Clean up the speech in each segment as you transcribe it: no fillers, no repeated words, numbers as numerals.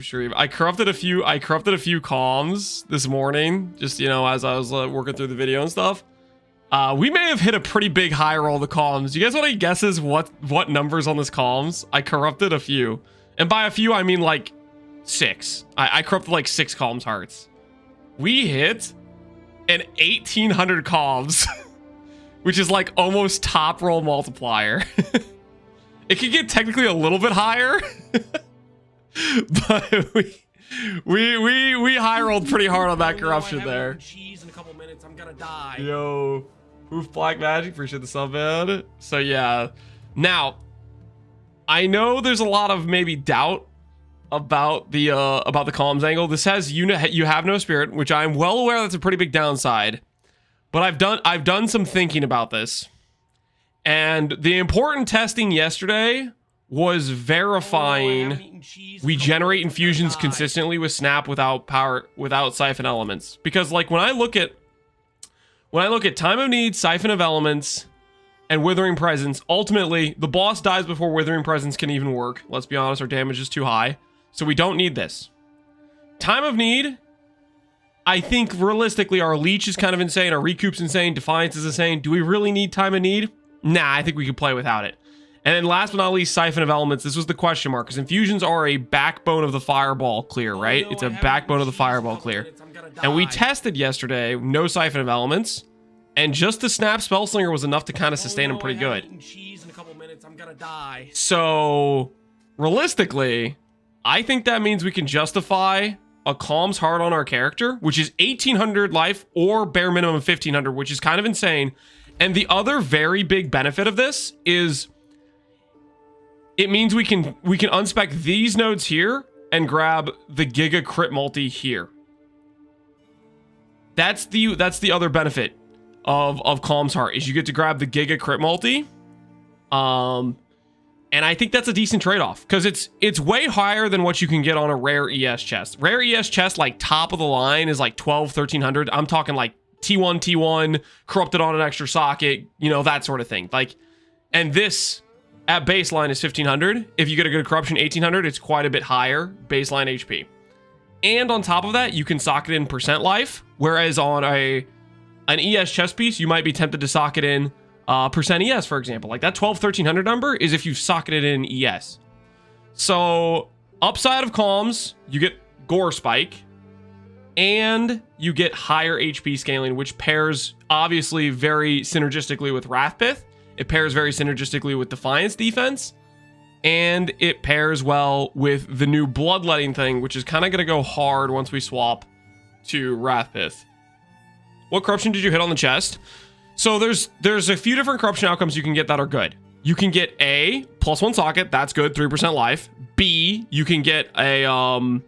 Sure. I corrupted a few Kaoms this morning, just, you know, as I was working through the video and stuff. We may have hit a pretty big high roll of the Kaoms. You guys want any guesses what numbers on this Kaoms? I corrupted a few. And by a few, I mean like 6. I corrupted like 6 Kaoms hearts. We hit an 1800 Kaoms, which is like almost top roll multiplier. It could get technically a little bit higher. But we high rolled pretty hard on that corruption there. Cheese in a couple minutes, I'm gonna die. Yo, Oof Black Magic, appreciate the sub, man. So yeah, now I know there's a lot of maybe doubt about the Kaom's angle. This says you have no spirit, which I'm well aware that's a pretty big downside. But I've done some thinking about this, and the important testing yesterday was verifying we generate infusions consistently with Snap without Siphon Elements. Because like when I look at Time of Need, Siphon of Elements, and Withering Presence, ultimately the boss dies before Withering Presence can even work. Let's be honest, our damage is too high. So we don't need this. Time of Need, I think realistically our Leech is kind of insane, our Recoup's insane, Defiance is insane. Do we really need Time of Need? Nah, I think we could play without it. And then last but not least, Siphon of Elements. This was the question mark, because infusions are a backbone of the fireball clear, right? It's a backbone of the fireball clear. And we tested yesterday, no Siphon of Elements, and just the Snap Spellslinger was enough to kind of sustain him pretty good. So, realistically, I think that means we can justify a Kaom's Heart on our character, which is 1800 life or bare minimum 1500, which is kind of insane. And the other very big benefit of this is it means we can unspec these nodes here and grab the Giga Crit Multi here. That's the other benefit of Kaom's Heart, is you get to grab the Giga Crit Multi. And I think that's a decent trade-off, because it's way higher than what you can get on a rare ES chest. Rare ES chest, like top of the line, is like 1300. I'm talking like T1, corrupted on an extra socket, you know, that sort of thing. Like, and this at baseline is 1500. If you get a good corruption 1800, it's quite a bit higher baseline HP. And on top of that, you can socket in percent life, whereas on an ES chest piece, you might be tempted to socket in percent ES, for example. Like that 1300 number is if you socketed in ES. So upside of Kaom's, you get Gore Spike, and you get higher HP scaling, which pairs obviously very synergistically with Wrathpith. It pairs very synergistically with Defiance defense, and it pairs well with the new Bloodletting thing, which is kind of going to go hard once we swap to Wrathpith. What corruption did you hit on the chest? So there's a few different corruption outcomes you can get that are good. You can get A, +1 socket, that's good, 3% life. B, you can get a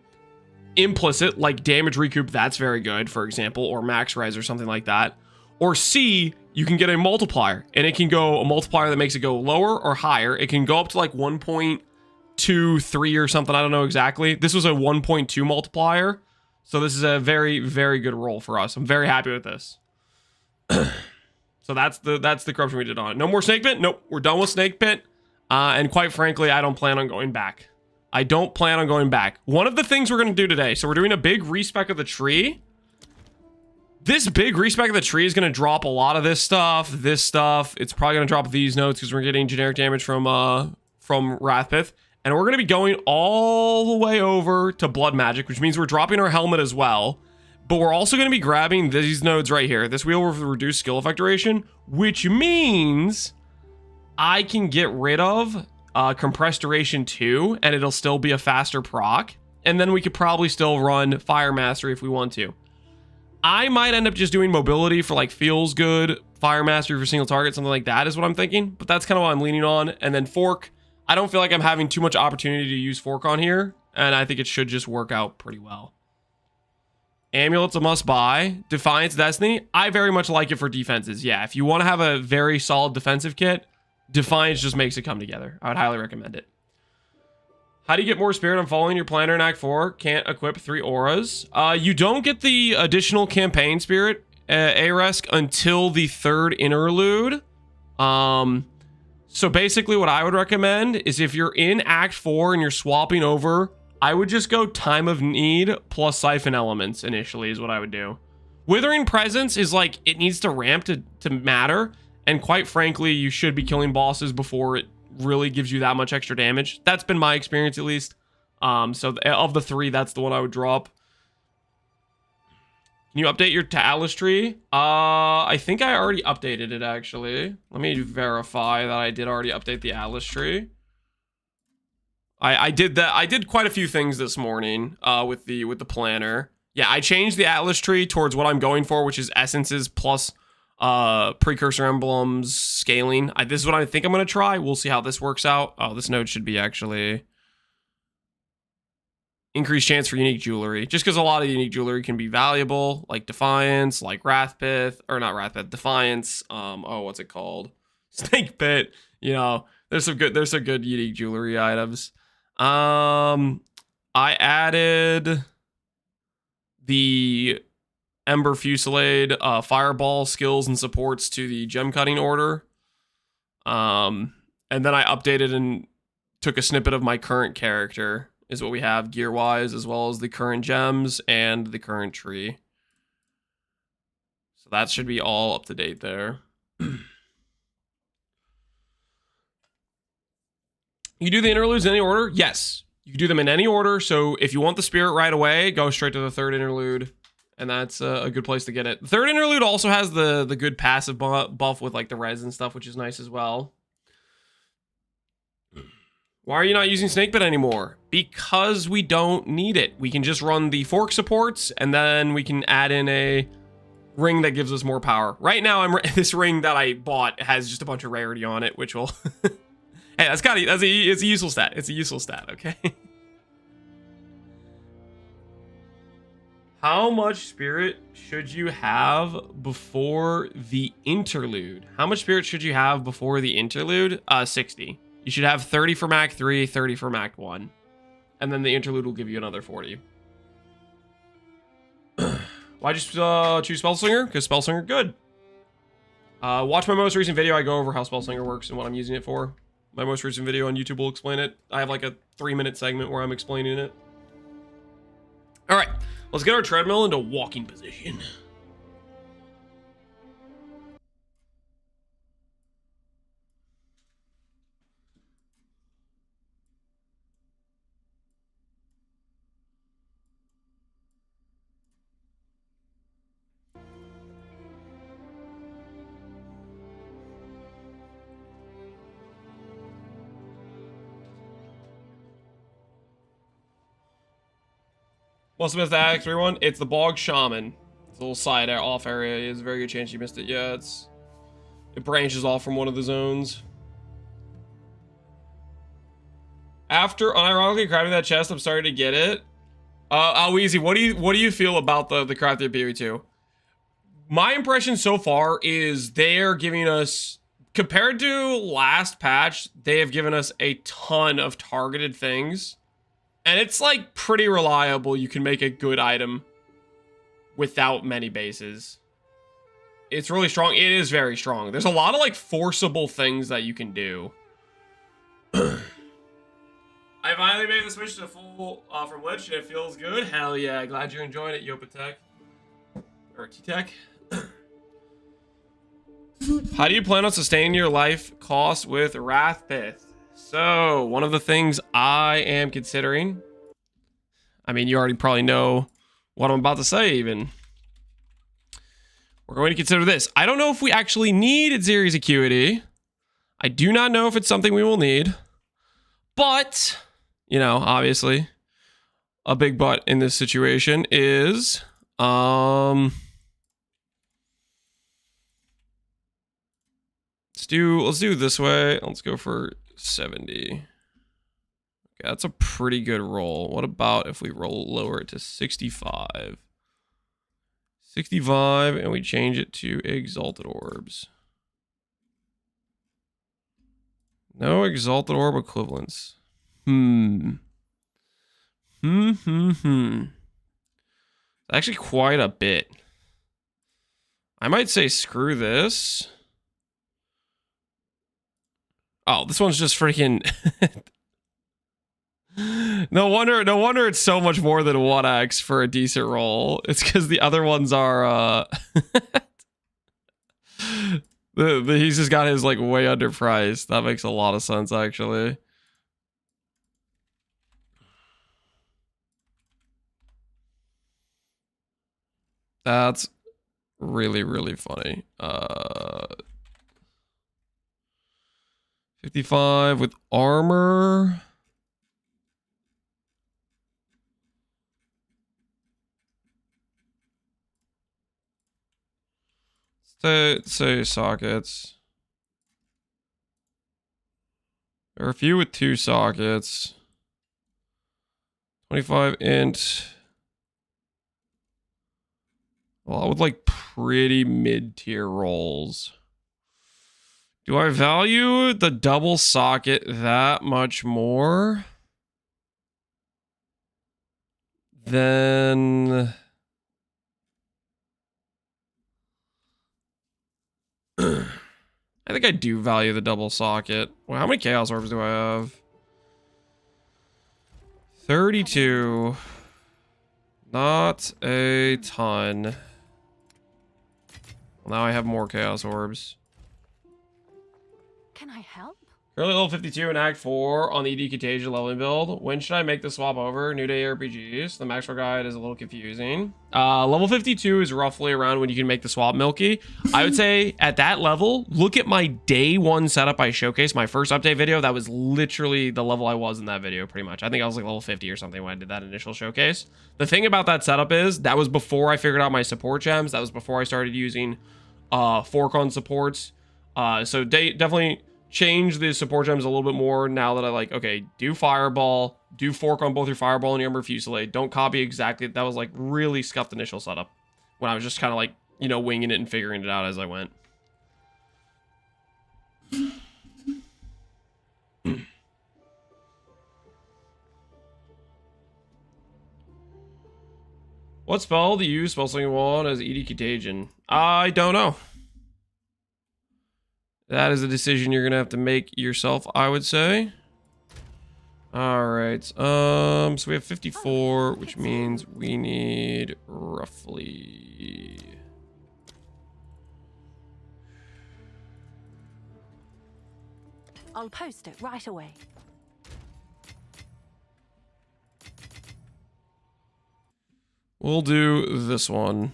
implicit, like damage recoup, that's very good, for example, or max res or something like that. Or C, you can get a multiplier, and it can go a multiplier that makes it go lower or higher. It can go up to like 1.23 or something, I don't know exactly. This was a 1.2 multiplier, so this is a very, very good roll for us. I'm very happy with this. So that's the corruption we did on it. No more Snake Pit? Nope, we're done with Snake Pit. And quite frankly, I don't plan on going back. I don't plan on going back. One of the things we're going to do today, so we're doing a big respec of the tree. This big respec of the tree is going to drop a lot of this stuff. It's probably going to drop these notes because we're getting generic damage from Wrathpith. And we're going to be going all the way over to Blood Magic, which means we're dropping our helmet as well. But we're also going to be grabbing these nodes right here. This wheel with reduced skill effect duration, which means I can get rid of compressed duration 2, and it'll still be a faster proc. And then we could probably still run Fire Mastery if we want to. I might end up just doing mobility for like feels good, Fire Mastery for single target, something like that is what I'm thinking. But that's kind of what I'm leaning on. And then Fork, I don't feel like I'm having too much opportunity to use Fork on here, and I think it should just work out pretty well. Amulet's a must buy. Defiance Destiny, I very much like it for defenses. Yeah, if you want to have a very solid defensive kit, Defiance just makes it come together. I would highly recommend it. How do you get more spirit on following your planner in Act 4? Can't equip 3 auras. You don't get the additional campaign spirit, Aresk, until the 3rd interlude. So basically what I would recommend is if you're in Act 4 and you're swapping over I would just go Time of Need plus Siphon Elements initially is what I would do. Withering Presence is like, it needs to ramp to matter. And quite frankly, you should be killing bosses before it really gives you that much extra damage. That's been my experience at least. So of the three, that's the one I would drop. Can you update your Atlas tree? I think I already updated it actually. Let me verify that I did already update the Atlas tree. I did that. I did quite a few things this morning with the planner. Yeah, I changed the Atlas tree towards what I'm going for, which is essences plus precursor emblems scaling. This is what I think I'm going to try. We'll see how this works out. Oh, this node should be actually increased chance for unique jewelry. Just because a lot of unique jewelry can be valuable, like Defiance, like Wrathpith, or not Wrathpith, Defiance. Oh, what's it called? Snake Pit. You know, there's some good unique jewelry items. I added the Ember Fusillade fireball skills and supports to the gem cutting order. And then I updated and took a snippet of my current character is what we have gear wise, as well as the current gems and the current tree. So that should be all up to date there. You do the interludes in any order? Yes. You can do them in any order. So if you want the spirit right away, go straight to the third interlude. And that's a good place to get it. The third interlude also has the good passive buff with like the res and stuff, which is nice as well. Why are you not using Snakebit anymore? Because we don't need it. We can just run the fork supports, and then we can add in a ring that gives us more power. Right now, this ring that I bought has just a bunch of rarity on it, which will... Hey, it's a useful stat. It's a useful stat, okay? How much spirit should you have before the interlude? How much spirit should you have before the interlude? 60. You should have 30 for Mac 3, 30 for Mac 1. And then the interlude will give you another 40. Why'd you choose Spellslinger? Because Spellslinger good. Watch my most recent video. I go over how Spellslinger works and what I'm using it for. My most recent video on YouTube will explain it. I have like a 3-minute segment where I'm explaining it. All right, let's get our treadmill into walking position. What's the best axe, everyone? It's the Bog Shaman. It's a little side off area. There's a very good chance you missed it. Yeah, it branches off from one of the zones. After unironically crafting that chest, I'm starting to get it. Alweezy, what do you feel about the crafted PoE2? My impression so far is they're giving us, compared to last patch, they have given us a ton of targeted things. And it's like pretty reliable. You can make a good item without many bases. It's really strong. It is very strong. There's a lot of like forcible things that you can do. I finally made the switch to full from Lich and it feels good. Hell yeah. Glad you're enjoying it, Yopatech. Or T-Tech. How do you plan on sustaining your life cost with Wrathpith? So, one of the things I am considering, I mean, you already probably know what I'm about to say even. We're going to consider this. I don't know if we actually need Aziri's Acuity. I do not know if it's something we will need. But, you know, obviously, a big but in this situation is, let's do it this way. Let's go for 70. Okay, that's a pretty good roll. What about if we lower it to 65? 65 and we change it to Exalted Orbs. No Exalted Orb equivalents. Actually quite a bit. I might say screw this. Oh, this one's just freaking... No wonder it's so much more than 1x for a decent roll. It's because the other ones are he's just got his like way underpriced. That makes a lot of sense actually. That's really, really funny. 55 with armor. Say sockets. There are a few with 2 sockets. 25 int. Well, I would like pretty mid-tier rolls. Do I value the double socket that much more? Then I think I do value the double socket. Well, how many chaos orbs do I have? 32. Not a ton. Well, now I have more chaos orbs. Can I help? Currently level 52 in Act 4 on the ED Contagion leveling build. When should I make the swap over? New Day RPGs. The Maxwell guide is a little confusing. Level 52 is roughly around when you can make the swap, Milky. I would say at that level, look at my day 1 setup I showcased, my first update video. That was literally the level I was in that video, pretty much. I think I was like level 50 or something when I did that initial showcase. The thing about that setup is that was before I figured out my support gems. That was before I started using fork on supports. So definitely change the support gems a little bit more now that I like, okay, do fireball, do fork on both your fireball and your Ember Fusillade. Don't copy exactly. That was like really scuffed initial setup when I was just kind of like, you know, winging it and figuring it out as I went. What spell do you use spell slinging wand as ED Contagion? I don't know. That is a decision you're gonna have to make yourself, I would say. All right. So we have 54, which means we need roughly. I'll post it right away. We'll do this one.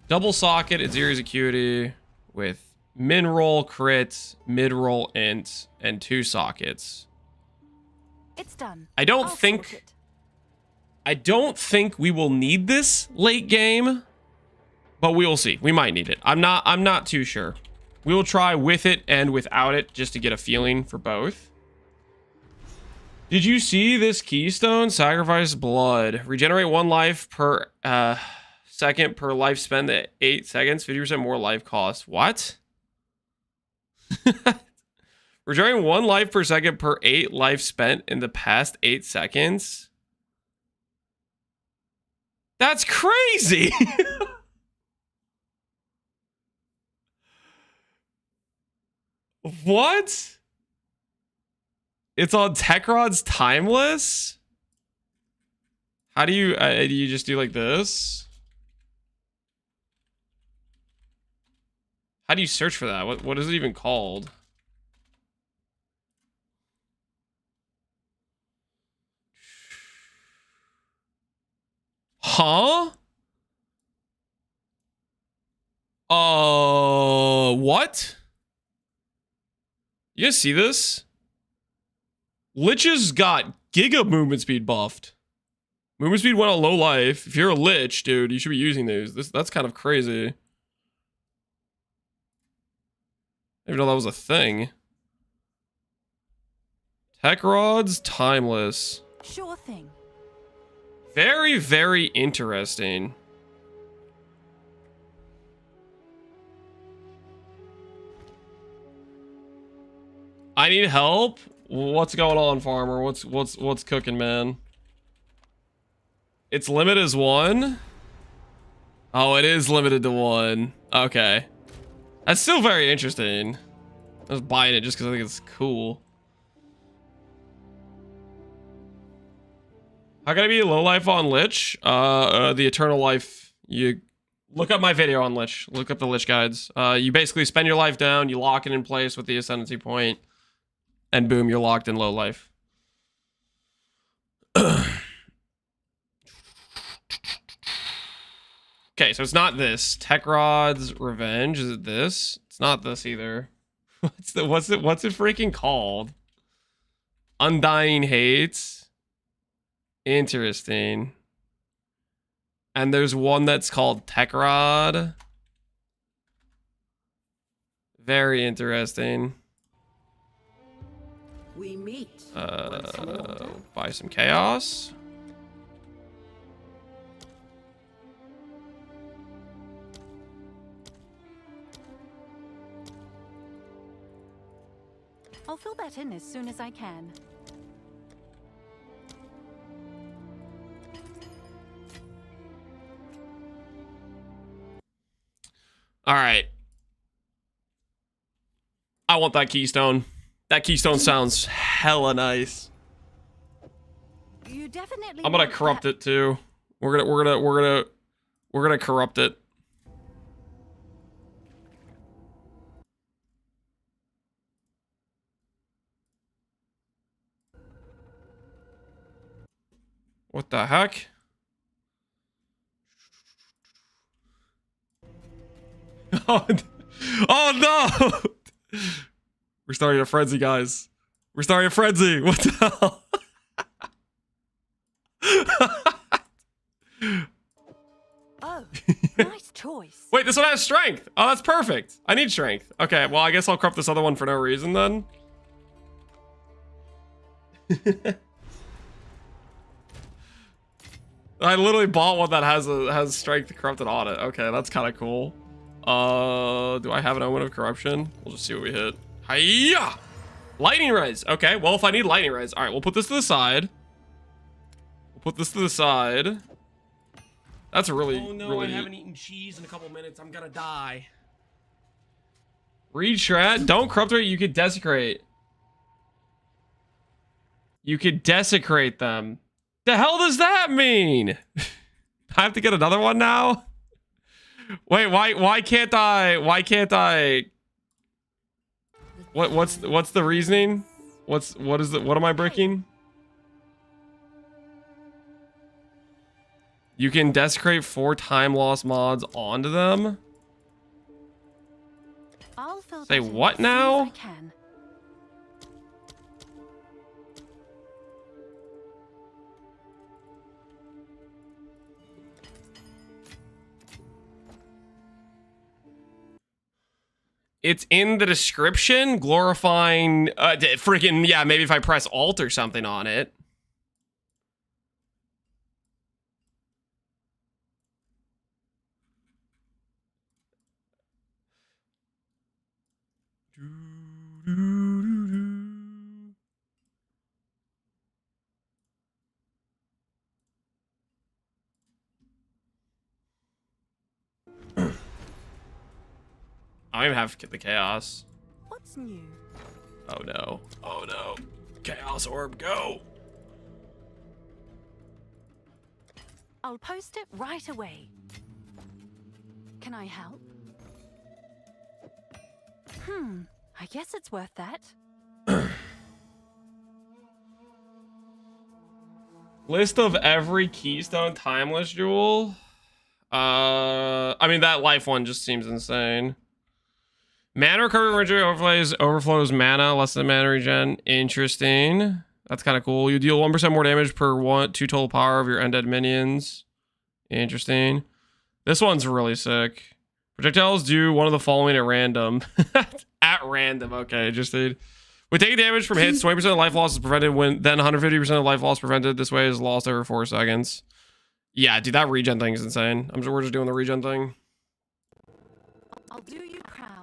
Double socket at Zeri's Acuity with min roll crit, mid roll int, and 2 sockets. It's done. I don't think we will need this late game, but we will see. We might need it. I'm not too sure. We will try with it and without it just to get a feeling for both. Did you see this keystone? Sacrifice blood. Regenerate 1 life per second per life spent at 8 seconds. 50% more life cost. What? Regenerating 1 life per second per 8 life spent in the past 8 seconds? That's crazy! What? It's on Techrod's Timeless? How do you just do like this? How do you search for that? What is it even called? Huh? What? You guys see this? Liches got giga movement speed buffed. Movement speed went on low life. If you're a Lich, dude, you should be using these. That's kind of crazy. I didn't even know that was a thing. Tech Rod's Timeless. Sure thing. Very, very interesting. I need help. What's going on, farmer? What's cooking, man? Its limit is 1. Oh, it is limited to 1. Okay. That's still very interesting. I was buying it just because I think it's cool. How can I be low life on Lich? The eternal life. You look up my video on Lich. Look up the Lich guides. You basically spend your life down, you lock it in place with the ascendancy point, and boom, you're locked in low life. Okay, so it's not this. Techrod's Revenge. Is it this? It's not this either. What's it freaking called? Undying Hates. Interesting. And there's one that's called Techrod. Very interesting. We meet. Buy some chaos. I'll fill that in as soon as I can. All right. I want that keystone. That keystone sounds hella nice. You definitely I'm gonna want corrupt that. it too. We're gonna corrupt it. What the heck? Oh, oh no! We're starting a frenzy, guys. We're starting a frenzy. What the hell? Oh, nice choice. Wait, this one has strength. Oh, that's perfect. I need strength. Okay, well, I guess I'll corrupt this other one for no reason then. I literally bought one that has strength corrupted on it. Okay, that's kind of cool. Do I have an Omen of Corruption? We'll just see what we hit. Hiya! Lightning Res. Okay, well, if I need Lightning Res. All right, we'll put this to the side. We'll put this to the side. That's a really, Oh no, really... I haven't eaten cheese in a couple minutes. I'm gonna die. Read Shred. Don't corrupt it. You could desecrate. You could desecrate them. The hell does that mean? I have to get another one now? Wait, why can't I what's the reasoning? What am I breaking? You can desecrate 4 time loss mods onto them. I'll fill Say that in what as soon now? as I can. It's in the description, glorifying freaking, yeah, maybe if I press Alt or something on it. I don't even have the chaos. What's new? Oh no. Oh no. Chaos orb, go. I'll post it right away. Can I help? I guess it's worth that. List of every Keystone Timeless Jewel. I mean, that life one just seems insane. Mana recovery regen overflows mana, less than mana regen. Interesting. That's kind of cool. You deal 1% more damage per 2 total power of your undead minions. Interesting. This one's really sick. Projectiles do one of the following at random. At random, okay, interesting. When taking damage from hits, 20% of life loss is prevented when then 150% of life loss prevented. This way is lost over 4 seconds. Yeah, dude, that regen thing is insane. We're just doing the regen thing. I'll do you proud.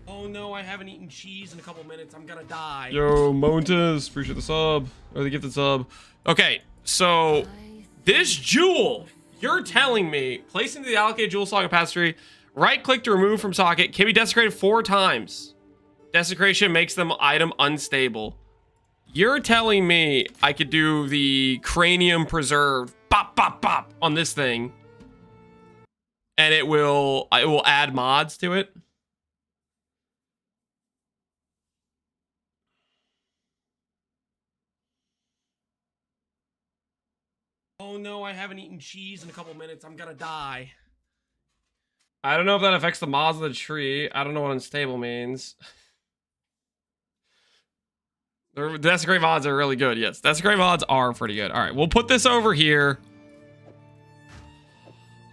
Oh no, I haven't eaten cheese in a couple minutes. I'm gonna die. Yo, Montes, appreciate the sub. Or the gifted sub. Okay, so this jewel, you're telling me, placing the allocated jewel slot capacity, right click to remove from socket, can be desecrated 4 times. Desecration makes them item unstable. You're telling me I could do the cranium preserved bop bop bop on this thing, and it will add mods to it? Oh no, I haven't eaten cheese in a couple minutes. I'm gonna die. I don't know if that affects the mods of the tree. I don't know what unstable means. The desecrate mods are really good. Yes, desecrate mods are pretty good. All right, we'll put this over here.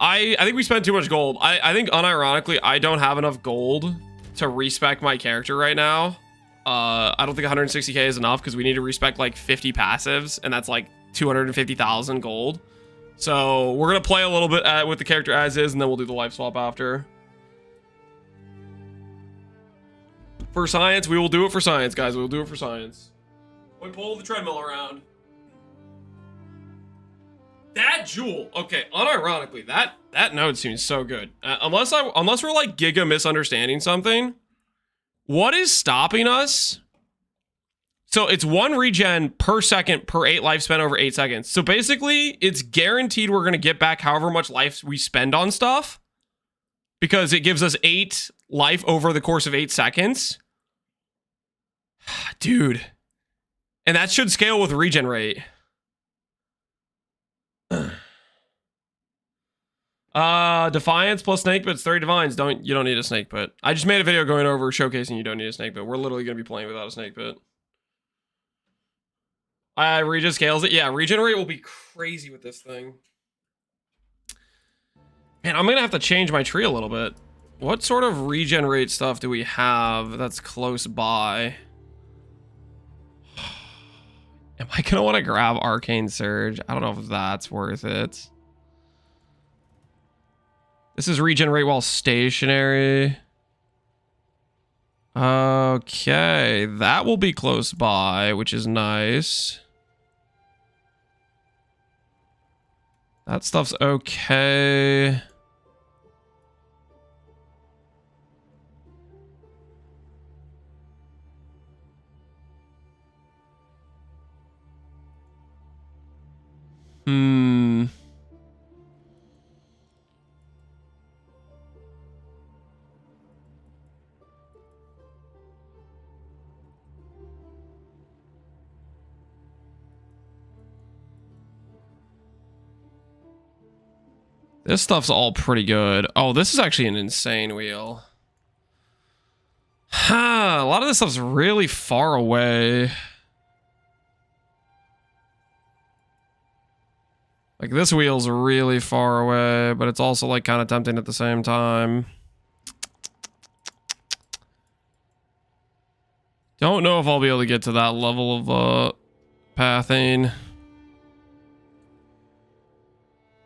I think we spent too much gold. I think unironically, I don't have enough gold to respec my character right now. I don't think 160k is enough because we need to respec like 50 passives, and that's like 250,000 gold. So we're gonna play a little bit with the character as is, and then we'll do the life swap after. For science, we will do it for science, guys. We will do it for science. We pull the treadmill around. That jewel, okay. Unironically, that node seems so good. Unless we're like giga misunderstanding something. What is stopping us? So it's 1 regen per second per 8 life spent over 8 seconds. So basically, it's guaranteed we're gonna get back however much life we spend on stuff, because it gives us 8 life over the course of 8 seconds. Dude. And that should scale with regen rate. Defiance plus snake bits, 30 divines. You don't need a snake bit. I just made a video going over showcasing you don't need a snake bit. We're literally gonna be playing without a snake bit. Regen scales it. Yeah, regenerate will be crazy with this thing. Man, I'm gonna have to change my tree a little bit. What sort of regenerate stuff do we have that's close by? Am I gonna want to grab Arcane Surge? I don't know if that's worth it. This is regenerate while stationary. Okay, that will be close by, which is nice. That stuff's okay. This stuff's all pretty good. Oh, this is actually an insane wheel. A lot of this stuff's really far away. Like, this wheel's really far away, but it's also, like, kind of tempting at the same time. Don't know if I'll be able to get to that level of, pathing.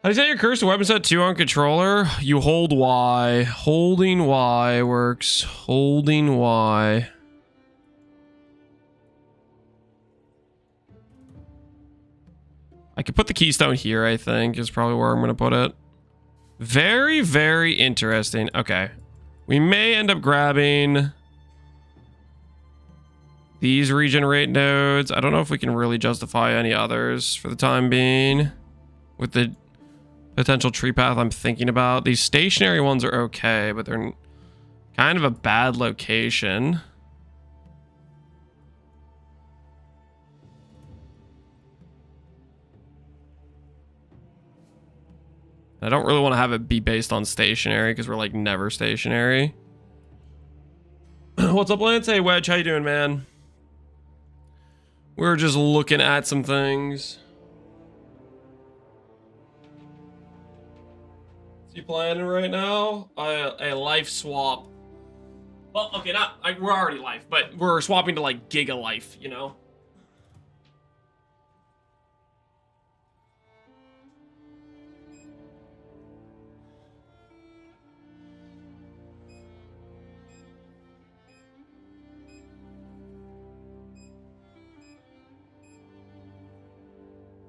How do you set your cursed weapon set 2 on controller? You hold Y. Holding Y works. Holding Y. I could put the keystone here, I think, is probably where I'm going to put it. Very, very interesting. Okay. We may end up grabbing these regenerate nodes. I don't know if we can really justify any others for the time being with the potential tree path I'm thinking about. These stationary ones are okay, but they're kind of a bad location. I don't really want to have it be based on stationary because we're like never stationary. What's up, Lance? Hey, Wedge, how you doing, man? We're just looking at some things. You planning right now? A life swap. Well, okay, we're already life, but we're swapping to like giga life, you know?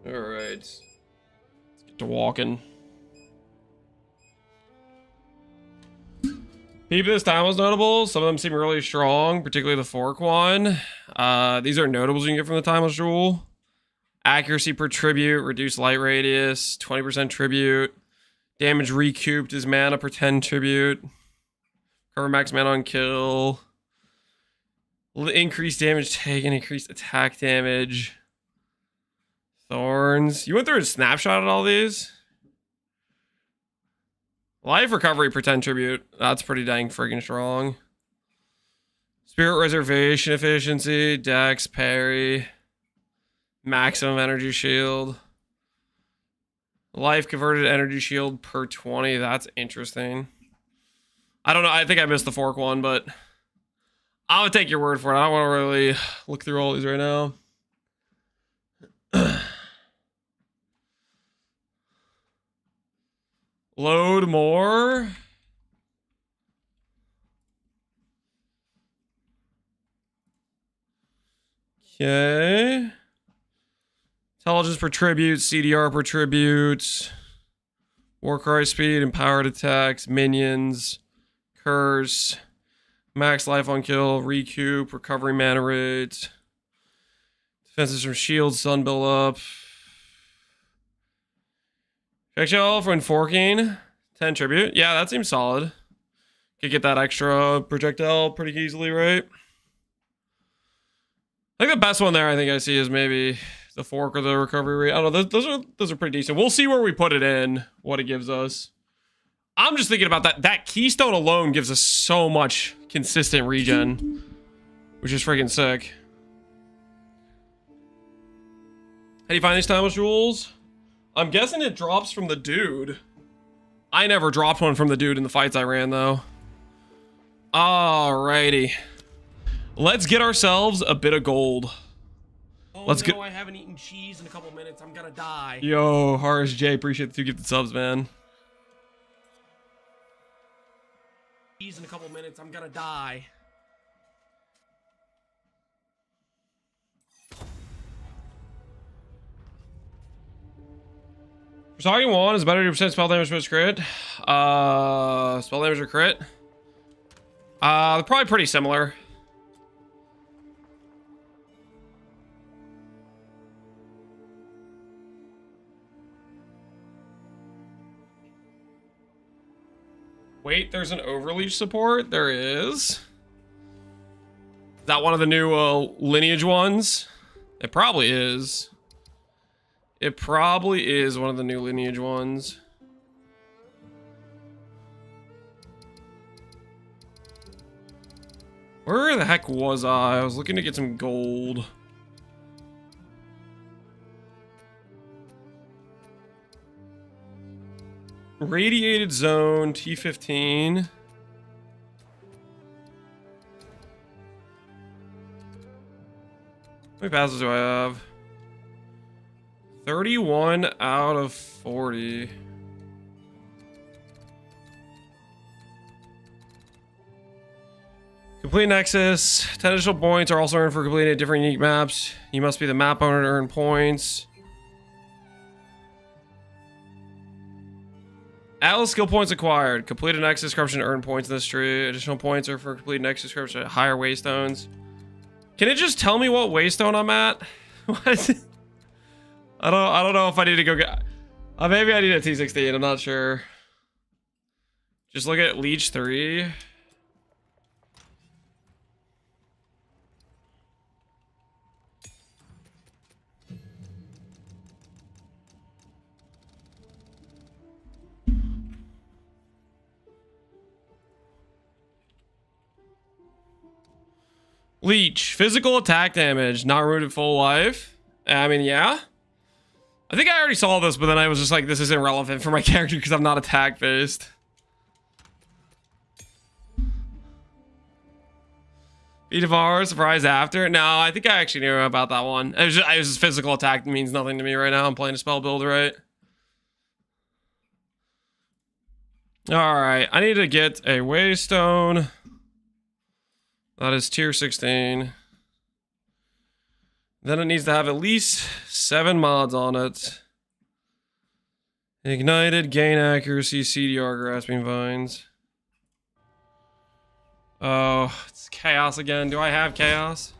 All right, let's get to walking. People this time was notable. Some of them seem really strong, particularly the fork one. These are notables you can get from the timeless jewel. Accuracy per tribute, reduced light radius, 20% tribute. Damage recouped is mana per 10 tribute. Cover max mana on kill. Increased damage taken, increased attack damage. Thorns. You went through a snapshot at all these? Life recovery per 10 tribute. That's pretty dang friggin' strong. Spirit reservation efficiency, dex, parry, maximum energy shield. Life converted energy shield per 20. That's interesting. I don't know. I think I missed the fork one, but I'm gonna take your word for it. I don't want to really look through all these right now. Load more. Okay. Intelligence per tribute, CDR per tribute, Warcry speed, empowered attacks, minions, curse, max life on kill, recoup, recovery mana rate, defenses from shields, sun build up. Projectile when forking, 10 tribute. Yeah, that seems solid. Could get that extra projectile pretty easily, right? I think the best one there I think I see is maybe the fork or the recovery rate. I don't know. Those are pretty decent. We'll see where we put it in, what it gives us. I'm just thinking about that. That keystone alone gives us so much consistent regen, which is freaking sick. How do you find these timeless jewels? I'm guessing it drops from the dude. I never dropped one from the dude in the fights I ran, though. Alrighty. Let's get ourselves a bit of gold. Oh, Let's no, get. I haven't eaten cheese in a couple minutes. I'm gonna die. Yo, Harris J, appreciate the 2 gifted subs, man. Cheese in a couple minutes. I'm gonna die. Targeting 1 is better 2% spell damage versus crit. Spell damage or crit? They're probably pretty similar. Wait, there's an overleech support? There is. Is that one of the new lineage ones? It probably is. It probably is one of the new lineage ones. Where the heck was I? I was looking to get some gold. Radiated zone, T15. How many passes do I have? 31 out of 40. Complete Nexus. 10 additional points are also earned for completing different unique maps. You must be the map owner to earn points. Atlas skill points acquired. Complete a Nexus corruption to earn points in this tree. Additional points are for complete Nexus corruption at higher waystones. Can it just tell me what waystone I'm at? What is it? I don't know if I need to go get. Maybe I need a T16. I'm not sure. Just look at Leech 3. Leech, physical attack damage, not rooted full life. I mean, yeah. I think I already saw this, but then I was just like, this is irrelevant for my character because I'm not attack based. Feat of R, surprise after. No, I think I actually knew about that one. It was just physical attack means nothing to me right now. I'm playing a spell build, right? Alright, I need to get a waystone. That is tier 16. Then it needs to have at least 7 mods on it. Ignited, gain accuracy, CDR, grasping vines. Oh, it's chaos again. Do I have chaos?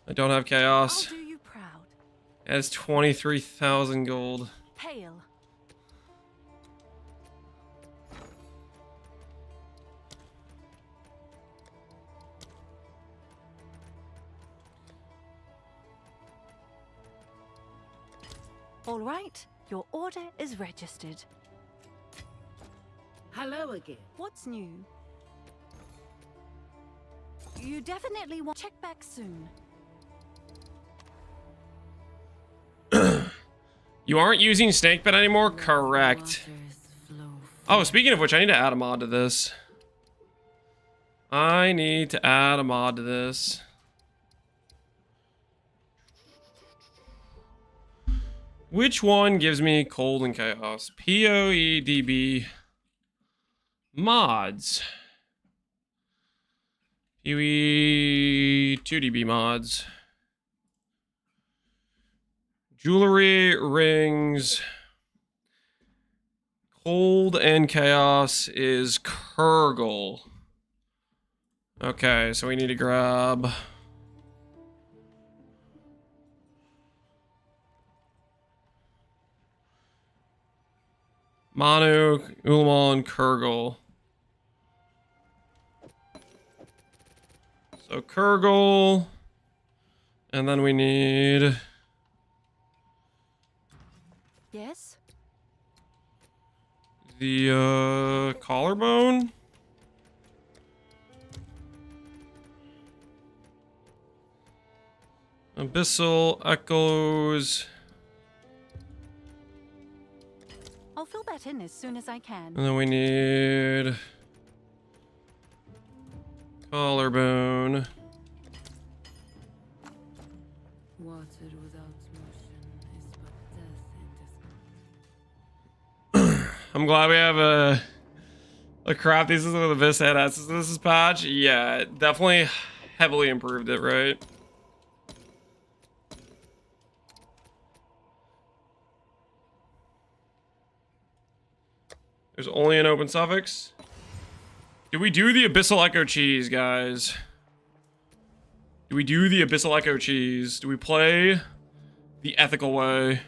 I don't have chaos. I'll do you proud. It's 23,000 gold. Hail. All right, your order is registered. Hello again. What's new? You definitely want check back soon. You aren't using snakebit anymore? Correct. Oh, speaking of which, I need to add a mod to this. I need to add a mod to this. Which one gives me cold and chaos? POEDB mods. POE 2DB mods. Jewelry, rings. Cold and chaos is Kurgle. Okay, so we need to grab... Manu, Ulamon, Kurgle. So Kurgle. And then we need... Yes? The, collarbone? Abyssal Echoes. I'll fill that in as soon as I can. And then we need... collarbone. Water without motion is but death in this. I'm glad we have a craft these with a Abyss head as this is patch. Yeah, it definitely heavily improved it, right? There's only an open suffix. Do we do the Abyssal Echo cheese, guys? Do we do the Abyssal Echo cheese? Do we play the ethical way?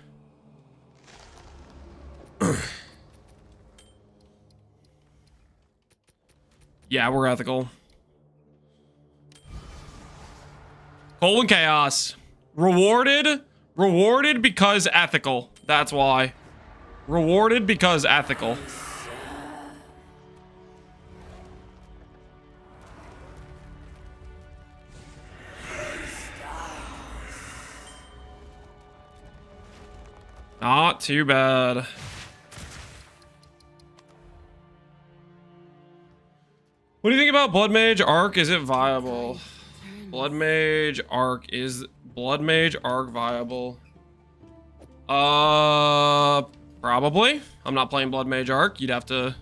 Yeah, we're ethical. Cold and chaos. Rewarded because ethical. That's why. Rewarded because ethical. Not too bad. What do you think about bloodmage arc? Is it viable? Bloodmage arc, is bloodmage arc viable? Probably. I'm not playing bloodmage arc. You'd have to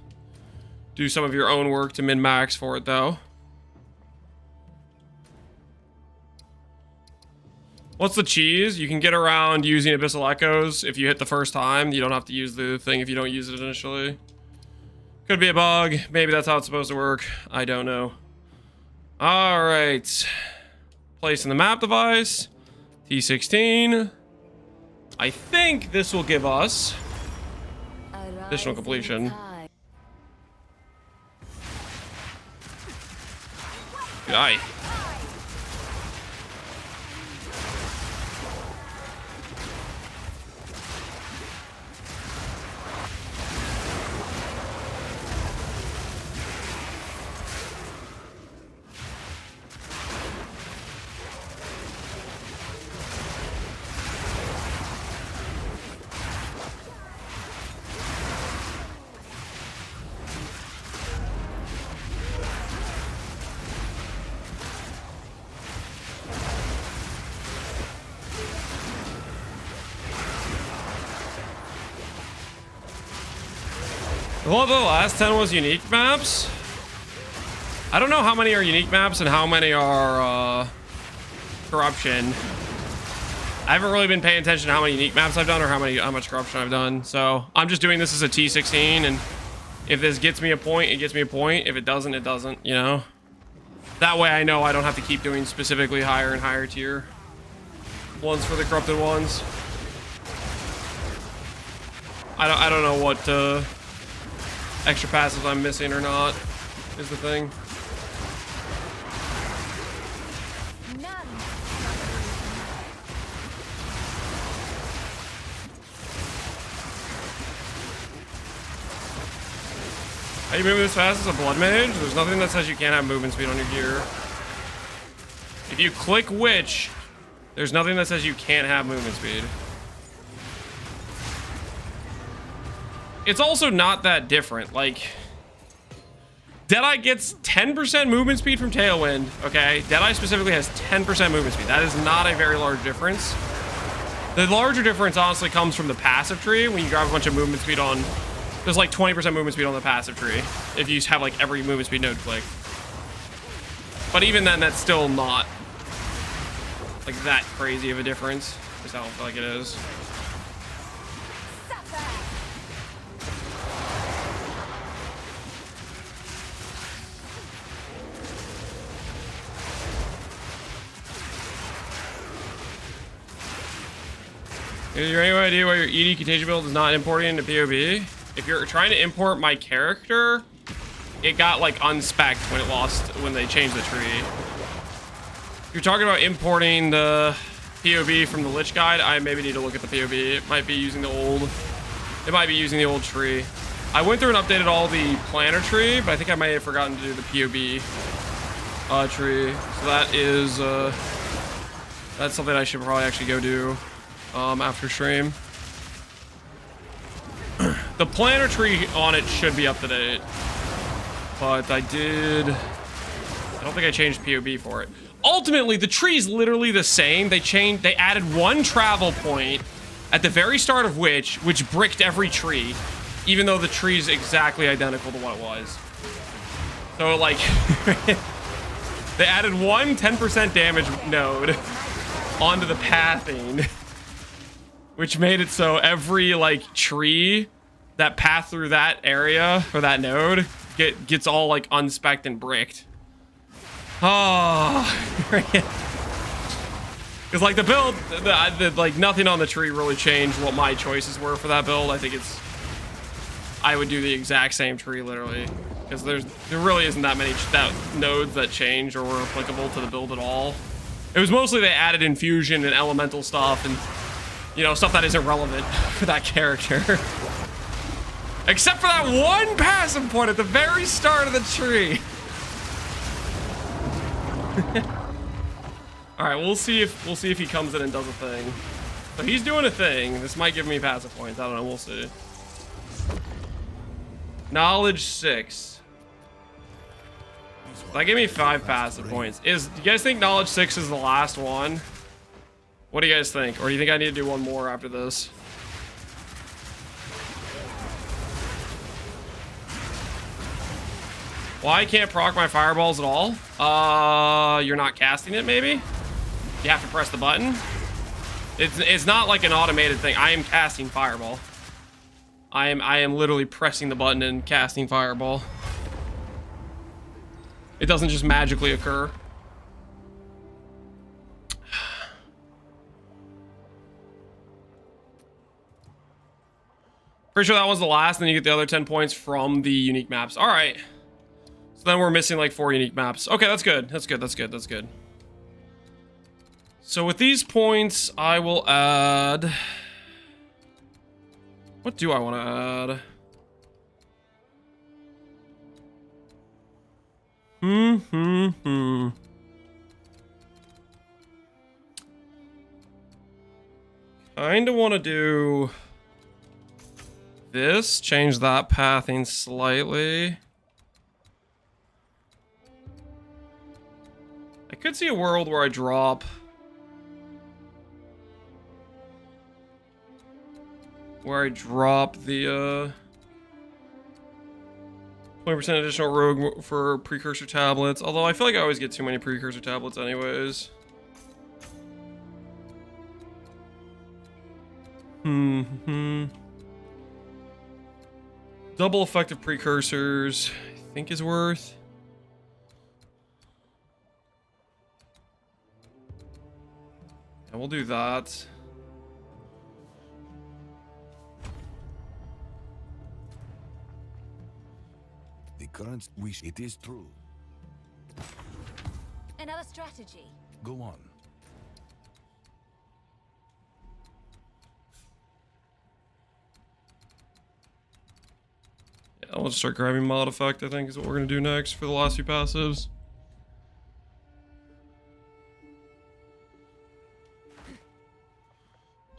do some of your own work to min-max for it though. What's the cheese? You can get around using Abyssal Echoes if you hit the first time. You don't have to use the thing if you don't use it initially. Could be a bug. Maybe that's how it's supposed to work. I don't know. All right. Placing the map device. T16. I think this will give us additional completion. Good eye. Well, the last 10 was unique maps. I don't know how many are unique maps and how many are corruption. I haven't really been paying attention to how many unique maps I've done or how much corruption I've done. So I'm just doing this as a T16 and If this gets me a point, it gets me a point. If it doesn't, it doesn't, you know? That way I know I don't have to keep doing specifically higher and higher tier ones for the corrupted ones. I don't know what extra passives I'm missing or not is the thing. Are you moving this fast as a blood mage? There's nothing that says you can't have movement speed on your gear. If you click witch, there's nothing that says you can't have movement speed. It's also not that different. Like, Deadeye gets 10% movement speed from Tailwind, okay? Deadeye specifically has 10% movement speed. That is not a very large difference. The larger difference honestly comes from the passive tree. When you grab a bunch of movement speed on... There's like 20% movement speed on the passive tree if you have like every movement speed node click. But even then, that's still not like that crazy of a difference. At least I don't feel like it is. Is there any idea why your ED Contagion build is not importing into POB? If you're trying to import my character, it got like unspec'd when they changed the tree. If you're talking about importing the POB from the Lich Guide, I maybe need to look at the POB. It might be using the old tree. I went through and updated all the planner tree, but I think I might have forgotten to do the POB tree. So that is that's something I should probably actually go do after stream. The planner tree on it should be up to date, but I don't think I changed POB for it. Ultimately, the tree is literally the same. They added one travel point at the very start of which bricked every tree, even though the tree is exactly identical to what it was. So like, they added one 10% damage node onto the pathing, which made it so every like tree that path through that area or that node gets all like unspec'd and bricked. Oh, because like the build, like nothing on the tree really changed what my choices were for that build. I think I would do the exact same tree literally, because there really isn't that many nodes that changed or were applicable to the build at all. It was mostly they added infusion and elemental stuff and, you know, stuff that isn't relevant for that character. Except for that one passive point at the very start of the tree. All right, we'll see if he comes in and does a thing. So he's doing a thing. This might give me passive points. I don't know. We'll see. Knowledge 6. That gave me 5 passive points. Do you guys think Knowledge 6 is the last one? What do you guys think? Or do you think I need to do one more after this? Why can't proc my fireballs at all? You're not casting it, maybe? You have to press the button? It's not like an automated thing. I am casting fireball. I am literally pressing the button and casting fireball. It doesn't just magically occur. Pretty sure that was the last, and then you get the other 10 points from the unique maps. All right. So then we're missing like 4 unique maps. Okay, that's good. That's good. That's good. That's good. So with these points, I will add... What do I want to add? 'Kinda want to do this. Change that pathing slightly. I could see a world where I drop... the 20% additional rogue for precursor tablets. Although I feel like I always get too many precursor tablets anyways. Does Double effective precursors, I think is worth. And we'll do that. The current wish, it is true. Another strategy. Go on. Yeah, we'll just start grabbing mod effect, I think, is what we're gonna do next for the last few passives.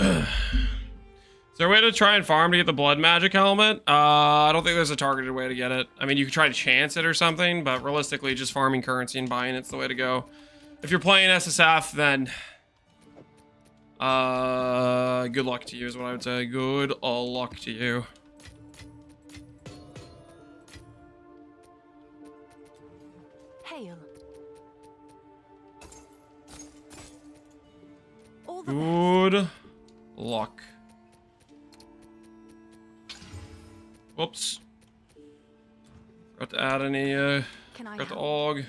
Is there a way to try and farm to get the blood magic helmet? I don't think there's a targeted way to get it. I mean, you could try to chance it or something, but realistically, just farming currency and buying it's the way to go. If you're playing SSF, then good luck to you is what I would say. Good luck to you. Hail. All the Good luck. Whoops. Got to add any, Can I got the help? AUG.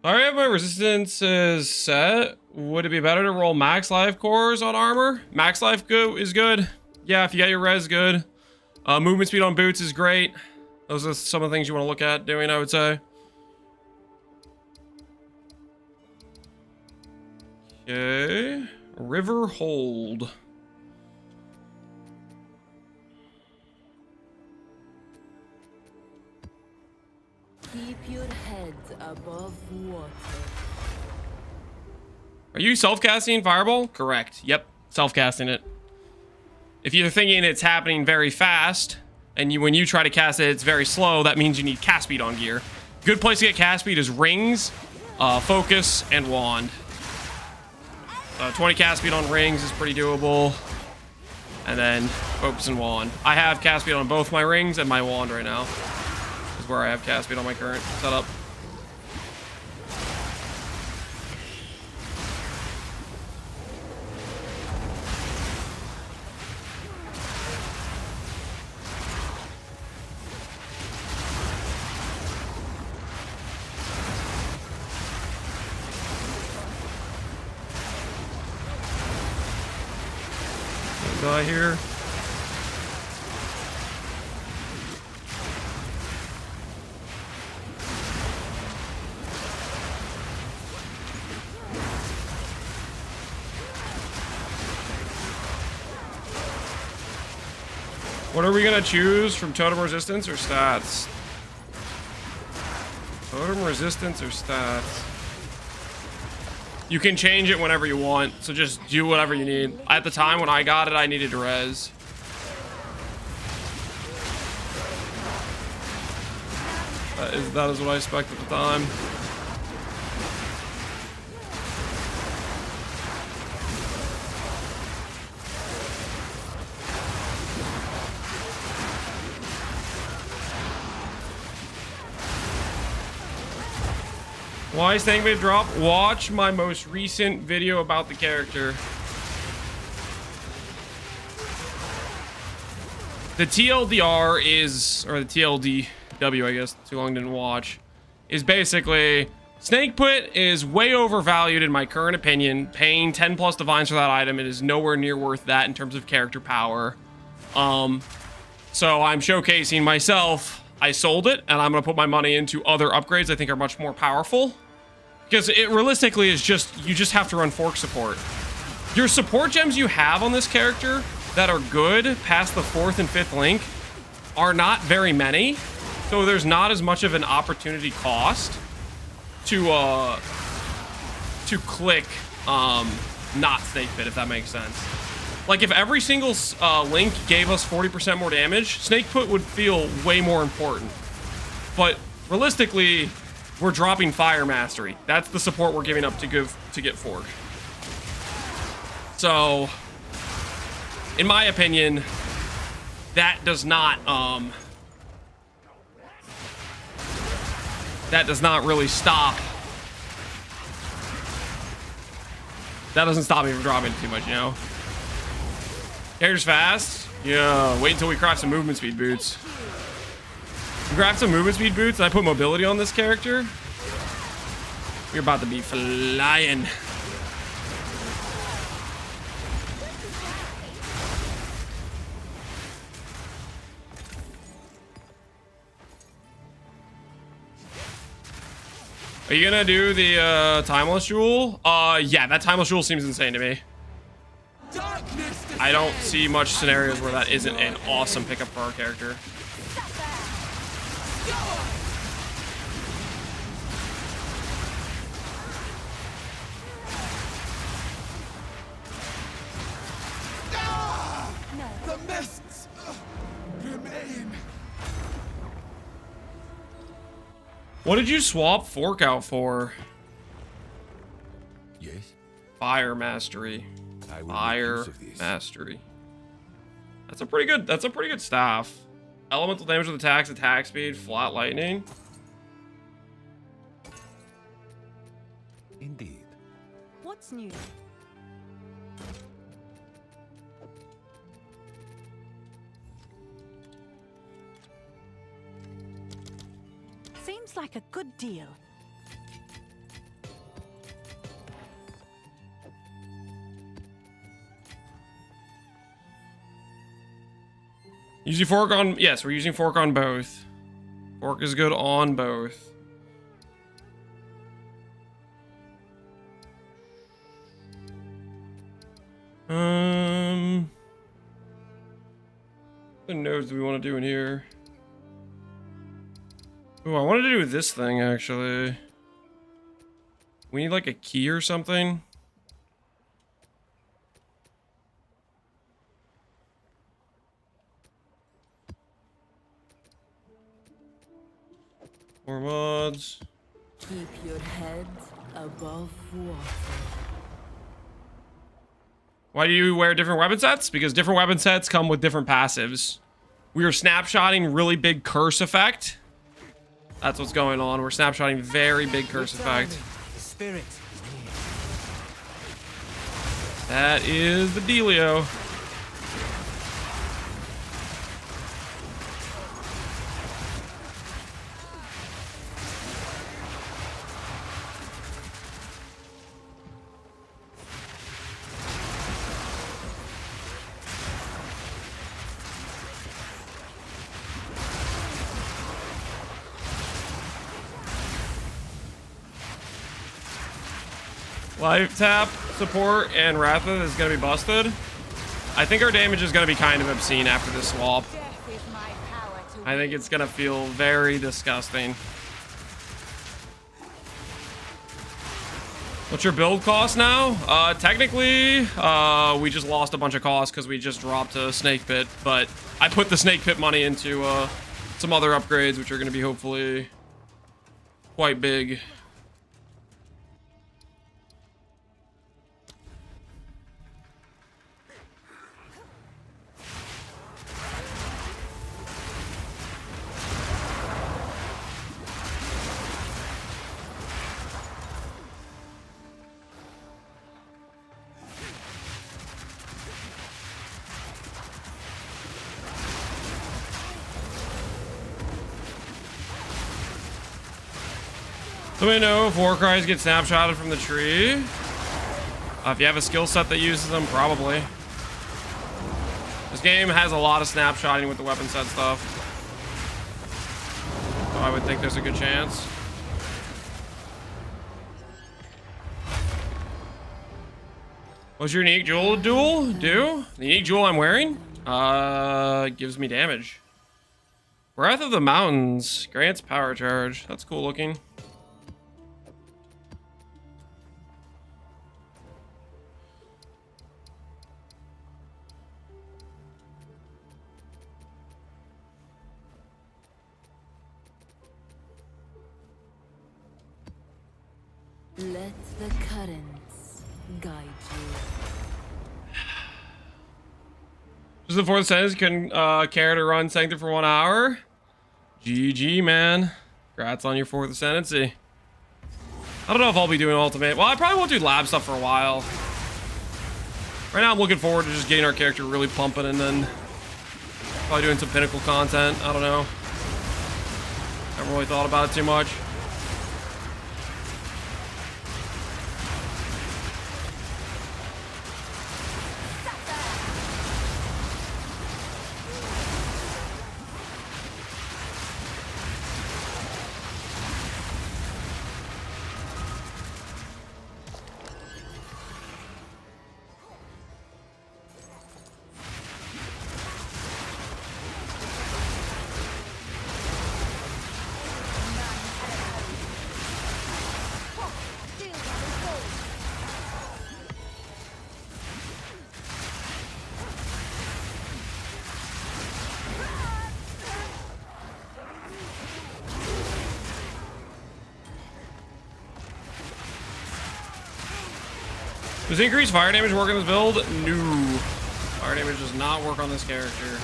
I already have my resistances set. Would it be better to roll max life cores on armor? Max life is good. Yeah, if you got your res good. Movement speed on boots is great. Those are some of the things you want to look at doing, I would say. Okay. River hold. Keep your head above water. Are you self-casting Fireball? Correct. Yep, self-casting it. If you're thinking it's happening very fast, and when you try to cast it, it's very slow, that means you need cast speed on gear. Good place to get cast speed is rings, focus, and wand. 20 cast speed on rings is pretty doable. And then focus and wand. I have cast speed on both my rings and my wand right now. Is where I have cast speed on my current setup. Die here. What are we gonna choose from totem resistance or stats? Totem resistance or stats? You can change it whenever you want, so just do whatever you need. At the time when I got it, I needed res. That is what I expected at the time. Why is Snakebait drop? Watch my most recent video about the character. The TLDR is, or the TLDW, I guess, too long didn't watch, is basically Snakepit is way overvalued in my current opinion. Paying 10 plus divines for that item, it is nowhere near worth that in terms of character power. So I'm showcasing myself. I sold it, and I'm gonna put my money into other upgrades I think are much more powerful. Because it realistically is just, you just have to run fork support. Your support gems you have on this character that are good past the 4th and 5th link are not very many. So there's not as much of an opportunity cost to click not Snakepit, if that makes sense. Like if every single link gave us 40% more damage, Snakepit would feel way more important. But realistically, we're dropping Fire Mastery. That's the support we're giving up to get Forge. So, in my opinion, that does not really stop. That doesn't stop me from dropping too much, you know. Character's fast. Yeah, wait until we craft some movement speed boots. We craft some movement speed boots and I put mobility on this character. We're about to be flying. Are you gonna do the timeless jewel? Yeah, that timeless jewel seems insane to me. I don't see much scenarios where that isn't an awesome pickup for our character. The mists remain. What did you swap Fork out for? Yes. Fire mastery. I will make Fire use of this. mastery. That's a pretty good staff. Elemental damage with attacks, attack speed, flat lightning. Indeed. What's new? Seems like a good deal. Using fork on, yes, we're using fork on both. Fork is good on both. What nodes do we want to do in here? Ooh, I wanted to do this thing actually. We need like a key or something. More mods. Keep your head above water. Why do you wear different weapon sets? Because different weapon sets come with different passives. We are snapshotting really big curse effect. That's what's going on. We're snapshotting very big curse effect. Spirit. That is the dealio. Life tap, support, and Ratha is going to be busted. I think our damage is going to be kind of obscene after this swap. I think it's going to feel very disgusting. What's your build cost now? Technically, we just lost a bunch of costs because we just dropped a snake pit, but I put the snake pit money into some other upgrades, which are going to be hopefully quite big. Let me know if war cries get snapshotted from the tree. If you have a skill set that uses them, probably. This game has a lot of snapshotting with the weapon set stuff. So I would think there's a good chance. What's your unique jewel do? The unique jewel I'm wearing? Gives me damage. Breath of the Mountains grants power charge. That's cool looking. Let the currents guide you. Just the fourth sentence, you can care to run Sanctum for 1 hour. GG, man. Congrats on your fourth ascendancy. I don't know if I'll be doing ultimate. Well, I probably won't do lab stuff for a while. Right now, I'm looking forward to just getting our character really pumping and then Probably doing some Pinnacle content. I don't know. Haven't really thought about it too much. Does increased fire damage work on this build? No. Fire damage does not work on this character.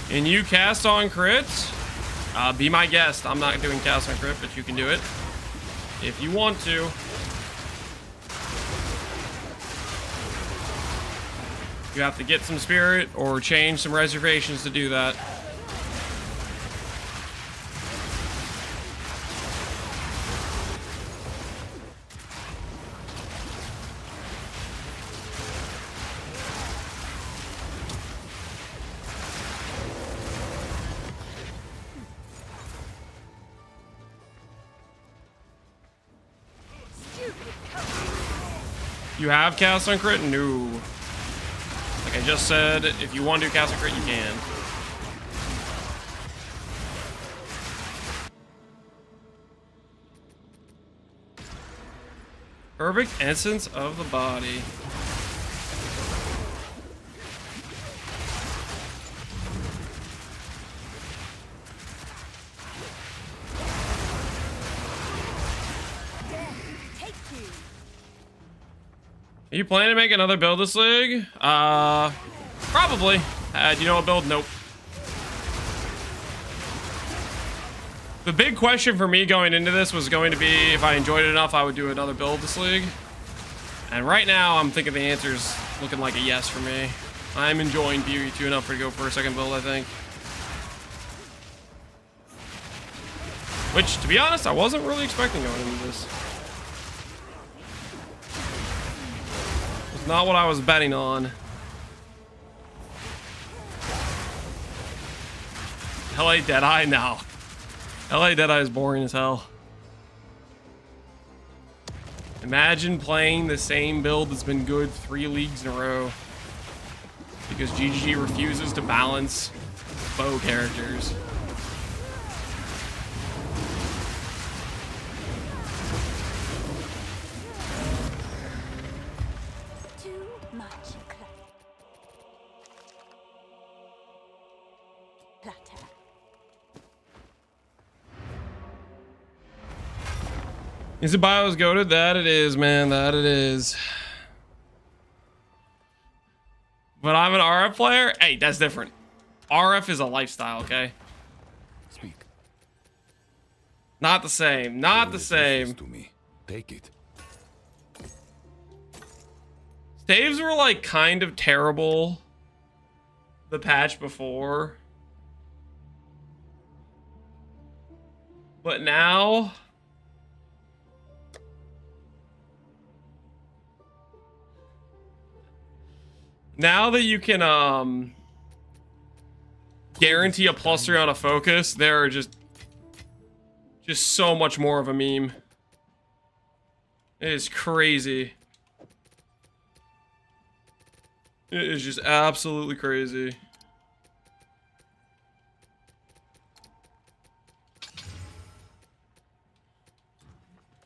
Can you cast on crits? Be my guest. I'm not doing cast on crit, but you can do it if you want to. You have to get some spirit or change some reservations to do that. You have cast on crit? No. Like I just said, if you want to do cast on crit, you can. Perfect essence of the body. Are you planning to make another build this league? Probably. Do you know what build? Nope. The big question for me going into this was going to be if I enjoyed it enough, I would do another build this league. And right now, I'm thinking the answer's looking like a yes for me. I'm enjoying BU2 enough to go for a second build, I think. Which, to be honest, I wasn't really expecting going into this. Not what I was betting on. LA Deadeye? No. LA Deadeye is boring as hell. Imagine playing the same build that's been good 3 leagues in a row. Because GGG refuses to balance bow characters. Is it bios goated? That it is, man. That it is. But I'm an RF player? Hey, that's different. RF is a lifestyle, okay? Speak. Not the same. Not the same. To me. Take it. Saves were like kind of terrible the patch before. But now... Now that you can guarantee a +3 on a focus, they're just so much more of a meme. It is crazy. It is just absolutely crazy.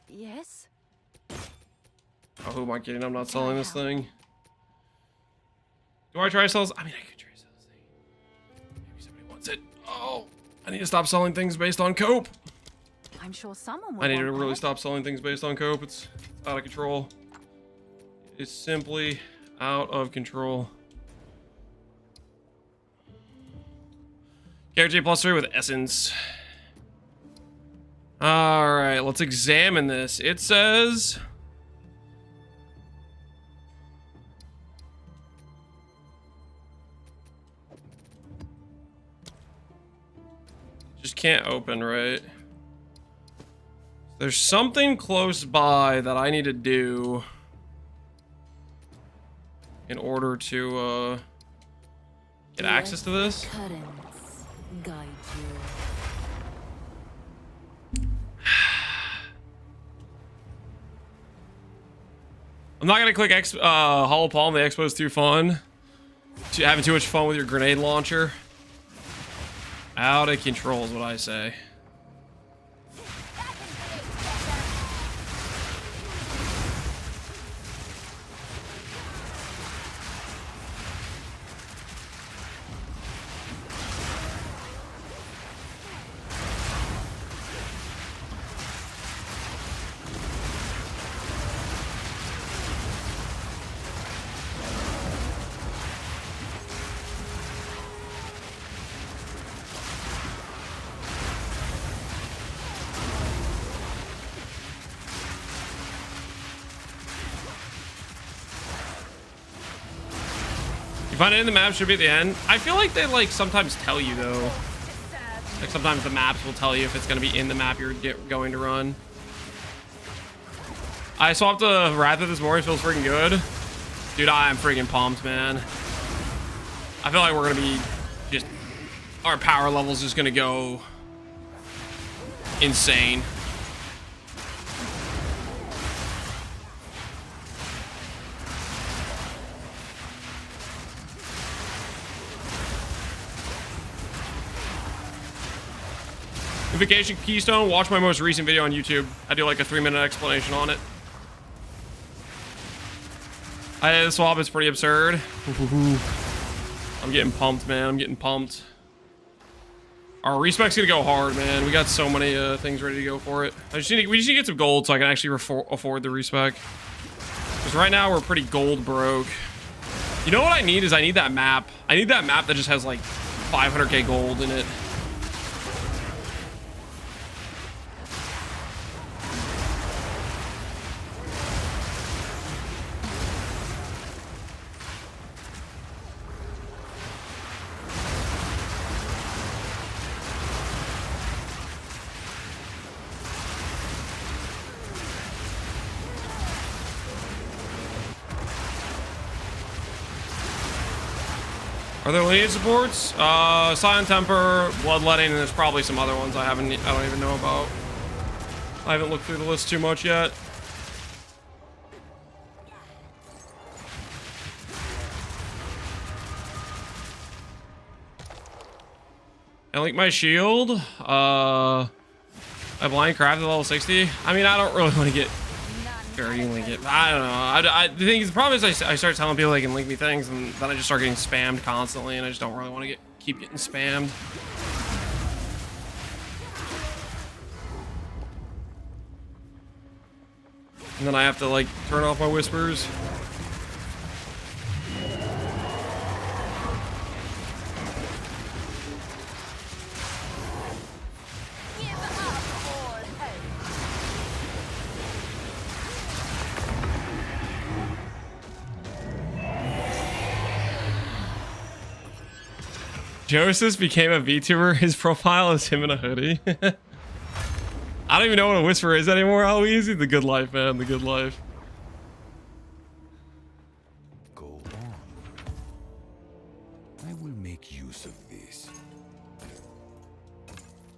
Yes? Oh, who am I kidding? I'm not selling this thing. Do I try to sell this? I mean, I could try to sell this thing. Maybe somebody wants it. Oh, I need to stop selling things based on cope. I'm sure someone will I need to want really that. stop selling things based on cope. It's out of control. It's simply out of control. Guarantee +3 with essence. All right, let's examine this. It says just can't open, right? There's something close by that I need to do in order to get access to this. Currents guide you. I'm not gonna click Hollow Palm. The expo's too fun. Having too much fun with your grenade launcher. Out of control is what I say. Find it in the map, should be at the end. I feel like they like sometimes tell you though. Like sometimes the maps will tell you if it's gonna be in the map you're going to run. I swapped the Wrath this morning, feels freaking good. Dude, I am freaking pumped, man. I feel like we're gonna be just, our power level's just gonna go insane. Vacation Keystone, watch my most recent video on YouTube. I do like a 3-minute explanation on it. The swap is pretty absurd. I'm getting pumped, man. I'm getting pumped. Our respec's gonna go hard, man. We got so many things ready to go for it. We just need to get some gold so I can actually afford the respec. Because right now we're pretty gold broke. You know what I need is I need that map. I need that map that just has like 500k gold in it. Are there lineage supports? Silent Temper, Bloodletting, and there's probably some other ones I don't even know about. I haven't looked through the list too much yet. I like my shield. I blind crafted level 60. I mean, I don't really want to get very link it. I don't know. The thing is, the problem is I start telling people they can link me things, and then I just start getting spammed constantly, and I just don't really want to keep getting spammed. And then I have to like turn off my whispers. Joseph became a VTuber. His profile is him in a hoodie. I don't even know what a whisper is anymore. How easy? The good life, man. The good life. Go on. I will make use of this.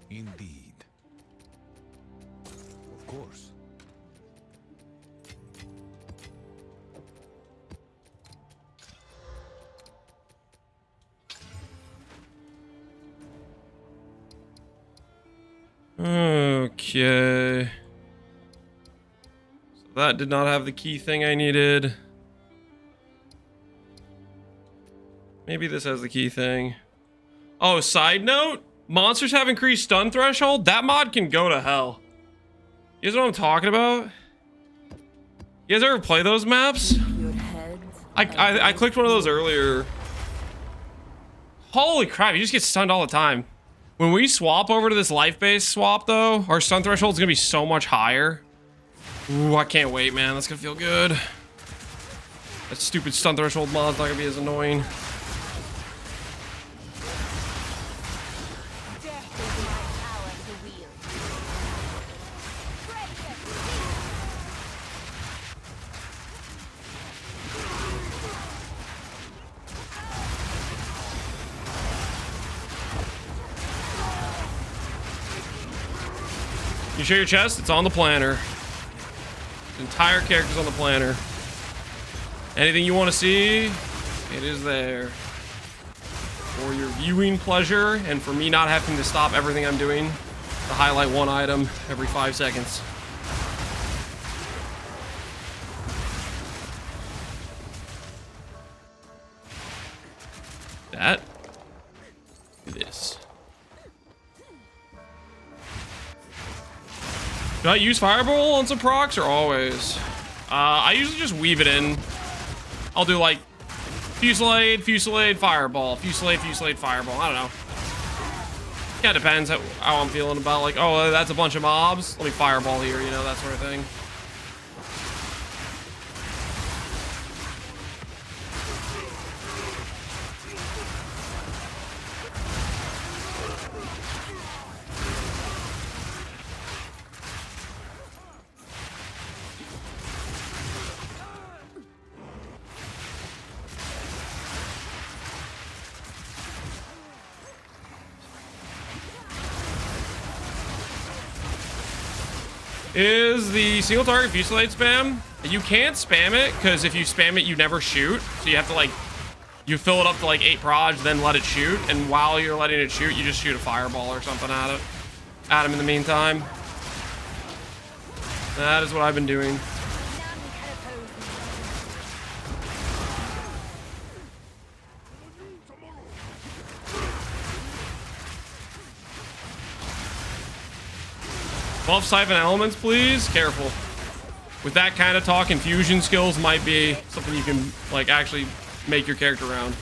Indeed. Of course. Okay. So that did not have the key thing I needed. Maybe this has the key thing. Oh, side note, monsters have increased stun threshold. That mod can go to hell. You guys know what I'm talking about? You guys ever play those maps? I clicked one of those earlier. Holy crap, you just get stunned all the time. When we swap over to this life-based swap, though, our stun threshold is going to be so much higher. Ooh, I can't wait, man. That's going to feel good. That stupid stun threshold mod's not going to be as annoying. You show your chest? It's on the planner. The entire character's on the planner. Anything you want to see, it is there. For your viewing pleasure, and for me not having to stop everything I'm doing to highlight one item every 5 seconds. That. This. Do I use Fireball on some procs or always? I usually just weave it in. I'll do like Fusillade, Fusillade, Fireball, Fusillade, Fusillade, Fireball. I don't know. Yeah, it depends how I'm feeling about like, oh, that's a bunch of mobs. Let me Fireball here, you know, that sort of thing. Is the single target Fusillade spam? You can't spam it, because if you spam it, you never shoot. So you have to, like, you fill it up to, like, 8 proj, then let it shoot. And while you're letting it shoot, you just shoot a fireball or something at it. At him in the meantime. That is what I've been doing. Buff Siphon Elements, please. Careful. With that kind of talk, infusion skills might be something you can, like, actually make your character around.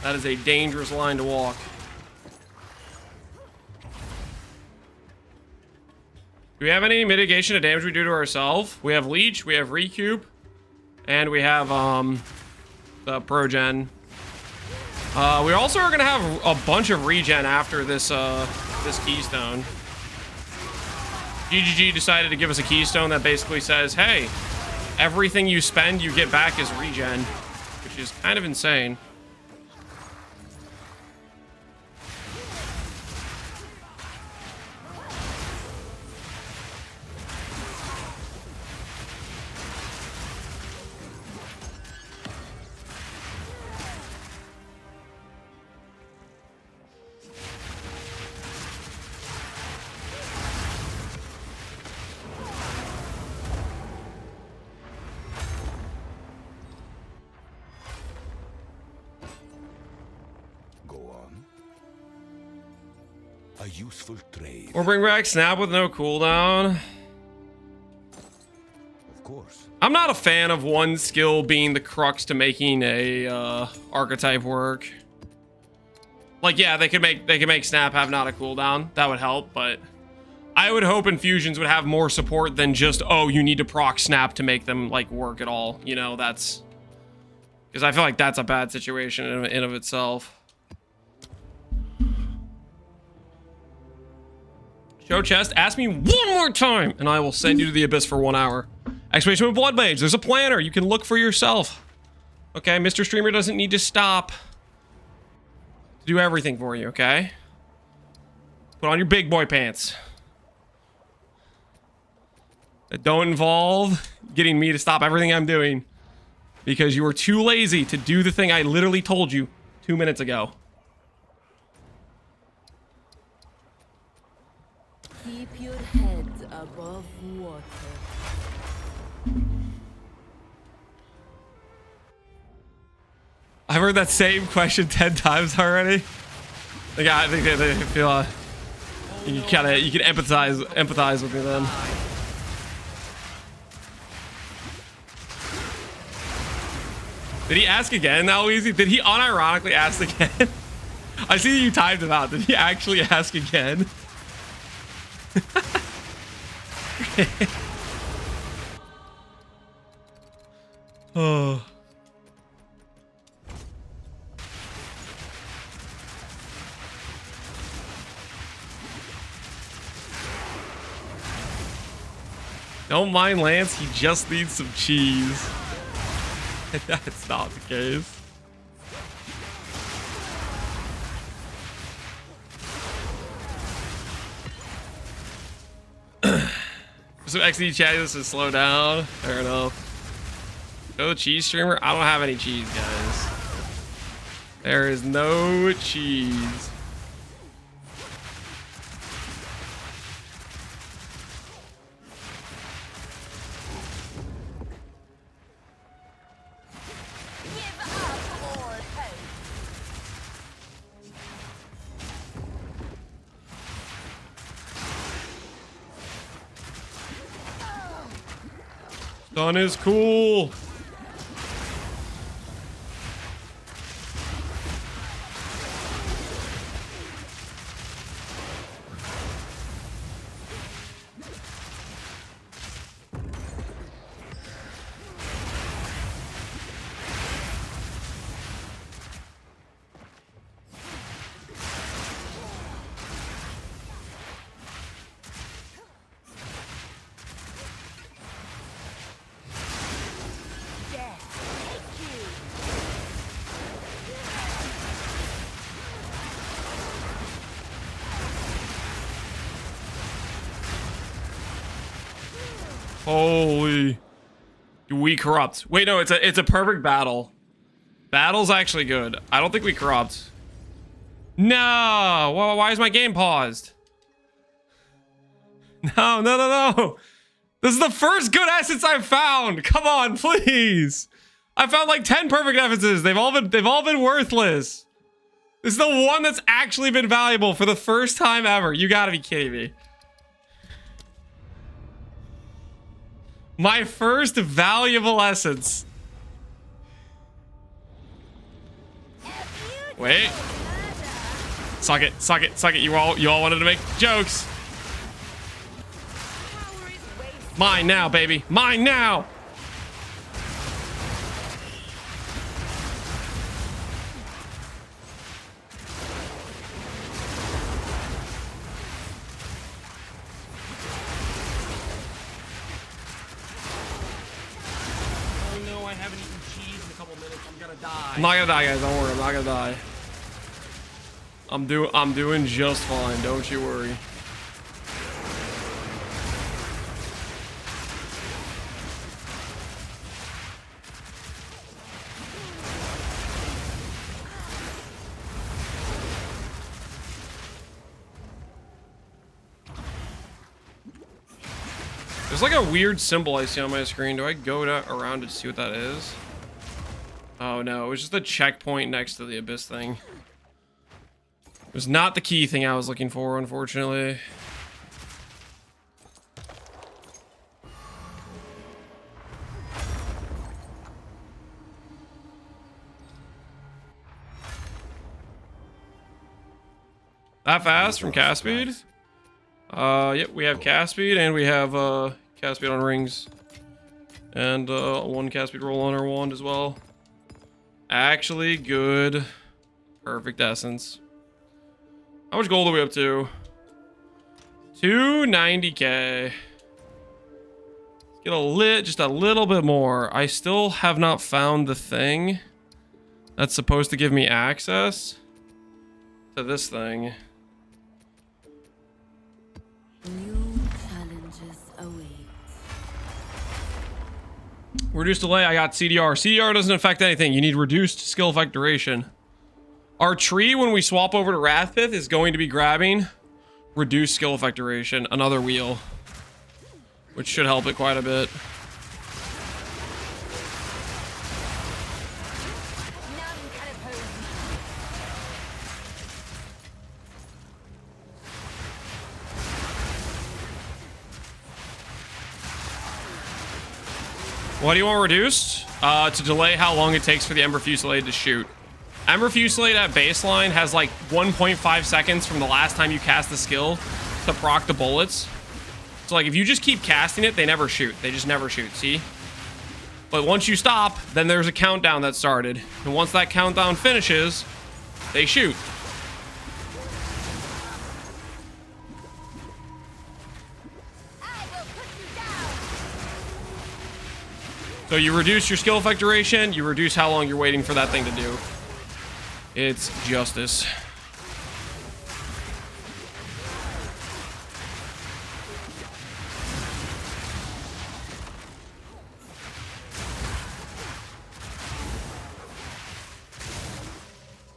That is a dangerous line to walk. Do we have any mitigation of damage we do to ourselves? We have Leech, we have Recoup, and we have, the Progen. We also are gonna have a bunch of regen after this, this Keystone. GGG decided to give us a keystone that basically says, hey, everything you spend, you get back as regen, which is kind of insane. A useful trade. Or bring back Snap with no cooldown. Of course. I'm not a fan of one skill being the crux to making a archetype work. Like, yeah, they could make Snap have not a cooldown. That would help, but I would hope infusions would have more support than just, oh, you need to proc Snap to make them like work at all. You know, that's because I feel like that's a bad situation in of itself. Show chest, ask me one more time, and I will send you to the abyss for 1 hour. Exclamation with bloodmage. There's a planner. You can look for yourself. Okay, Mr. Streamer doesn't need to stop to do everything for you, okay? Put on your big boy pants. That don't involve getting me to stop everything I'm doing because you were too lazy to do the thing I literally told you 2 minutes ago. Keep your head above water. I've heard that same question 10 times already. Like, I think they feel you can empathize with me then. Did he ask again, Aloezy? Did he unironically ask again? I see you timed him out. Did he actually ask again? Oh. Don't mind Lance, he just needs some cheese. That's not the case. Some XD chat, this is slow down. Fair enough. No cheese streamer? I don't have any cheese, guys. There is no cheese. Stun is cool. Holy. We corrupt. Wait, no, it's a perfect battle. Battle's actually good. I don't think we corrupt. No! Why is my game paused? No. This is the first good essence I've found. Come on, please. I found like 10 perfect essences. They've all been worthless. This is the one that's actually been valuable for the first time ever. You gotta be kidding me. My first valuable essence. Wait. Suck it. You all wanted to make jokes. Mine now, baby. Mine now. I'm not gonna die, guys. Don't worry. I'm not gonna die. I'm doing just fine. Don't you worry. There's like a weird symbol I see on my screen. Do I go around to see what that is? Oh no, it was just a checkpoint next to the abyss thing. It was not the key thing I was looking for, unfortunately. That fast from cast speed? Yep, we have cast speed and we have cast speed on rings. And one cast speed roll on our wand as well. Actually good. Perfect essence. How much gold are we up to? 290k. Get just a little bit more. I still have not found the thing that's supposed to give me access to this thing. New challenges await. Reduced delay, I got CDR. CDR doesn't affect anything. You need reduced skill effect duration. Our tree, when we swap over to Wrathpith, is going to be grabbing reduced skill effect duration, another wheel, which should help it quite a bit. What do you want reduced? To delay how long it takes for the Ember Fusillade to shoot. Ember Fusillade at baseline has like 1.5 seconds from the last time you cast the skill to proc the bullets. So like if you just keep casting it, they never shoot. They just never shoot, see? But once you stop, then there's a countdown that started. And once that countdown finishes, they shoot. So you reduce your skill effect duration, you reduce how long you're waiting for that thing to do. It's justice.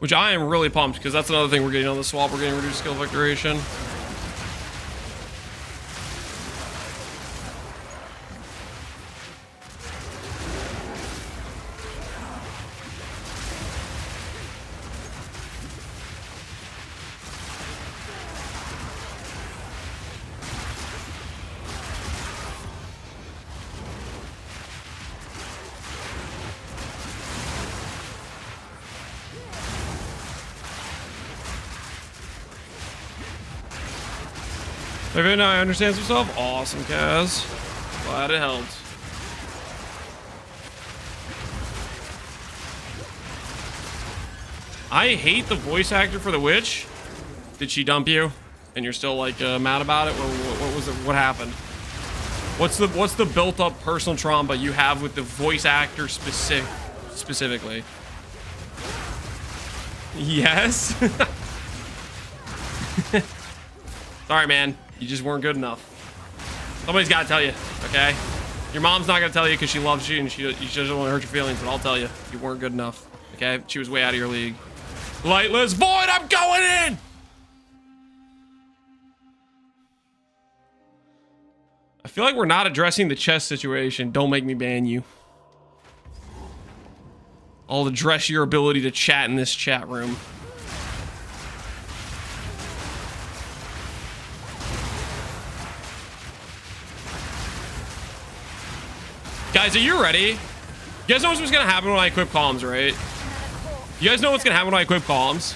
Which I am really pumped, because that's another thing we're getting on the swap. We're getting reduced skill effect duration. Maybe now I understand himself. Awesome, Kaz. Glad it helped. I hate the voice actor for the witch. Did she dump you? And you're still like mad about it? What was it? What happened? What's the built-up personal trauma you have with the voice actor specifically? Yes. Sorry, man. You just weren't good enough. Somebody's got to tell you, okay? Your mom's not going to tell you because she loves you and she doesn't want to hurt your feelings, but I'll tell you, you weren't good enough, okay? She was way out of your league. Lightless Void, I'm going in! I feel like we're not addressing the chest situation. Don't make me ban you. I'll address your ability to chat in this chat room. Guys, are you ready? You guys know what's gonna happen when I equip Kaoms, right? You guys know what's gonna happen when I equip Kaoms?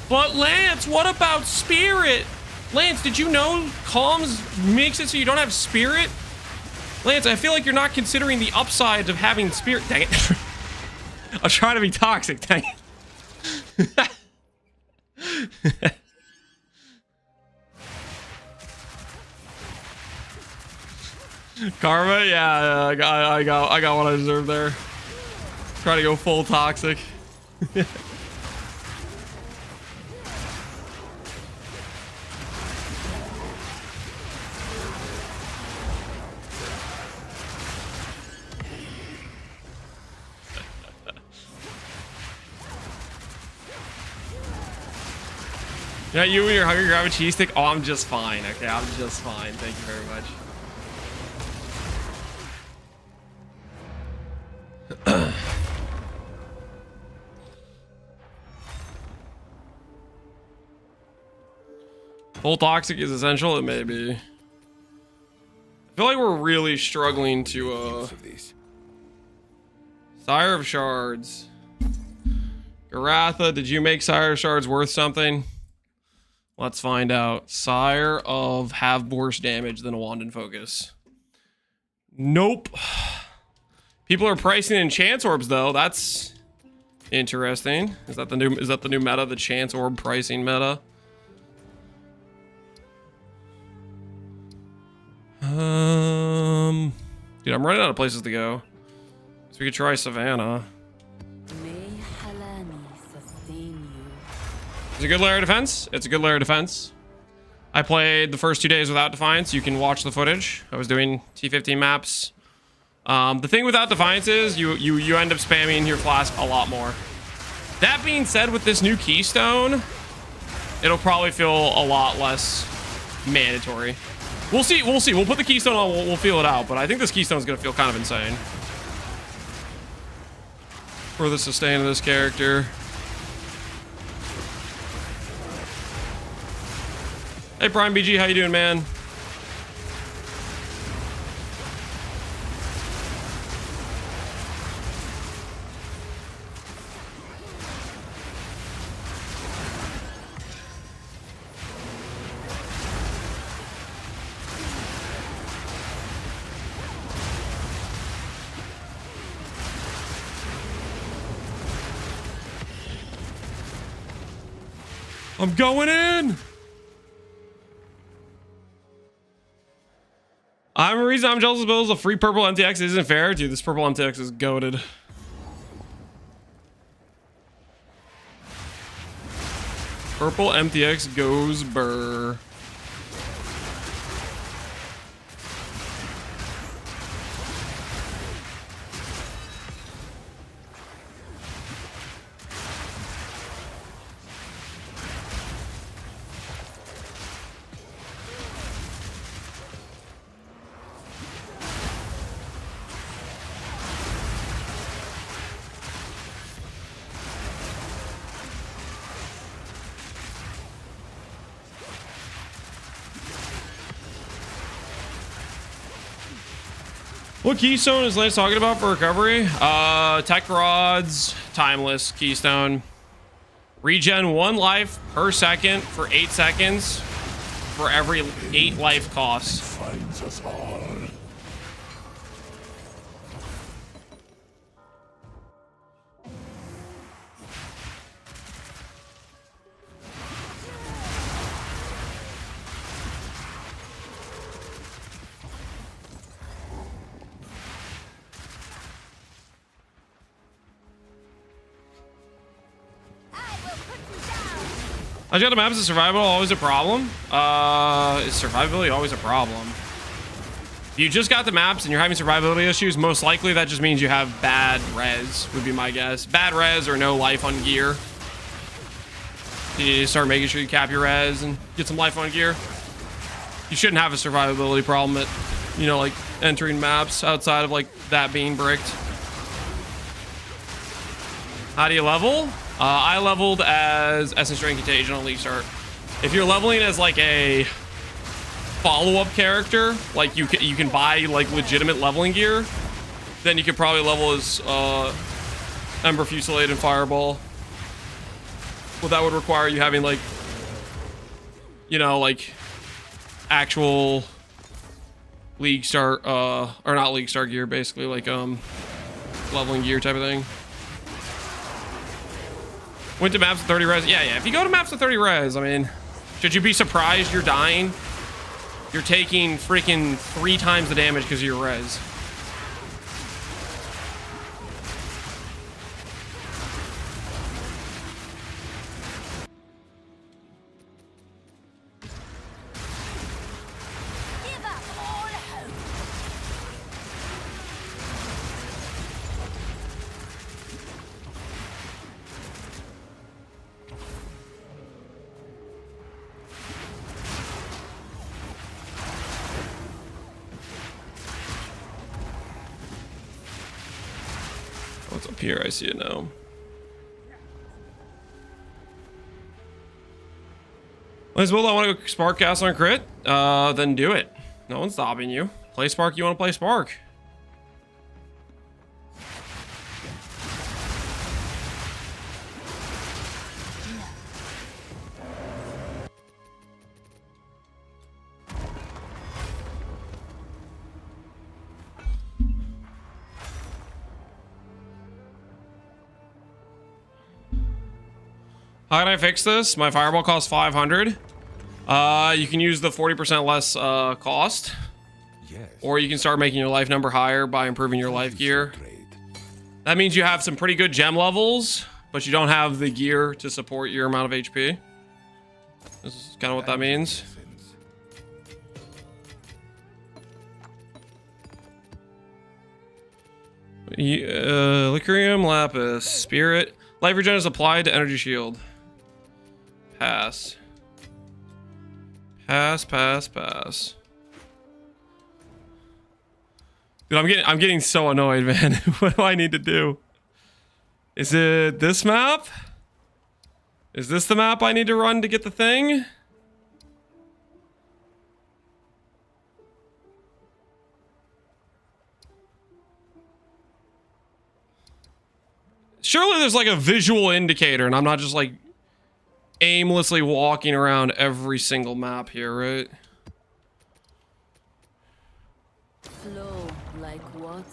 But Lance, what about Spirit? Lance, did you know Kaoms makes it so you don't have Spirit? Lance, I feel like you're not considering the upsides of having Spirit. Dang it. I'll try to be toxic, dang it. Karma, yeah, I got what I deserve there. Try to go full toxic. Yeah, you and your hungry grab a cheese stick. Oh, I'm just fine. Okay, I'm just fine. Thank you very much. Full toxic is essential. It may be. I feel like we're really struggling to Sire of Shards. Garatha, did you make Sire of Shards worth something? Let's find out. Sire of have worse damage than a Wand and Focus. Nope. People are pricing in Chance Orbs though. That's interesting. Is that the new meta, the Chance Orb pricing meta? Dude, I'm running out of places to go. So we could try Savannah. It's a good layer of defense. It's a good layer of defense. I played the first 2 days without Defiance. You can watch the footage. I was doing T15 maps. The thing without Defiance is you end up spamming your flask a lot more. That being said, with this new Keystone, it'll probably feel a lot less mandatory. We'll see. We'll see. We'll put the Keystone on. We'll feel it out. But I think this Keystone is going to feel kind of insane. For the sustain of this character. Hey, Prime BG. How you doing, man? I'm going in. I'm a reason I'm jealous of Bills. A free purple MTX isn't fair. Dude, this purple MTX is goated. Purple MTX goes burr. What keystone is Lance talking about for recovery? Tech rods, timeless keystone. Regen 1 life per second for 8 seconds for every 8 life costs. Finds us all. I just got the maps. Is survival always a problem? Is survivability always a problem? If you just got the maps and you're having survivability issues, most likely that just means you have bad res, would be my guess. Bad res or no life on gear. You need to start making sure you cap your res and get some life on gear. You shouldn't have a survivability problem at, you know, like entering maps outside of like that being bricked. How do you level? I leveled as Essence Drain Contagion on League Start. If you're leveling as like a follow-up character, like you can buy like legitimate leveling gear, then you could probably level as Ember Fusillade and Fireball. Well, that would require you having like, you know, like actual League Start or not League Start gear, basically like leveling gear type of thing. Went to maps with 30 res. Yeah. If you go to maps with 30 res, I mean, should you be surprised you're dying? You're taking freaking 3 times the damage because of your res. What's up here? I see it now. Well, I want to go Spark Cast on crit. Then do it. No one's stopping you. Play Spark. You want to play Spark. How can I fix this? My fireball costs 500. You can use the 40% less cost. Yes. Or you can start making your life number higher by improving your life gear. That means you have some pretty good gem levels, but you don't have the gear to support your amount of HP. This is kind of what that means. Lycurium, Lapis, Spirit. Life regen is applied to energy shield. Pass. Pass. Dude, I'm getting so annoyed, man. What do I need to do? Is it this map? Is this the map I need to run to get the thing? Surely there's like a visual indicator and I'm not just like aimlessly walking around every single map here, right? Flow like water.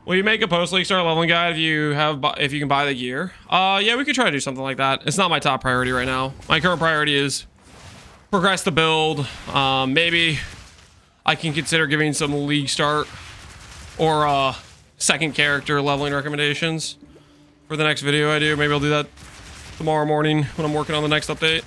Will you make a post-league start leveling guide if you can buy the gear? Yeah, we could try to do something like that. It's not my top priority right now. My current priority is progress the build. Maybe I can consider giving some league start or second character leveling recommendations for the next video I do. Maybe I'll do that tomorrow morning when I'm working on the next update.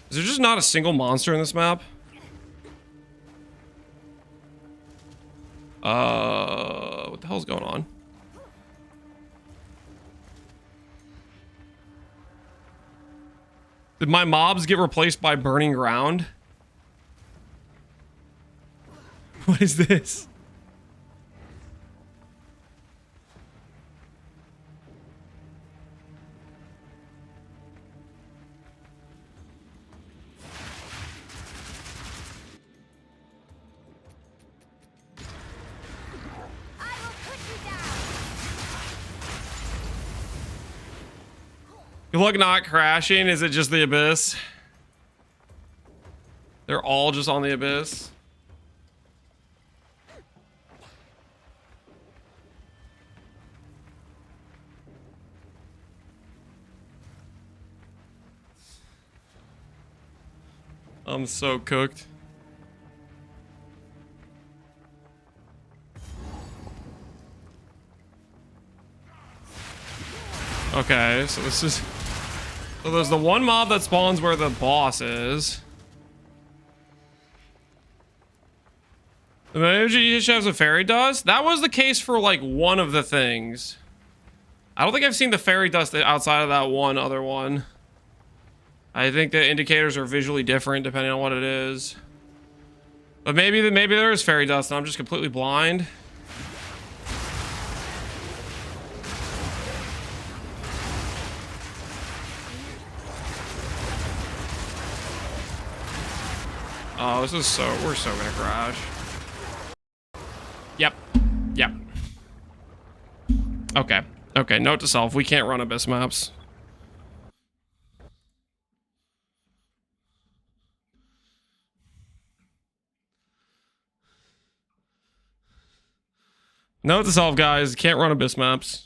Is there just not a single monster in this map? What the hell's going on? Did my mobs get replaced by burning ground? What is this? Good luck not crashing. Is it just the abyss? They're all just on the abyss. I'm so cooked. Okay, so this is... So there's the one mob that spawns where the boss is. The Mage has a fairy dust? That was the case for like one of the things. I don't think I've seen the fairy dust outside of that one other one. I think the indicators are visually different depending on what it is. But maybe there is fairy dust and I'm just completely blind. Oh, this is so... We're so gonna crash. Yep. Yep. Okay. Okay, note to self. We can't run abyss maps. Note to self, guys. Can't run abyss maps.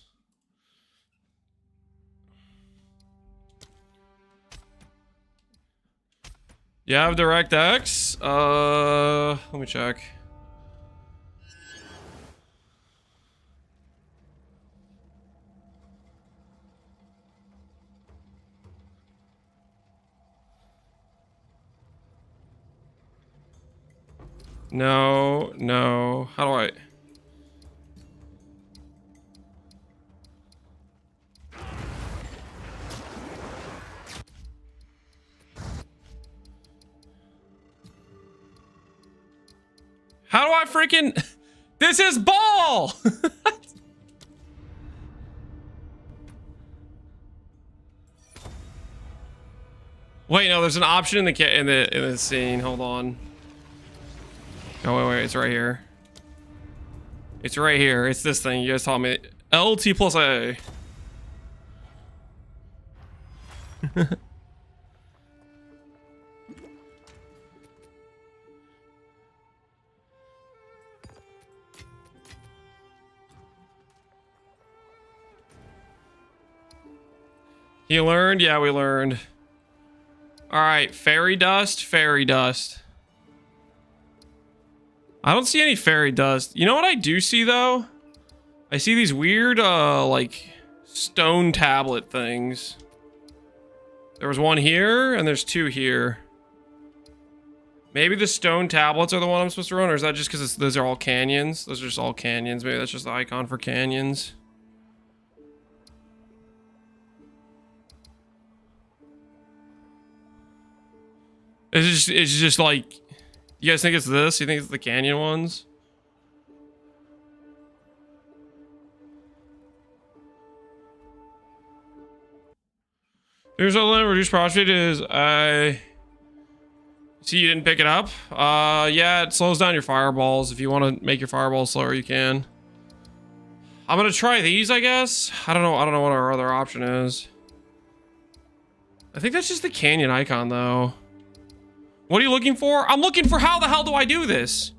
You have DirectX? Let me check. No, no. How do I... How do I freaking... This is ball! Wait, no, there's an option in the scene. Hold on. Oh, wait, it's right here. It's right here. It's this thing. You guys taught me. LT plus A. You learned? Yeah, we learned. All right, fairy dust, fairy dust. I don't see any fairy dust. You know what I do see though? I see these weird, like stone tablet things. There was one here and there's two here. Maybe the stone tablets are the one I'm supposed to run, or is that just because those are all canyons? Those are just all canyons. Maybe that's just the icon for canyons. It's just like, you guys think it's this? You think it's the canyon ones? Here's a limit reduced prospect is I see you didn't pick it up. Yeah, it slows down your fireballs. If you want to make your fireballs slower, you can. I'm gonna try these, I guess. I don't know what our other option is. I think that's just the canyon icon, though. What are you looking for? I'm looking for how the hell do I do this?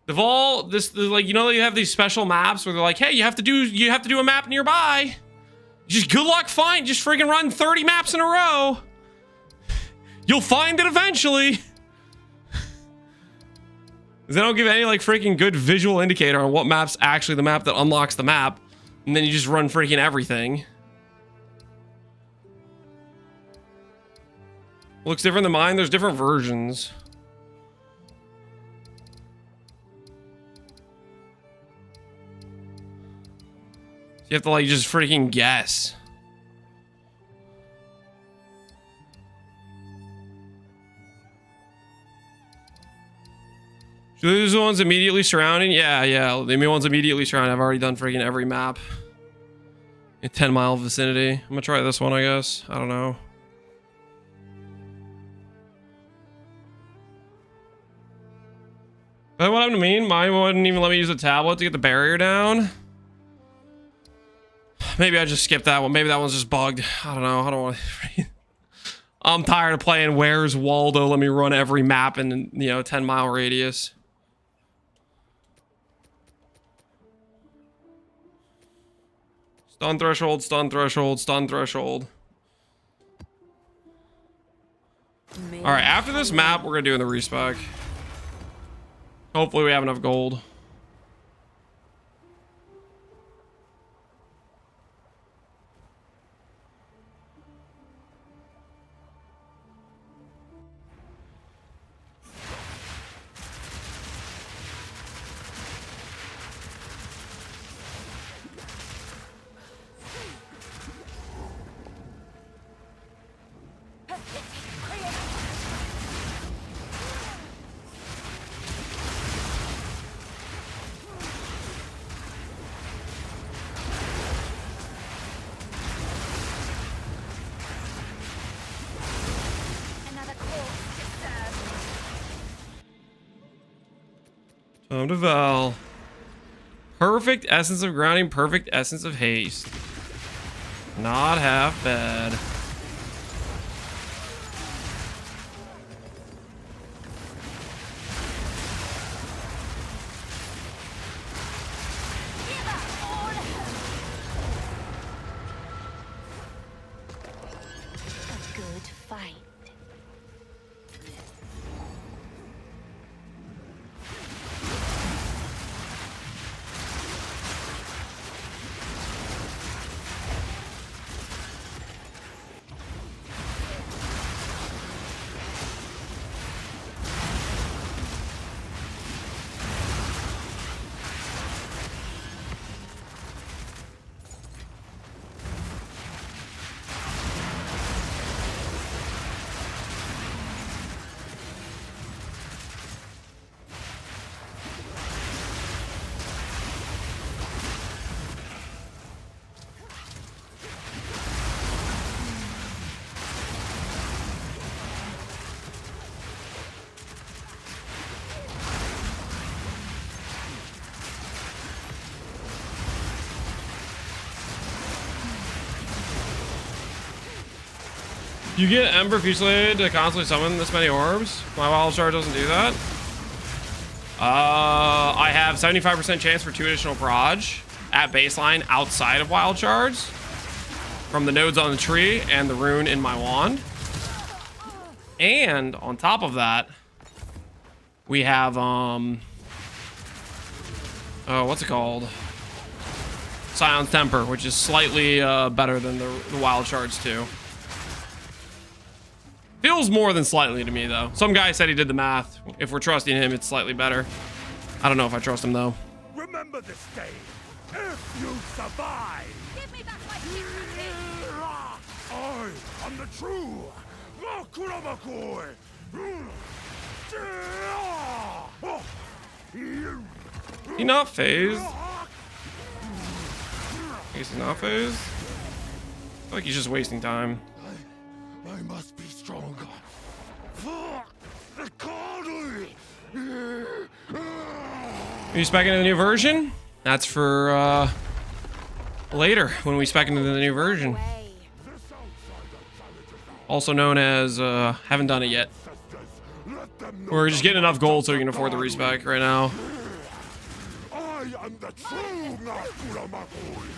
They've all like, you know, you have these special maps where they're like, hey, you have to do a map nearby. Just good luck find. Just friggin' run 30 maps in a row. You'll find it eventually. They don't give any like freaking good visual indicator on what map's actually the map that unlocks the map, and then you just run freaking everything. Looks different than mine. There's different versions. You have to like just freaking guess. So those are the ones immediately surrounding? Yeah. The ones immediately surrounding. I've already done freaking every map. In 10-mile vicinity. I'm gonna try this one, I guess. I don't know. But what happened to me? Mine wouldn't even let me use a tablet to get the barrier down. Maybe I just skipped that one. Maybe that one's just bugged. I don't know. I don't want to. I'm tired of playing Where's Waldo. Let me run every map in, you know, 10-mile radius. Stun threshold, stun threshold, stun threshold. All right, after this map, we're gonna do in the respec. Hopefully we have enough gold. Time to Val. Perfect essence of grounding, perfect essence of haste. Not half bad. A good fight. You get Ember Fusillade to constantly summon this many orbs? My wild shard doesn't do that. I have 75% chance for 2 additional proj at baseline outside of wild shards from the nodes on the tree and the rune in my wand. And on top of that, we have oh, what's it called? Scion's Temper, which is slightly better than the wild shards too. Feels more than slightly to me, though. Some guy said he did the math. If we're trusting him, it's slightly better. I don't know if I trust him, though. Remember this day, if you survive. Give me back my dignity! I am the true Makuramakoi. He not phased? I guess he's not phased? I feel like he's just wasting time. I must be stronger. Are you specking into the new version? That's for later when we spec into the new version. Also known as, haven't done it yet. Let them know We're just getting enough gold so we can afford the respec right now. I am the true Nakura Makui.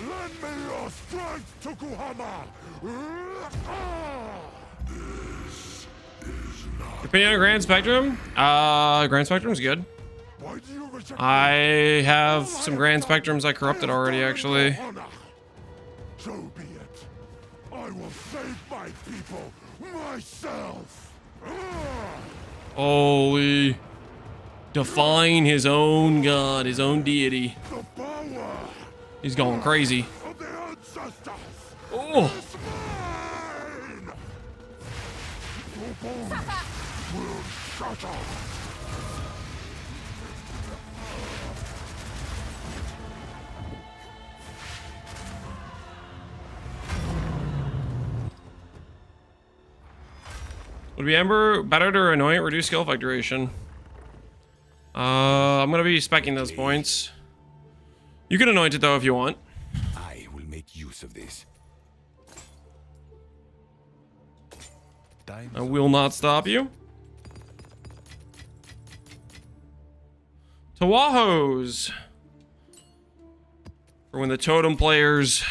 Lend me your strength, Tokuhama! This is not... Opinion on Grand Spectrum? Grand Spectrum's good. Why do you reject I have some Grand Spectrums I corrupted already, actually. So be it. I will save my people myself. Holy. Define his own god, his own deity. The power He's going crazy. of the ancestors Oh. is mine. Your bones will shatter. Would be Ember better to anoint, reduce skill effect duration? I'm gonna be specking those points. You can anoint it though if you want. I will make use of this. I will not stop you. Tawahos. For when the totem players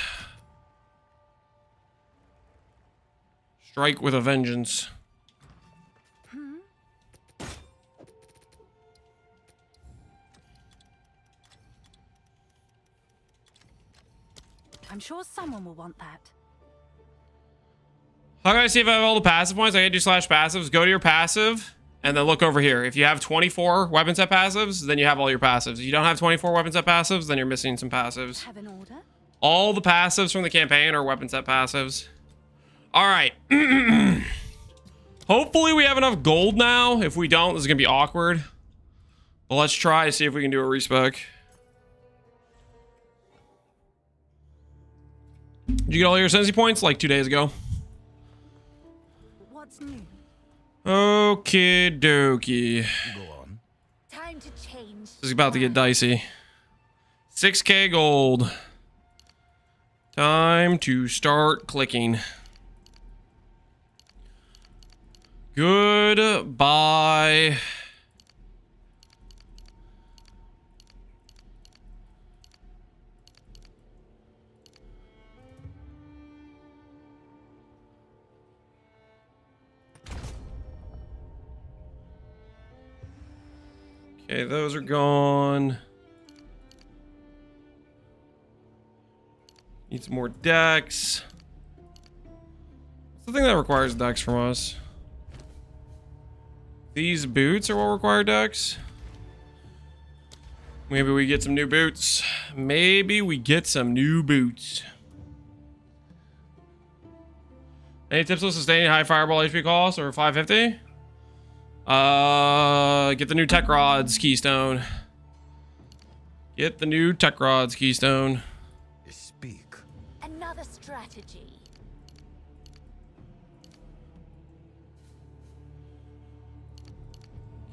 strike with a vengeance. I'm sure someone will want that. How can I see if I have all the passive points? I can do slash passives. Go to your passive and then look over here. If you have 24 weapon set passives, then you have all your passives. If you don't have 24 weapon set passives, then you're missing some passives. Have an order? All the passives from the campaign are weapon set passives. All right. Hopefully we have enough gold now. If we don't, this is going to be awkward. But let's try to see if we can do a respec. Did you get all your Ascendancy points like 2 days ago? What's new? Okie dokie. Go on. Time to change. This is about to get dicey. 6k gold. Time to start clicking. Goodbye. Okay, those are gone. Need some more decks. What's the thing that requires decks from us? These boots are what require decks? Maybe we get some new boots. Maybe we get some new boots. Any tips on sustaining high fireball HP cost or 550? Get the new Tech Rods Keystone. Get the new Tech Rods Keystone. Speak. Another strategy.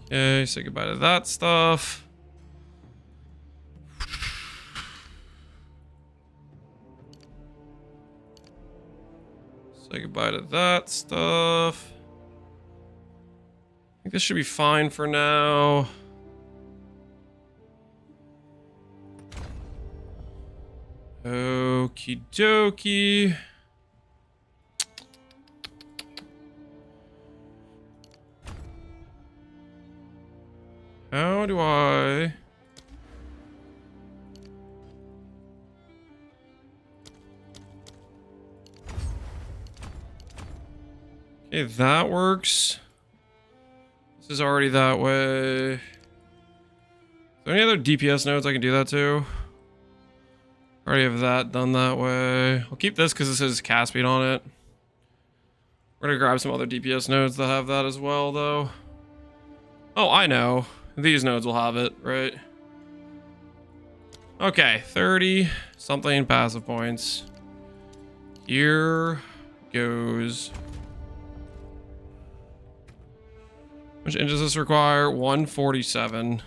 Okay, say goodbye to that stuff. Say goodbye to that stuff. I think this should be fine for now. Okie dokie. How do I... Okay, that works. This is already that way. Is there any other DPS nodes I can do that to? Already have that done that way. I'll keep this because this has cast speed on it. We're gonna grab some other DPS nodes that have that as well, though. Oh, I know. These nodes will have it, right? Okay, 30 something passive points. Here goes. Which inch does this require? 147.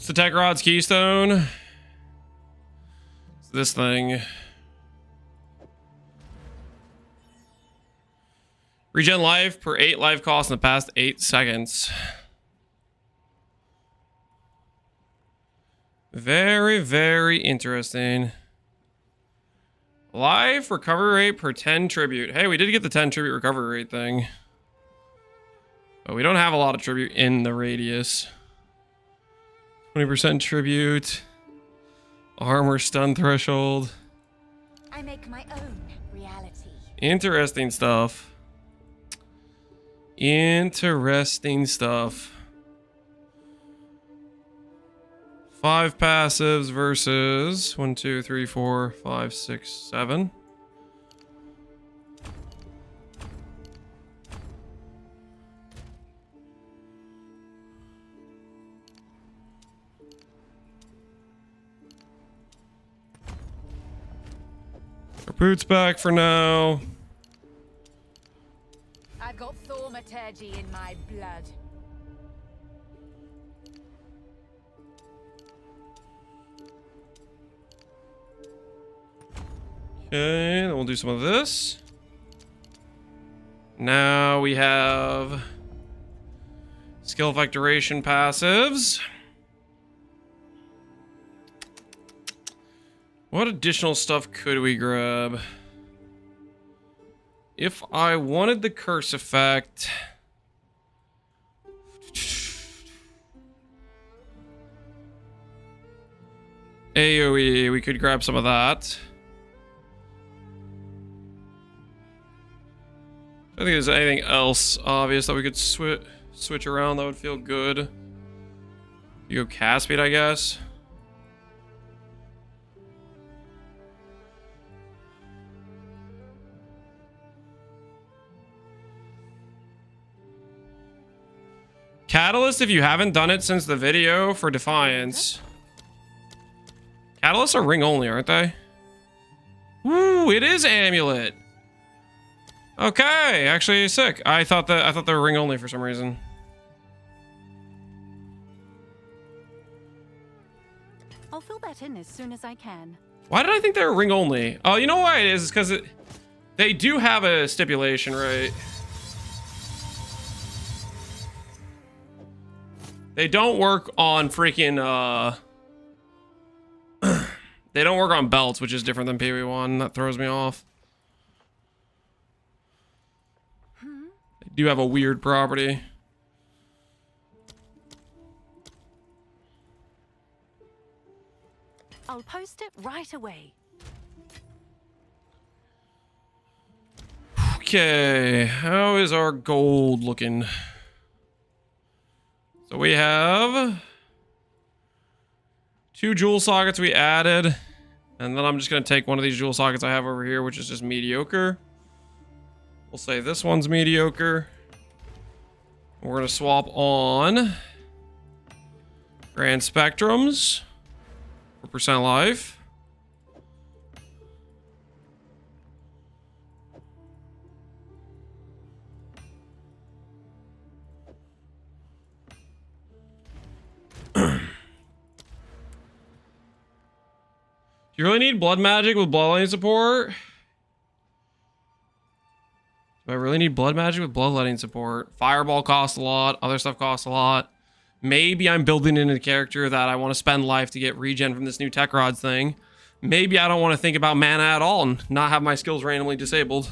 the Tech Rod's keystone? It's this thing. Regen life per 8 life cost in the past 8 seconds. Very, very interesting. Life recovery rate per 10 tribute. Hey, we did get the 10 tribute recovery rate thing. But we don't have a lot of tribute in the radius. 20% tribute. Armor stun threshold. I make my own reality. Interesting stuff. Interesting stuff. 5 passives versus 1, 2, 3, 4, 5, 6, 7. Our boots back for now. I've got thaumaturgy in my blood. Okay, then we'll do some of this. Now we have skill effect duration passives. What additional stuff could we grab? If I wanted the curse effect... AoE, we could grab some of that. I think there's anything else obvious that we could switch around that would feel good. You go cast speed, I guess. Catalyst, if you haven't done it since the video for Defiance. Catalysts are ring only, aren't they? Ooh, it is amulet. Okay, actually sick. I thought they were ring only for some reason. I'll fill that in as soon as I can. Why did I think they were ring only? Oh, you know why it is? It's because they do have a stipulation, right? They don't work on freaking they don't work on belts, which is different than PV1. That throws me off. They do have a weird property. I'll post it right away. Okay, how is our gold looking? So we have 2 jewel sockets we added, and then I'm just gonna take one of these jewel sockets I have over here, which is just mediocre. We'll say this one's mediocre. We're gonna swap on Grand Spectrums for percent life. You really need blood magic with bloodletting support? Do I really need blood magic with bloodletting support? Fireball costs a lot. Other stuff costs a lot. Maybe I'm building in a character that I want to spend life to get regen from this new Tech Rods thing. Maybe I don't want to think about mana at all and not have my skills randomly disabled.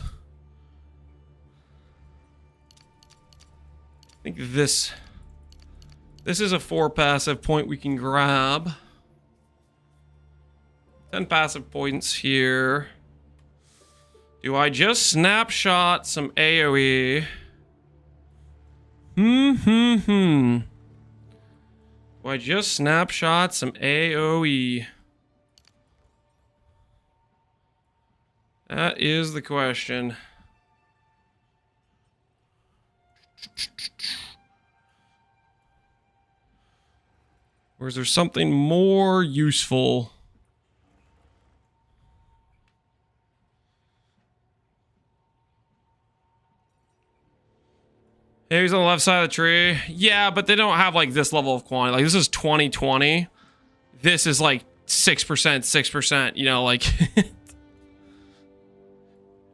I think this is a 4 passive point we can grab. 10 passive points here. Do I just snapshot some AoE? Do I just snapshot some AoE? That is the question. Or is there something more useful? He's on the left side of the tree. Yeah, but they don't have like this level of quantity. Like this is 2020. This is like 6%, 6%, you know, like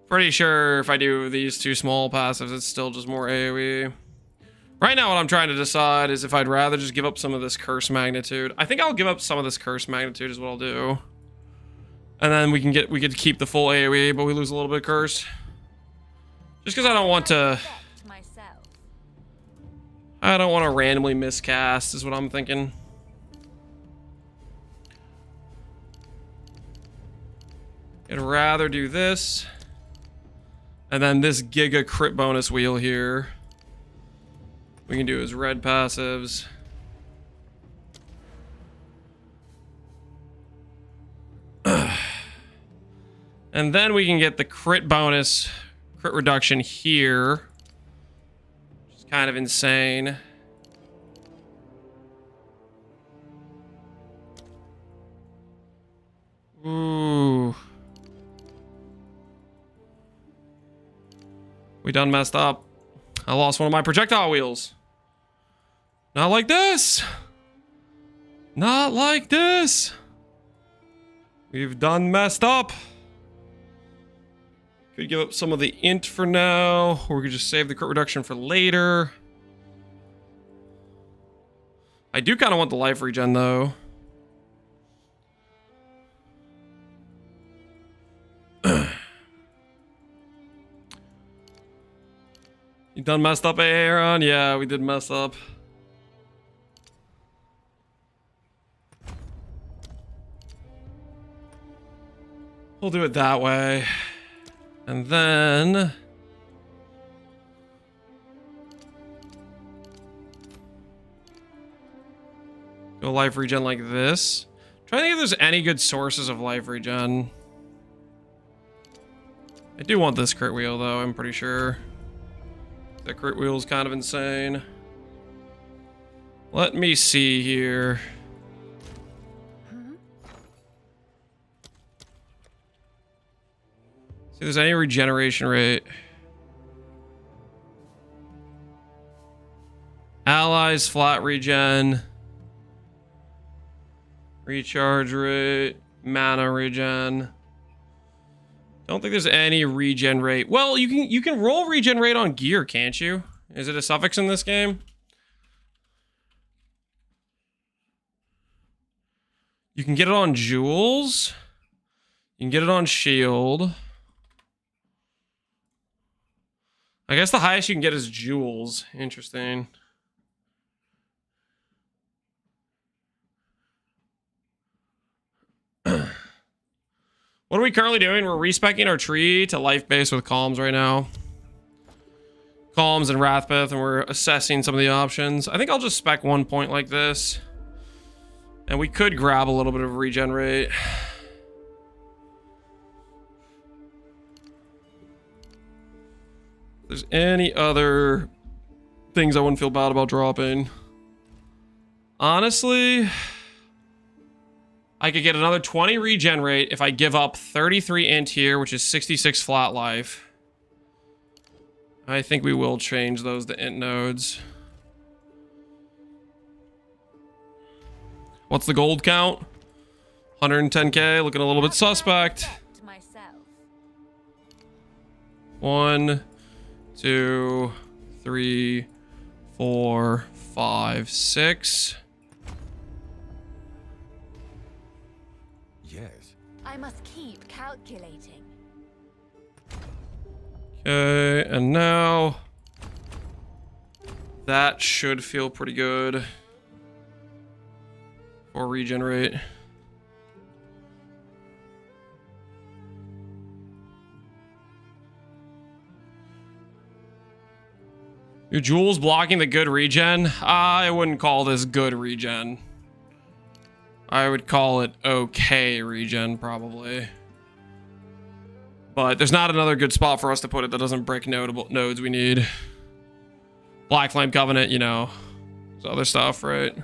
pretty sure if I do these two small passives, it's still just more AoE. Right now, what I'm trying to decide is if I'd rather just give up some of this curse magnitude. I think I'll give up some of this curse magnitude is what I'll do. And then we could keep the full AoE, but we lose a little bit of curse. Just because I don't want to randomly miscast is what I'm thinking. I'd rather do this. And then this giga crit bonus wheel here. We can do his red passives. And then we can get the crit bonus, crit reduction here. Which is kind of insane. Ooh. We done messed up. I lost one of my projectile wheels. Not like this. Not like this. We've done messed up. Could give up some of the int for now, or we could just save the crit reduction for later. I do kind of want the life regen though. You done messed up, Aaron? Yeah, we did mess up. We'll do it that way. And then... go life regen like this. Trying to think if there's any good sources of life regen. I do want this crit wheel though, I'm pretty sure. That crit wheel is kind of insane. Let me see here. See if there's any regeneration rate. Allies flat regen. Recharge rate. Mana regen. Don't think there's any regen rate. Well, you can roll regen rate on gear, can't you? Is it a suffix in this game? You can get it on jewels. You can get it on shield. I guess the highest you can get is jewels. Interesting. What are we currently doing? We're respeccing our tree to life base with Kaoms right now. Kaoms and Wrathbith, and we're assessing some of the options. I think I'll just spec one point like this. And we could grab a little bit of regen rate. If there's any other things I wouldn't feel bad about dropping. Honestly... I could get another 20 regen rate if I give up 33 int here, which is 66 flat life. I think we will change those to int nodes. What's the gold count? 110k, looking a little bit suspect. 1, 2, 3, 4, 5, 6. Yes. I must keep calculating. Okay, and now that should feel pretty good for regenerate. Your jewels blocking the good regen? I wouldn't call this good regen. I would call it okay regen, probably. But there's not another good spot for us to put it that doesn't break notable nodes we need. Black Flame Covenant, you know. There's other stuff, right?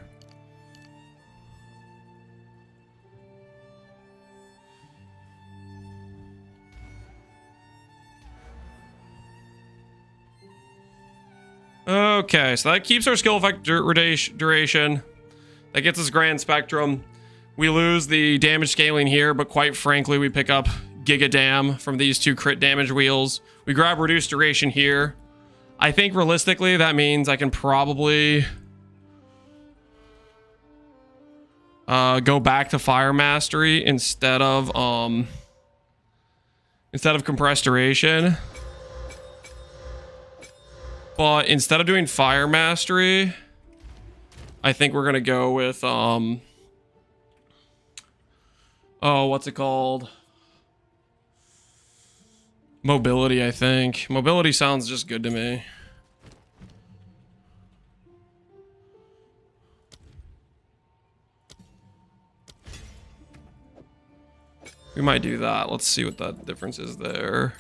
Okay, so that keeps our skill effect duration. That gets us Grand Spectrum. We lose the damage scaling here, but quite frankly, we pick up Giga Dam from these 2 crit damage wheels. We grab reduced duration here. I think realistically, that means I can probably go back to Fire Mastery instead of compressed duration. But instead of doing Fire Mastery, I think we're gonna go with oh, what's it called? Mobility, I think. Mobility sounds just good to me. We might do that. Let's see what that difference is there.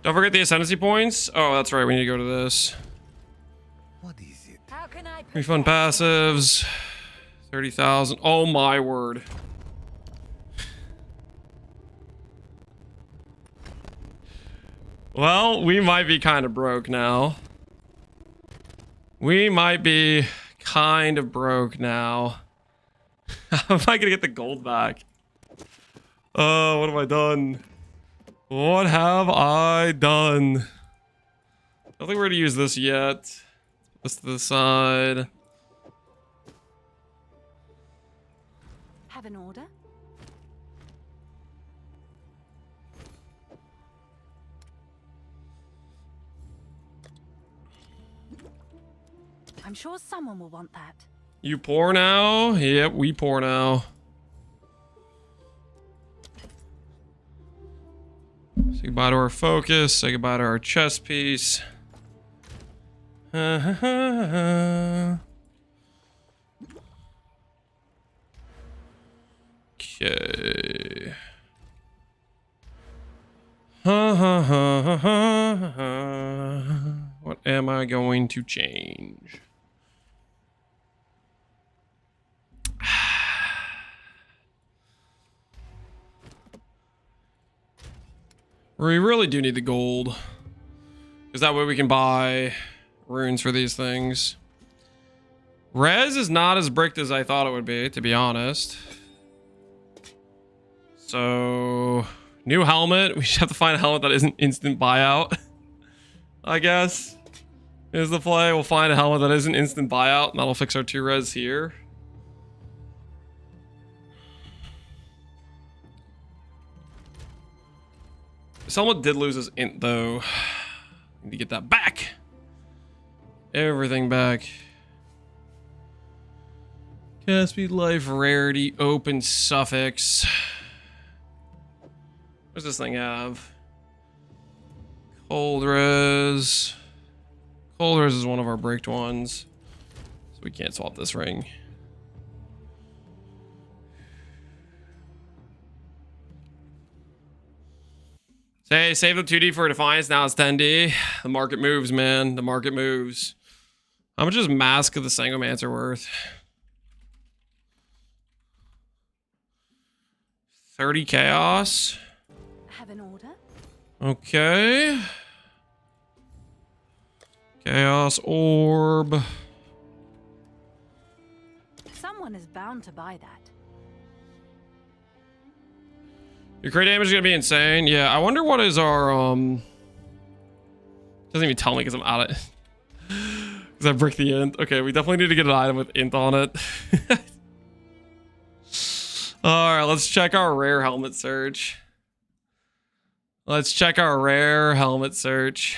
Don't forget the Ascendancy points. Oh, that's right. We need to go to this. What is it? How can I Refund passives. 30,000. Oh my word. Well, we might be kind of broke now. We might be kind of broke now. How am I gonna get the gold back? Oh, what have I done? What have I done? I don't think we're gonna use this yet. Put this to the side. have an order? I'm sure someone will want that. You pour now? Yep, we pour now. Say goodbye to our focus. Say goodbye to our chess piece. Okay. What am I going to change? We really do need the gold, because that way we can buy runes for these things. Res is not as bricked as I thought it would be, to be honest. So, new helmet. We should have to find a helmet that isn't instant buyout, I guess, is the play. We'll find a helmet that isn't instant buyout, and that'll fix our 2 res here. This helmet did lose his int, though. Need to get that back. Everything back. Cast speed, life, rarity, open suffix. What does this thing have? Cold res. Cold res is one of our bricked ones, so we can't swap this ring. Say, save the 2D for Defiance, now it's 10D. The market moves, man. The market moves. How much is Mask of the Sangomancer worth? 30 chaos. Have an order? Okay. Chaos orb. Someone is bound to buy that. Your crit damage is gonna be insane. Yeah, I wonder what is our doesn't even tell me because I'm out of because I bricked the int. Okay, we definitely need to get an item with int on it. Alright, let's check our rare helmet search. Let's check our rare helmet search.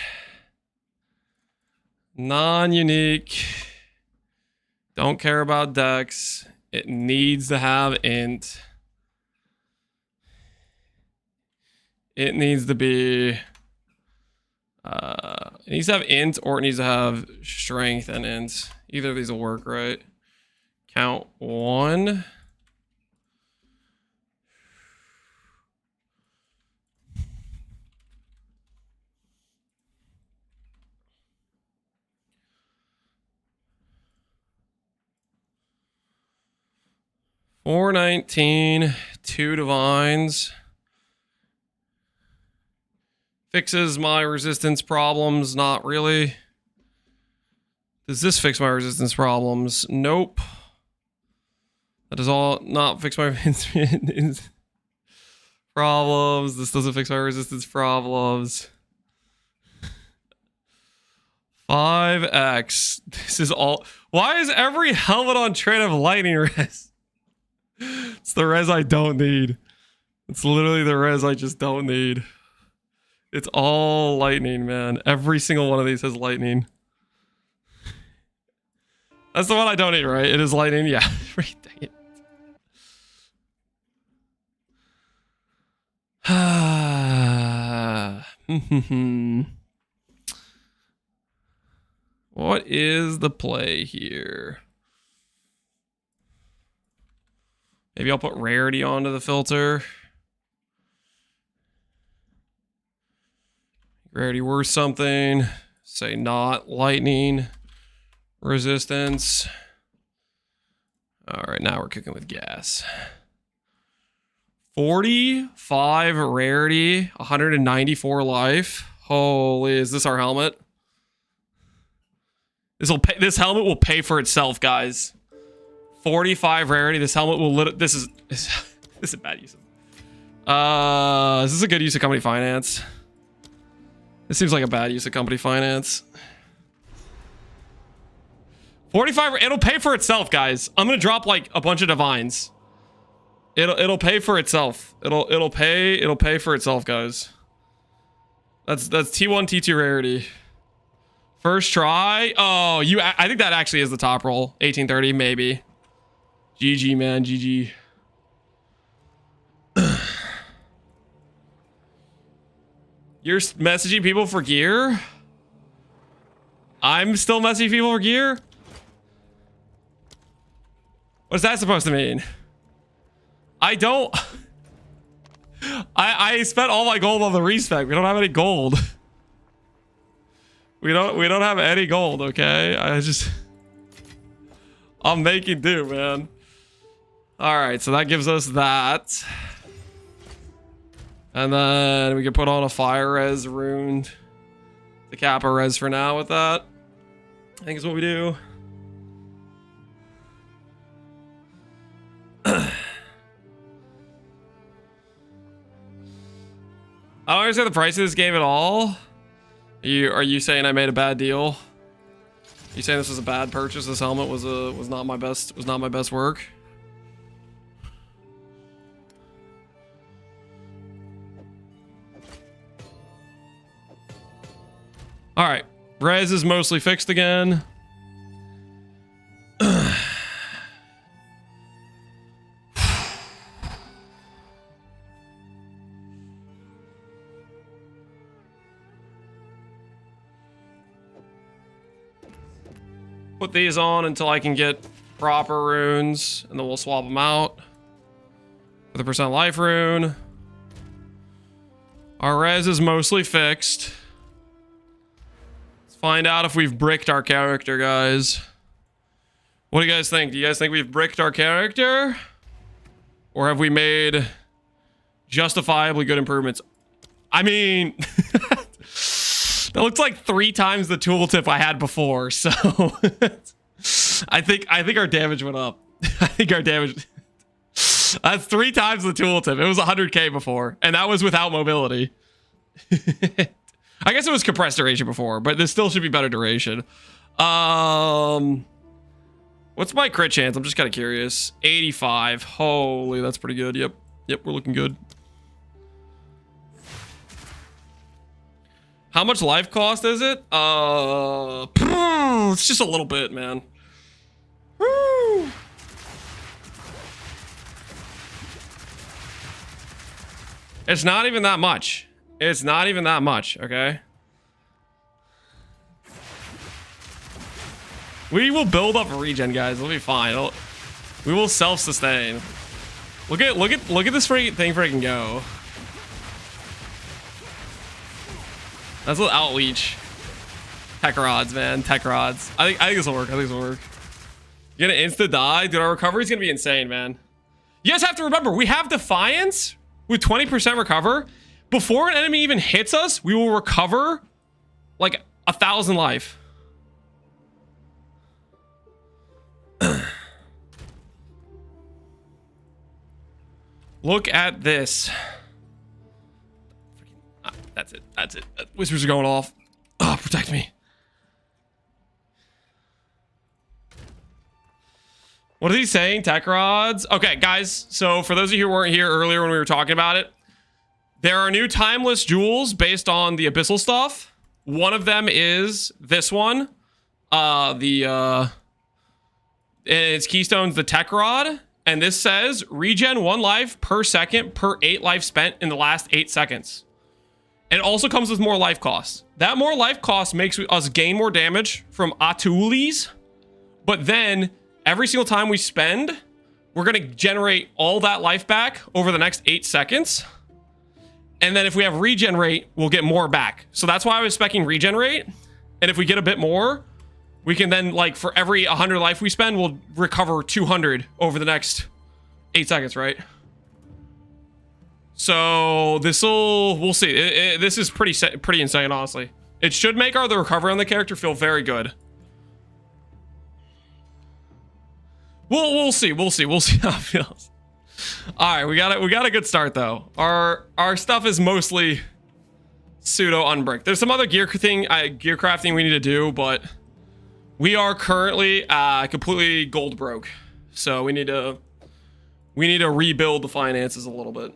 Non-unique. Don't care about dex. It needs to have int. It needs to be it needs to have int, or it needs to have strength and int. Either of these will work, right? Count 1. $419, 2 divines. fixes my resistance problems. Not really. Does this fix my resistance problems? Nope. That does all not fix my problems. This doesn't fix my resistance problems. 5x. This is all. Why is every helmet on trade of lightning res? It's the res I don't need. It's literally the res I just don't need. It's all lightning, man. Every single one of these has lightning. That's the one I don't need, right? It is lightning. Yeah. Right, dang it. What is the play here? Maybe I'll put rarity onto the filter. Rarity worth something. Say not lightning resistance. All right, now we're cooking with gas. 45 rarity, 194 life. Holy, is this our helmet? This helmet will pay for itself, guys. 45 rarity. This helmet will this is a bad use of. Is this a good use of company finance? This seems like a bad use of company finance. 45. It'll pay for itself, guys. I'm gonna drop like a bunch of divines. It'll pay for itself. It'll pay for itself, guys. That's T1 T2 rarity. First try. Oh, I think that actually is the top roll. 1830 maybe. GG, man. GG. You're messaging people for gear? I'm still messaging people for gear? What's that supposed to mean? I don't... I spent all my gold on the respec. We don't have any gold. We don't have any gold, okay? I'm making do, man. Alright, so that gives us that. And then we can put on a fire res rune. The kappa res for now with that. I think is what we do. I don't understand the price of this game at all. Are you saying I made a bad deal? You saying this was a bad purchase? This helmet was not my best work. All right, res is mostly fixed again. Put these on until I can get proper runes, and then we'll swap them out with a percent life rune. Our res is mostly fixed. Let's find out if we've bricked our character, guys. What do you guys think? Do you guys think we've bricked our character? Or have we made justifiably good improvements? I mean... That looks like 3 times the tooltip I had before, so I think our damage went up. I think our damage that's 3 times the tooltip. It was 100k before, and that was without mobility. I guess it was compressed duration before, but this still should be better duration. What's my crit chance? I'm just kind of curious. 85. Holy, that's pretty good. Yep, we're looking good. How much life cost is it? It's just a little bit, man. Woo. It's not even that much. It's not even that much, okay? We will build up a regen, guys. It'll be fine. We will self-sustain. Look at this thing freaking go. That's a little outleach. Tech rods, man. Tech rods. I think this will work. You're gonna insta die? Dude, our recovery is gonna be insane, man. You guys have to remember, we have Defiance with 20% recover, before an enemy even hits us, we will recover like 1,000 life. Look at this. That's it. That's it. Whispers are going off. Oh, protect me. What is he saying? Tech rods? Okay, guys. So for those of you who weren't here earlier when we were talking about it, there are new timeless jewels based on the abyssal stuff. One of them is this one. Its keystone's the tech rod. And this says regen 1 life per second per 8 life spent in the last 8 seconds. And it also comes with more life costs. That more life cost makes us gain more damage from Atulis. But then every single time we spend, we're going to generate all that life back over the next 8 seconds. And then if we have regenerate, we'll get more back. So that's why I was speccing regenerate. And if we get a bit more, we can then, like, for every 100 life we spend, we'll recover 200 over the next 8 seconds, right? So we'll see. This is pretty insane, honestly. It should make the recovery on the character feel very good. We'll see how it feels. All right, we got a good start though. Our stuff is mostly pseudo unbricked. There's some other gear crafting we need to do, but we are currently completely gold broke. So we need to rebuild the finances a little bit.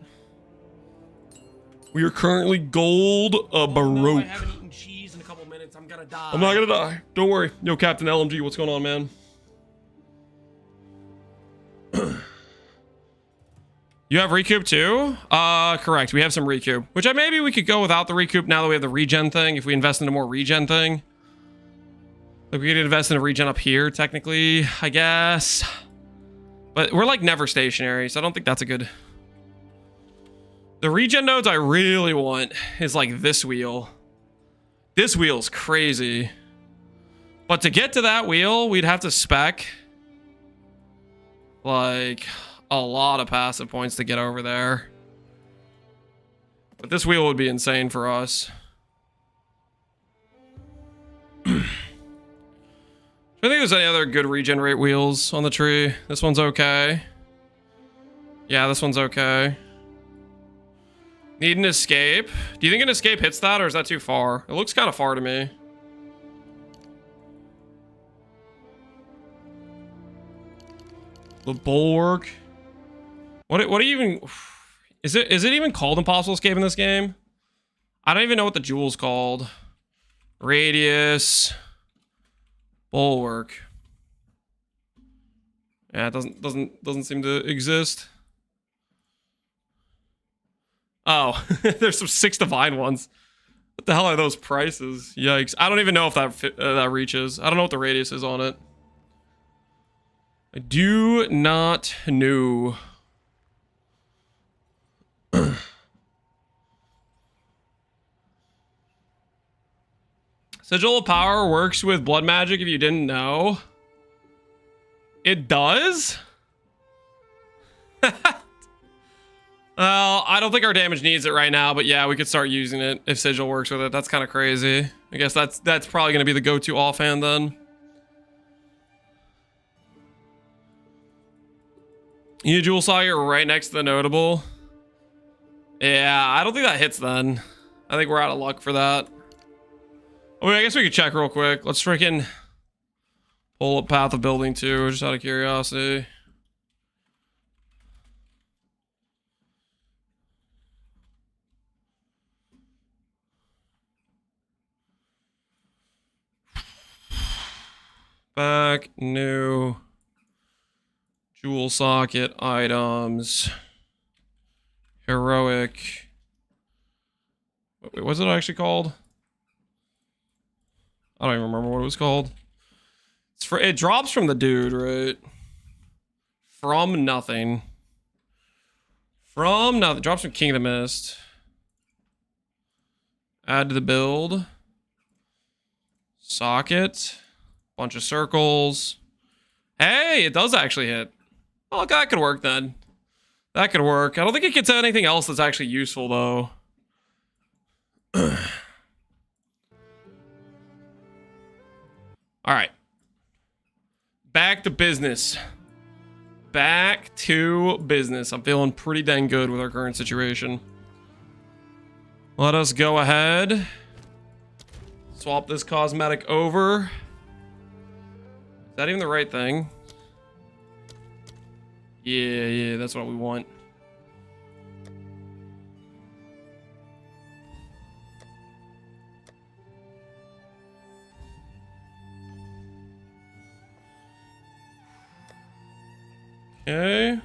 We are currently gold broke. No, I haven't eaten cheese in a couple minutes. I'm gonna die. I'm not gonna die. Don't worry. Yo, Captain LMG, what's going on, man? You have recoup too? Correct. We have some recoup, which maybe we could go without the recoup now that we have the regen thing. If we invest in a more regen thing, like we could invest in a regen up here, technically, I guess. But we're like never stationary, so I don't think that's a good. The regen nodes I really want is like this wheel. This wheel's crazy. But to get to that wheel, we'd have to spec like a lot of passive points to get over there. But this wheel would be insane for us. I think there's any other good regenerate wheels on the tree. This one's okay. Yeah, this one's okay. Need an escape. Do you think an escape hits that, or is that too far? It looks kind of far to me. The bulwark. What do you even... Is it even called impossible escape in this game? I don't even know what the jewel's called. Radius. Bulwark. Yeah, it doesn't seem to exist. Oh, there's some 6 divine ones. What the hell are those prices? Yikes. I don't even know if that reaches. I don't know what the radius is on it. I do not know. Sigil of Power works with blood magic if you didn't know. It does? Well, I don't think our damage needs it right now, but yeah, we could start using it if Sigil works with it. That's kind of crazy. I guess that's probably going to be the go-to offhand then. You jewel socket right next to the notable. Yeah, I don't think that hits then. I think we're out of luck for that. I mean, I guess we could check real quick. Let's freaking pull up Path of Building 2, just out of curiosity. Back, new. Jewel socket items. Heroic. Wait, what's it actually called? I don't even remember what it was called. It drops from the dude, right? From nothing. From nothing. Drops from King of the Mist. Add to the build. Socket. Bunch of circles. Hey, it does actually hit. Oh, that could work then. That could work. I don't think it gets anything else that's actually useful though. All right. Back to business. Back to business. I'm feeling pretty dang good with our current situation. Let us go ahead. Swap this cosmetic over. Is that even the right thing? Yeah, that's what we want. Okay.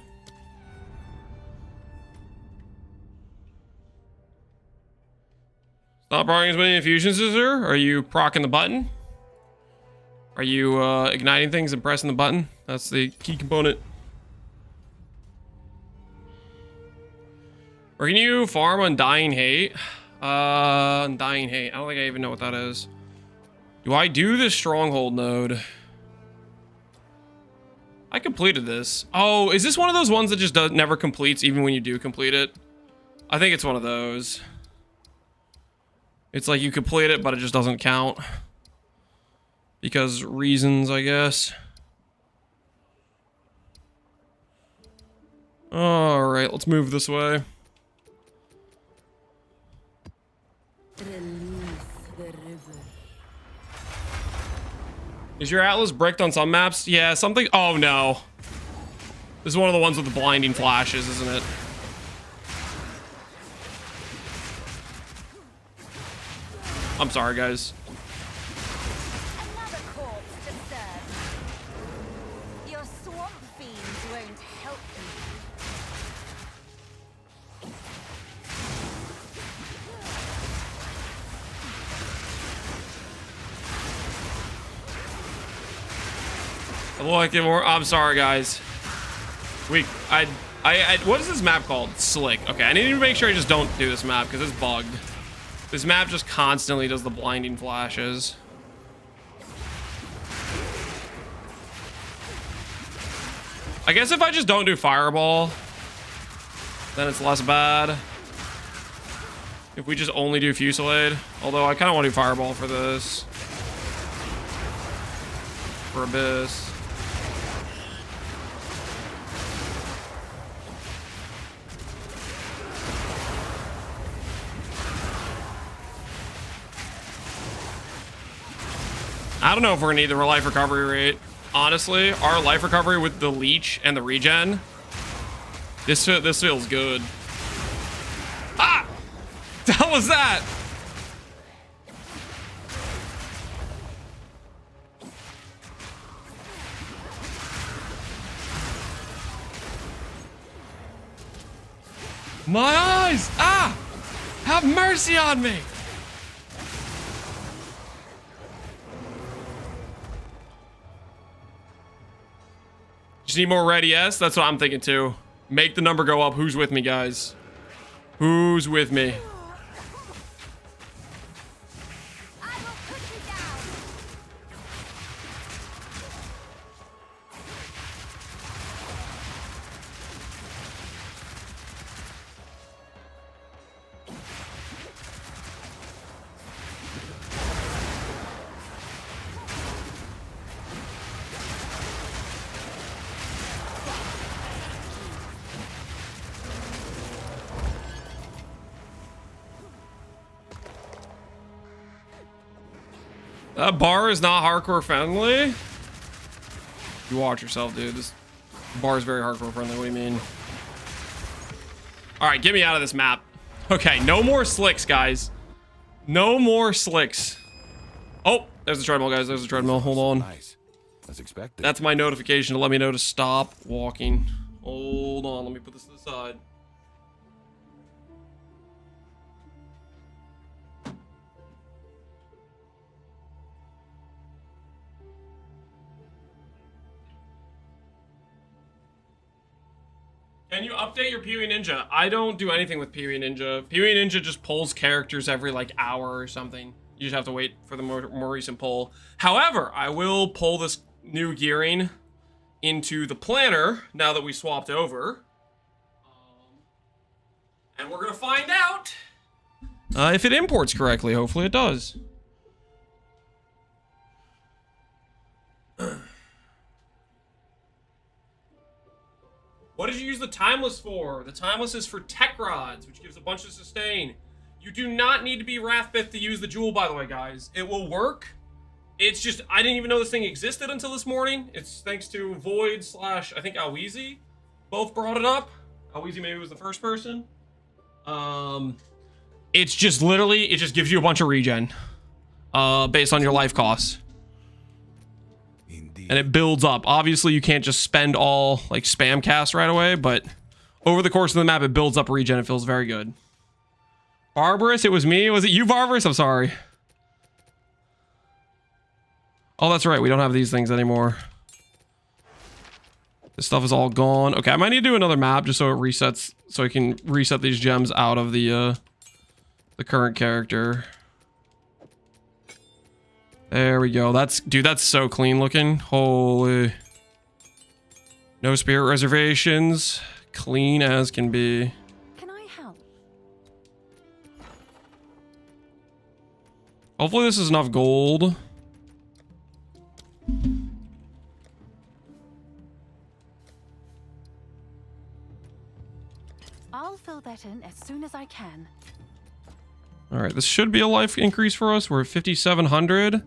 Stop borrowing as many infusions, sir. Are you procking the button? Are you igniting things and pressing the button? That's the key component. Or can you farm Undying Hate? Undying Hate. I don't think I even know what that is. Do I do the Stronghold node? I completed this. Oh, is this one of those ones that just never completes even when you do complete it? I think it's one of those. It's like you complete it, but it just doesn't count. Because reasons, I guess. Alright, let's move this way. Release the river. Is your atlas bricked on some maps? Yeah, something. Oh no. This is one of the ones with the blinding flashes, isn't it? I'm sorry, guys. Another corpse to serve. Your swamp fiends won't help you. Like it more. I'm sorry, guys. What is this map called? Slick. Okay, I need to make sure I just don't do this map because it's bugged. This map just constantly does the blinding flashes. I guess if I just don't do fireball, then it's less bad. If we just only do fusillade, although I kind of want to do fireball for this. For Abyss. I don't know if we're gonna need the life recovery rate. Honestly, our life recovery with the leech and the regen, this feels good. Ah! The hell was that? My eyes! Ah! Have mercy on me! Just need more red ES. That's what I'm thinking too. Make the number go up. Who's with me, guys? Who's with me? I will put you down. That bar is not hardcore friendly. You watch yourself, dude. This bar is very hardcore friendly. What do you mean? All right, get me out of this map. Okay, no more slicks, guys. No more slicks. Oh, there's the treadmill, guys. There's the treadmill. Hold on. Nice. As expected. That's my notification to let me know to stop walking. Hold on. Let me put this to the side. Can you update your Pee-wee Ninja? I don't do anything with Pee-wee Ninja. Pee-wee Ninja just pulls characters every like hour or something. You just have to wait for the more recent pull. However, I will pull this new gearing into the planner now that we swapped over. And we're gonna find out If it imports correctly, hopefully it does. What did you use the Timeless for? The Timeless is for Tech Rods, which gives a bunch of sustain. You do not need to be Wrathbith to use the Jewel, by the way, guys. It will work. It's just, I didn't even know this thing existed until this morning. It's thanks to Void / I think Awizi. Both brought it up. Awizi maybe was the first person. It's just literally, it just gives you a bunch of regen. Based on your life costs. And it builds up. Obviously, you can't just spend all, like, spam cast right away, but over the course of the map, it builds up regen. It feels very good. Barbarous, it was me. Was it you, Barbarous? I'm sorry. Oh, that's right. We don't have these things anymore. This stuff is all gone. Okay, I might need to do another map just so it resets, so I can reset these gems out of the current character. There we go. That's, dude, that's so clean looking. Holy. No spirit reservations. Clean as can be. Can I help? Hopefully this is enough gold. I'll fill that in as soon as I can. All right, this should be a life increase for us. We're at 5,700.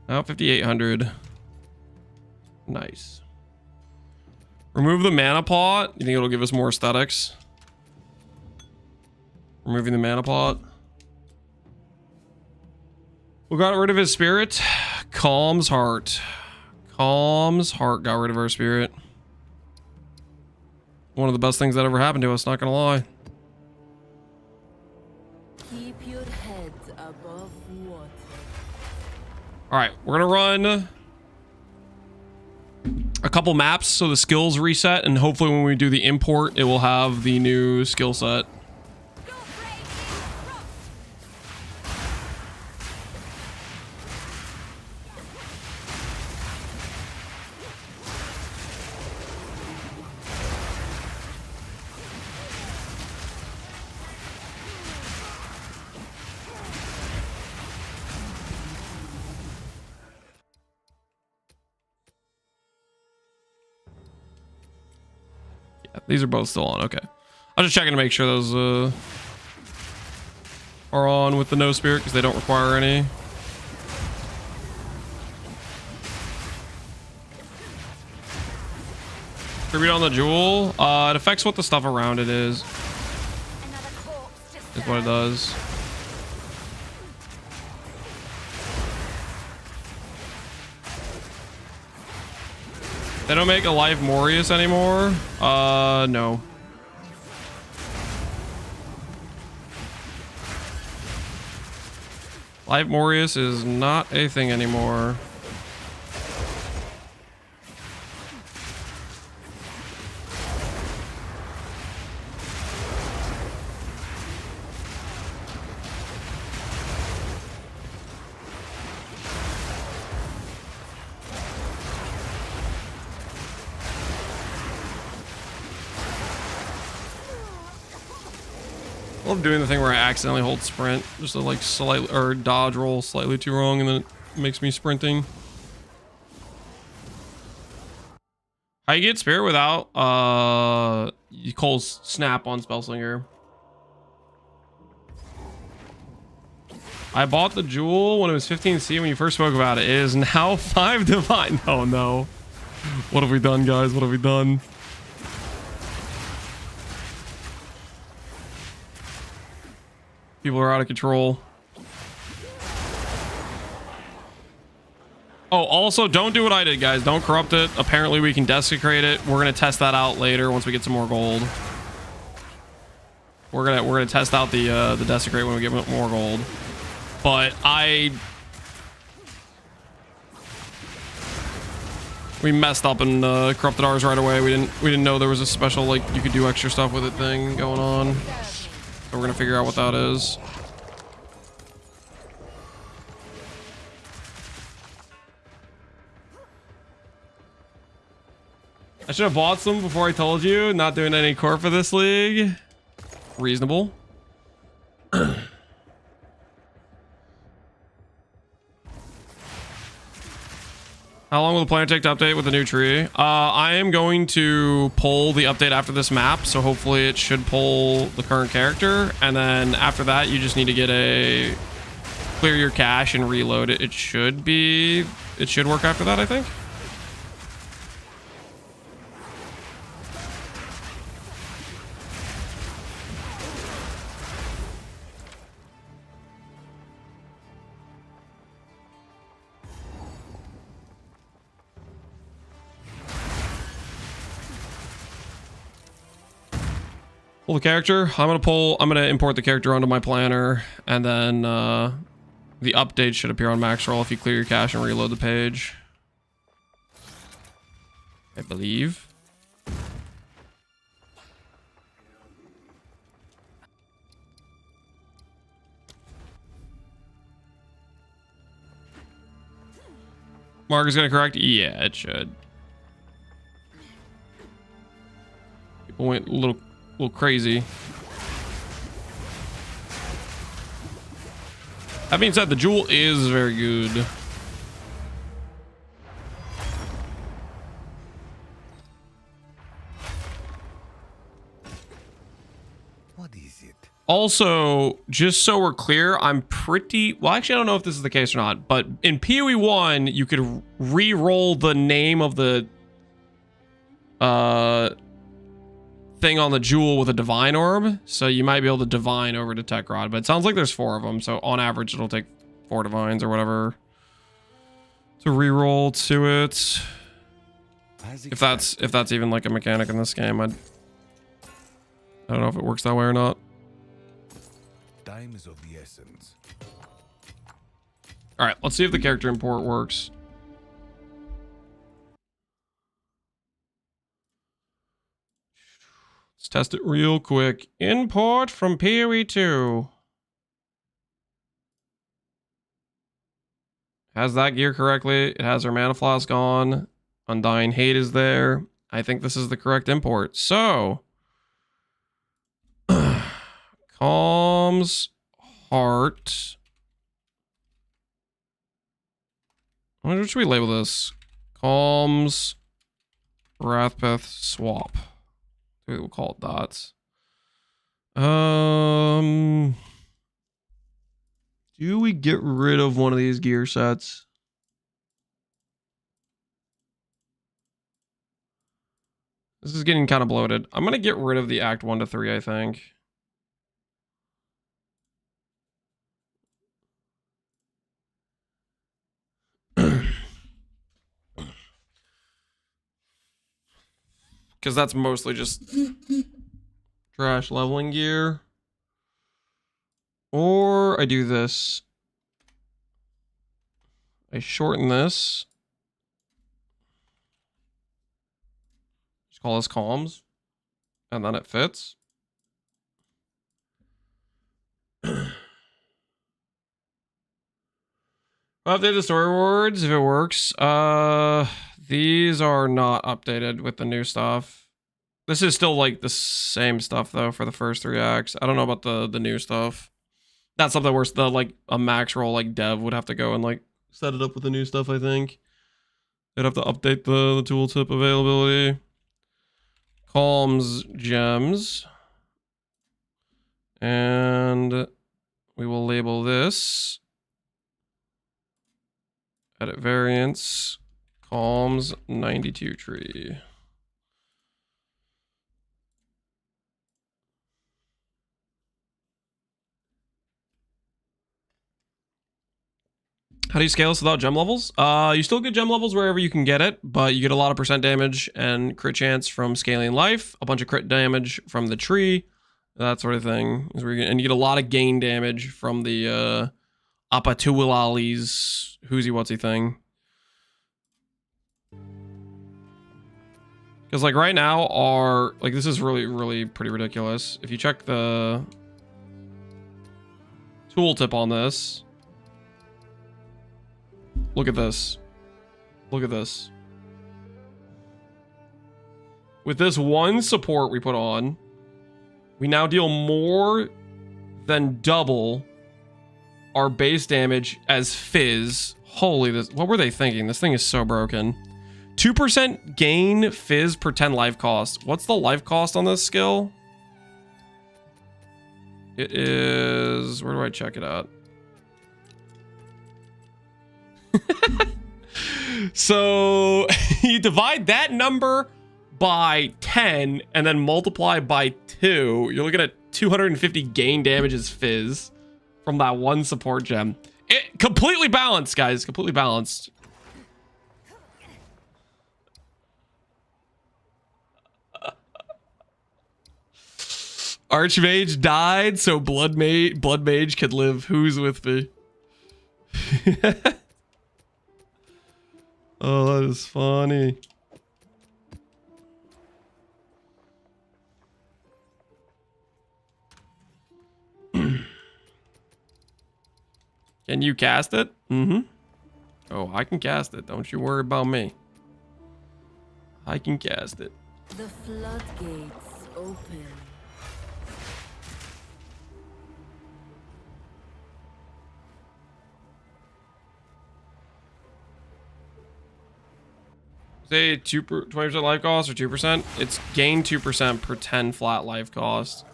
Now 5,800. Nice. Remove the mana pot. You think it'll give us more aesthetics? Removing the mana pot. We got rid of his spirit. Kaom's heart. Kaom's heart got rid of our spirit. One of the best things that ever happened to us, not gonna lie. Keep your head above water. Alright, we're gonna run a couple maps so the skills reset, and hopefully when we do the import, it will have the new skill set. These are both still on. Okay. I'm just checking to make sure those are on with the no spirit because they don't require any. Tribute on the jewel. It affects what the stuff around it is. Is what it does. They don't make a life Morius anymore. No. Life Morius is not a thing anymore. I love doing the thing where I accidentally hold sprint, just to like slightly, or dodge roll slightly too wrong, and then it makes me sprinting. How you get spirit without you call snap on Spellslinger? I bought the jewel when it was 15C when you first spoke about it. It is now 5 divine. Oh no. What have we done, guys? What have we done? People are out of control. Oh, also, don't do what I did, guys. Don't corrupt it. Apparently, we can desecrate it. We're gonna test that out later once we get some more gold. We're gonna test out the desecrate when we get more gold. But we messed up and corrupted ours right away. We didn't know there was a special, like, you could do extra stuff with it thing going on. So we're gonna figure out what that is. I should have bought some before I told you. Not doing any core for this league. Reasonable. How long will the player take to update with the new tree? I am going to pull the update after this map, so hopefully it should pull the current character, and then after that you just need to get a clear your cache and reload it. It should work after that, I think. Pull the character. I'm gonna import the character onto my planner, and then the update should appear on max roll if you clear your cache and reload the page, I believe. Mark is gonna correct? Yeah, it should. People went a little crazy. That being said, the jewel is very good. What is it? Also, just so we're clear, I'm pretty... Well, actually, I don't know if this is the case or not, but in PoE 1, you could re-roll the name of the thing on the jewel with a divine orb, so you might be able to divine over to Tech Rod, but it sounds like there's 4 of them, so on average it'll take 4 divines or whatever to re-roll to it. If that's even like a mechanic in this game, I don't know if it works that way or not. Time is of the essence. All right, let's see if the character import works. Let's test it real quick. Import from PoE 2. Has that gear correctly. It has our mana flask on. Undying Hate is there. I think this is the correct import. So, Kaom's Heart. What should we label this? Kaom's Wrathpeth Swap. We'll call it dots. Do we get rid of one of these gear sets? This is getting kind of bloated. I'm gonna get rid of the Act 1 to 3, I think. Because that's mostly just trash leveling gear. Or I do this. I shorten this. Just call this Kaom's. And then it fits. Update the story rewards if it works. These are not updated with the new stuff. This is still like the same stuff though for the first 3 acts. I don't know about the new stuff. That's something where the like a max roll like dev would have to go and like set it up with the new stuff, I think. They'd have to update the tooltip availability. Kaom's gems. And we will label this edit variants Kaom's 92 tree. How do you scale this without gem levels? You still get gem levels wherever you can get it, but you get a lot of percent damage and crit chance from scaling life, a bunch of crit damage from the tree, that sort of thing. And you get a lot of gain damage from the Apatuilali's whoozy whatsy thing. Because like right now this is really pretty ridiculous. If you check the tooltip on this, look at this. Look at this. with this one support we put on, we now deal more than double our base damage as Fizz. Holy, this, what were they thinking? This thing is so broken. 2% gain Fizz per 10 life cost. What's the life cost on this skill? It is... Where do I check it out? So you divide that number by 10 and then multiply by 2. You're looking at 250 gain damage as Fizz from that one support gem. It completely balanced, guys. Completely balanced. Archmage died so bloodmage could live. Who's with me? Oh, that is funny. Can you cast it? Mm-hmm. Oh, I can cast it. Don't you worry about me. I can cast it. The floodgates open. Say 20% life cost or 2%? It's gain 2% per 10 flat life cost.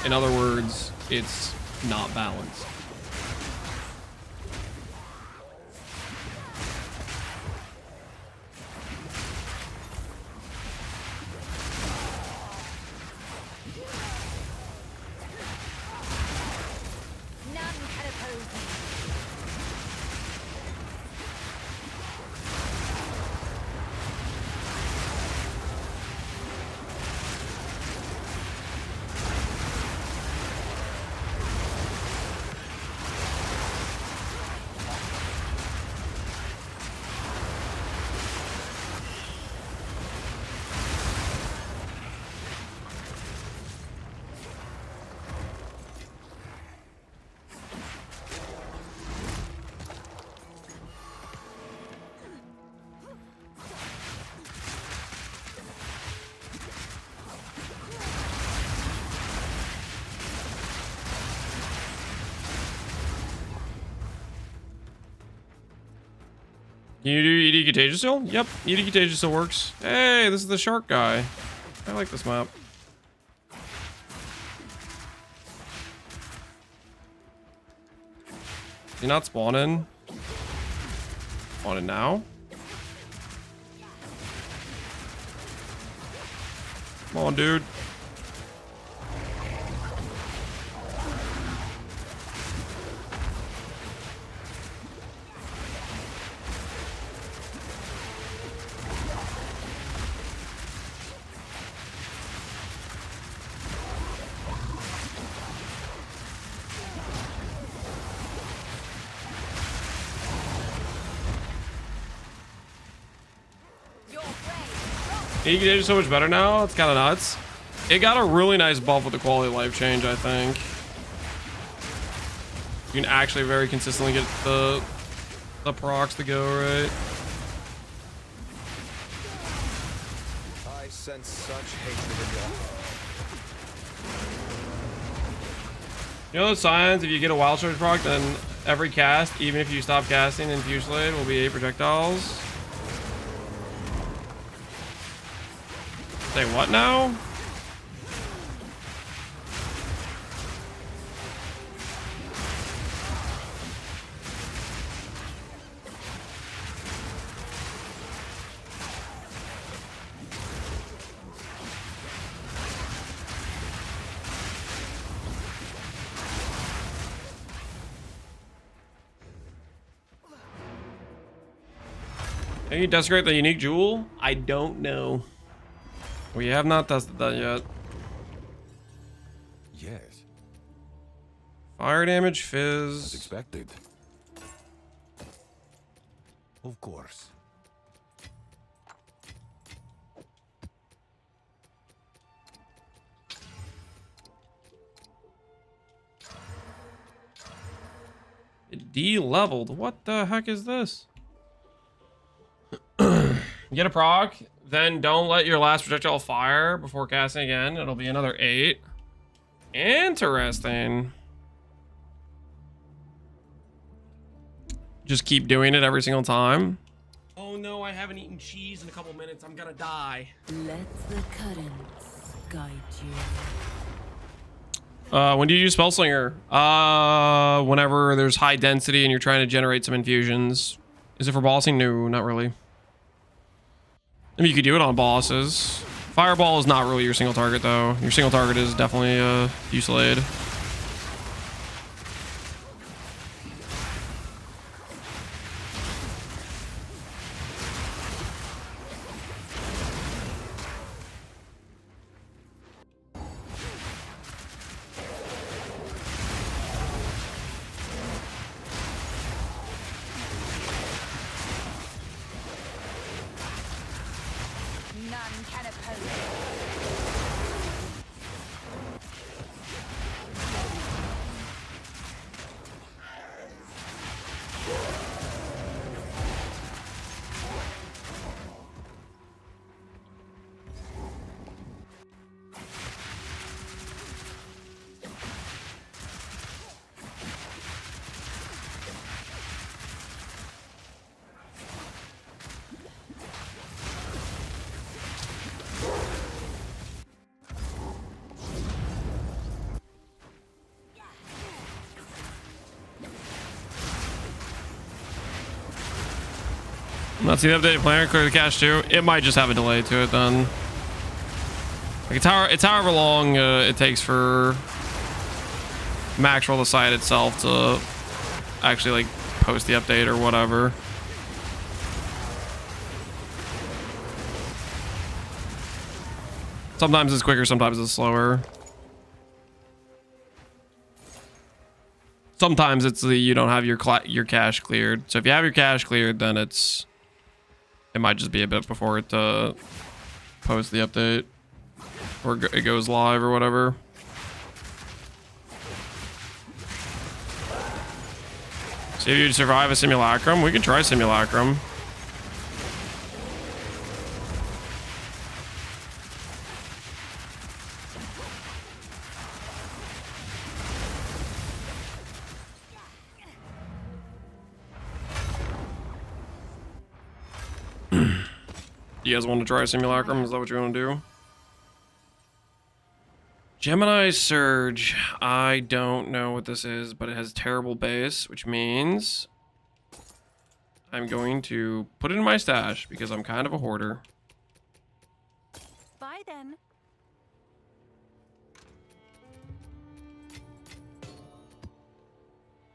In other words, it's not balanced. None can oppose me. Can you do ED Contagious still? Yep, ED Contagious still works. Hey, this is the shark guy. I like this map. Is he not spawning? Spawning now? Come on, dude. ED Contagious is so much better now. It's kind of nuts. It got a really nice buff with the quality of life change, I think. You can actually very consistently get the procs to go right. I sense such hatred in your heart. You know those signs? If you get a wild charge proc, then every cast, even if you stop casting in Fusillade, will be 8 projectiles. Say what now? Can you desecrate the unique jewel? I don't know. We have not tested that yet. Yes, Fire damage, as fizz. expected. Of course. It de-leveled. What the heck is this? You get a proc. Then don't let your last projectile fire before casting again. It'll be another 8. Interesting. Just keep doing it every single time. Oh no, I haven't eaten cheese in a couple minutes. I'm gonna die. Let the currents guide you. When do you use Spellslinger? Whenever there's high density and you're trying to generate some infusions. Is it for bossing? No, not really. I mean, you could do it on bosses. Fireball is not really your single target, though. Your single target is definitely Fusillade. None can oppose. Not see the updated planner clear the cache too. It might just have a delay to it then. Like it's however long it takes for Maxwell the site itself to actually like post the update or whatever. Sometimes it's quicker, sometimes it's slower. Sometimes it's the you don't have your cache cleared. So if you have your cache cleared, then it might just be a bit before it posts the update or it goes live or whatever. See if you survive a simulacrum. We can try simulacrum. You guys want to try simulacrum? Is that what you want to do? Gemini Surge. I don't know what this is, but it has terrible base, which means I'm going to put it in my stash because I'm kind of a hoarder. Bye then.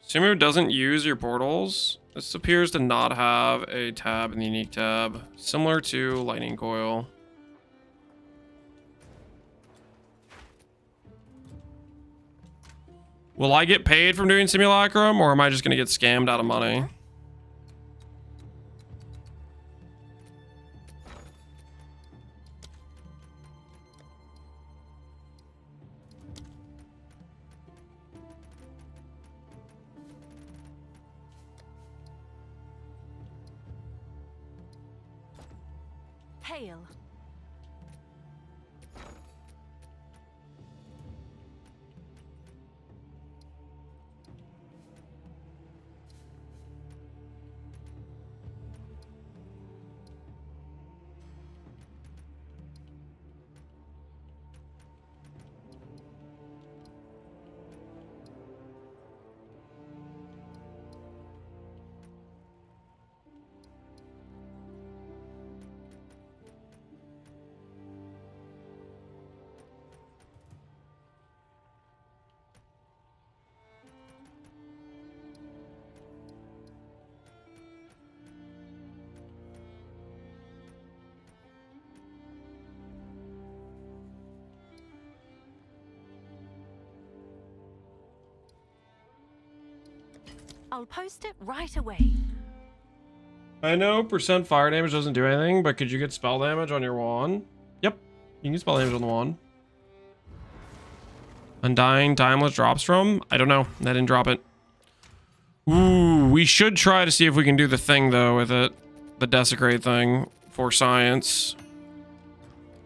Sumu doesn't use your portals. This appears to not have a tab in the unique tab, similar to Lightning Coil. Will I get paid from doing Simulacrum, or am I just going to get scammed out of money? Hail. I'll post it right away. I know percent fire damage doesn't do anything, but could you get spell damage on your wand? Yep, you can get spell damage on the wand. Undying Timeless drops from? I don't know. I didn't drop it. Ooh, we should try to see if we can do the thing though with it. The desecrate thing for science.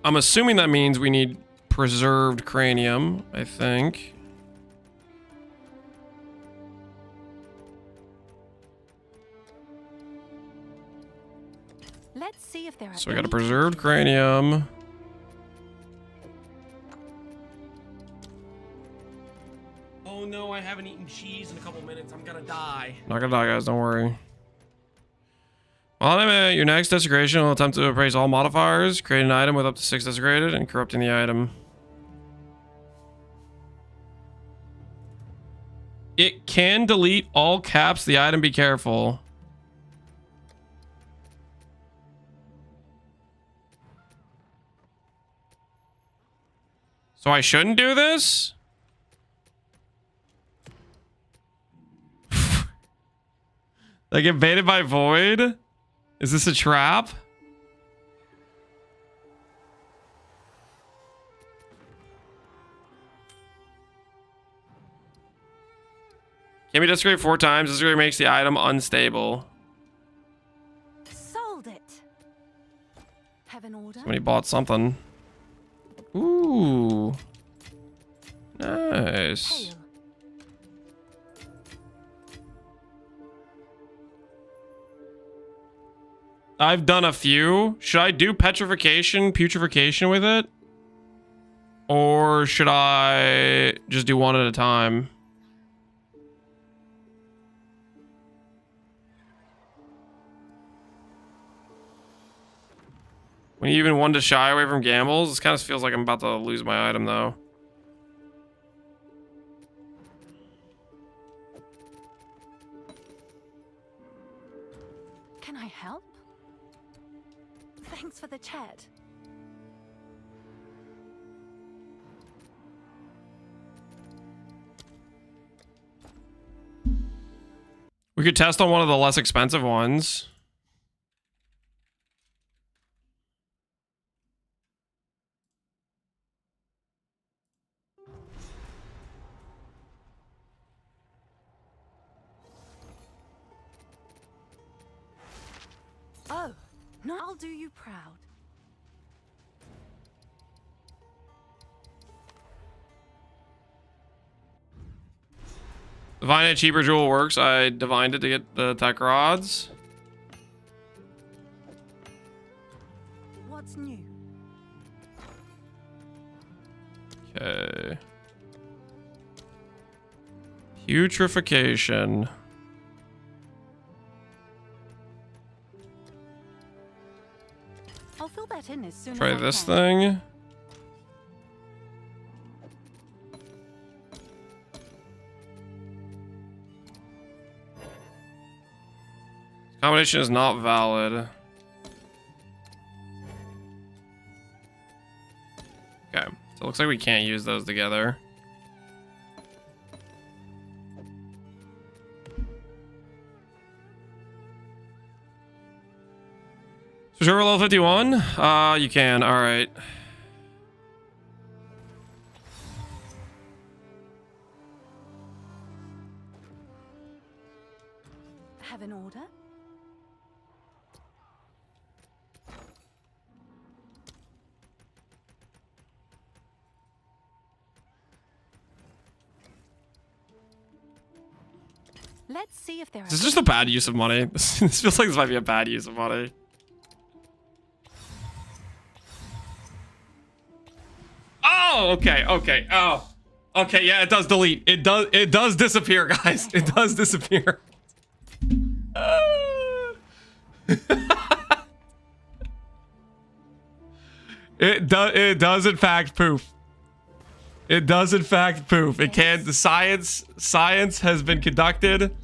I'm assuming that means we need preserved cranium, I think. Let's see if there are. So we got a preserved cranium. Oh no, I haven't eaten cheese in a couple minutes. I'm gonna die. Not gonna die, guys. Don't worry. Well, your next desecration will attempt to appraise all modifiers, create an item with up to 6 desecrated, and corrupting the item. It can delete all caps the item. Be careful. So I shouldn't do this? I get baited by Void? Is this a trap? Can we desecrate 4 times? Desecrate makes the item unstable. Sold it. Have an order. Somebody bought something. Ooh. Nice. Hail. I've done a few. Should I do petrification, putrefaction with it? Or should I just do one at a time? When you even want to shy away from gambles, this kind of feels like I'm about to lose my item though. Can I help? Thanks for the chat. We could test on one of the less expensive ones. Oh, no, I'll do you proud. Divine a cheaper jewel works. I divined it to get the tech rods. What's new? Okay. Putrefaction. I'll fill that in as soon Try as I this can. thing. Combination is not valid. Okay, so it looks like we can't use those together. So sure, level 51? You can, alright. Have an order? Let's see if there are. This is just a bad use of money. This feels like this might be a bad use of money. Oh, okay, okay. Oh, okay. Yeah, it does delete. It does disappear, guys. It does disappear. It does in fact poof. It does in fact poof. It can. The science has been conducted.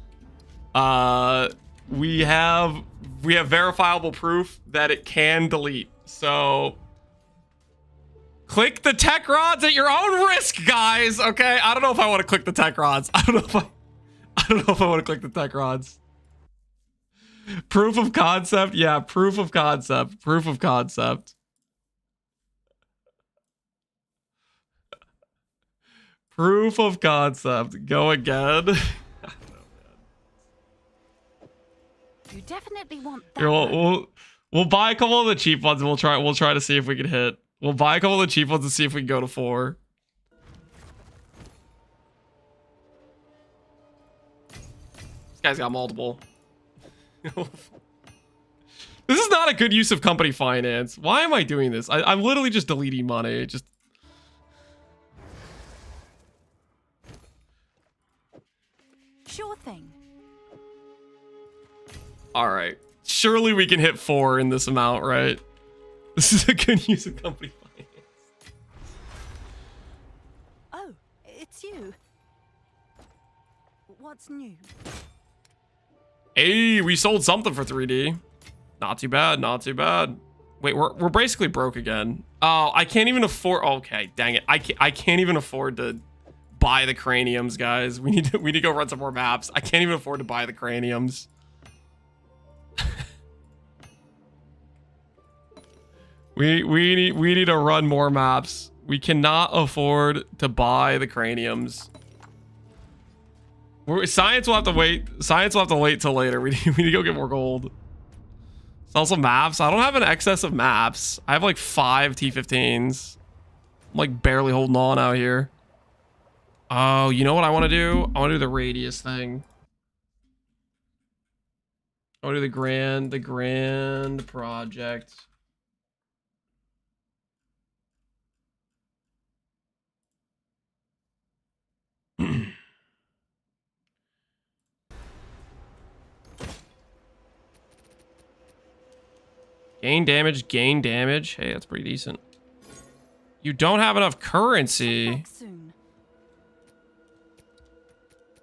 We have verifiable proof that it can delete. So click the tech rods at your own risk, guys. Okay, I don't know if I want to click the tech rods. I don't know if I want to click the tech rods. Proof of concept. Yeah, proof of concept. Proof of concept. Proof of concept. Go again. You definitely want that. Here, we'll buy a couple of the cheap ones and we'll try to see if we can hit. We'll buy a couple of the cheap ones and see if we can go to 4. This guy's got multiple. This is not a good use of company finance. Why am I doing this? I'm literally just deleting money. Just. Sure thing. All right. Surely we can hit 4 in this amount, right? This is a good use of company finance. Oh, it's you. What's new? Hey, we sold something for 3D. Not too bad, not too bad. Wait, we're basically broke again. Oh, I can't even afford. Okay, dang it. I can't even afford to buy the craniums, guys. We need to go run some more maps. I can't even afford to buy the craniums. we need to run more maps. We cannot afford to buy the craniums. Science will have to wait. Science will have to wait till later. We need to go get more gold. Sell some maps. I don't have an excess of maps. I have like 5 T15s. I'm like barely holding on out here. Oh, you know what I want to do? I want to do the radius thing. I want to do the grand project. Gain damage, gain damage. Hey, that's pretty decent. You don't have enough currency.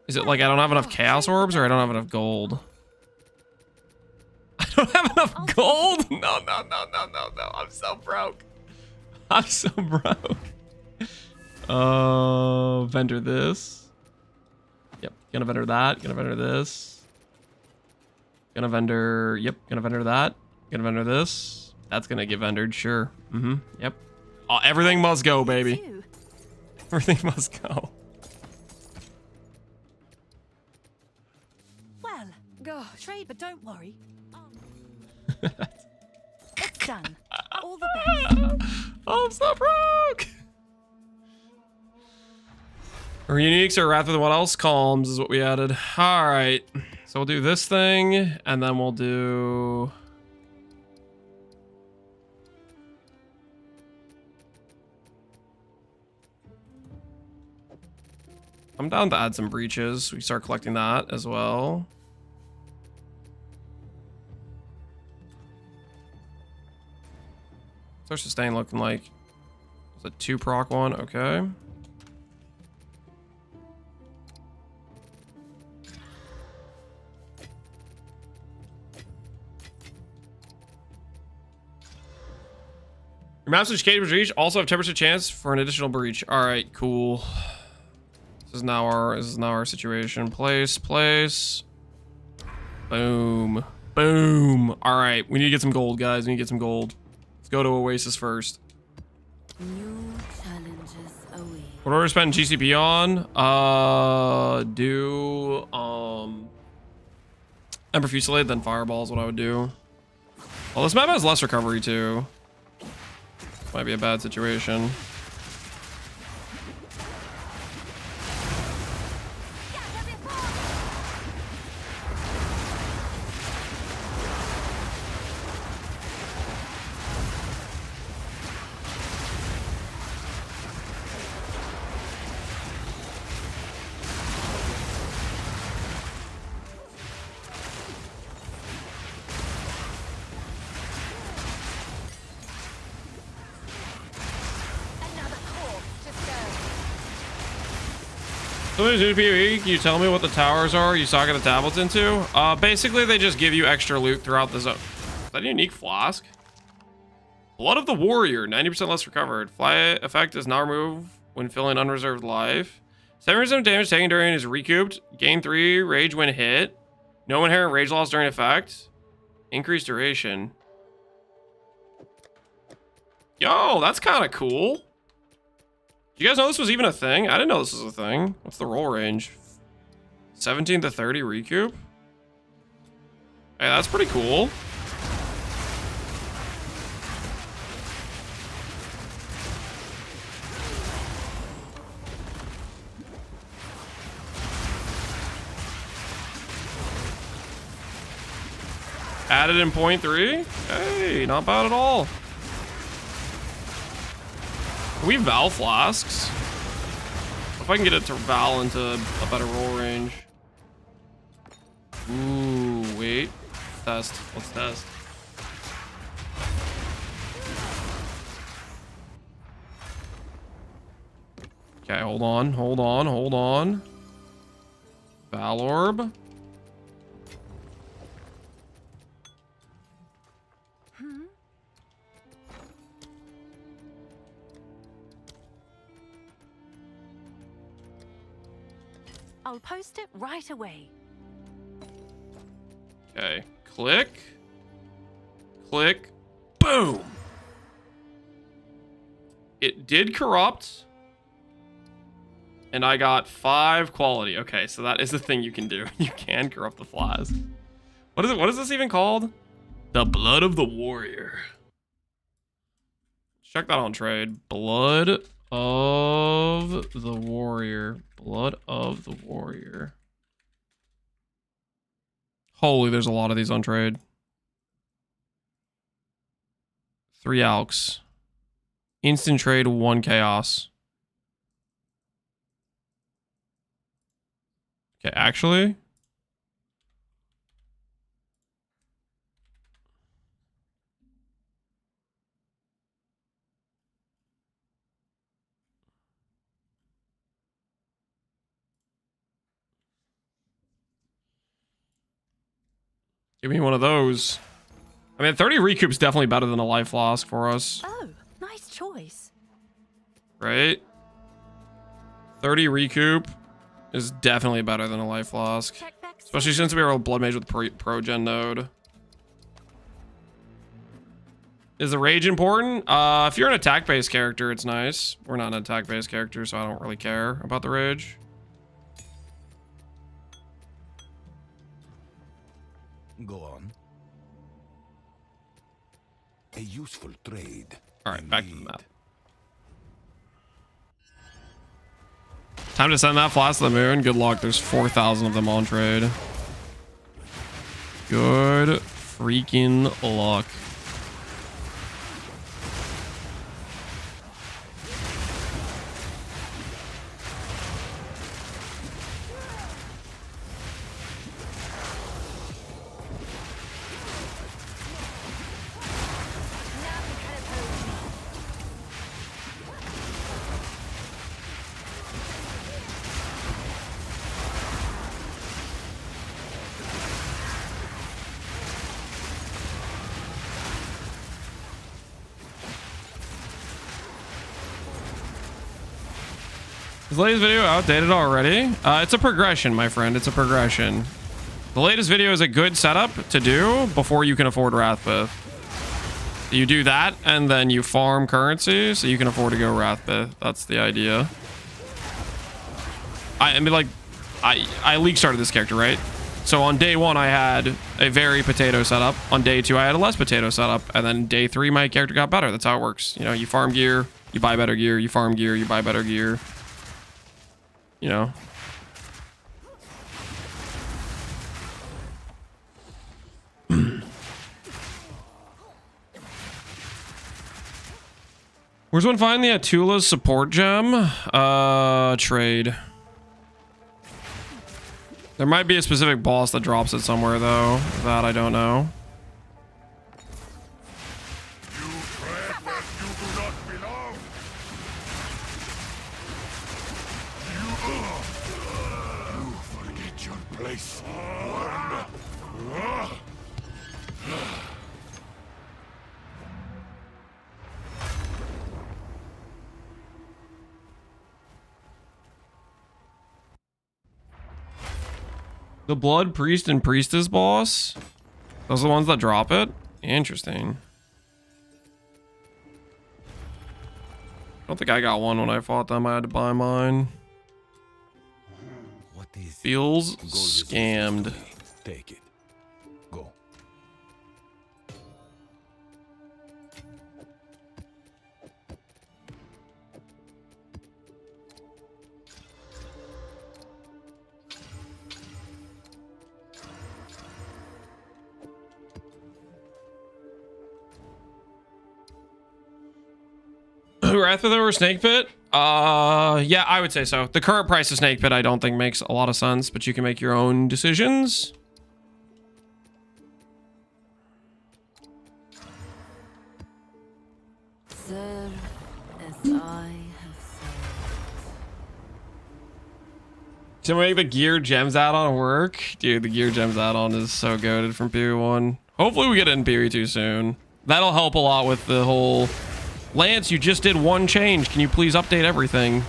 Is it like I don't have enough chaos orbs or I don't have enough gold? I don't have enough gold? No. I'm so broke. I'm so broke. Vendor this. Yep, gonna vendor that. Gonna vendor this. Gonna vendor, yep, gonna vendor that. Gonna vendor this. That's gonna get vendored, sure. Yep. Oh, everything must go, baby. Everything must go. Well, go trade, but don't worry. It's done. All the best. Oh, I'm so broke. Our uniques are rather than what else? Calms is what we added. All right. So we'll do this thing, and then we'll do. I'm down to add some breaches. We start collecting that as well. What's our sustain looking like? Is it 2 proc 1? Okay. Your maps which cave breach also have 10% chance for an additional breach. All right, cool. This is now our situation. Place. Boom. All right, we need to get some gold, guys. We need to get some gold. Let's go to Oasis first. New challenges await. What are we spending GCP on? Ember Fusillade, then Fireball is what I would do. Well, this map has less recovery too. Might be a bad situation. Can you tell me what the towers are you socket the tablets into? Basically they just give you extra loot throughout the zone. Is that a unique flask? Blood of the Warrior, 90% less recovered. Fly effect is now removed when filling unreserved life. 7% damage taken during is recouped. Gain 3 rage when hit. No inherent rage loss during effect. Increased duration. Yo, that's kind of cool. You guys know this was even a thing? I didn't know this was a thing. What's the roll range? 17 to 30 recoup? Hey, that's pretty cool. Added in 0.3. Hey, not bad at all. Can we Val flasks? If I can get it to Val into a better roll range. Ooh, wait. Let's test. Let's test. Okay, hold on, hold on, hold on. Val orb. I'll post it right away. Okay, click. Click. Boom. It did corrupt. And I got 5 quality. Okay, so that is the thing you can do. You can corrupt the flies. What is it? What is this even called? The blood of the warrior. Check that on trade. Blood of the warrior. Blood of the warrior. Holy, there's a lot of these on trade. 3 alks. Instant trade, 1 chaos. Okay, actually. Give me one of those. I mean, 30 recoup's definitely better than a life flask for us. Oh, nice choice. Right? 30 recoup is definitely better than a life flask. Check back. Especially since we are a blood mage with pro gen node. Is the rage important? If you're an attack-based character, it's nice. We're not an attack-based character, so I don't really care about the rage. Go on. A useful trade. All right, back to the map. Time to send that flask to the moon. Good luck. There's 4,000 of them on trade. Good freaking luck. Is the latest video outdated already? It's a progression, my friend. It's a progression. The latest video is a good setup to do before you can afford Wrathbith. You do that, and then you farm currency so you can afford to go Wrathbith. That's the idea. I mean, like, I league started this character, right? So on day 1, I had a very potato setup. On day 2, I had a less potato setup. And then day 3, my character got better. That's how it works. You know, you farm gear, you buy better gear, you farm gear, you buy better gear. You know. Where's one find the Atula's support gem? Trade. There might be a specific boss that drops it somewhere though. That I don't know. You tread where you do not belong. You forget your place. The Blood Priest and Priestess boss? Those are the ones that drop it? Interesting. I don't think I got one when I fought them. I had to buy mine. What is Feels Go this scammed. distance to me. Take it. Go. Wrathpit over Snake Pit? Yeah, I would say so. The current price of Snake Pit I don't think makes a lot of sense, but you can make your own decisions. Serve as I have served. To make the Gear Gems add-on work? Dude, the Gear Gems add-on is so goated from Period 1. Hopefully we get it in Period 2 soon. That'll help a lot with the whole... Lance, you just did one change. Can you please update everything?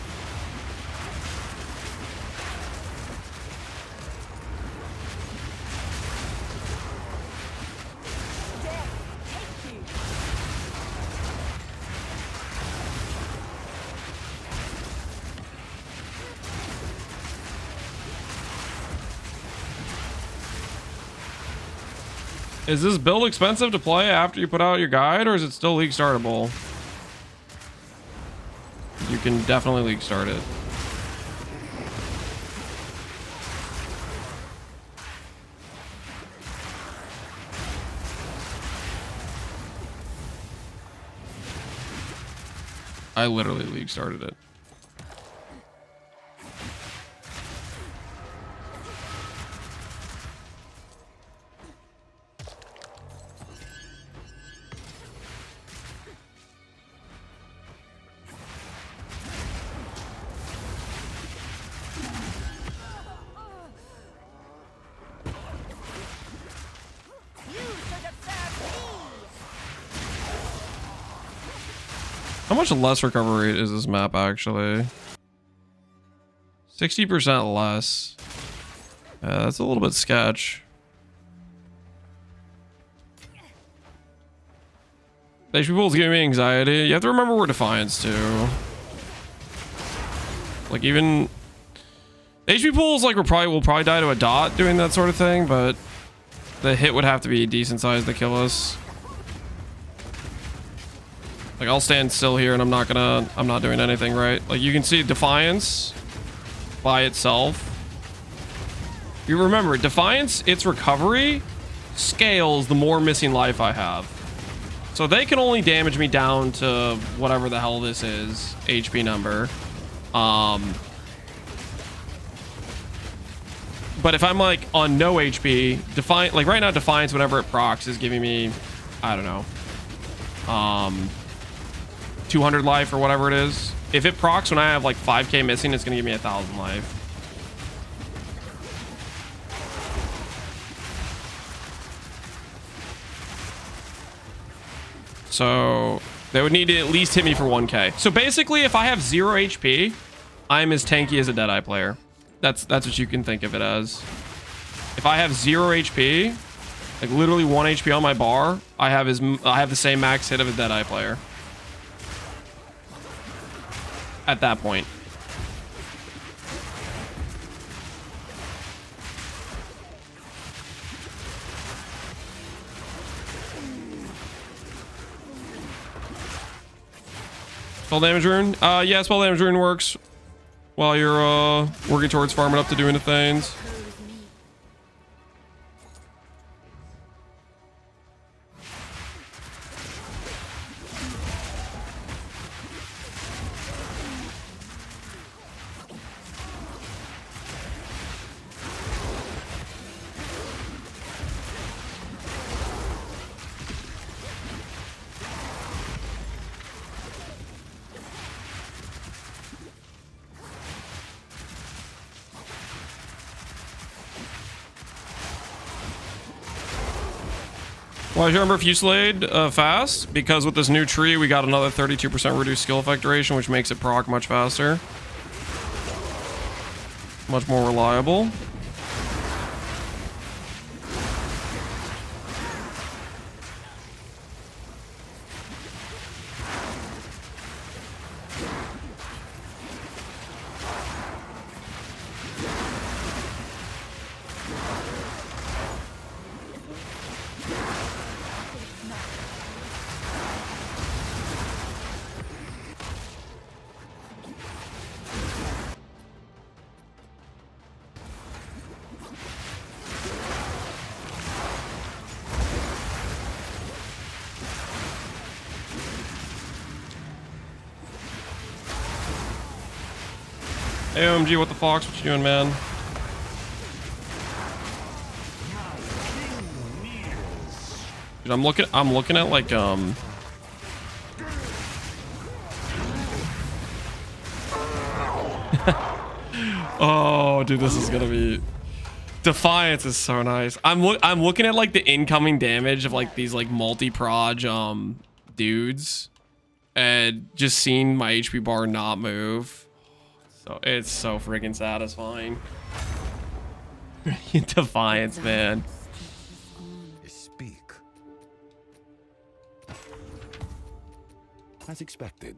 Is this build expensive to play after you put out your guide, or is it still league startable? You can definitely league start it. I literally league started it. How much less recovery rate is this map actually? 60% less. Yeah, that's a little bit sketch. HP pool's giving me anxiety. You have to remember we're Defiance too. Like even HP pools like we'll probably die to a dot doing that sort of thing, but the hit would have to be decent size to kill us. Like I'll stand still here and I'm not doing anything right. Like you can see Defiance by itself. You remember Defiance, its recovery scales the more missing life I have. So they can only damage me down to whatever the hell this is, HP number. But if I'm like on no HP, like right now Defiance, whenever it procs is giving me, I don't know, 200 life or whatever it is. If it procs when I have like 5k missing, it's gonna give me 1,000 life. So they would need to at least hit me for 1k. So basically if I have 0 HP, I'm as tanky as a Deadeye player. That's what you can think of it as. If I have 0 HP, like literally 1 HP on my bar, I have the same max hit of a Deadeye player. At that point. Spell damage rune? Yeah, spell damage rune works while you're working towards farming up to doing the things. Well, I remember Fusillade fast, because with this new tree, we got another 32% reduced skill effect duration, which makes it proc much faster. Much more reliable. Hey, OMG, what the fox? What you doing, man? Dude, I'm looking at like oh, dude, this is gonna be Defiance is so nice. I'm looking at like the incoming damage of like these like multi-proj dudes and just seeing my HP bar not move. So it's so freaking satisfying. Defiance, man. Speak. As expected.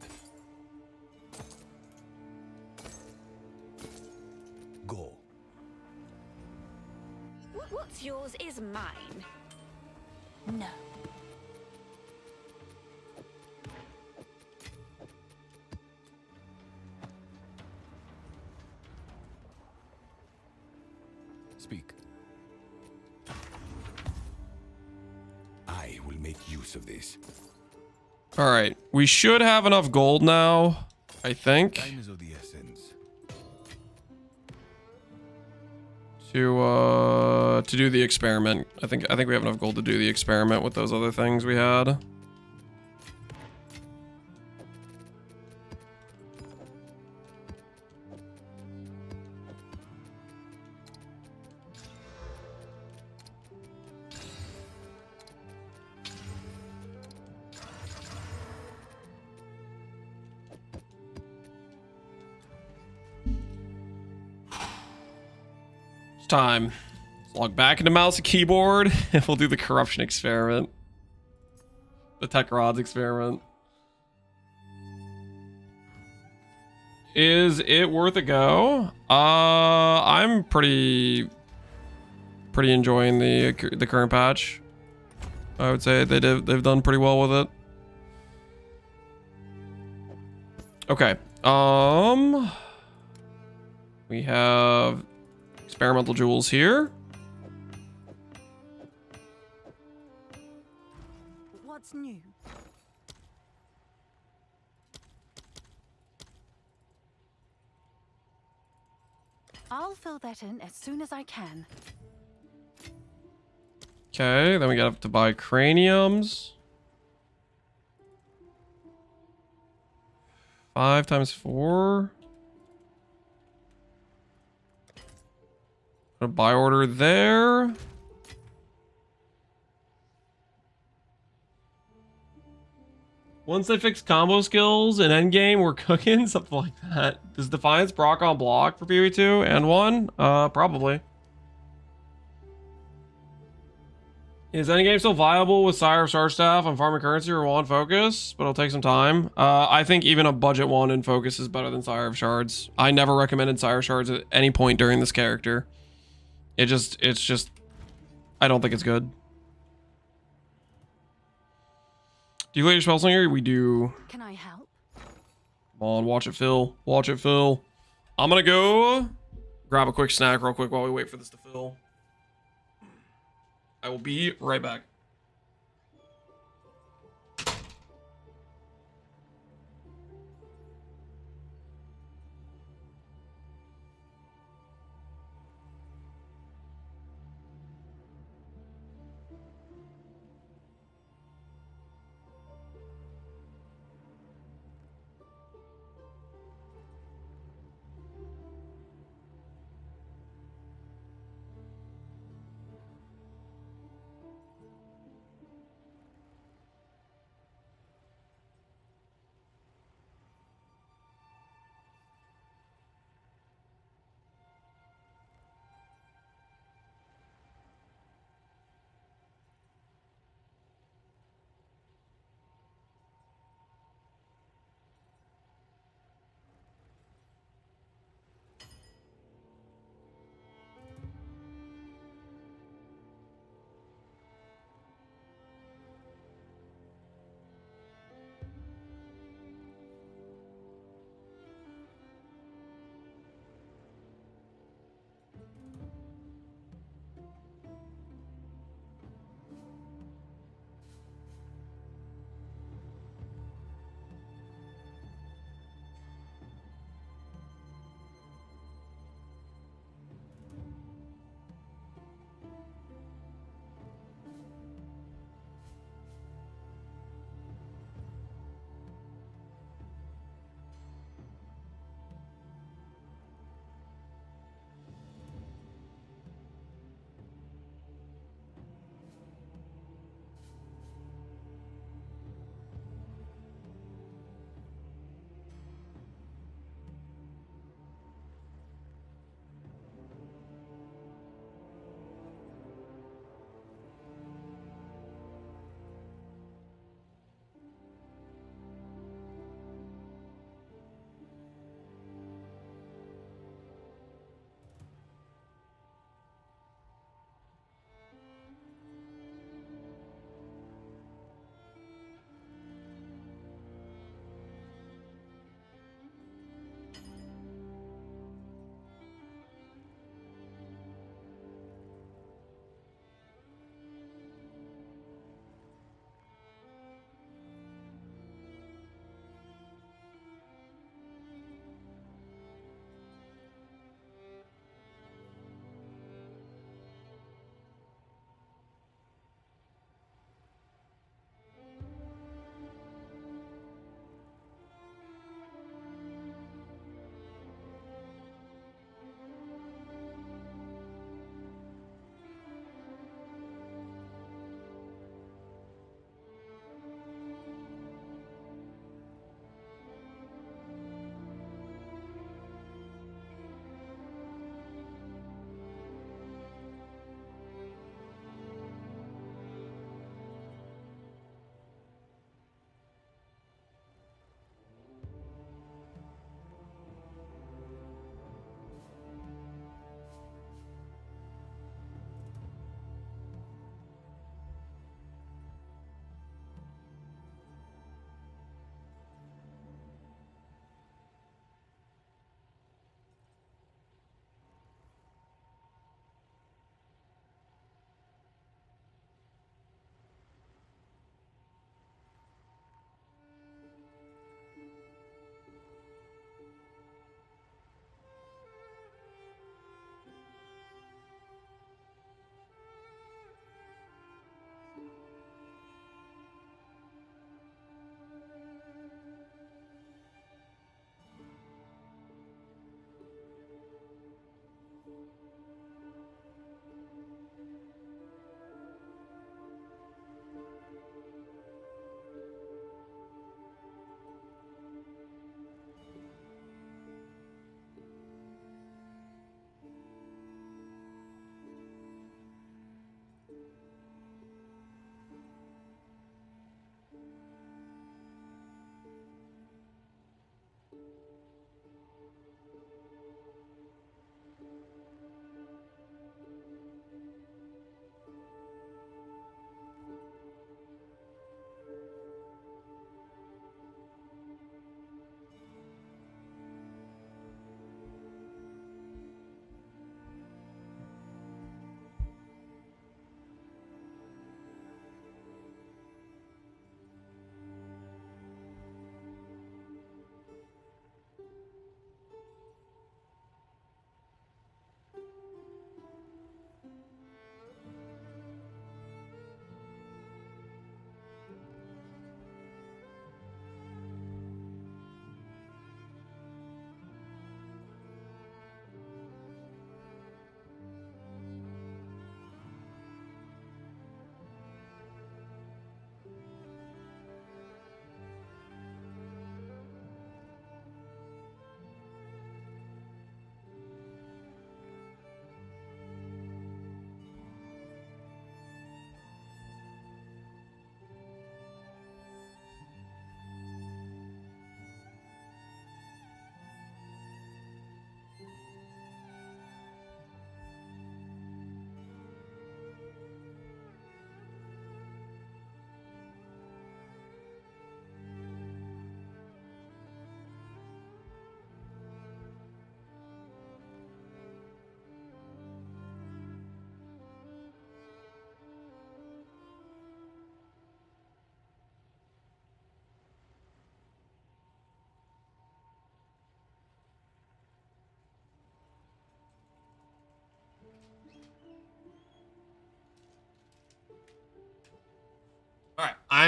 Go. What's yours is mine. No. Speak. I will make use of this. All right, we should have enough gold now, I think, Time is of the essence. to do the experiment. I think we have enough gold to do the experiment with those other things we had. Time. Log back into mouse and keyboard and we'll do the corruption experiment. The tech rods experiment. Is it worth a go? I'm pretty enjoying the current patch. I would say they've done pretty well with it. Okay. We have experimental jewels here. What's new? I'll fill that in as soon as I can. Okay, then we got to buy craniums. 5 times 4. Put a buy order there. Once they fix combo skills in endgame, we're cooking, something like that. Does Defiance proc on block for PV2 and 1? Probably. Is endgame still viable with Sire of Shard Staff on farming currency or 1 focus? But it'll take some time. I think even a budget 1 in focus is better than Sire of Shards. I never recommended Sire of Shards at any point during this character. It's just, I don't think it's good. Do you let your spell slinger? We do. Can I help? Come on, watch it fill. Watch it fill. I'm gonna go grab a quick snack real quick while we wait for this to fill. I will be right back.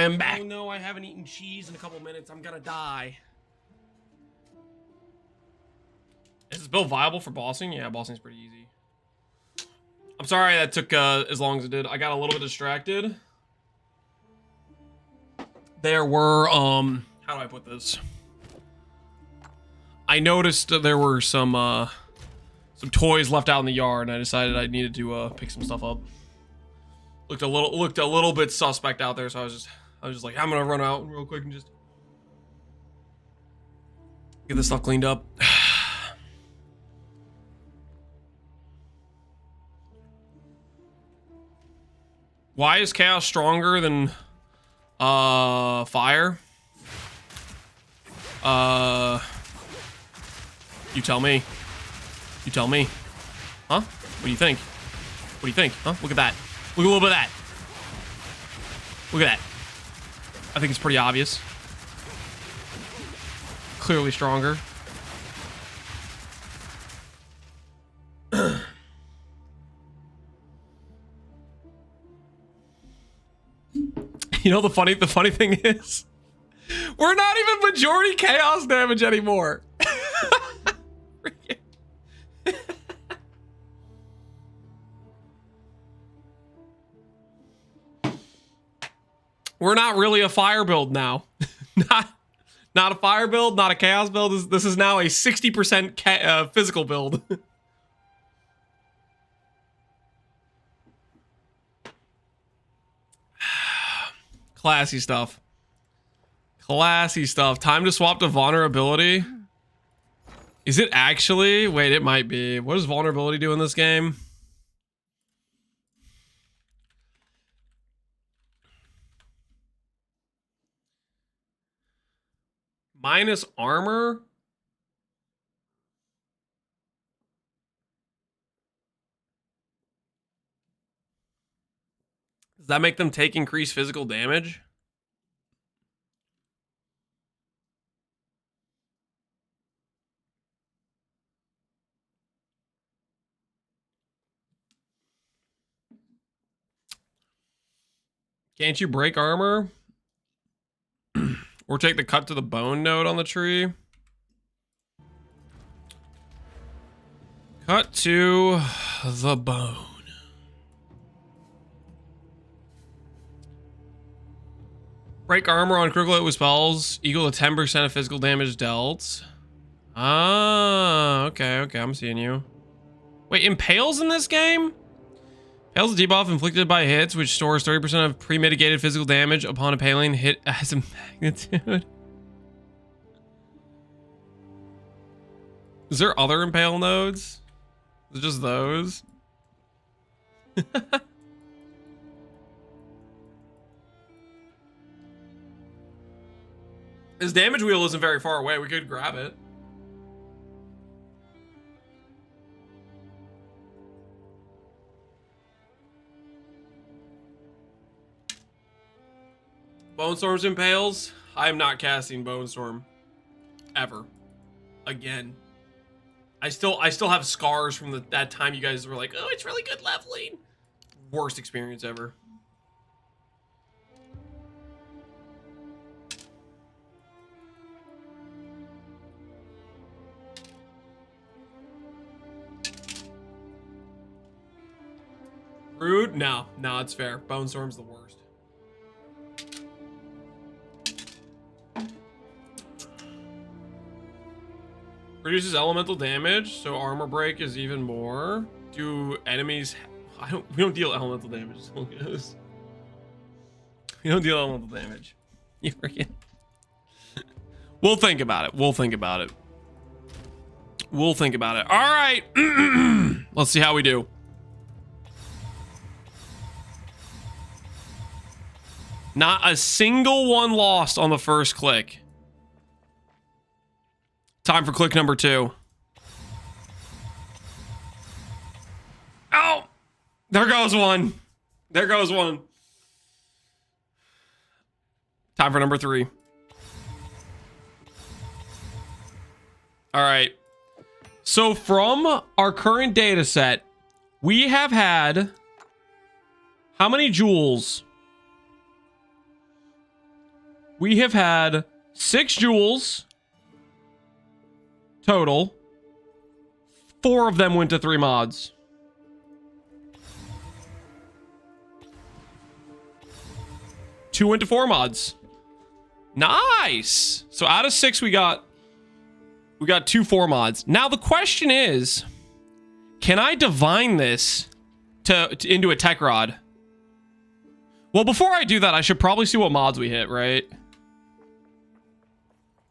am back. Oh no, I haven't eaten cheese in a couple minutes. I'm gonna die. Is this build viable for bossing? Yeah, bossing's pretty easy. I'm sorry that took as long as it did. I got a little bit distracted. There were, how do I put this? I noticed there were some toys left out in the yard, and I decided I needed to pick some stuff up. Looked a little bit suspect out there, so I was just like, I'm gonna run out real quick and just get this stuff cleaned up. Why is chaos stronger than fire? You tell me. You tell me. Huh? What do you think? What do you think? Huh? Look at that. Look at a little bit of that. Look at that. I think it's pretty obvious. Clearly stronger. You know, the funny thing is, we're not even majority chaos damage anymore. We're not really a fire build now. not a fire build, not a chaos build. This is now a 60% physical build. Classy stuff. Classy stuff. Time to swap to vulnerability. Is it actually? Wait, it might be. What does vulnerability do in this game? Minus armor? Does that make them take increased physical damage? Can't you break armor? Or take the cut to the bone node on the tree? Cut to the bone. Break armor on critical hit with spells equal to 10% of physical damage dealt. Ah, okay, I'm seeing you. Wait, impales in this game? Impales a debuff inflicted by hits, which stores 30% of pre-mitigated physical damage upon impaling hit as a magnitude. Is there other impale nodes? Is it just those? His damage wheel isn't very far away. We could grab it. Bone Storm's impales. I am not casting Bone Storm ever again. I still have scars from that time you guys were like, oh, it's really good leveling. Worst experience ever. Rude? No, it's fair. Bone Storm's the worst. Reduces elemental damage, so armor break is even more. Do enemies? We don't deal elemental damage. We don't deal elemental damage. You freaking. We'll think about it. We'll think about it. All right. Let's see how we do. Not a single one lost on the first click. Time for click number 2. Oh! There goes one. Time for number 3. All right. So from our current data set, we have had how many jewels? We have had 6 jewels total. 4 of them went to 3 mods. Two went to 4 mods. Nice. So out of 6, we got 2 4 mods. Now the question is, can I divine this into a tech rod? Well, before I do that, I should probably see what mods we hit, right?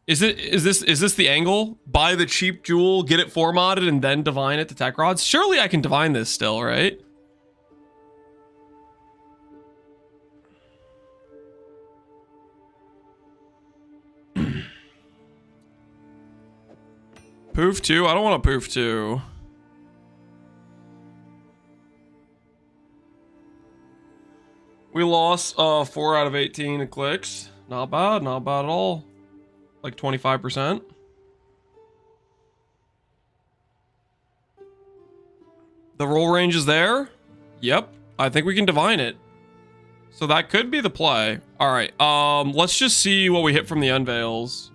Is this the angle? Buy the cheap jewel, get it 4 modded, and then divine it to tech rods? Surely I can divine this still, right? Poof 2? I don't want a poof 2. We lost 4 out of 18 clicks. Not bad, not bad at all. Like 25%. The roll range is there. Yep, I think we can divine it. So that could be the play. All right, let's just see what we hit from the unveils.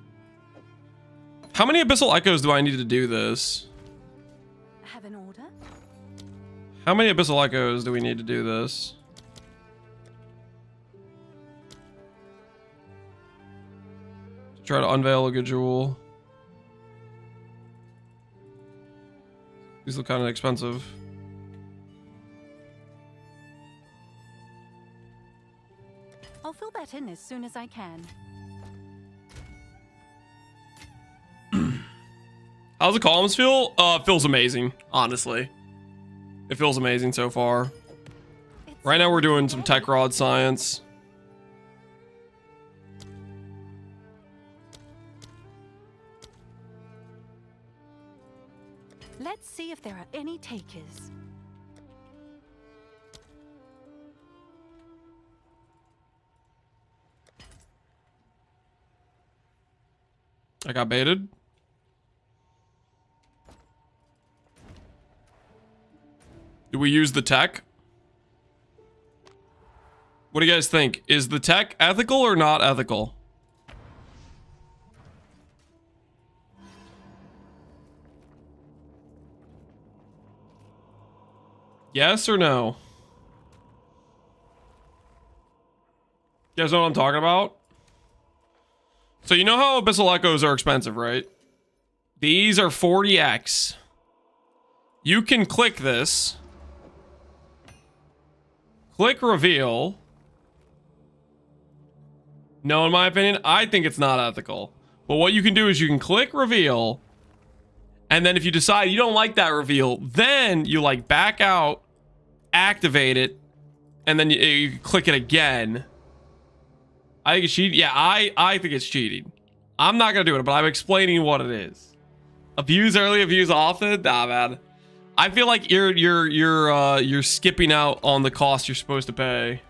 How many Abyssal Echoes do I need to do this? Have an order? How many Abyssal Echoes do we need to do this? To try to unveil a good jewel. These look kind of expensive. I'll fill that in as soon as I can. How's the columns feel? Feels amazing, honestly. It feels amazing so far. Right now we're doing some tech rod science. Let's see if there are any takers. I got baited. Do we use the tech? What do you guys think? Is the tech ethical or not ethical? Yes or no? You guys know what I'm talking about? So you know how Abyssal Echoes are expensive, right? These are 40x. You can click this. Click reveal. No, in my opinion, I think it's not ethical. But what you can do is you can click reveal. And then if you decide you don't like that reveal, then you like back out, activate it, and then you click it again. I think it's cheating. Yeah, I think it's cheating. I'm not gonna do it, but I'm explaining what it is. Abuse early, abuse often. Nah, man. I feel like you're skipping out on the cost you're supposed to pay.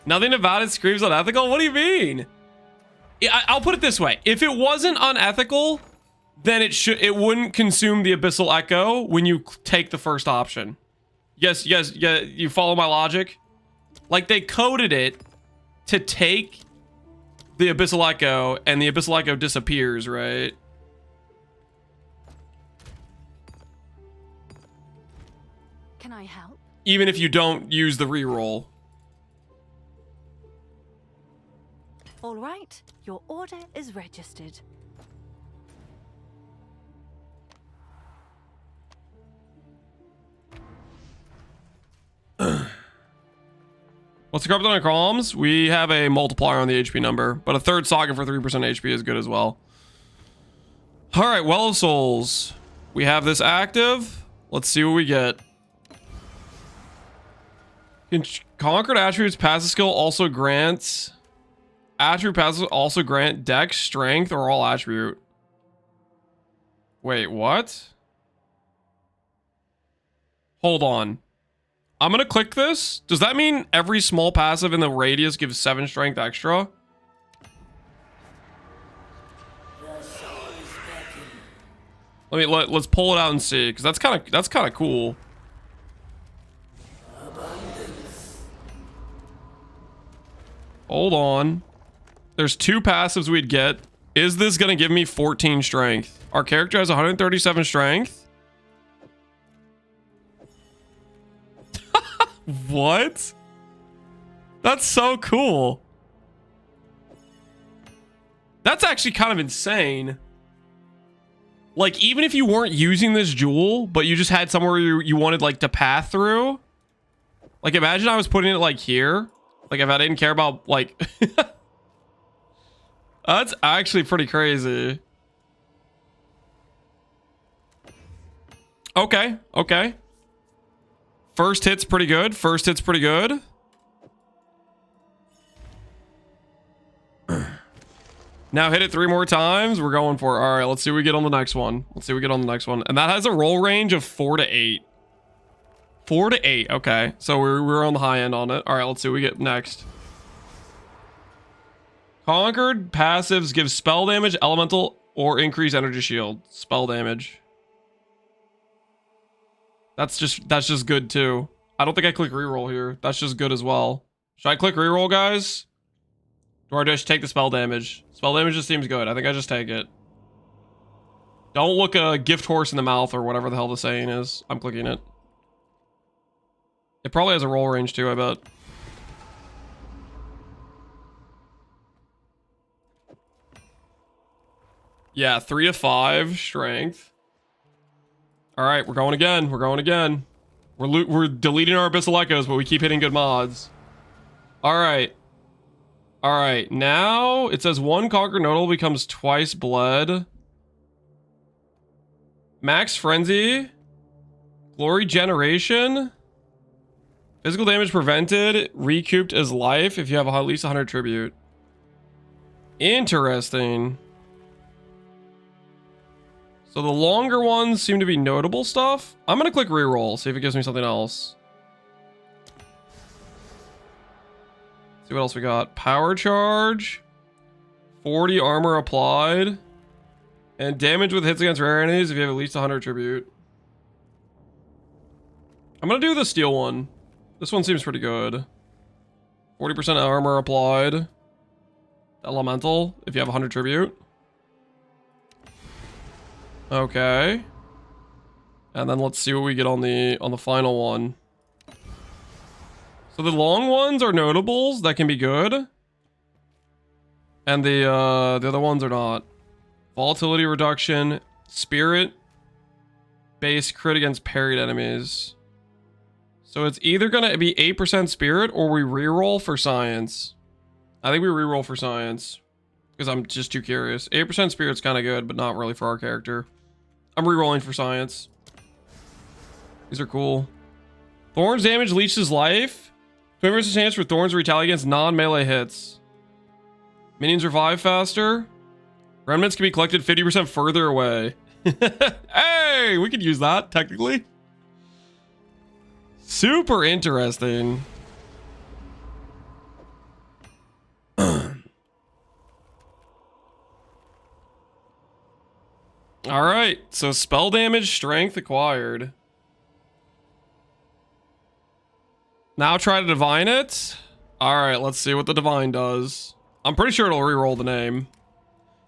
Nothing about it screams unethical. What do you mean? I'll put it this way: if it wasn't unethical, then it wouldn't consume the Abyssal Echo when you take the first option. Yes, you follow my logic? Like they coded it to take the Abyssal Echo, and the Abyssal Echo disappears, right? Can I help? Even if you don't use the reroll. All right, your order is registered. What's the corrupt on columns? We have a multiplier on the HP number, but a third socket for 3% HP is good as well. All right, Well of Souls. We have this active. Let's see what we get. Conquered attributes passive skill also grants. Attribute passive also grant dex, strength, or all attribute. Wait, what? Hold on. I'm gonna click this. Does that mean every small passive in the radius gives 7 strength extra? Let's pull it out and see, because that's kind of cool. Hold on. There's 2 passives we'd get. Is this going to give me 14 strength? Our character has 137 strength. What? That's so cool. That's actually kind of insane. Like, even if you weren't using this jewel, but you just had somewhere you wanted, like, to path through. Like, imagine I was putting it, like, here. Like, if I didn't care about, like... That's actually pretty crazy. Okay, okay. First hit's pretty good. First hit's pretty good. Now hit it 3 more times. We're going for it. All right, let's see what we get on the next one. Let's see what we get on the next one. And that has a roll range of 4 to 8. 4 to 8. Okay, so we're on the high end on it. All right, let's see what we get next. Conquered passives give spell damage, elemental, or increase energy shield. Spell damage. That's just good too. I don't think I click reroll here. That's just good as well. Should I click reroll, guys? Or do I just take the spell damage? Spell damage just seems good. I think I just take it. Don't look a gift horse in the mouth or whatever the hell the saying is. I'm clicking it. It probably has a roll range too, I bet. Yeah, 3 to 5 strength. All right, we're going again. We're going again. We're deleting our Abyssal Echoes, but we keep hitting good mods. All right. All right, now it says 1 conquered notable becomes twice bled. Max Frenzy. Glory Generation. Physical damage prevented. Recouped as life if you have at least 100 tribute. Interesting. So the longer ones seem to be notable stuff. I'm going to click reroll, see if it gives me something else. See what else we got. Power charge. 40 armor applied. And damage with hits against rare enemies if you have at least 100 tribute. I'm going to do the steel one. This one seems pretty good. 40% armor applied. Elemental if you have 100 tribute. Okay. And then let's see what we get on the final one. So the long ones are notables that can be good. And the other ones are not. Volatility reduction, spirit, base crit against parried enemies. So it's either gonna be 8% spirit or we reroll for science. I think we reroll for science. Because I'm just too curious. 8% spirit's kind of good, but not really for our character. I'm rerolling for science. These are cool. Thorns damage leeches life. 20% chance for Thorns to retaliate against non-melee hits. Minions revive faster. Remnants can be collected 50% further away. Hey, we could use that, technically. Super interesting. All right, so spell damage, strength acquired. Now try to divine it. All right, let's see what the divine does. I'm pretty sure it'll reroll the name.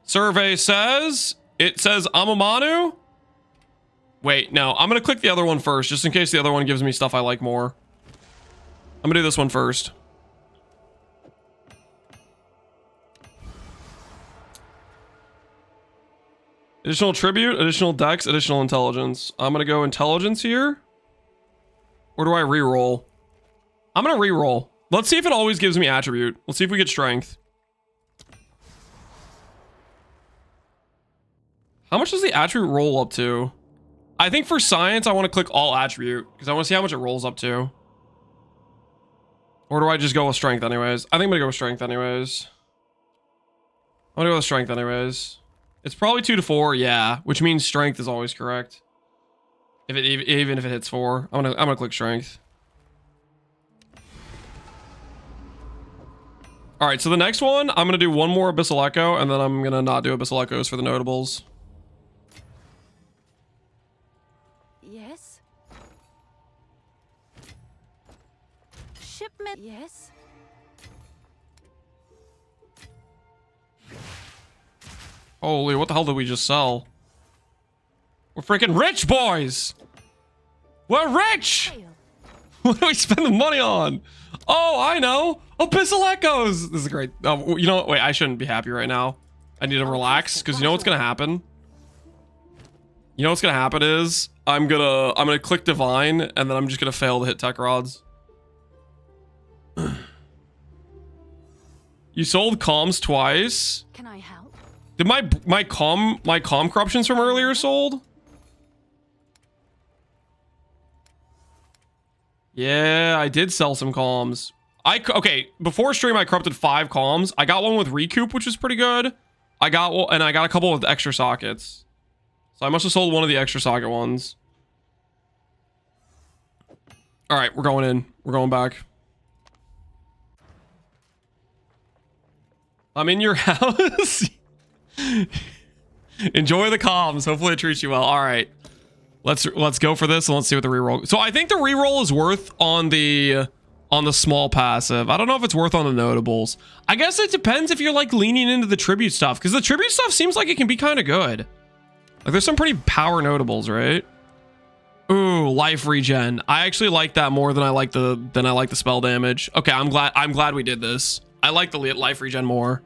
Survey says, it says Amamanu. Wait, no, I'm gonna click the other one first, just in case the other one gives me stuff I like more. I'm gonna do this one first. Additional tribute, additional dex, additional intelligence. I'm gonna go intelligence here. Or do I reroll? I'm gonna reroll. Let's see if it always gives me attribute. Let's see if we get strength. How much does the attribute roll up to? I think for science, I want to click all attribute because I want to see how much it rolls up to. Or do I just go with strength anyways? I think I'm gonna go with strength anyways. I'm gonna go with strength anyways. It's probably 2 to 4, yeah, which means strength is always correct. If it even if it hits 4, I'm gonna click strength. All right, so the next one, I'm gonna do one more Abyssal Echo, and then I'm gonna not do Abyssal Echoes for the notables. Yes. Shipment. Yes. Holy, what the hell did we just sell? We're freaking rich, boys! We're rich! What do we spend the money on? Oh, I know! Abyssal Echoes! This is great. You know what? Wait, I shouldn't be happy right now. I need to relax, because you know what's gonna happen? You know what's gonna happen is I'm gonna click Divine, and then I'm just gonna fail to hit Tech Rods. You sold Kaoms twice. Can I help? Did my Kaom corruptions from earlier sold? Yeah, I did sell some Kaoms. Okay, before stream I corrupted 5 Kaoms. I got one with recoup, which is pretty good. I got a couple with extra sockets. So I must have sold one of the extra socket ones. All right, we're going in. We're going back. I'm in your house. Enjoy the comms. Hopefully it treats you well. All right, let's go for this and let's see what the reroll. So I think the reroll is worth on the small passive. I don't know if it's worth on the notables. I guess it depends if you're like leaning into the tribute stuff, because the tribute stuff seems like it can be kind of good. Like there's some pretty power notables, right? Ooh, life regen. I actually like that more than I like the spell damage. Okay, I'm glad we did this. I like the life regen more.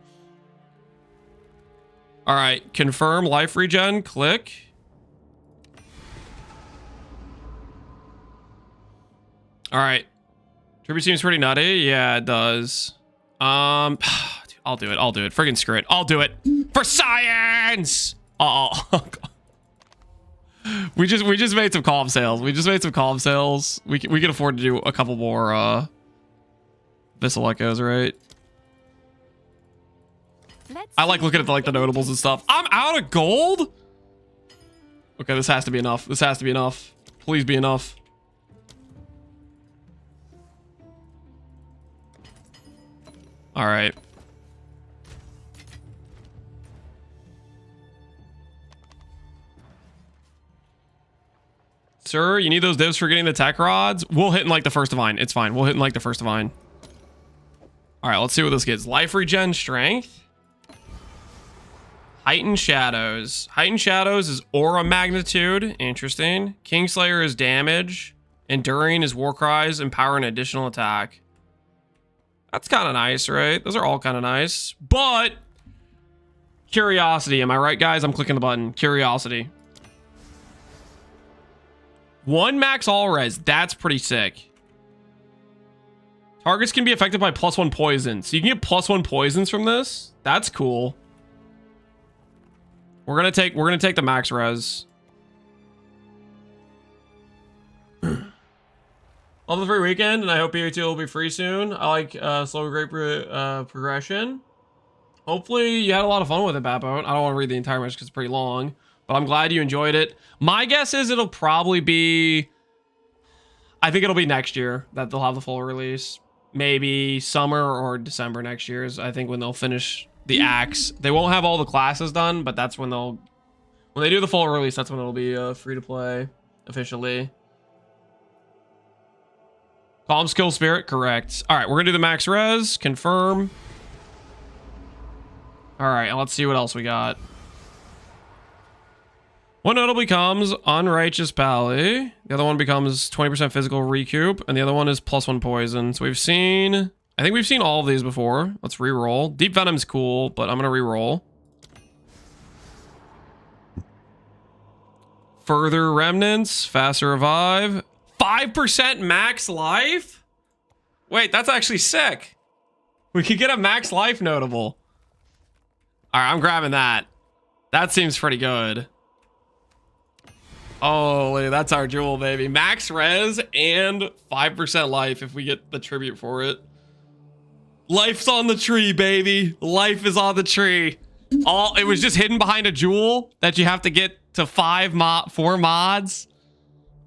All right, confirm life regen, click. All right. Tribute seems pretty nutty. Yeah, it does. I'll do it. Friggin' screw it. I'll do it for science. Oh. We just made some calm sales. We can afford to do a couple more Abyssal Echoes, right? I like looking at the notables and stuff. I'm out of gold. Okay, this has to be enough. Please be enough. All right. Sir, you need those divs for getting the tech rods? We'll hit in like the first divine. It's fine. We'll hit in like the first divine. All right, let's see what this gets. Life regen, strength. Heightened shadows. Heightened shadows is aura magnitude. Interesting. Kingslayer is damage. Enduring is war cries. Empower an additional attack. That's kind of nice, right? Those are all kind of nice. But curiosity, am I right, guys? I'm clicking the button. Curiosity. 1 max all res. That's pretty sick. Targets can be affected by +1 poison. So you can get +1 poisons from this. That's cool. We're gonna take the max res. Love the free weekend, and I hope you two will be free soon. I like slow great progression. Hopefully you had a lot of fun with it, Bapo. I don't want to read the entire message because it's pretty long, but I'm glad you enjoyed it. My guess is it'll probably be, I think it'll be next year that they'll have the full release. Maybe summer or December next year is I think when they'll finish the acts. They won't have all the classes done, but that's when when they do the full release, that's when it'll be free to play officially. Calm skill spirit, correct. All right, we're gonna do the max res, confirm. All right, let's see what else we got. One notably becomes Unrighteous Pally. The other one becomes 20% physical recoup, and the other one is +1 poison. So I think we've seen all of these before. Let's re-roll. Deep Venom's cool, but I'm gonna re-roll. Further Remnants, faster revive. 5% max life? Wait, that's actually sick. We could get a max life notable. All right, I'm grabbing that. That seems pretty good. Oh, that's our jewel, baby. Max res and 5% life if we get the tribute for it. Life's on the tree, baby. Life is on the tree. It was just hidden behind a jewel that you have to get to 4 mods.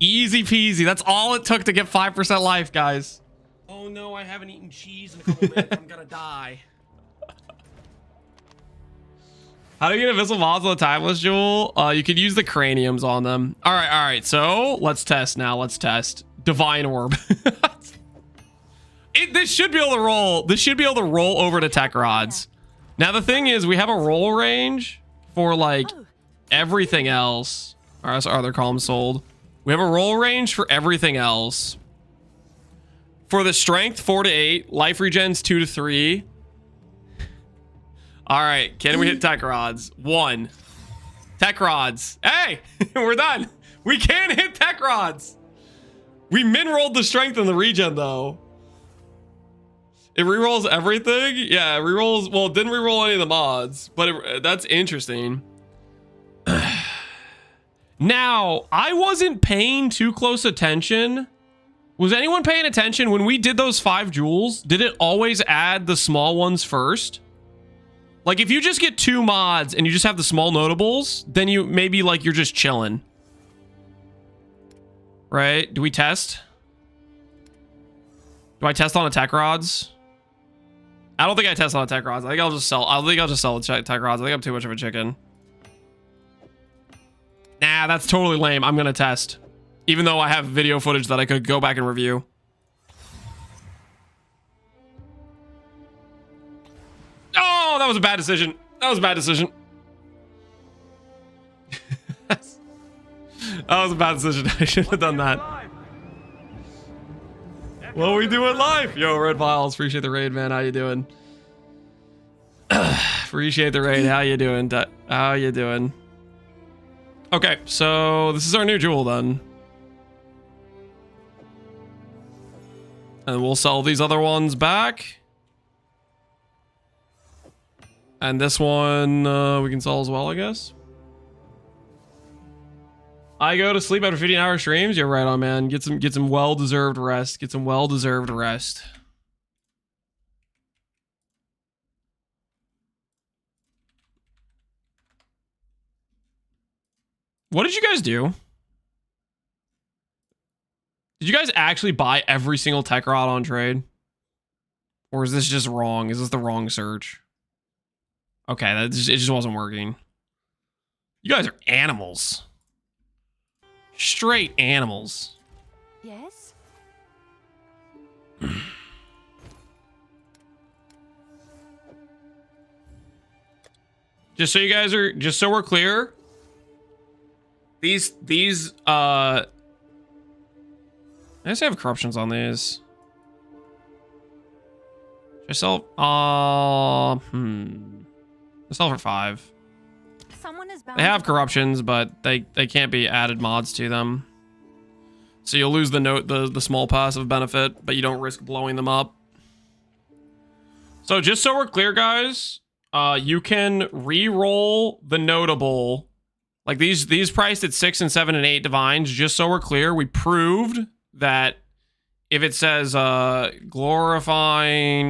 Easy peasy. That's all it took to get 5% life, guys. Oh no, I haven't eaten cheese in a couple minutes. I'm gonna die. How do you get invisible mods on the timeless jewel? You could use the craniums on them. All right. So let's test now. Let's test Divine Orb. This should be able to roll. This should be able to roll over to tech rods. Now the thing is, we have a roll range. for like Oh, everything else. All right, so other columns sold. We have a roll range for everything else. For the strength, 4 to 8. Life regens, 2 to 3. All right, can we hit tech rods? 1. Tech rods. Hey, we're done. We can hit tech rods. We min-rolled the strength and the regen, though. It rerolls everything? Yeah, it rerolls... Well, it didn't reroll any of the mods, but that's interesting. Now, I wasn't paying too close attention. Was anyone paying attention? When we did those 5 jewels, did it always add the small ones first? Like, if you just get 2 mods and you just have the small notables, then you maybe, like, you're just chilling. Right? Do we test? Do I test on attack rods? I don't think I test on attack rods. I think I'll just sell the attack rods. I think I'm too much of a chicken. Nah, that's totally lame. I'm gonna test. Even though I have video footage that I could go back and review. Oh, that was a bad decision. That was a bad decision. That was a bad decision. I shouldn't have done that. What are we doing live? Yo, Red Files, appreciate the raid, man. How you doing? Appreciate the raid. How you doing? How you doing? Okay, so this is our new jewel then. And we'll sell these other ones back. And this one we can sell as well, I guess. I go to sleep after 15-hour streams. You're right on, man. Get some well-deserved rest. Get some well-deserved rest. What did you guys do? Did you guys actually buy every single tech rod on trade? Or is this just wrong? Is this the wrong search? Okay, it just wasn't working. You guys are animals. Straight animals. yes? Just so you guys are, just so we're clear, these I just have corruptions on these. Should I sell? I sell for 5. Someone is bound They have to- corruptions, but they can't be added mods to them. So you'll lose the small passive benefit, but you don't risk blowing them up. So just so we're clear, guys, you can re-roll the notable. Like these priced at 6 and 7 and 8 divines. Just so we're clear, we proved that if it says glorifying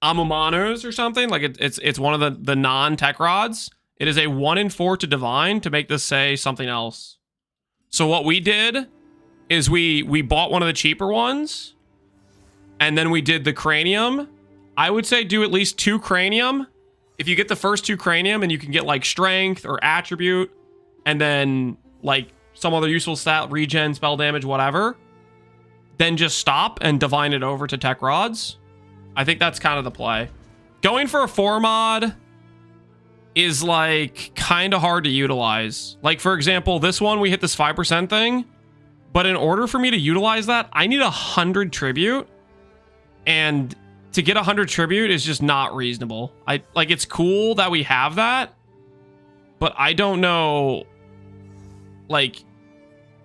Amumanos or something, like it's one of the non-tech rods, it is a 1 in 4 to divine to make this say something else. So what we did is we bought one of the cheaper ones, and then we did the cranium. I would say do at least 2 cranium. If you get the first 2 cranium and you can get like strength or attribute, and then like some other useful stat, regen, spell damage, whatever, then just stop and divine it over to tech rods. I think that's kind of the play. Going for a 4 mod is like kind of hard to utilize. Like for example, this one, we hit this 5% thing, but in order for me to utilize that, I need 100 tribute, and to get 100 tribute is just not reasonable. Like it's cool that we have that, but I don't know, like,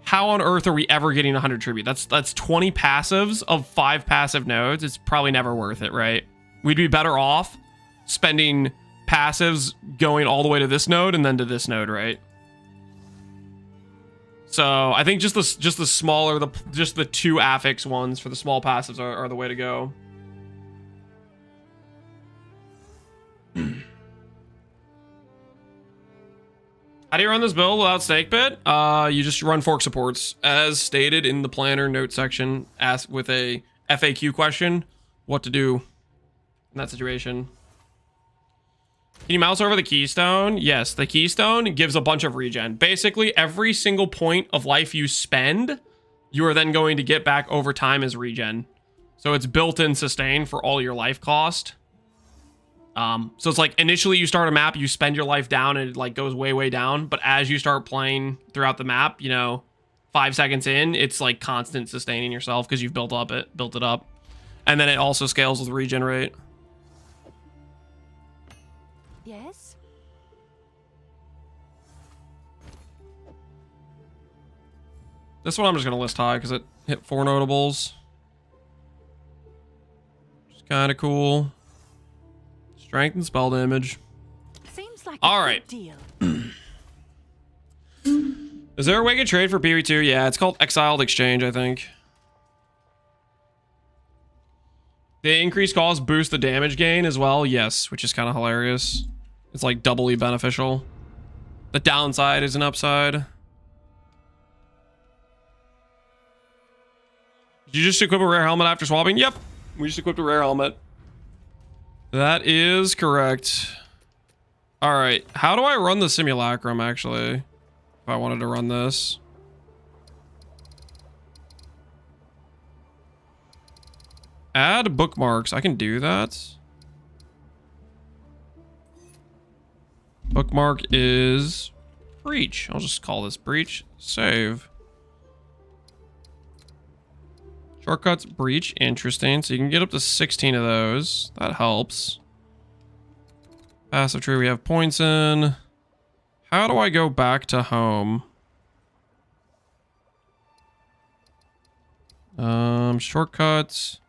how on earth are we ever getting 100 tribute? That's 20 passives of 5 passive nodes. It's probably never worth it, right? We'd be better off spending passives going all the way to this node and then to this node, right? So I think just the smaller, just the 2 affix ones for the small passives are the way to go. How do you run this build without snake bit? You just run fork supports as stated in the planner note section. Ask with a FAQ question what to do in that situation. Can you mouse over the keystone? Yes, the keystone gives a bunch of regen. Basically, every single point of life you spend, you are then going to get back over time as regen. So it's built-in sustain for all your life cost. So it's like initially you start a map, you spend your life down and it like goes way, way down. But as you start playing throughout the map, you know, 5 seconds in, it's like constant sustaining yourself because you've built it up. And then it also scales with regenerate. Yes? This one I'm just going to list high because it hit 4 notables. Which is kind of cool. Strength and spell damage. Seems like All a right. good deal. Is there a way to trade for PV2? Yeah, it's called Exiled Exchange, I think. The increased cost boost the damage gain as well. Yes, which is kind of hilarious. It's like doubly beneficial. The downside is an upside. Did you just equip a rare helmet after swapping? Yep, we just equipped a rare helmet. That is correct. All right, how do I run the simulacrum actually? If I wanted to run this. Add bookmarks. I can do that. Bookmark is breach. I'll just call this breach. Save. Shortcuts breach. Interesting. So you can get up to 16 of those. That helps. Passive tree we have points in. How do I go back to home? Shortcuts.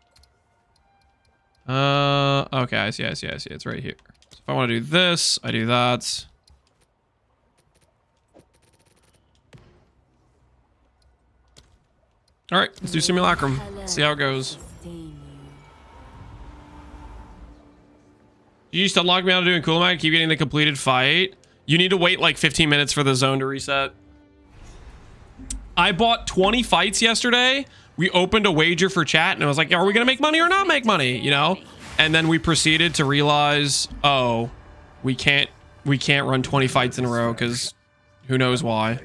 Okay, I see. It's right here. So if I want to do this, I do that. All right, let's do Simulacrum. See how it goes. You used to unlock me out of doing cool mag, keep getting the completed fight. You need to wait like 15 minutes for the zone to reset. I bought 20 fights yesterday. We opened a wager for chat and I was like, are we gonna make money or not make money? You know? And then we proceeded to realize, oh, we can't run 20 fights in a row because who knows why.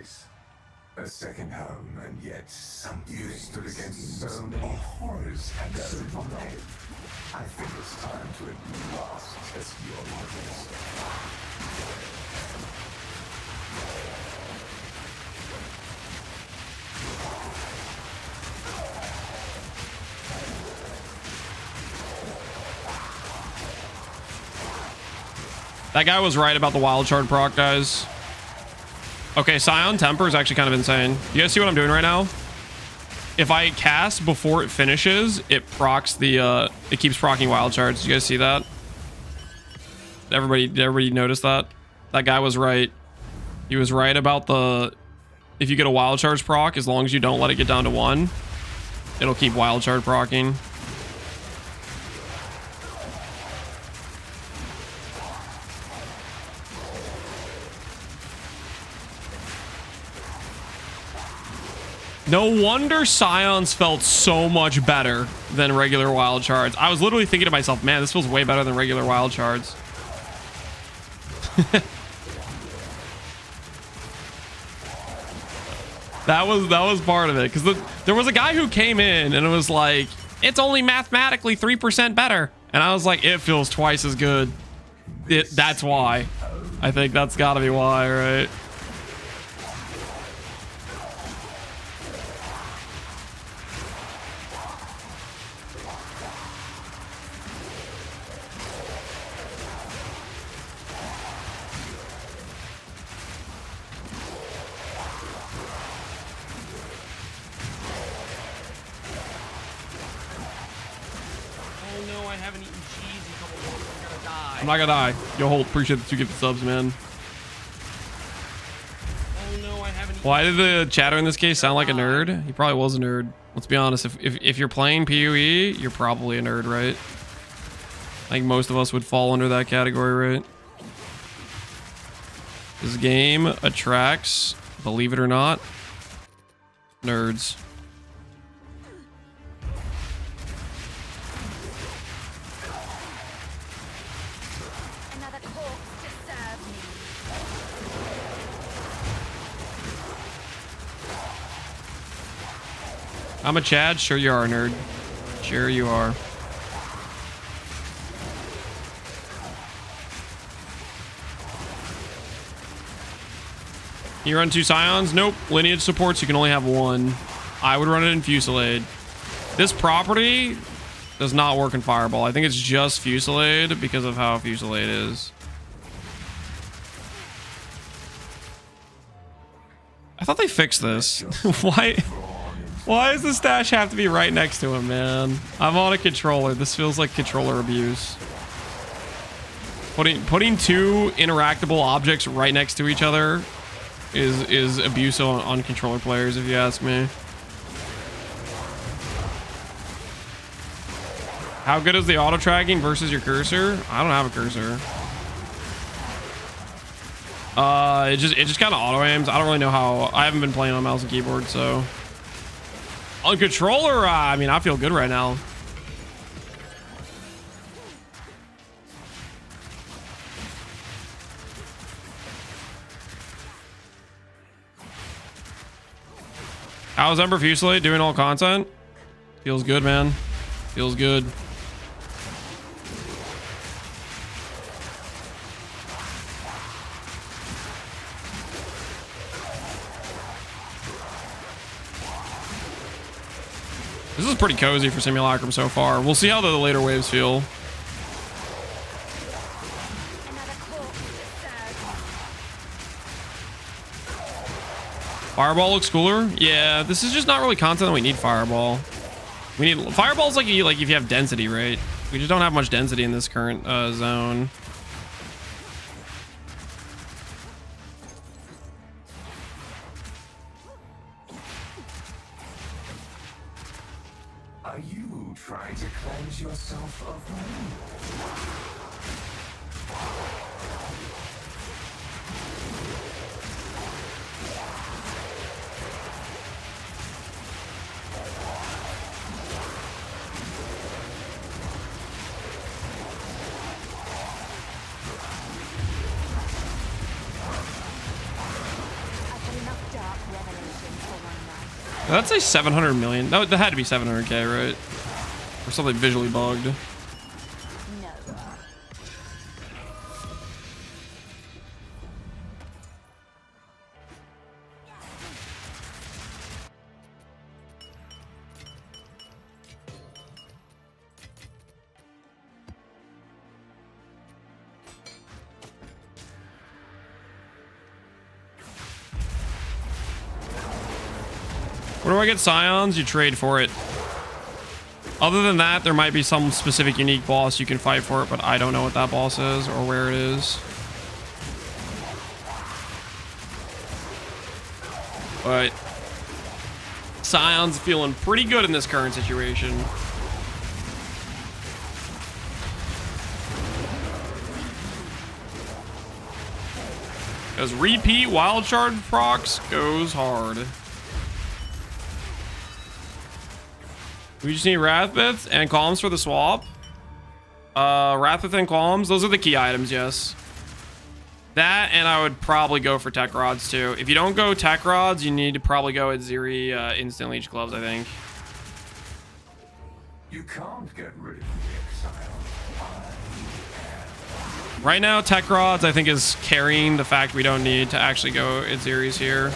A second home, and yet something stood against so many horrors and survived. I think it's time to at last test your limits. That guy was right about the wild shard proc, guys. Okay, Scion Temper is actually kind of insane. You guys see what I'm doing right now? If I cast before it finishes, it procs the it keeps procking wild shards. Did you guys see that? Did everybody notice that? That guy was right. He was right about the if you get a wild charge proc, as long as you don't let it get down to 1, it'll keep wild shard procking. No wonder Scions felt so much better than regular wild shards. I was literally thinking to myself, man, this feels way better than regular wild shards. That was part of it, because there was a guy who came in and it was like, it's only mathematically 3% better, and I was like, it feels twice as good. That's why. I think that's got to be why, right? I'm not gonna die. Yo, Holt, appreciate the 2 gifted subs, man. Oh no, I haven't. Why did the chatter in this case sound like a nerd? He probably was a nerd. Let's be honest. If you're playing PoE, you're probably a nerd, right? I think most of us would fall under that category, right? This game attracts, believe it or not, nerds. I'm a Chad. Sure you are, nerd. Sure you are. You run 2 Scions? Nope. Lineage supports, you can only have 1. I would run it in Fusillade. This property does not work in Fireball. I think it's just Fusillade because of how Fusillade is. I thought they fixed this. Why does the stash have to be right next to him, man? I'm on a controller. This feels like controller abuse. Putting 2 interactable objects right next to each other is abuse on controller players, if you ask me. How good is the auto tracking versus your cursor? I don't have a cursor. It just kind of auto aims. I don't really know how. I haven't been playing on mouse and keyboard, so on controller, I mean, I feel good right now. How's Ember Fusillade doing all content? Feels good, man. Feels good. This is pretty cozy for Simulacrum so far. We'll see how the later waves feel. Fireball looks cooler. Yeah, this is just not really content that we need Fireball. We need Fireball's like if you have density, right? We just don't have much density in this current zone. Are you trying to cleanse yourself of me? That's a 700 million. No, that had to be 700k, right? Or something visually bugged. Where do I get Scions? You trade for it. Other than that, there might be some specific unique boss you can fight for it, but I don't know what that boss is or where it is. But Scion's feeling pretty good in this current situation. Because repeat wild shard procs goes hard. We just need Wrathbits and Kaoms for the swap. Wrathbits and Kaoms, those are the key items, yes. That, and I would probably go for Tech Rods too. If you don't go Tech Rods, you need to probably go at Ziri Instant Leech Gloves, I think. You can't get rid of the Exile. Right now, Tech Rods, I think, is carrying the fact we don't need to actually go at Ziri's here.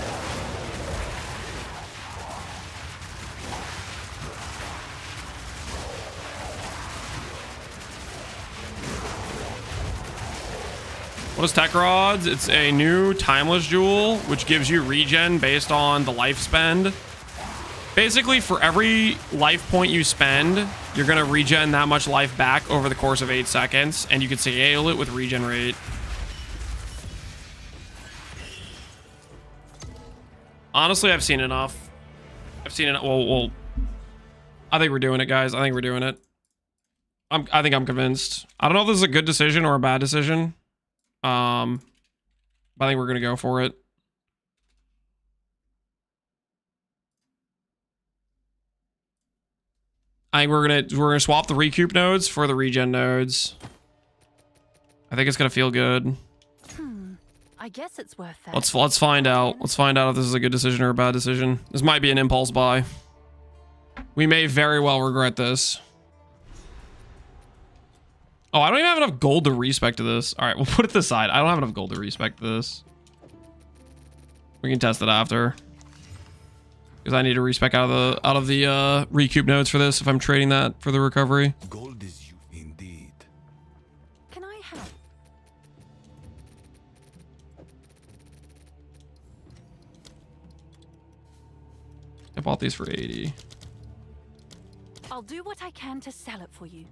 What is Tech Rods? It's a new timeless jewel, which gives you regen based on the life spend. Basically, for every life point you spend, you're going to regen that much life back over the course of 8 seconds, and you can scale it with regen rate. Honestly, I've seen enough. I've seen it. Well, I think we're doing it, guys. I think we're doing it. I think I'm convinced. I don't know if this is a good decision or a bad decision. But I think we're gonna go for it. I think we're gonna swap the recoup nodes for the regen nodes. I think it's gonna feel good. I guess it's worth it. Let's find out. Let's find out if this is a good decision or a bad decision. This might be an impulse buy. We may very well regret this. Oh, I don't even have enough gold to respec to this. All right, we'll put it to the side. I don't have enough gold to respec to this. We can test it after. Because I need to respec out of the recoup nodes for this if I'm trading that for the recovery. Gold is you indeed. Can I help? I bought these for 80. I'll do what I can to sell it for you.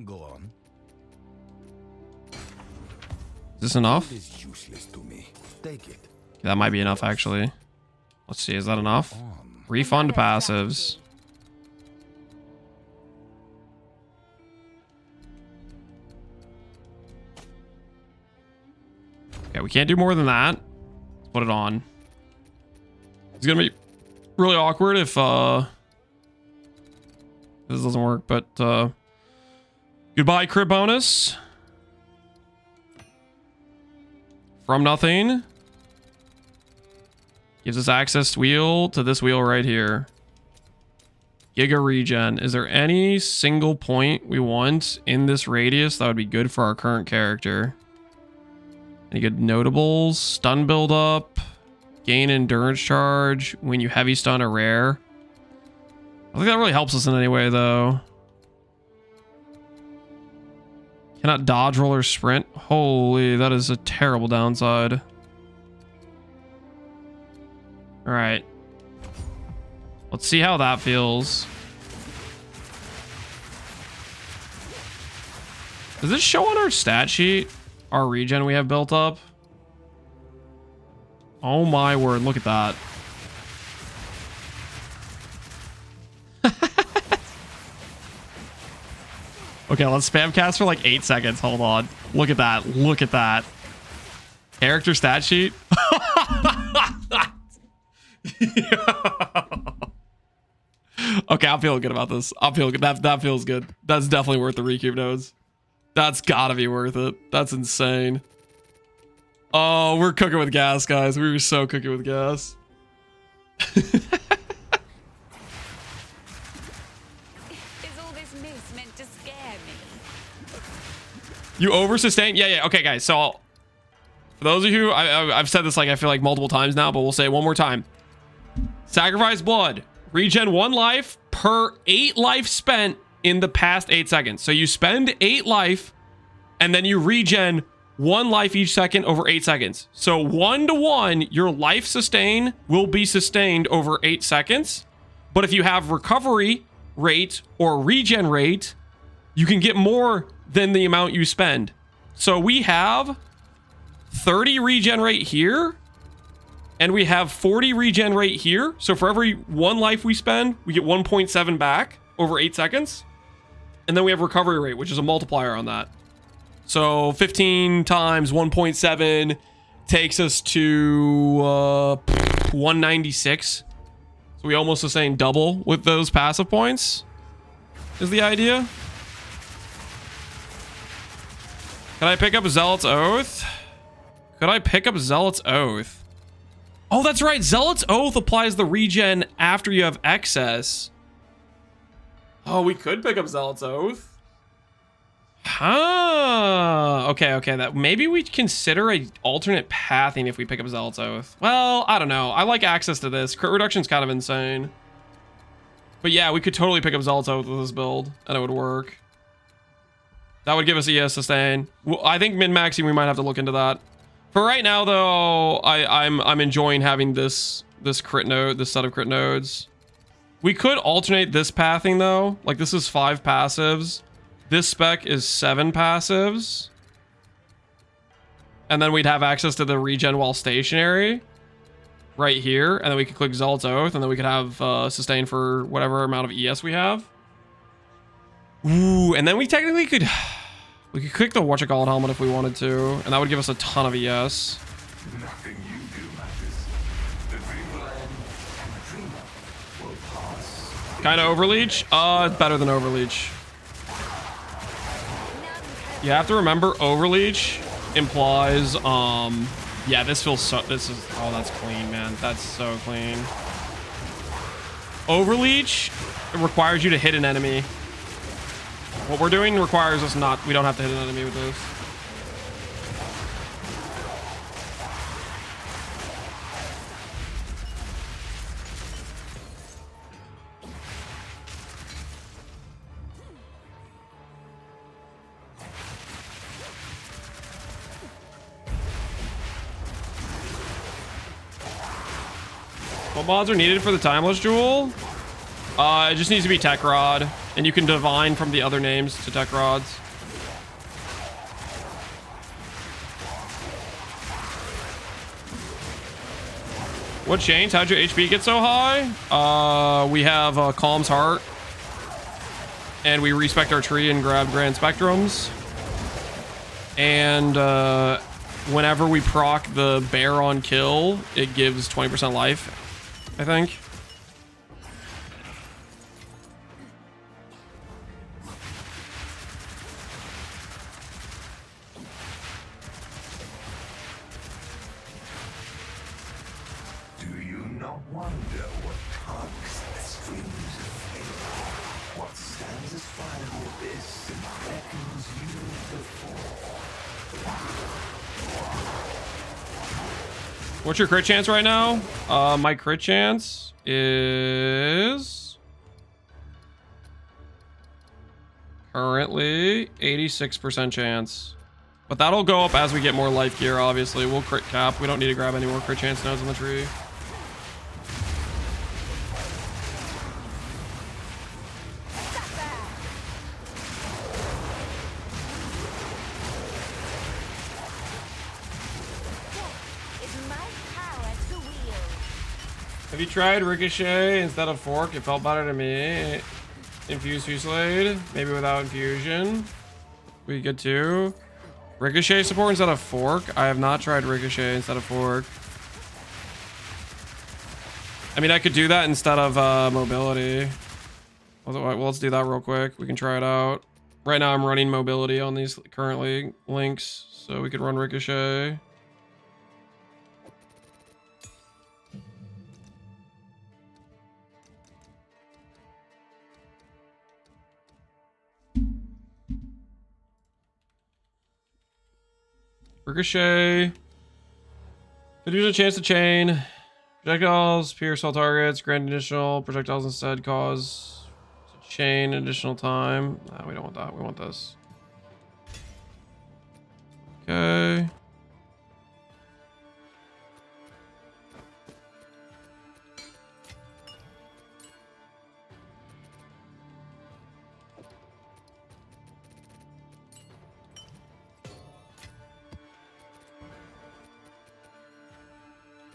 Go on. Is this enough? It is useless to me. Take it. That might be enough, actually. Let's see, is that enough? Refund passives. Okay, we can't do more than that. Let's put it on. It's gonna be really awkward if this doesn't work, but goodbye crit bonus. From nothing. Gives us access to this wheel right here. Giga regen. Is there any single point we want in this radius that would be good for our current character? Any good notables? Stun build up. Gain endurance charge when you heavy stun a rare. I think that really helps us in any way though. Cannot dodge, roll, or sprint. Holy, that is a terrible downside. Alright. Let's see how that feels. Does this show on our stat sheet? Our regen we have built up? Oh my word, look at that. Okay, let's spam cast for like 8 seconds. Hold on. Look at that. Look at that. Character stat sheet. Okay, I'm feeling good about this. I'm feeling good. That feels good. That's definitely worth the recoup nodes. That's gotta be worth it. That's insane. Oh, we're cooking with gas, guys. We were so cooking with gas. Is all this mist meant to scare me? You over sustain? Yeah. Okay, guys. So for those of you, I've said this like I feel like multiple times now, but we'll say it one more time. Sacrifice blood. Regen 1 life per 8 life spent in the past 8 seconds. So you spend 8 life and then you regen 1 life each second over 8 seconds. So 1-to-1, your life sustain will be sustained over 8 seconds. But if you have recovery rate or regen rate, you can get more than the amount you spend. So we have 30 regen rate here. And we have 40 regen rate here. So for every 1 life we spend, we get 1.7 back over 8 seconds. And then we have recovery rate, which is a multiplier on that. So 15 times 1.7 takes us to 196. So we almost sustain double with those passive points, is the idea. Can I pick up Zealot's Oath? Could I pick up Zealot's Oath? Oh, that's right. Zealot's Oath applies the regen after you have excess. Oh, we could pick up Zealot's Oath. Huh. Okay. That maybe we consider a alternate pathing if we pick up Zealot's Oath. Well, I don't know. I like access to this. Crit reduction's kind of insane. But yeah, we could totally pick up Zealot's Oath with this build, and it would work. That would give us ES sustain. Well, I think min-maxing, we might have to look into that. For right now, though, I'm enjoying having this crit node, this set of crit nodes. We could alternate this pathing though. Like this is 5 passives. This spec is 7 passives. And then we'd have access to the regen while stationary right here. And then we could click Zealot's Oath, and then we could have sustain for whatever amount of ES we have. Ooh, and then we technically could. We could click the whatchamacallit helmet if we wanted to, and that would give us a ton of ES. Nothing you do matters. The dreamland and the dreamer will pass. Kind of overleech? It's better than overleech. You have to remember overleech implies, yeah, this feels so, oh, that's clean, man. That's so clean. Overleech requires you to hit an enemy. What we're doing requires us not, we don't have to hit an enemy with this. What mods are needed for the Timeless Jewel? It just needs to be Tech Rod, and you can divine from the other names to Tech Rods. What changed? How'd your HP get so high? We have Kaom's Heart, and we respect our tree and grab Grand Spectrums. And whenever we proc the bear on kill, it gives 20% life, I think. Do you not wonder what tugs the strings of fate? What stands as fire with this and beckons you to fall? What's your crit chance right now? My crit chance is currently 86% chance. But that'll go up as we get more life gear, obviously. We'll crit cap. We don't need to grab any more crit chance nodes on the tree. Have you tried Ricochet instead of Fork? It felt better to me. Infused Fusillade, maybe without infusion. We good too. Ricochet support instead of Fork. I have not tried Ricochet instead of Fork. I mean, I could do that instead of mobility. Well, let's do that real quick. We can try it out. Right now, I'm running mobility on these currently links, so we could run Ricochet. Ricochet. 50% chance to chain. Projectiles, pierce all targets, grant additional projectiles instead, cause to chain additional time. Nah, we don't want that. We want this. Okay.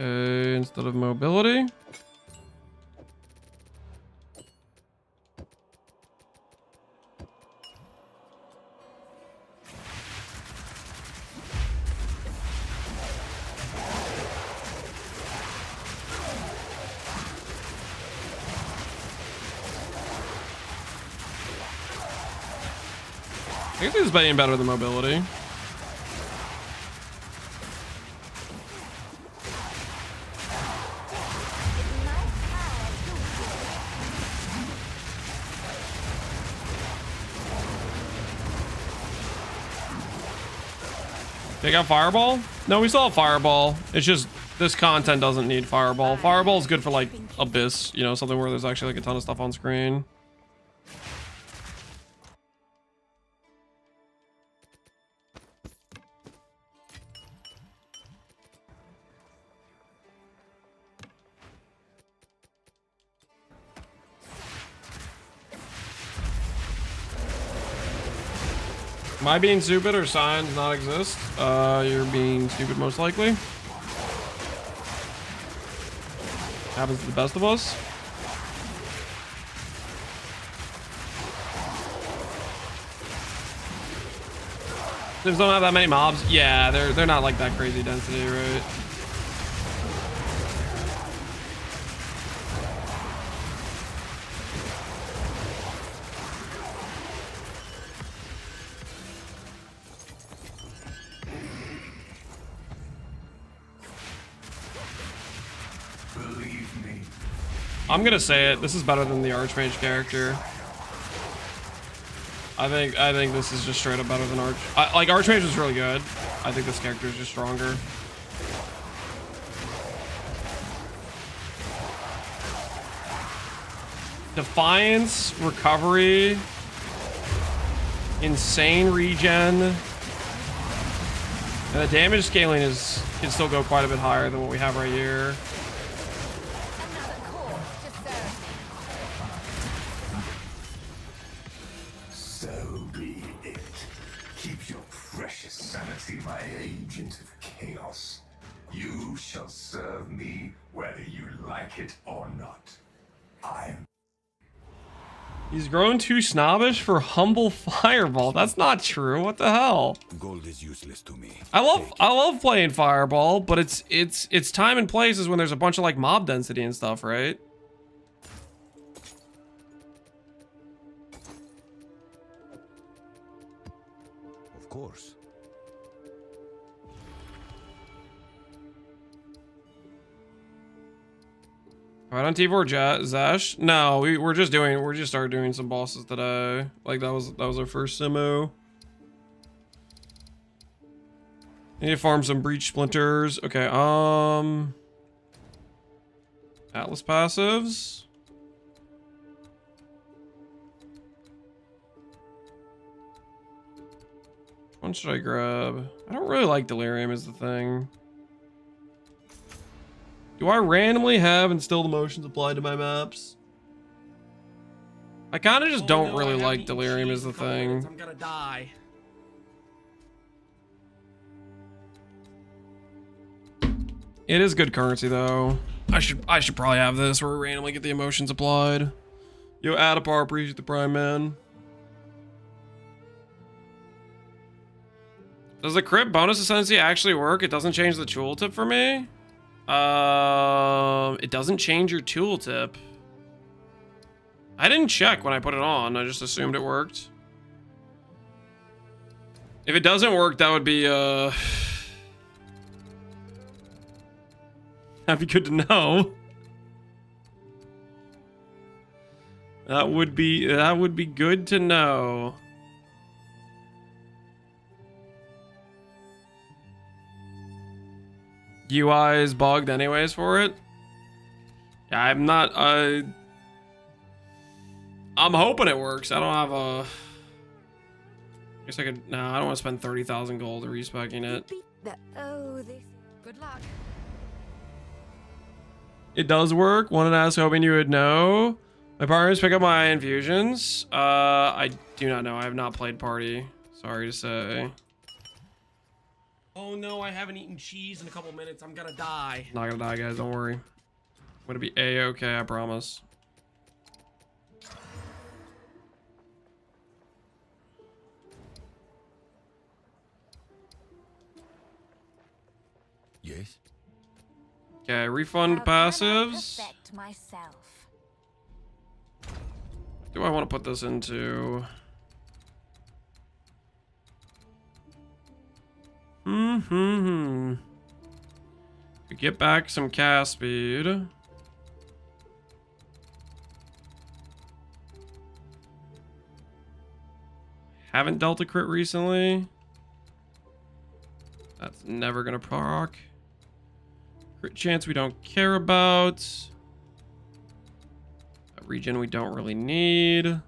Okay, instead of mobility. I guess this is being better than mobility. Take out Fireball? No, we still have Fireball. It's just this content doesn't need Fireball. Fireball is good for like Abyss, you know, something where there's actually like a ton of stuff on screen. Am I being stupid or signs not exist? You're being stupid most likely. Happens to the best of us. Sims don't have that many mobs. Yeah, they're not like that crazy density, right? I'm gonna say it. This is better than the Archmage character. I think this is just straight up better than like Archmage was really good. I think this character is just stronger. Defiance, recovery, insane regen, and the damage scaling can still go quite a bit higher than what we have right here. So be it. Keep your precious sanity, my agent of chaos. You shall serve me whether you like it or not. He's grown too snobbish for humble fireball. That's not true. What the hell? Gold is useless to me. I love playing fireball, but it's time and places when there's a bunch of like mob density and stuff, right? Of course. Right on T4 Zash? No, we're just started doing some bosses today. Like that was our first simu. Need to farm some breach splinters. Okay, Atlas passives. Which one should I grab? I don't really like Delirium is the thing. Do I randomly have instilled emotions applied to my maps? I kind of just don't really like Delirium is the thing. I'm gonna die. It is good currency though. I should probably have this where we randomly get the emotions applied. Yo, Adipar, appreciate the prime, man. Does the crit bonus ascendancy actually work? It doesn't change the tooltip for me? It doesn't change your tooltip. I didn't check when I put it on. I just assumed it worked. If it doesn't work, that would be, that'd be good to know. That would be good to know. UI is bugged anyways for it. Yeah, I'm not, I'm hoping it works. I don't have a... I guess I could, no, I don't want to spend 30,000 gold respecing it. Good luck. It does work. Wanted to ask, hoping you would know. My partners pick up my infusions. I do not know. I have not played party. Sorry to say. Oh no, I haven't eaten cheese in a couple minutes. I'm gonna die. Not gonna die, guys. Don't worry. I'm gonna be A-okay, I promise. Yes? Okay, refund passives. Do I want to put this into? To get back some cast speed. Haven't dealt a crit recently. That's never gonna proc. Crit chance we don't care about. A regen we don't really need.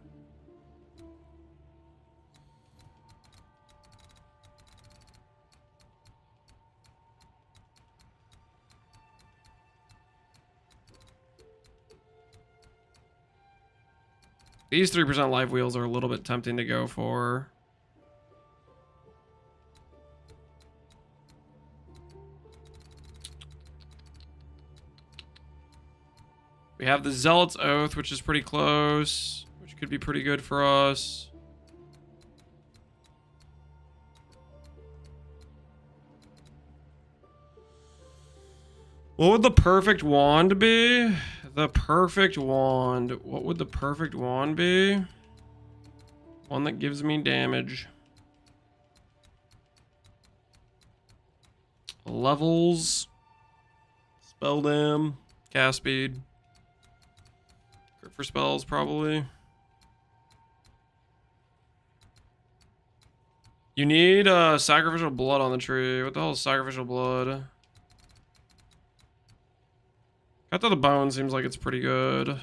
These 3% life wheels are a little bit tempting to go for. We have the Zealot's Oath, which is pretty close, which could be pretty good for us. What would the perfect wand be? The perfect wand. What would the perfect wand be? One that gives me damage. Levels. Spell dam. Cast speed. for spells, probably. You need sacrificial blood on the tree. What the hell is sacrificial blood? Cut to the bone seems like it's pretty good.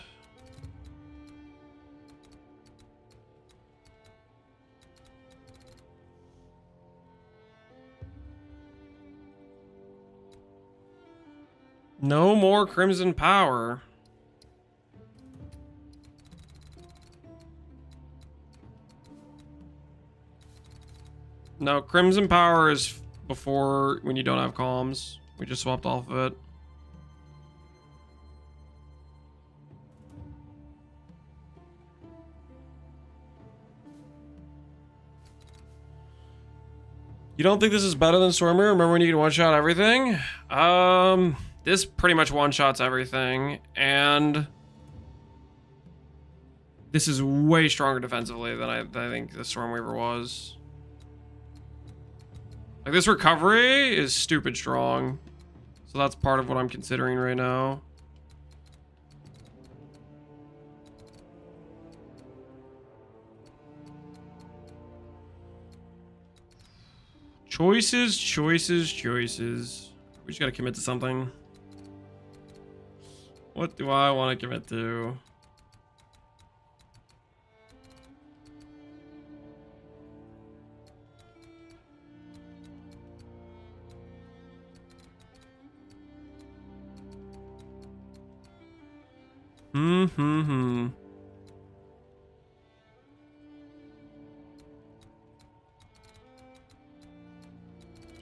No more crimson power. No, crimson power is before when you don't have comms. We just swapped off of it. You don't think this is better than Stormer? Remember when you could one-shot everything? This pretty much one-shots everything, and this is way stronger defensively than I think the Stormweaver was. Like, this recovery is stupid strong, so that's part of what I'm considering right now. Choices, choices, choices. We just gotta commit to something. What do I want to commit to?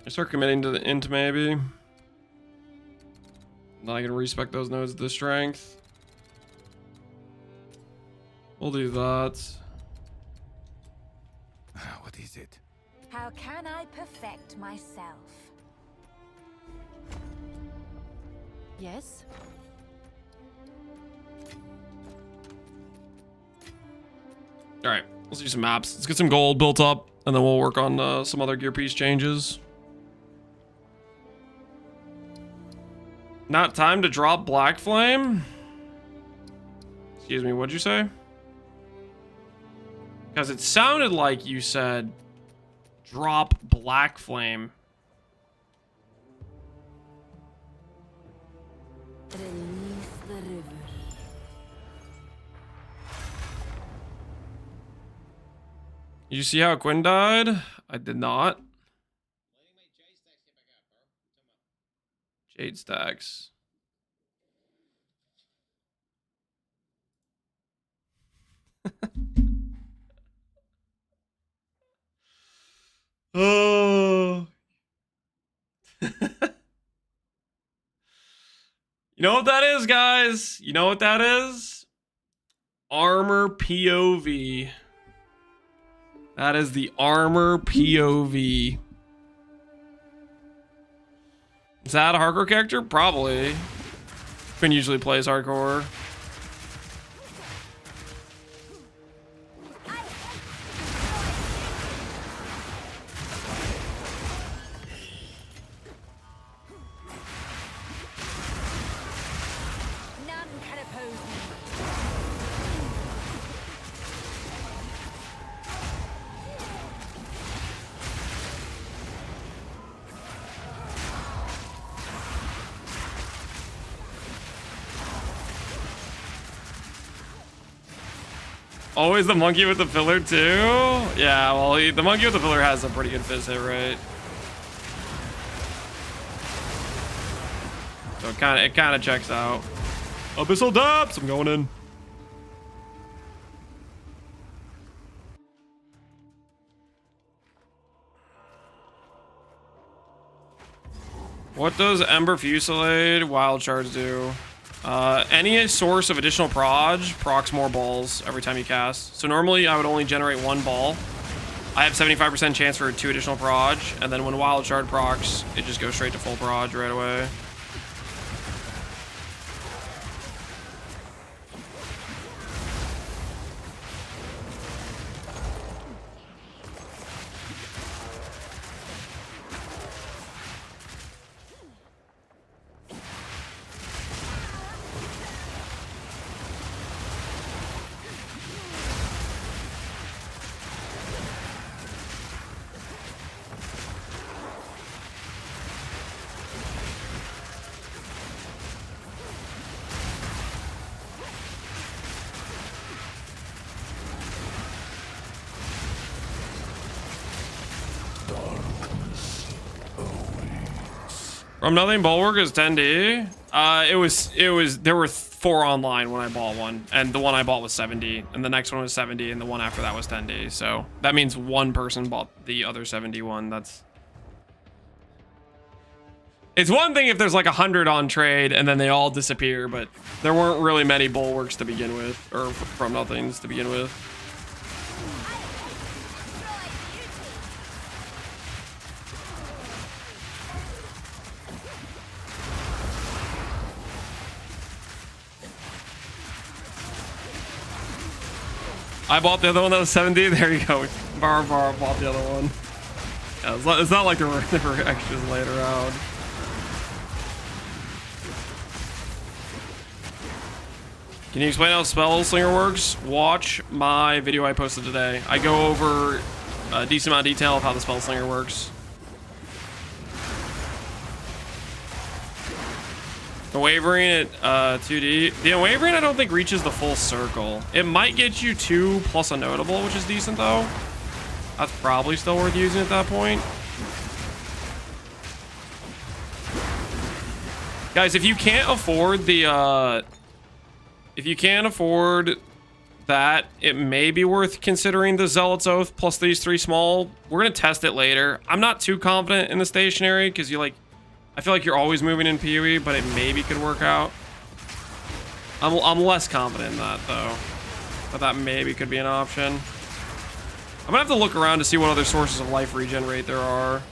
I start committing to the int maybe. Then I can respec those nodes to strength. We'll do that. What is it? How can I perfect myself? Yes? Alright, let's do some maps. Let's get some gold built up, and then we'll work on some other gear piece changes. Not time to drop Black Flame? Excuse me, what'd you say? Because it sounded like you said drop Black Flame. Release the river. You see how Quinn died? I did not. Jade stacks. Oh. You know what that is, guys? You know what that is? Armor POV. That is the armor POV. Is that a hardcore character? Probably. Quinn usually plays hardcore. None can oppose me. Always the monkey with the pillar too? Yeah, well, the monkey with the pillar has a pretty good fizz hit, right? So it kind of checks out. Abyssal Depths! I'm going in. What does Ember Fusillade Wild Charge do? Any source of additional procs more balls every time you cast. So normally I would only generate one ball. I have 75% chance for 2 additional proj, and then when Wild Shard procs, it just goes straight to full proj right away. From Nothing Bulwark is 10D. There were 4 online when I bought one, and the one I bought was 70, and the next one was 70, and the one after that was 10D. So that means one person bought the other 71. It's one thing if there's like 100 on trade and then they all disappear, but there weren't really many Bulwarks to begin with, or From Nothings to begin with. I bought the other one that was 70. There you go. Bar bought the other one. Yeah, it's not like there were extras later out. Can you explain how Spellslinger works? Watch my video I posted today. I go over a decent amount of detail of how the Spellslinger works. The Wavering at 2D. The Wavering I don't think reaches the full circle. It might get you 2 plus a notable, which is decent though. That's probably still worth using at that point. Guys, if you can't afford the that, it may be worth considering the Zealot's Oath plus these 3 small. We're gonna test it later. I'm not too confident in the stationary because I feel like you're always moving in PoE, but it maybe could work out. I'm less confident in that though, but that maybe could be an option. I'm gonna have to look around to see what other sources of life regenerate there are.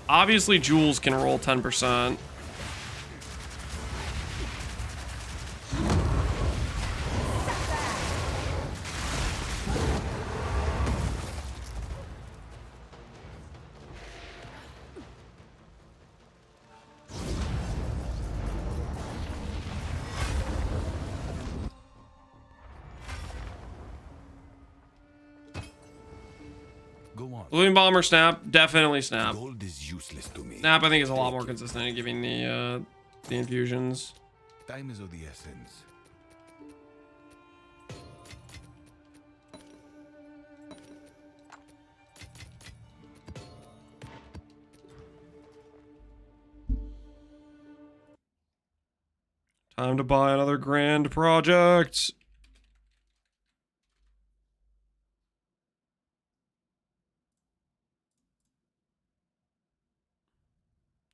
Obviously, Jewels can roll 10%. Balloon Bomber Snap, definitely Snap. Gold is useless to me. Snap, I think, is a lot more consistent in giving the infusions. Time is of the essence. Time to buy another grand project.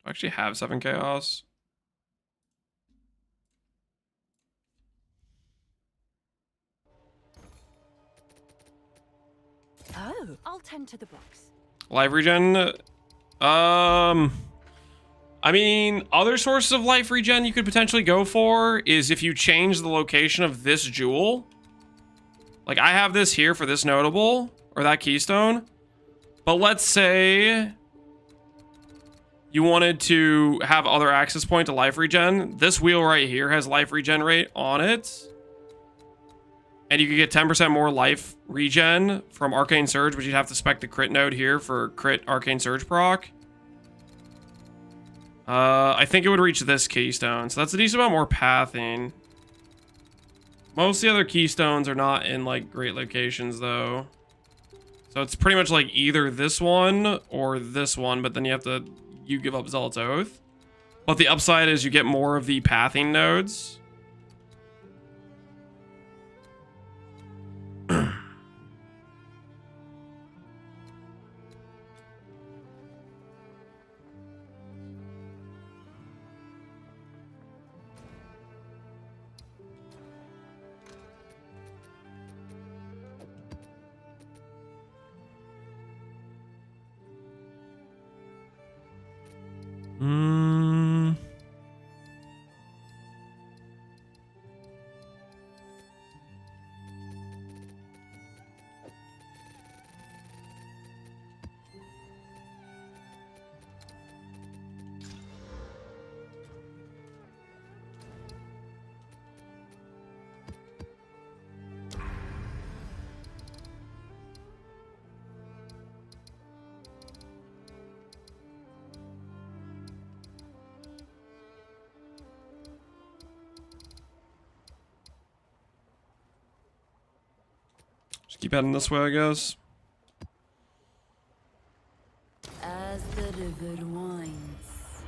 I actually have 7 chaos. Oh, I'll tend to the box. Life regen. I mean, other sources of life regen you could potentially go for is if you change the location of this jewel. Like I have this here for this notable or that keystone. But let's say you wanted to have other access point to life regen. This wheel right here has life regen rate on it. And you could get 10% more life regen from Arcane Surge, but you'd have to spec the crit node here for crit Arcane Surge proc. I think it would reach this keystone. So that's a decent amount more pathing. Most of the other keystones are not in like great locations though. So it's pretty much like either this one or this one, but then you give up Zealot's Oath. But the upside is you get more of the pathing nodes. Just keep heading this way, I guess. As the river winds,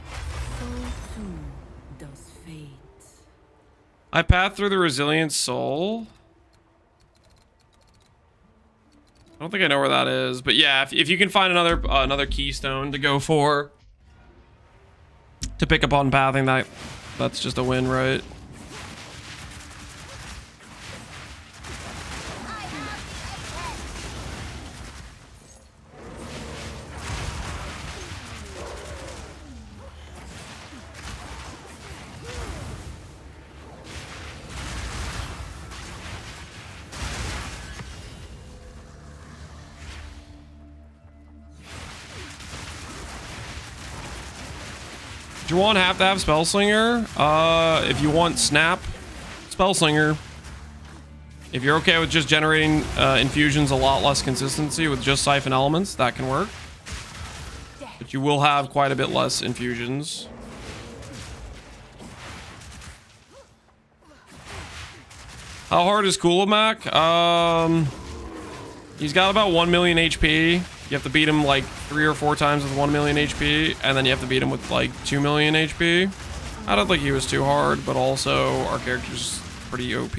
I path through the resilient soul. I don't think I know where that is, but yeah, if you can find another keystone to go for to pick up on pathing, that's just a win, right? Do you have to have Spellslinger? If you want Snap, Spellslinger. If you're okay with just generating infusions a lot less consistency with just Siphon Elements, that can work. But you will have quite a bit less infusions. How hard is Kulamac? He's got about 1 million HP. You have to beat him like 3 or 4 times with 1 million HP, and then you have to beat him with like 2 million HP. I don't think he was too hard, but also our character's pretty OP.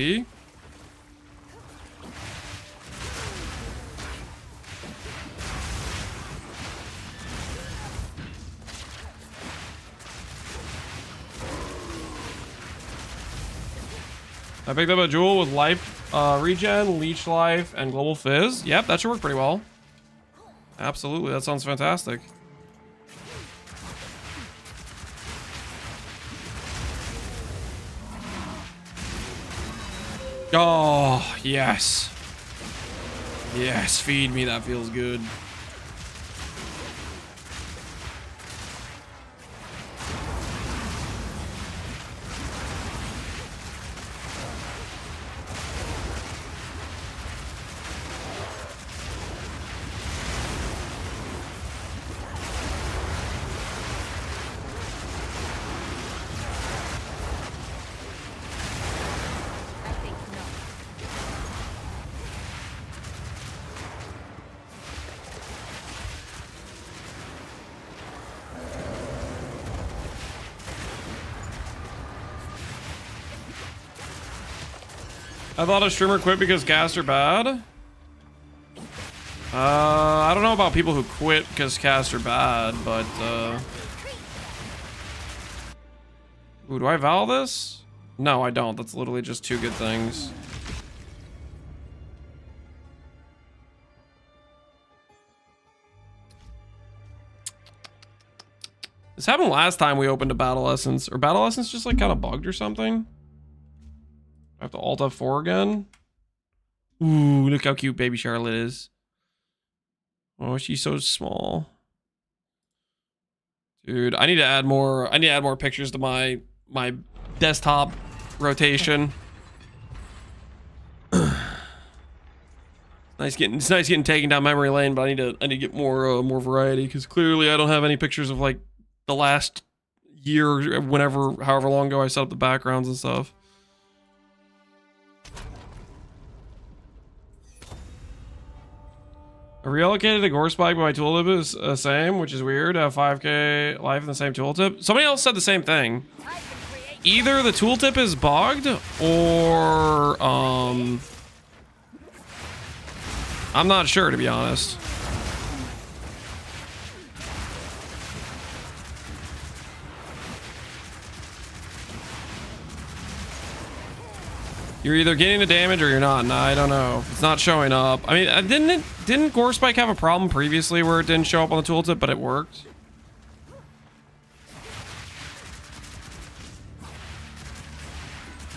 I picked up a jewel with life regen, leech life, and global fizz. Yep, that should work pretty well. Absolutely, that sounds fantastic. Oh, yes. Yes, feed me, that feels good. I thought a streamer quit because casts are bad. I don't know about people who quit because casts are bad, but ooh, do I vow this? No, I don't. That's literally just 2 good things. This happened last time we opened a Battle Essence. Or Battle Essence just like kind of bugged or something? I have to Alt F4 again. Ooh, look how cute baby Charlotte is. Oh, she's so small. Dude, I need to add more pictures to my desktop rotation. It's nice getting taken down memory lane, but I need to get more variety, because clearly I don't have any pictures of like the last year, however long ago I set up the backgrounds and stuff. I reallocated a gore spike, but my tooltip is the same, which is weird. I have 5k life in the same tooltip. Somebody else said the same thing. Either the tooltip is bugged, or I'm not sure, to be honest. You're either getting the damage or you're not. Nah, I don't know. It's not showing up. I mean, didn't Gore Spike have a problem previously where it didn't show up on the tooltip, but it worked?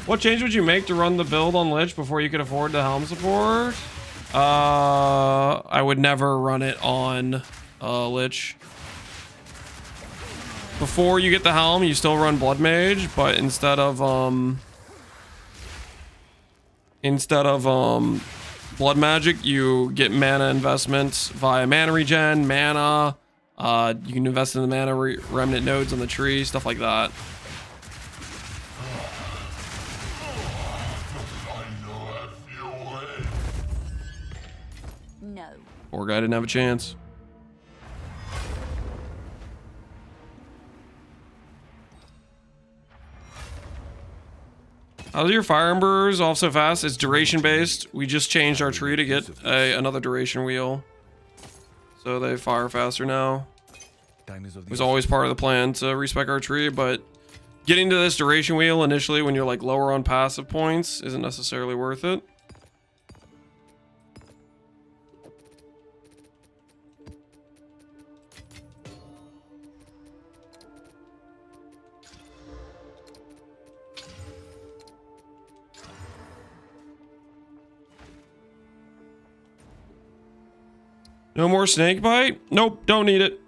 What change would you make to run the build on Lich before you could afford the helm support? I would never run it on Lich. Before you get the helm, you still run bloodmage, but instead of blood magic, you get mana investments via mana regen, mana. You can invest in the mana remnant nodes on the tree, stuff like that. No. Poor guy didn't have a chance. How do your fire embers off so fast? It's duration based. We just changed our tree to get another duration wheel. So they fire faster now. It was always part of the plan to respec our tree, but getting to this duration wheel initially when you're like lower on passive points isn't necessarily worth it. No more snake bite? Nope, don't need it.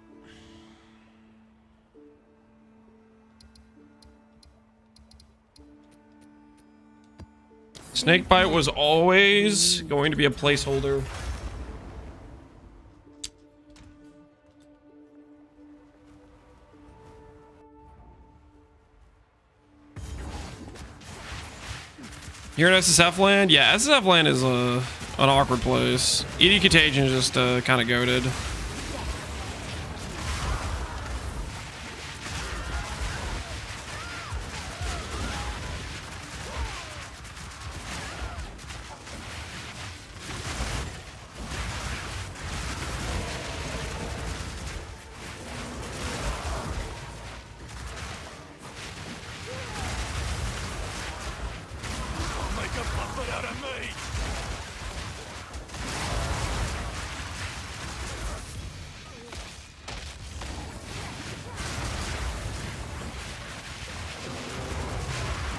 Snake bite was always going to be a placeholder. You're in SSF land? Yeah, SSF land is an awkward place. ED Contagion is just kind of goated.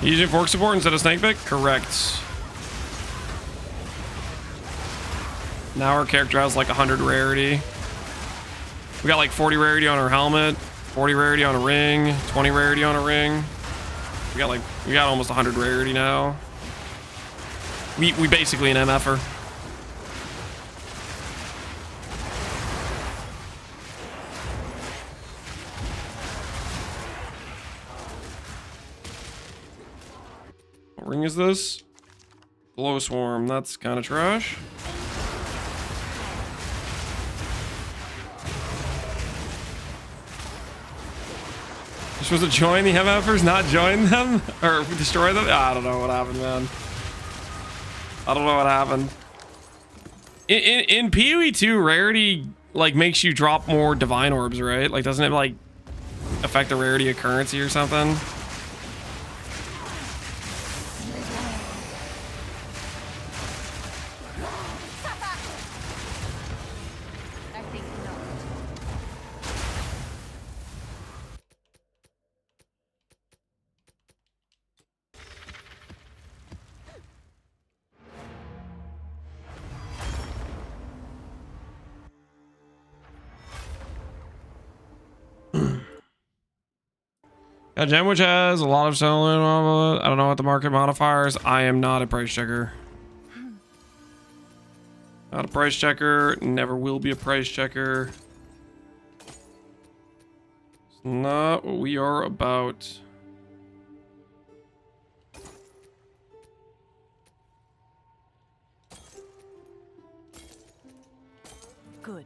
Using fork support instead of snake pick? Correct. Now our character has like 100 rarity. We got like 40 rarity on our helmet, 40 rarity on a ring, 20 rarity on a ring. We got almost 100 rarity now. We basically an MF'er. What ring is this? Glow Swarm. That's kind of trash. You're supposed to join the MFers, not join them? Or destroy them? I don't know what happened, man. I don't know what happened. In PoE 2, rarity like makes you drop more divine orbs, right? Like, doesn't it like affect the rarity of currency or something? I think not. A gem which has a lot of selling. I don't know what the market modifiers. I am not a price checker. Not a price checker. Never will be a price checker. It's not what we are about. Good.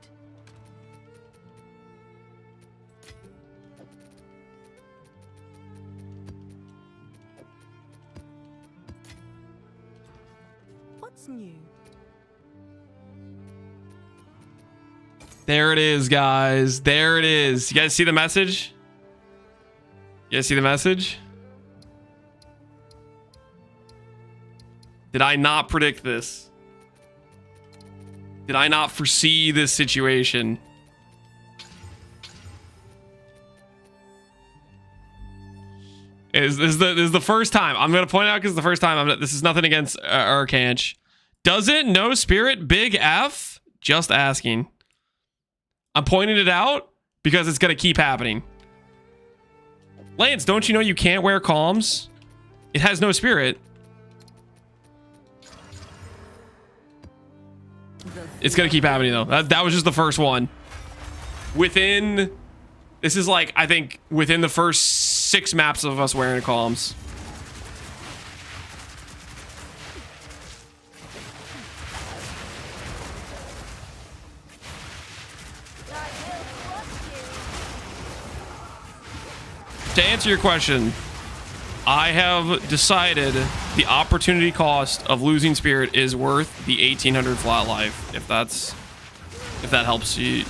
What's new? There it is, guys. There it is. You guys see the message? You guys see the message? Did I not predict this? Did I not foresee this situation? This is the first time. I'm going to point out because it's the first time. This is nothing against Arcanch. Does it? No spirit? Big F? Just asking. I'm pointing it out because it's going to keep happening. Lance, don't you know you can't wear Kaoms? It has no spirit. It's going to keep happening, though. That was just the first one. This is like, I think, within the first 6 maps of us wearing Kaoms. To answer your question, I have decided the opportunity cost of losing spirit is worth the 1800 flat life, if that helps you.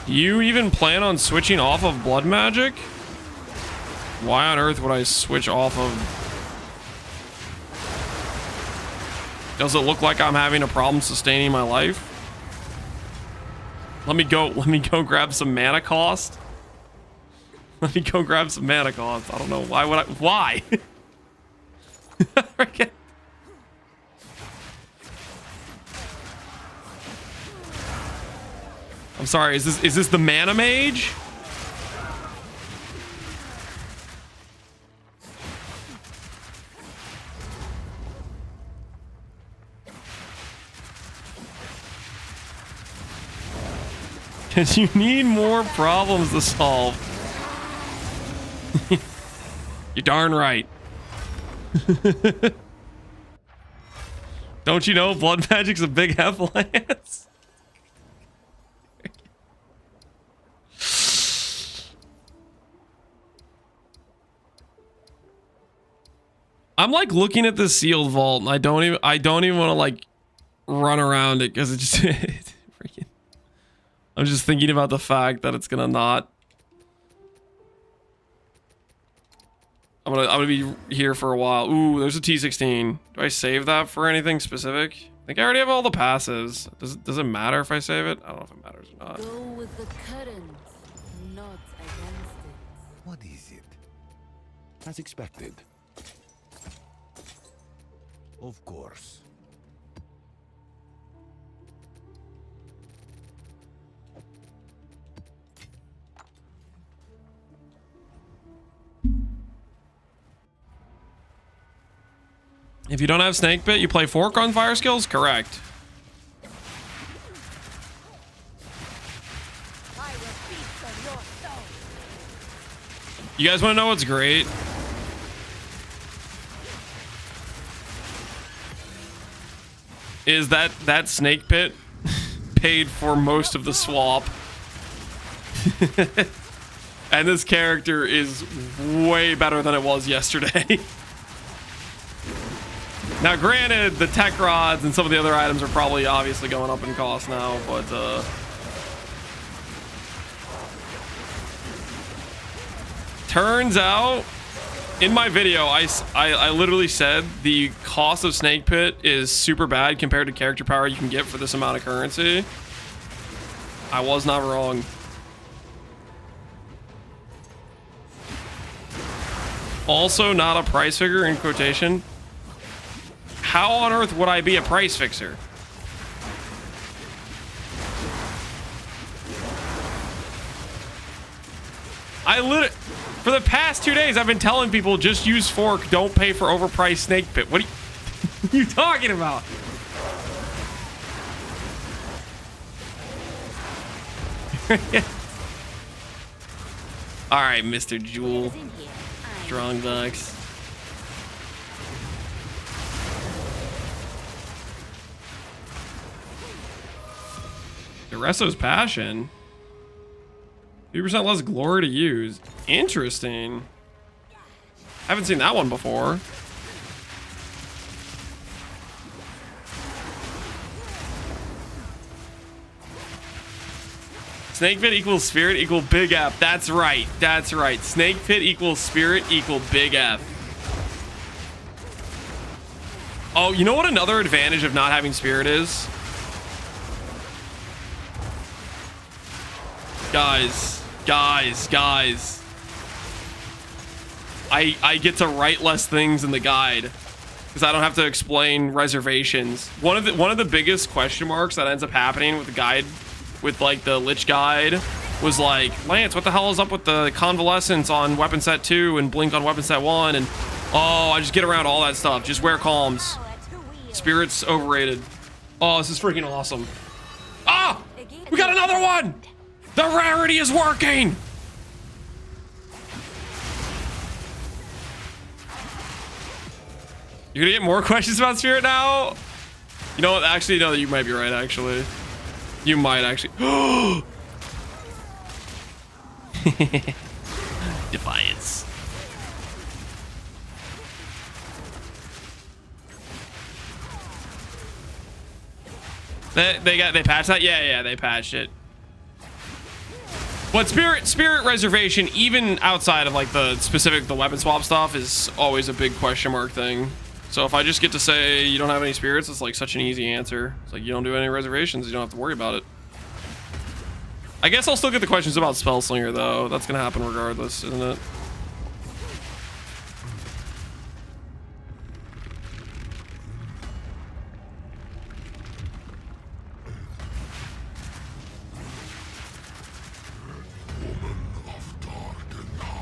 You even plan on switching off of blood magic? Why on earth would I switch off of? Does it look like I'm having a problem sustaining my life? Let me go grab some mana cost. Let me go grab some mana cost. I don't know why would I why? Okay. I'm sorry, is this the mana mage? Cause you need more problems to solve. You're darn right. Don't you know blood magic's a big F, Lance? I'm like looking at the sealed vault and I don't even want to like run around it because it just freaking, I'm just thinking about the fact that it's gonna not. I'm gonna be here for a while. Ooh, there's a T16. Do I save that for anything specific? I think I already have all the passes. Does it matter if I save it? I don't know if it matters or not. Go with the current, not against it. What is it? As expected. Of course. If you don't have snake bit, you play fork on fire skills? Correct. You guys want to know what's great? Is that snake pit paid for most of the swap. And this character is way better than it was yesterday. Now granted, the tech rods and some of the other items are probably obviously going up in cost now, but turns out in my video I literally said the cost of snake pit is super bad compared to character power you can get for this amount of currency. I was not wrong. Also not a price figure in quotation. How on earth would I be a price fixer? For the past 2 days, I've been telling people just use fork, don't pay for overpriced snake pit. What are you talking about? All right, Mr. Jewel. Strong bucks. Duresso's Passion. 3% less glory to use. Interesting. Haven't seen that one before. Snake pit equals spirit equal big F. That's right. That's right. Snake pit equals spirit equal big F. Oh, you know what another advantage of not having spirit is? Guys, Guys. I get to write less things in the guide because I don't have to explain reservations. One of the biggest question marks that ends up happening with the guide, with like the Lich guide, was like, Lance, what the hell is up with the convalescence on weapon set 2 and blink on weapon set 1? And oh, I just get around all that stuff. Just wear calms. Spirit's overrated. Oh, this is freaking awesome. Ah! We got another one! The rarity is working! You're gonna get more questions about Spirit now? You know what? Actually, no, you might be right, actually. You might actually. Defiance. They patched that? Yeah, they patched it. But spirit reservation, even outside of like the specific weapon swap stuff, is always a big question mark thing. So if I just get to say you don't have any spirits, it's like such an easy answer. It's like you don't do any reservations, you don't have to worry about it. I guess I'll still get the questions about Spellslinger though. That's gonna happen regardless, isn't it?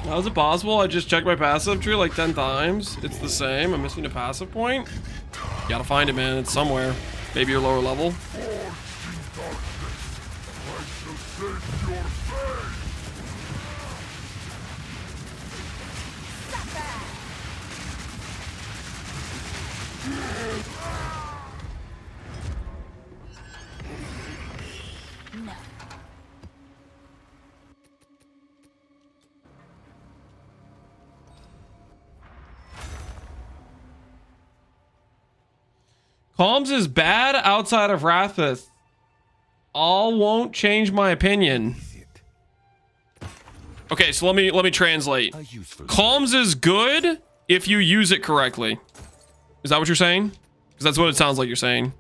How is it possible? I just checked my passive tree like 10 times. It's the same. I'm missing a passive point. You gotta find it, man. It's somewhere. Maybe your lower level. Calms is bad outside of Wrathith. All won't change my opinion. Okay, so let me translate. Calms is good if you use it correctly. Is that what you're saying? Because that's what it sounds like you're saying.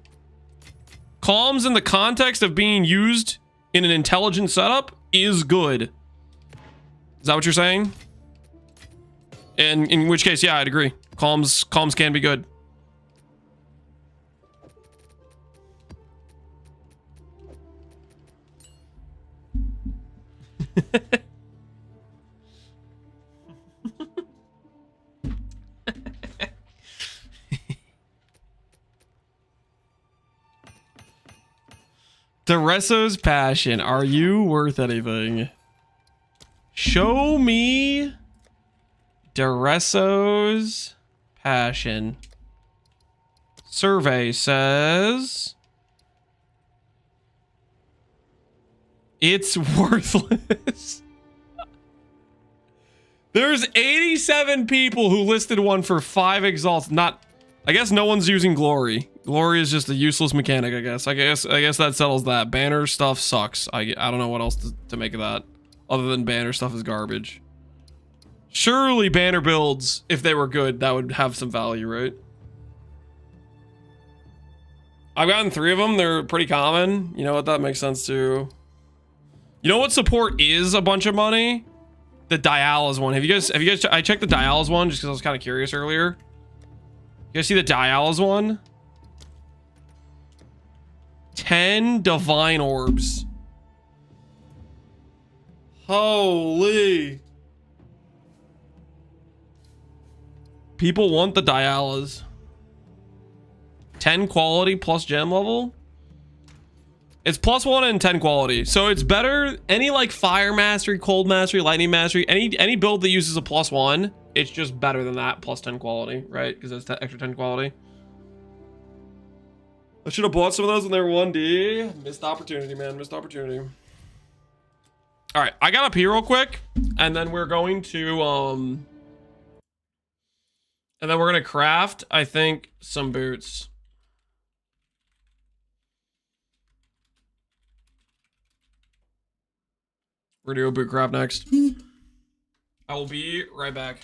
Calms in the context of being used in an intelligent setup is good. Is that what you're saying? And in which case, yeah, I'd agree. Calms can be good. Deresso's passion. Are you worth anything? Show me Deresso's passion. Survey says it's worthless. There's 87 people who listed one for 5 exalts. Not, I guess no one's using glory. Glory is just a useless mechanic, I guess. I guess that settles that. Banner stuff sucks. I don't know what else to make of that, other than banner stuff is garbage. Surely banner builds, if they were good, that would have some value, right? I've gotten 3 of them. They're pretty common. You know what? That makes sense too. You know what support is a bunch of money? The Dialis one. Have you guys I checked the Dialis one just because I was kind of curious earlier. You guys see the Dialis one? 10 divine orbs. Holy. People want the Dialis. 10 quality plus gem level. It's +1 and 10 quality, so it's better. Any like fire mastery, cold mastery, lightning mastery, any build that uses a +1, it's just better than that plus 10 quality, right? Because that's extra 10 quality. I should have bought some of those when they were 1D. Missed opportunity, man. Missed opportunity. All right, I got up here real quick, and then we're going to craft, I think, some boots. We're gonna do a boot craft next. I will be right back.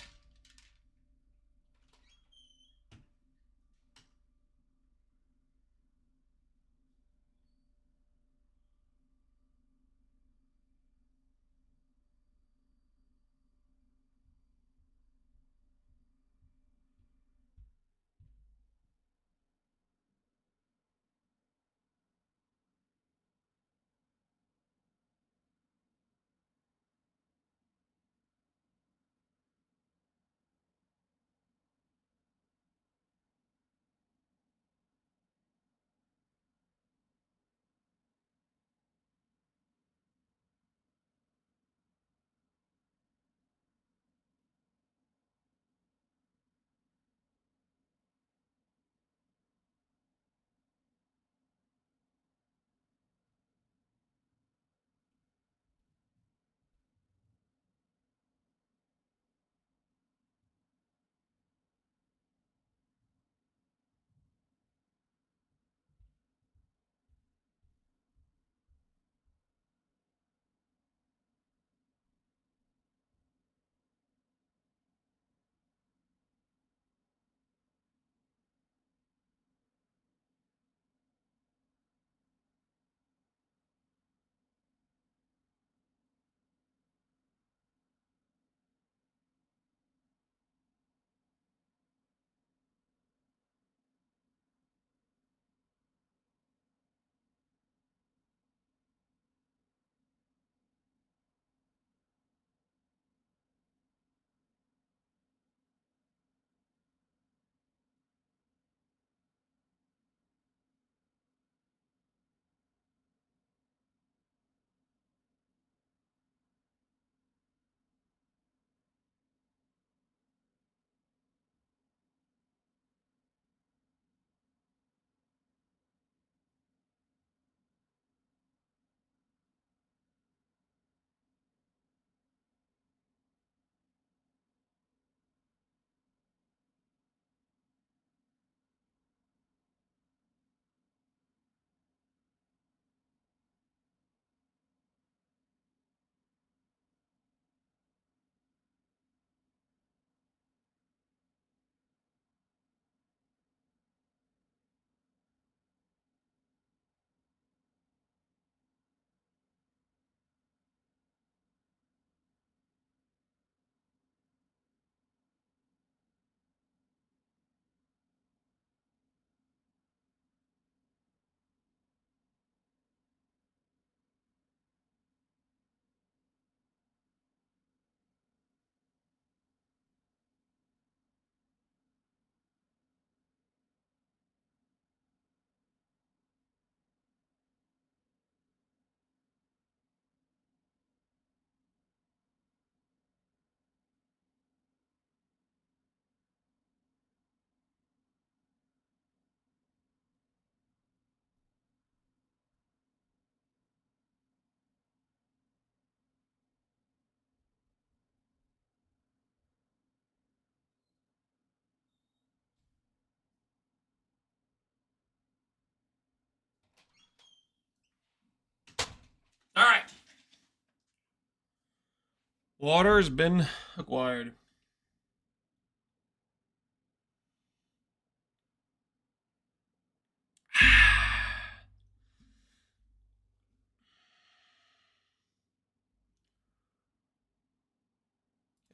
Water has been acquired.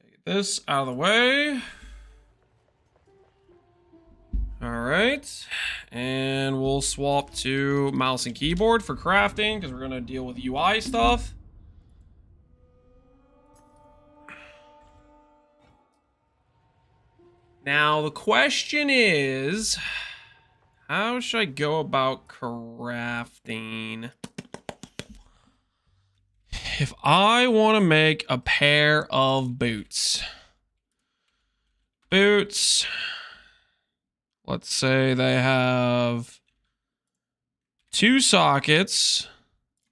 Get this out of the way. All right. And we'll swap to mouse and keyboard for crafting because we're going to deal with UI stuff. Now, the question is, how should I go about crafting? If I want to make a pair of boots. Boots. Let's say they have 2 sockets.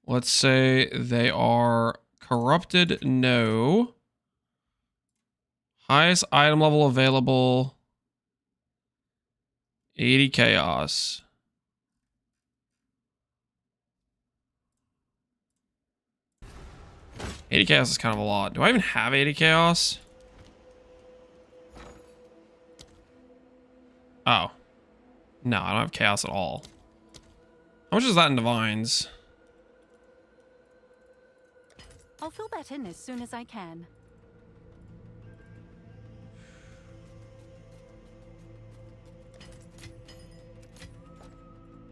Let's say they are corrupted, no. Highest item level available, 80 chaos. $80 chaos is kind of a lot. Do I even have 80 chaos? Oh. No, I don't have chaos at all. How much is that in divines? I'll fill that in as soon as I can.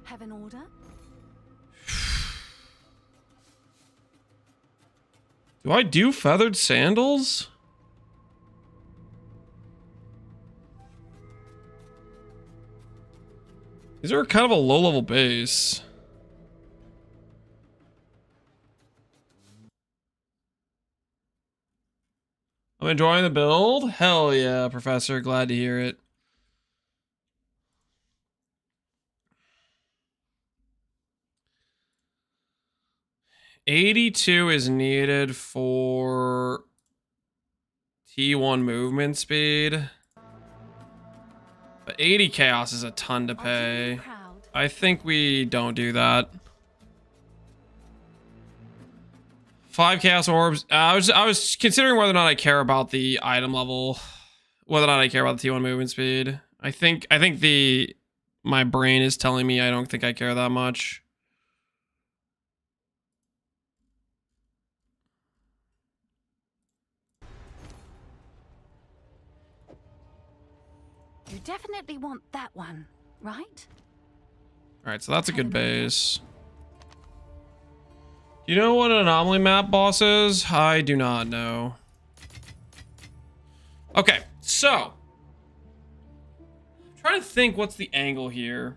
Have an order? Do I do feathered sandals? These are kind of a low-level base. I'm enjoying the build. Hell yeah, Professor. Glad to hear it. $82 is needed for T1 movement speed. But 80 chaos is a ton to pay. I think we don't do that. 5 chaos orbs. I was considering whether or not I care about the item level, whether or not I care about the T1 movement speed. I think my brain is telling me I don't think I care that much. You definitely want that one, right? All right, so that's a good base. Do you know what an anomaly map boss is? I do not know. Okay, so I'm trying to think what's the angle here.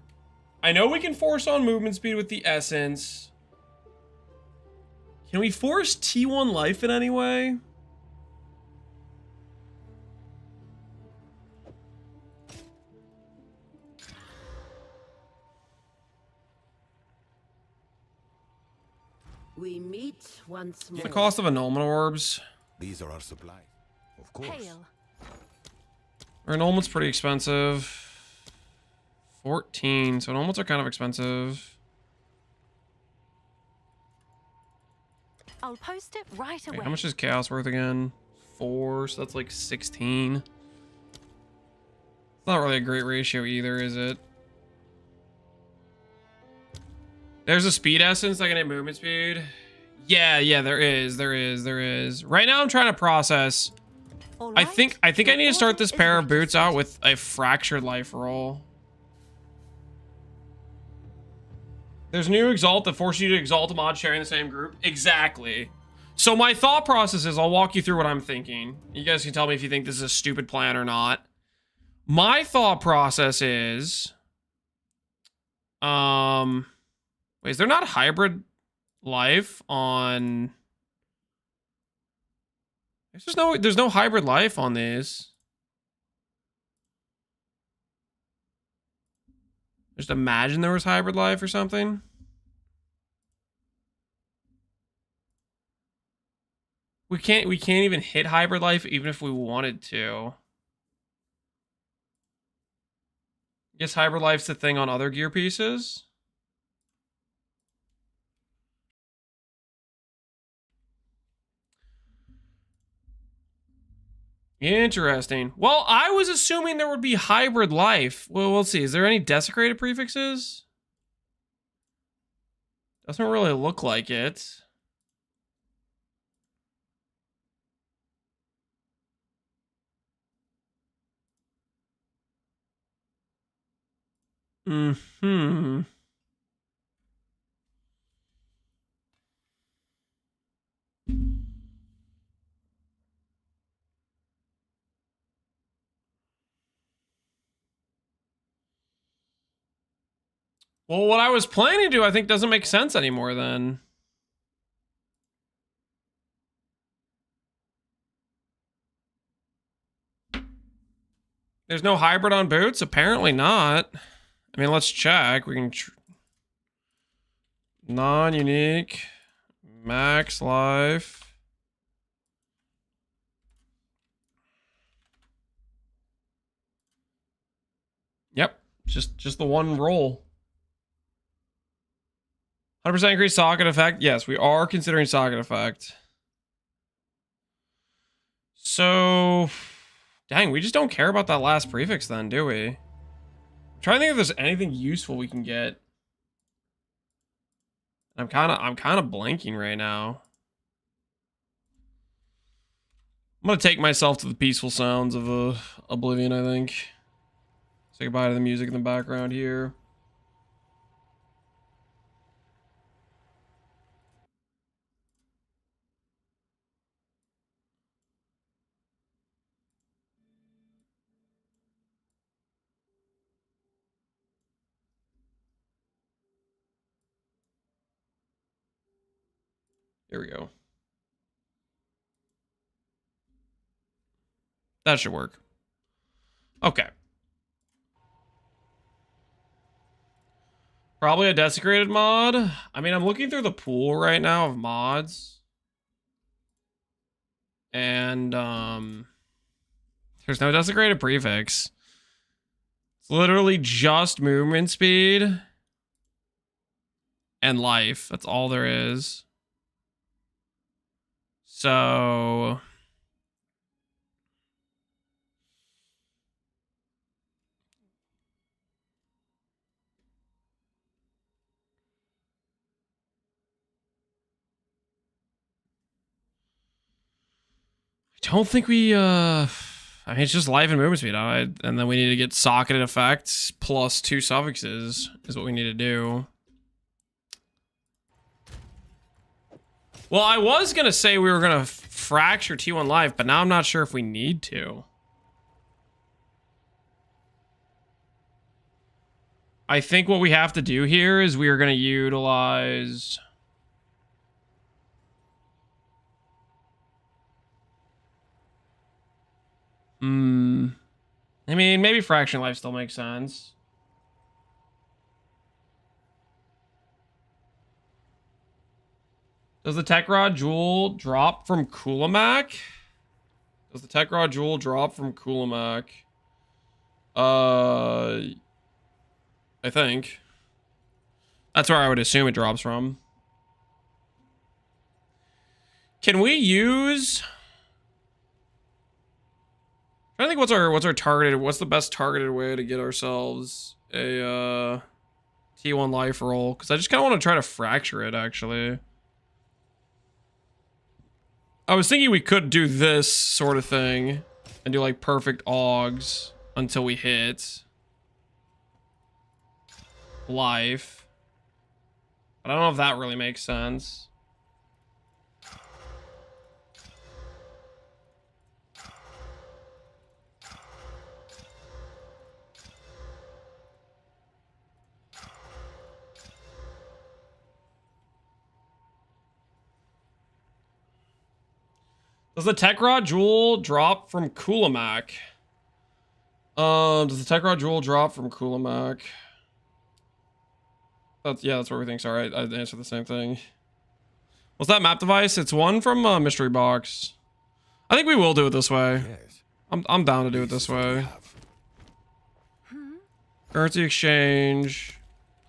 I know we can force on movement speed with the essence. Can we force T1 life in any way? We meet once more. The cost of annulment orbs. These are our supplies. Of course. Hail. Our annulment's pretty expensive. 14, so annulments are kind of expensive. I'll post it right away. Wait, how much is chaos worth again? 4, so that's like 16. It's not really a great ratio either, is it? There's a speed essence that can hit movement speed. Yeah, there is. Right now I'm trying to process. I think I need to start this pair of boots out with a fractured life roll. There's new exalt that forces you to exalt a mod sharing the same group. Exactly. So my thought process is, I'll walk you through what I'm thinking. You guys can tell me if you think this is a stupid plan or not. My thought process is, wait, is there not hybrid life on? There's no hybrid life on these. Just imagine there was hybrid life or something. We can't even hit hybrid life even if we wanted to. I guess hybrid life's the thing on other gear pieces. Interesting. Well, I was assuming there would be hybrid life. Well, we'll see. Is there any desecrated prefixes? Doesn't really look like it. Hmm. Well, what I was planning to do, I think, doesn't make sense anymore then. There's no hybrid on boots? Apparently not. I mean, let's check. We can... non-unique. Max life. Yep. Just the one roll. 100% increased socket effect. Yes, we are considering socket effect. So... dang, we just don't care about that last prefix then, do we? I'm trying to think if there's anything useful we can get. I'm kind of blanking right now. I'm gonna take myself to the peaceful sounds of Oblivion, I think. Say goodbye to the music in the background here. Here we go. That should work. Okay. Probably a desecrated mod. I mean, I'm looking through the pool right now of mods. And, there's no desecrated prefix. It's literally just movement speed and life. That's all there is. So... I don't think we, I mean, it's just life and movement speed, and then we need to get socketed effects plus 2 suffixes is what we need to do. Well, I was going to say we were going to fracture T1 life, but now I'm not sure if we need to. I think what we have to do here is we are going to utilize... I mean, maybe fraction life still makes sense. Does the Tech Rod Jewel drop from Kulamak? Does the Tech Rod Jewel drop from Kulamak? I think. That's where I would assume it drops from. Can we use... I think what's our targeted, what's the best targeted way to get ourselves a T1 life roll? Because I just kind of want to try to fracture it, actually. I was thinking we could do this sort of thing and do like perfect augs until we hit life. But I don't know if that really makes sense. Does the Tech Rod Jewel drop from Kulamak? Does the Tech Rod Jewel drop from Kulamak? Yeah, that's what we think. Sorry, I answered the same thing. What's that map device? It's one from Mystery Box. I think we will do it this way. Yes. I'm down to do it this way. Currency exchange.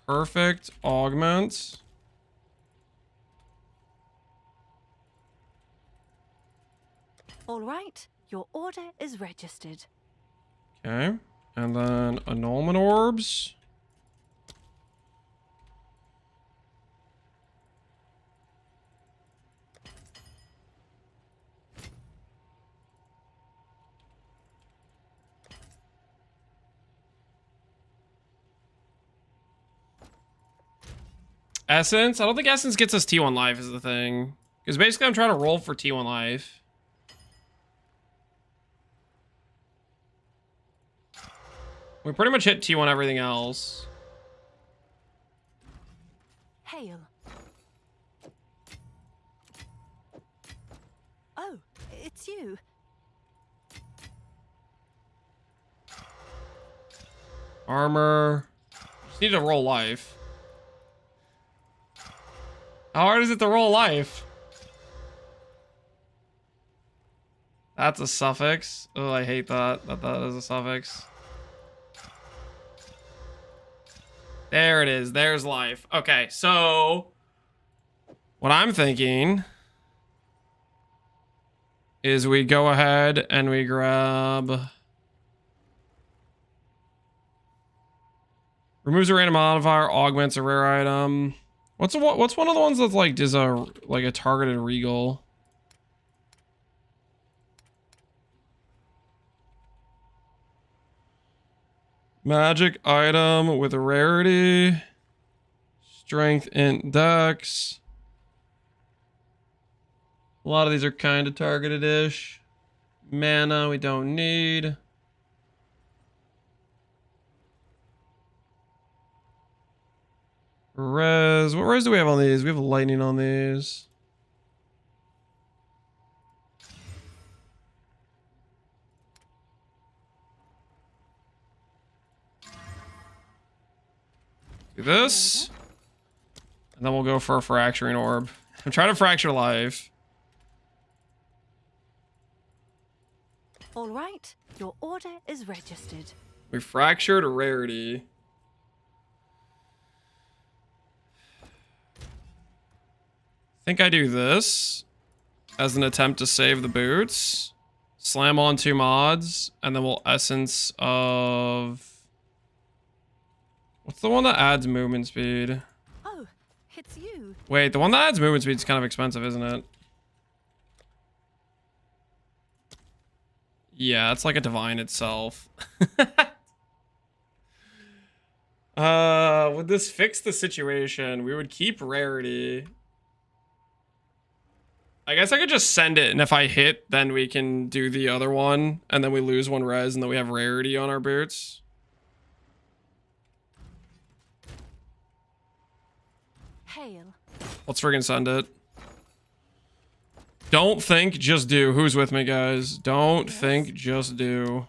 Perfect augment. All right, Your order is registered. Okay. And then annulment orbs. Essence? I don't think Essence gets us T1 life is the thing. Because basically I'm trying to roll for T1 life. We pretty much hit T1 everything else. Hail. Oh, it's you. Armor. Just need to roll life. How hard is it to roll life? That's a suffix. Oh, I hate that. That is a suffix. There it is. There's life. Okay, so what I'm thinking is we go ahead and we grab... Removes a random modifier, augments a rare item. What's one of the ones that's like does a targeted regal? Magic item with a rarity. Strength int dex. A lot of these are kind of targeted-ish. Mana we don't need. Res. What res do we have on these? We have lightning on these. Do this. And then we'll go for a fracturing orb. I'm trying to fracture life. All right, your order is registered. We fractured a rarity. I think I do this as an attempt to save the boots. Slam on 2 mods, and then we'll essence of... What's the one that adds movement speed? Oh, it's you. Wait, the one that adds movement speed is kind of expensive, isn't it? Yeah, it's like a divine itself. Would this fix the situation? We would keep rarity. I guess I could just send it, and if I hit, then we can do the other one, and then we lose 1 res, and then we have rarity on our boots. Hail. Let's friggin' send it. Don't think, just do. Who's with me, guys? Don't think, just do.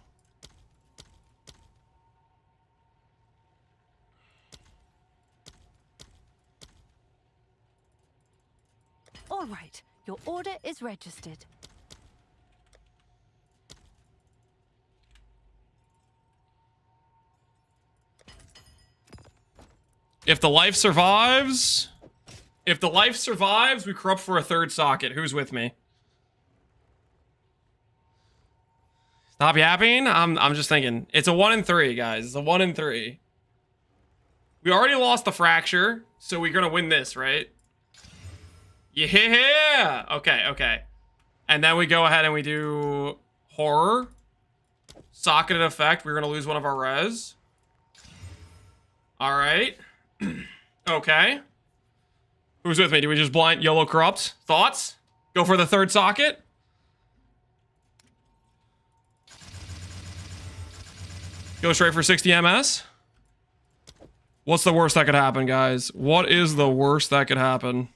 All right, your order is registered. If the life survives... If the life survives, we corrupt for a 3rd socket. Who's with me? Stop yapping. I'm just thinking. It's a 1 in 3, guys. It's a 1 in 3. We already lost the fracture, so we're gonna win this, right? Yeah. Okay. And then we go ahead and we do horror. Socketed effect. We're gonna lose 1 of our res. All right. Okay. Who's with me? Do we just blind YOLO corrupt? Thoughts? Go for the 3rd socket? Go straight for 60 MS? What's the worst that could happen, guys? What is the worst that could happen?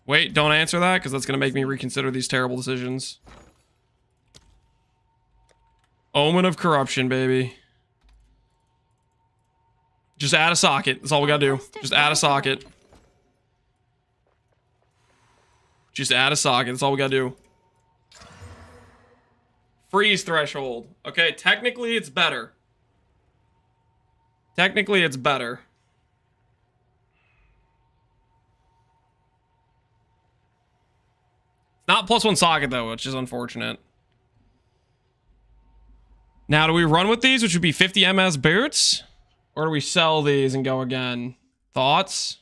Wait, don't answer that, because that's going to make me reconsider these terrible decisions. Omen of corruption, baby. Just add a socket. That's all we got to do. Just add a socket. Just add a socket. That's all we gotta do. Freeze threshold. Okay, technically it's better. Technically it's better. It's not +1 socket though, which is unfortunate. Now, do we run with these, which would be 50 MS boots? Or do we sell these and go again? Thoughts?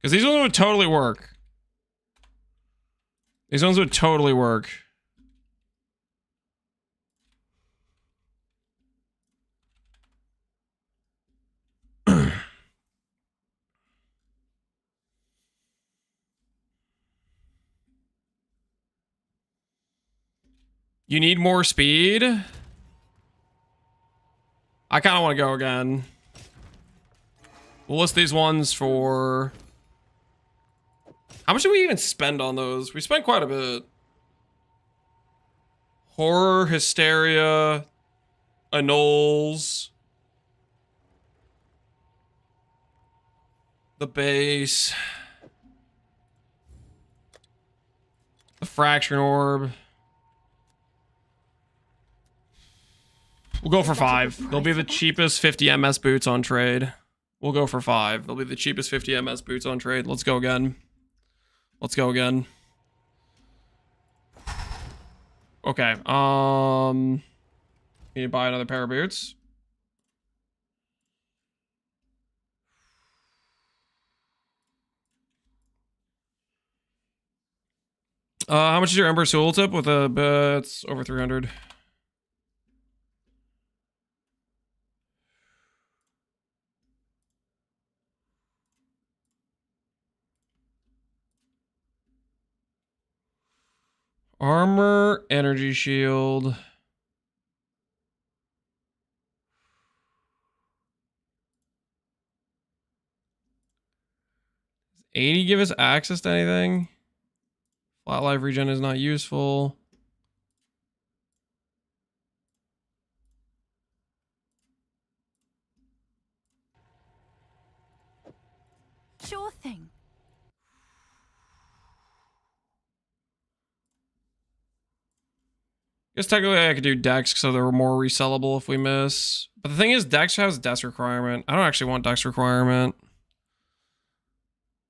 Because these ones would totally work. These ones would totally work. You need more speed? I kind of want to go again. We'll list these ones for... How much do we even spend on those? We spent quite a bit. Horror, Hysteria, Annuls. The base. The Fraction Orb. We'll go for 5. They'll be the cheapest 50 MS boots on trade. We'll go for 5. They'll be the cheapest 50 MS boots on trade. Let's go again. Let's go again. Okay. Need to buy another pair of boots. How much is your Ember Soul tip with a it's over 300? Armor, energy shield. 80 give us access to anything? Flat life regen is not useful. Sure thing. Guess technically I could do Dex so they're more resellable if we miss. But the thing is, Dex has Dex requirement. I don't actually want Dex requirement.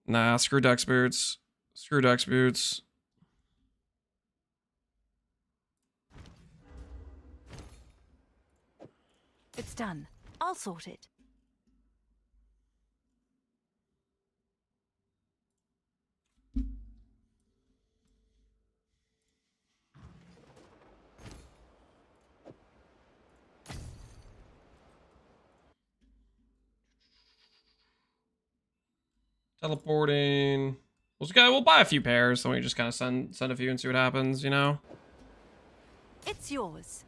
Nah, screw Dex boots. Screw Dex boots. It's done. I'll sort it. Teleporting. We'll buy a few pairs, so we just kind of send a few and see what happens, you know? It's yours.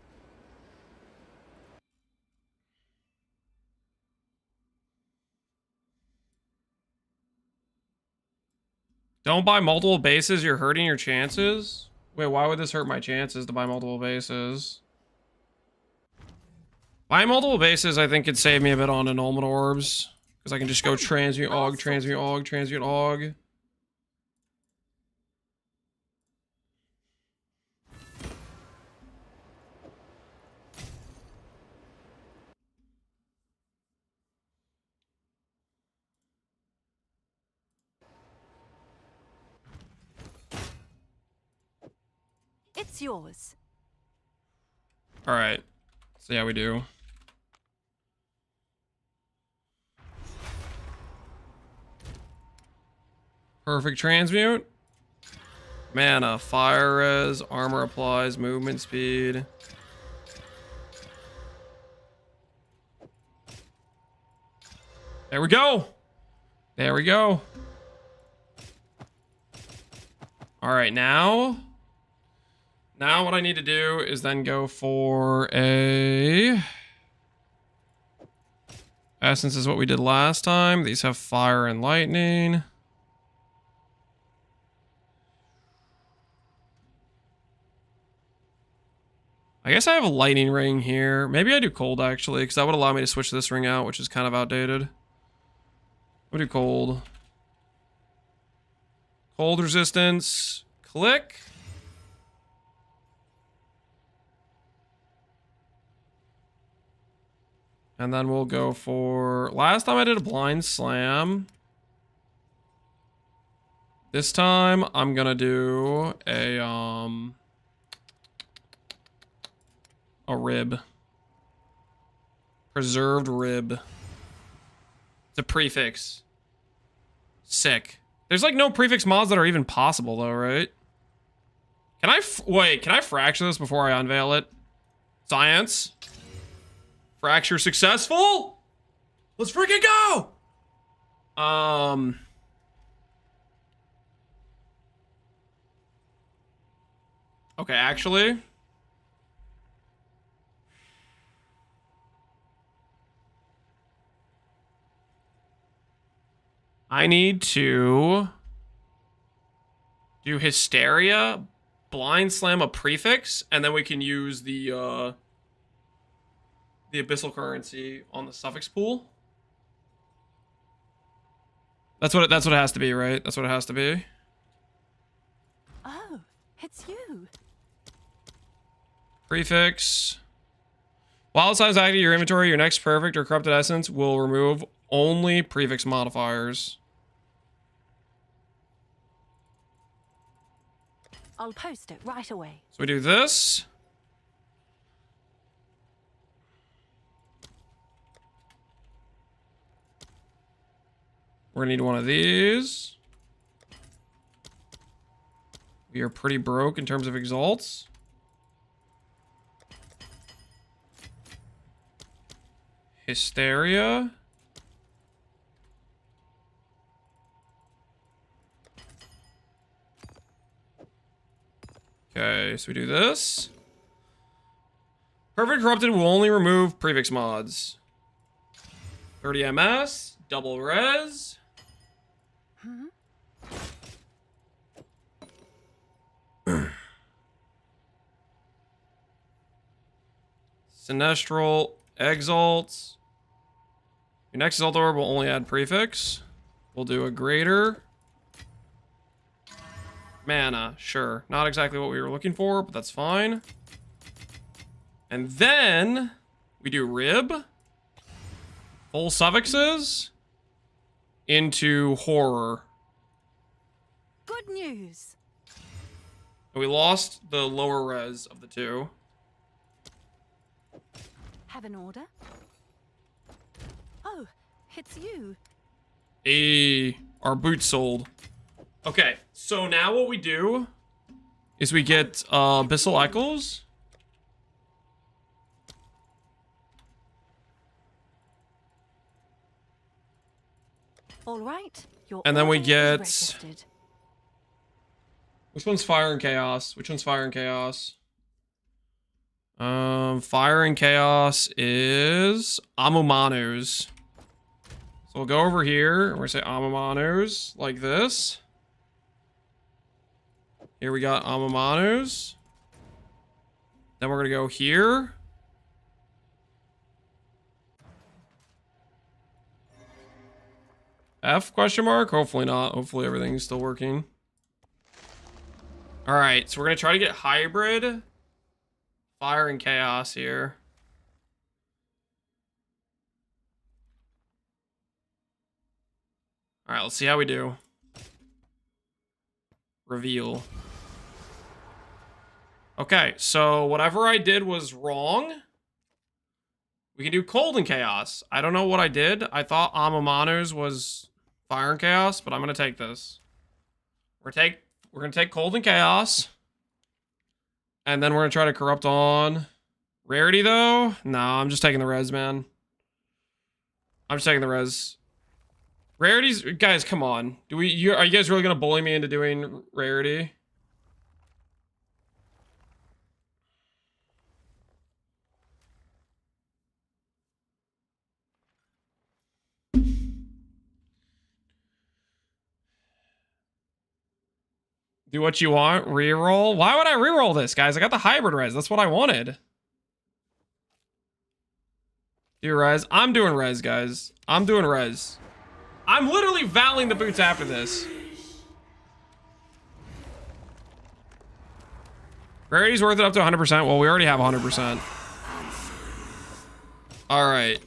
Don't buy multiple bases, you're hurting your chances? Wait, why would this hurt my chances to buy multiple bases? Buying multiple bases, I think, could save me a bit on annulment orbs. Because I can just go transmute aug, transmute aug, transmute aug. It's yours. Alright. So yeah, we do. Perfect transmute. Mana, fire res, armor applies, movement speed. There we go. There we go. All right, now what I need to do is then go for a essence is what we did last time. These have fire and lightning. I guess I have a lightning ring here. Maybe I do cold actually, because that would allow me to switch this ring out, which is kind of outdated. I'll do cold. Cold resistance. Click. And then we'll go for... Last time I did a blind slam. This time I'm gonna do a rib. Preserved rib. It's a prefix. Sick. There's like no prefix mods that are even possible though, right? Can I wait, can I fracture this before I unveil it? Science. Fracture successful? Let's freaking go! Okay, actually. I need to do Hysteria, Blind Slam a prefix, and then we can use the Abyssal Currency on the suffix pool. That's what it has to be, right? That's what it has to be. Oh, it's you. Prefix. While it's active in your inventory, your next perfect or corrupted essence will remove only prefix modifiers. I'll post it right away. So we do this. We're gonna need one of these. We are pretty broke in terms of exalts. Hysteria. Okay, so we do this. Perfect Corrupted will only remove prefix mods. 30 MS, double res. Sinestral exalts. Your next exalt orb will only add prefix. We'll do a greater. Mana, sure. Not exactly what we were looking for, but that's fine. And then we do rib. Full suffixes into horror. Good news. And we lost the lower res of the two. Have an order? Oh, it's you. Our boots sold. Okay, so now what we do is we get Abyssal Echoes. All right. And then we order is get... registered. Which one's Fire and Chaos? Which one's Fire and Chaos? Fire and Chaos is Amumanu's. So we'll go over here and we're gonna say Amumanu's like this. Here we got Amumanu's. Then we're gonna go here. F question mark? Hopefully not. Hopefully everything's still working. All right, so we're gonna try to get hybrid Fire and Chaos here. All right, let's see how we do. Reveal. Okay, so whatever I did was wrong. We can do Cold and Chaos. I don't know what I did. I thought Amumanu's was Fire and Chaos, but I'm gonna take this. We're gonna take Cold and Chaos. And then we're gonna try to corrupt on Rarity though. No, I'm just taking the res, man. I'm just taking the res. Rarities, guys, come on. Are you guys really gonna bully me into doing Rarity? Do what you want, reroll. Why would I reroll this, guys? I got the hybrid res. That's what I wanted. Do res. I'm doing res, guys. I'm doing res. I'm literally valing the boots after this. Rarity's worth it up to 100%. Well, we already have 100%. All right.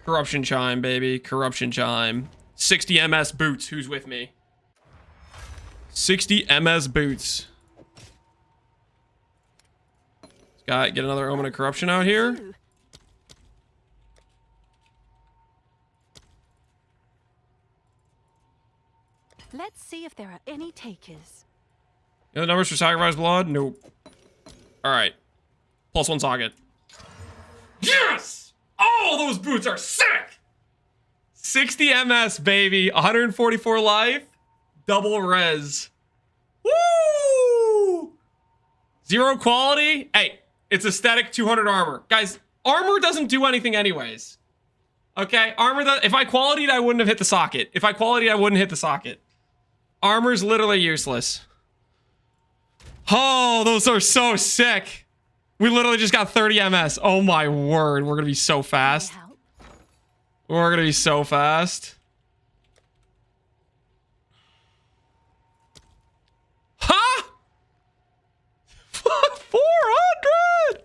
Corruption Chime, baby. Corruption Chime. 60 MS boots. Who's with me? 60 MS boots. Get another Omen of Corruption out here. Let's see if there are any takers. You know the numbers for sacrifice blood? Nope. Alright. +1 socket. Yes! Oh, those boots are sick! 60 MS, baby. 144 life. Double res. Woo! 0 quality. Hey, it's aesthetic 200 armor. Guys, armor doesn't do anything anyways. Okay? Armor does. If I quality'd, I wouldn't have hit the socket. If I quality'd, I wouldn't hit the socket. Armor's literally useless. Oh, those are so sick. We literally just got 30 MS. Oh my word. We're gonna be so fast. We're gonna be so fast. Huh? 400!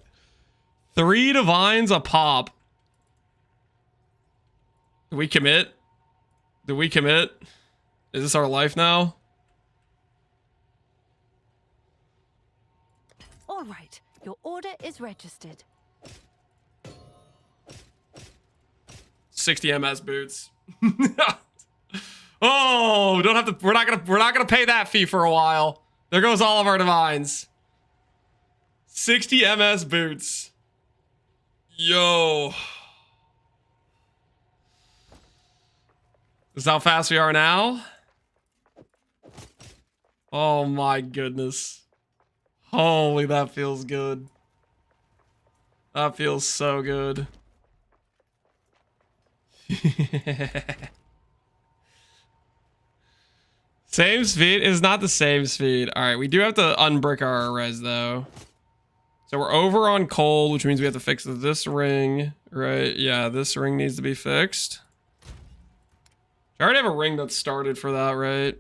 3 divines a pop. Do we commit? Do we commit? Is this our life now? All right, your order is registered. 60 MS boots. Oh, don't have to. We're not gonna pay that fee for a while. There goes all of our divines. 60 MS boots. Yo. This is how fast we are now. Oh my goodness. Holy, that feels good. That feels so good. Same speed is not the same speed. All right, we do have to unbrick our res though. So we're over on cold, which means we have to fix this ring, right? Yeah, this ring needs to be fixed. I already have a ring that started for that, right?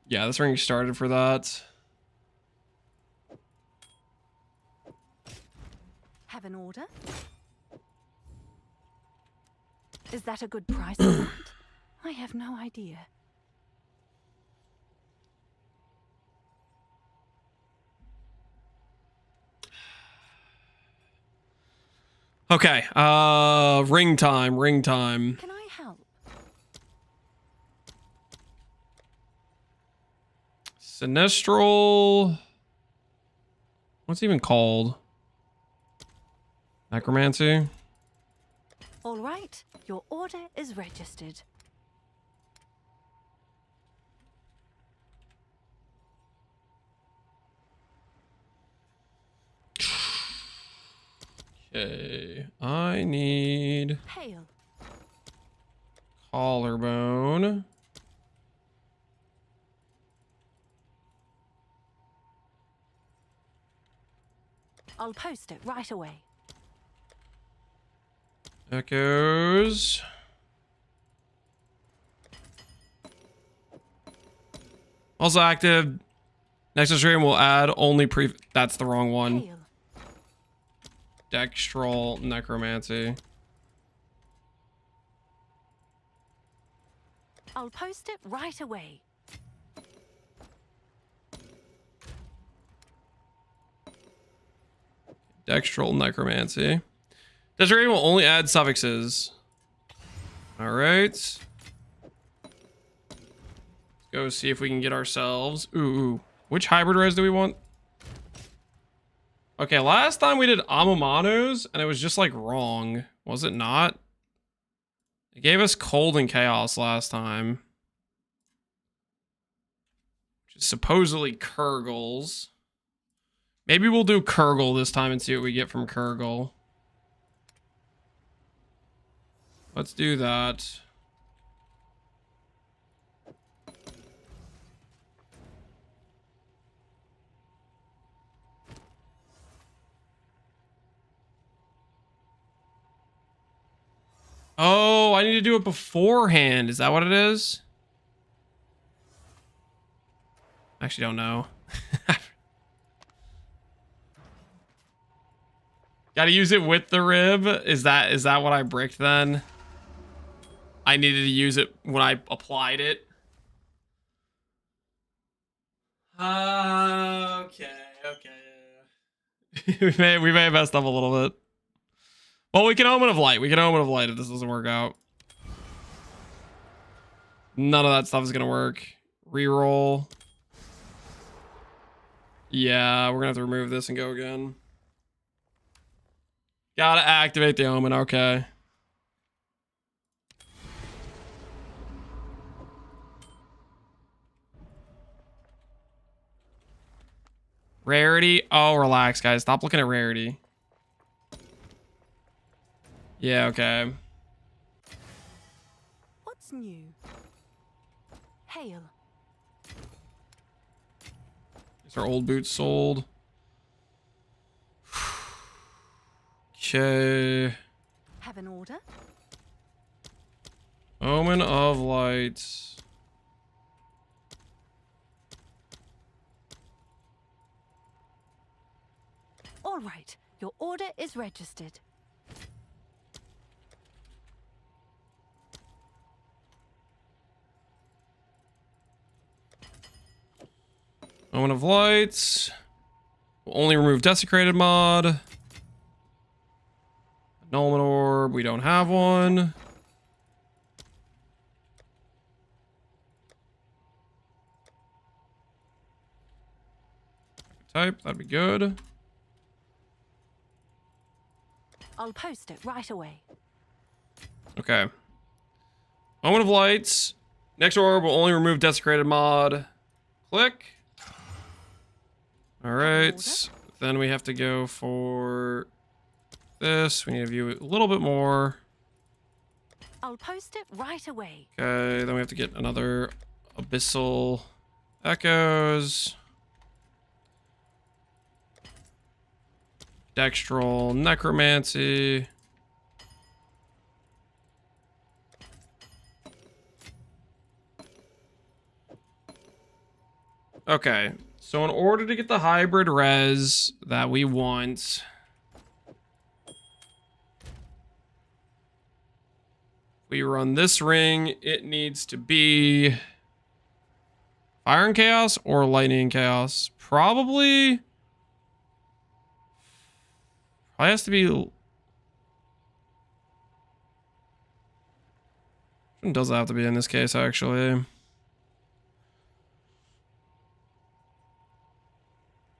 Yeah, this ring started for that. Have an order? Is that a good price for that? I have no idea. Okay, ring time, ring time. Can I help? Sinistral. What's it even called? Necromancy. All right, your order is registered. Okay, I need Hail. collarbone. I'll post it right away. Echoes. Also active. Next stream will add only pre. That's the wrong one. Hail. Dextral necromancy. I'll post it right away. Dextral necromancy. Desecration will only add suffixes. All right. Let's go see if we can get ourselves. Ooh. Which hybrid res do we want? Okay, last time we did Amumanos, and it was just like wrong. Was it not? It gave us cold and chaos last time. Which is supposedly Kurgles. Maybe we'll do Kurgle this time and see what we get from Kurgle. Let's do that. Oh, I need to do it beforehand. Is that what it is? I actually don't know. Gotta use it with the rib. Is that what I bricked then? I needed to use it when I applied it. Okay. we may have messed up a little bit. Well, we can Omen of Light. We can Omen of Light if this doesn't work out. None of that stuff is gonna work. Reroll. Yeah, we're gonna have to remove this and go again. Gotta activate the Omen, okay. Rarity? Oh, relax, guys. Stop looking at rarity. Yeah, okay. What's new? Hail. Is our old boots sold? Okay. Have an order? Omen of Light. All right, your order is registered. Omen of Lights. We'll only remove desecrated mod. Annulment orb. We don't have one. Type. That'd be good. I'll post it right away. Okay. Omen of Lights. Next orb will only remove desecrated mod. Click. All right. Then we have to go for this. We need to view it a little bit more. I'll post it right away. Okay. Then we have to get another Abyssal Echoes. Dextral Necromancy. Okay, so in order to get the hybrid res that we want, we run this ring. It needs to be Fire and Chaos or Lightning and Chaos. Probably has to be. It does have to be in this case, actually. I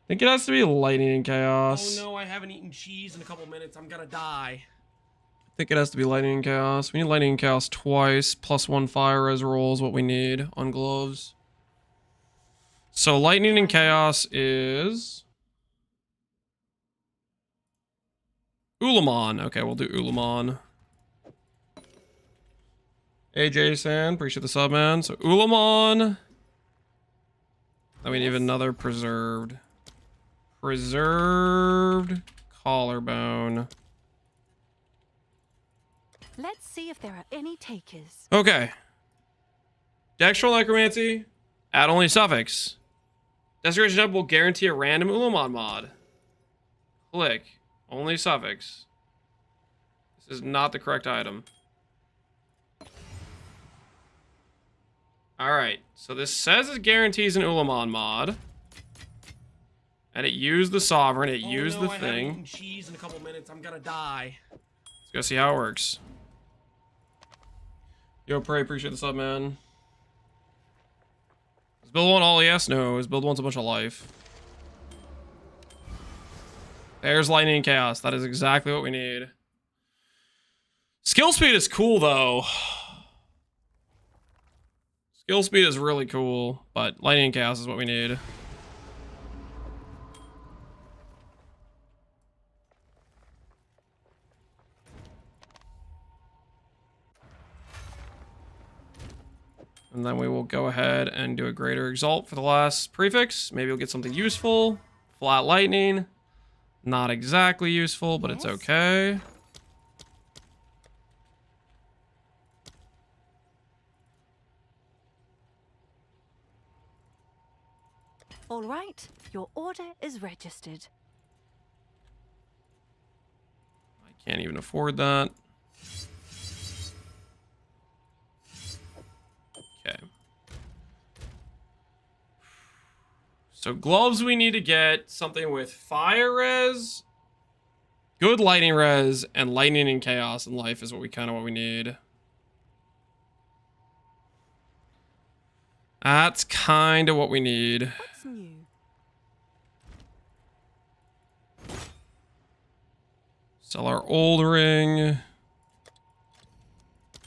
think it has to be Lightning and Chaos. Oh no, I haven't eaten cheese in a couple minutes. I'm gonna die. I think it has to be Lightning and Chaos. We need Lightning and Chaos twice. +1 fire res roll is what we need on gloves. So Lightning and Chaos is Ulamon. Okay, we'll do Ulamon. AJ San, appreciate the sub, man. So Ulamon. Then we need another preserved. Preserved collarbone. Let's see if there are any takers. Okay. Dextral Necromancy. Add only suffix. Desecration up will guarantee a random Ulamon mod. Click. Only suffix. This is not the correct item. Alright. So this says it guarantees an Ulamon mod. And it used the Sovereign. It used the I haven't thing. eaten cheese in a couple minutes. I'm gonna die. Let's go see how it works. Yo, Prey, appreciate the sub, man. Is build one all ES? No, is build one's a bunch of life. There's Lightning and Chaos. That is exactly what we need. Skill speed is cool, though. Skill speed is really cool, but Lightning and Chaos is what we need. And then we will go ahead and do a Greater Exalt for the last prefix. Maybe we'll get something useful. Flat Lightning. Not exactly useful, but it's okay. All right, your order is registered. Can't even afford that. Okay. So gloves we need to get something with fire res, good lightning res, and lightning and chaos in life is what we need. That's kind of what we need. What's new? Sell our old ring.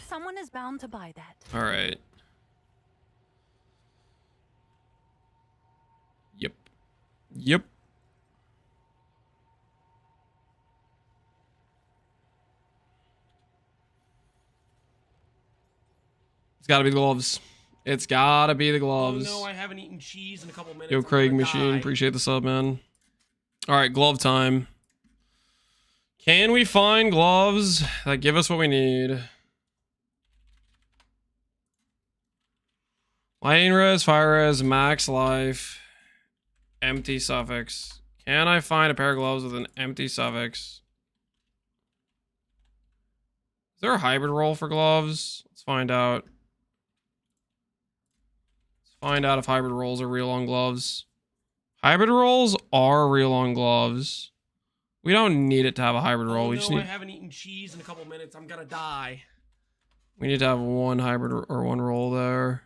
Someone is bound to buy that. All right. Yep. Yep. It's got to be the gloves. It's got to be the gloves. Oh no, I haven't eaten cheese in a couple minutes. Yo, I'm Craig gonna Machine. die. Appreciate the sub, man. All right, glove time. Can we find gloves that give us what we need? Lightning res, fire res, max life, empty suffix. Can I find a pair of gloves with an empty suffix? Is there a hybrid roll for gloves? Let's find out. Let's find out if hybrid rolls are real on gloves. Hybrid rolls are real on gloves. We don't need it to have a hybrid roll. Oh We no, just need. I haven't eaten cheese in a couple minutes. I'm gonna die. We need to have one hybrid or one roll there.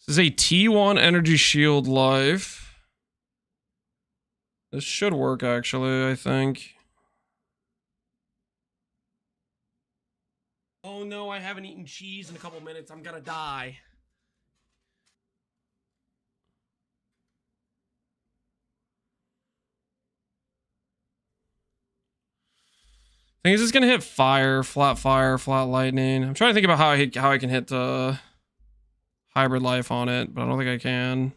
This is a T1 energy shield life. This should work actually, I think. Oh no, I haven't eaten cheese in a couple minutes. I'm gonna die. I think it's just gonna hit fire, flat lightning. I'm trying to think about how I can hit the hybrid life on it, but I don't think I can.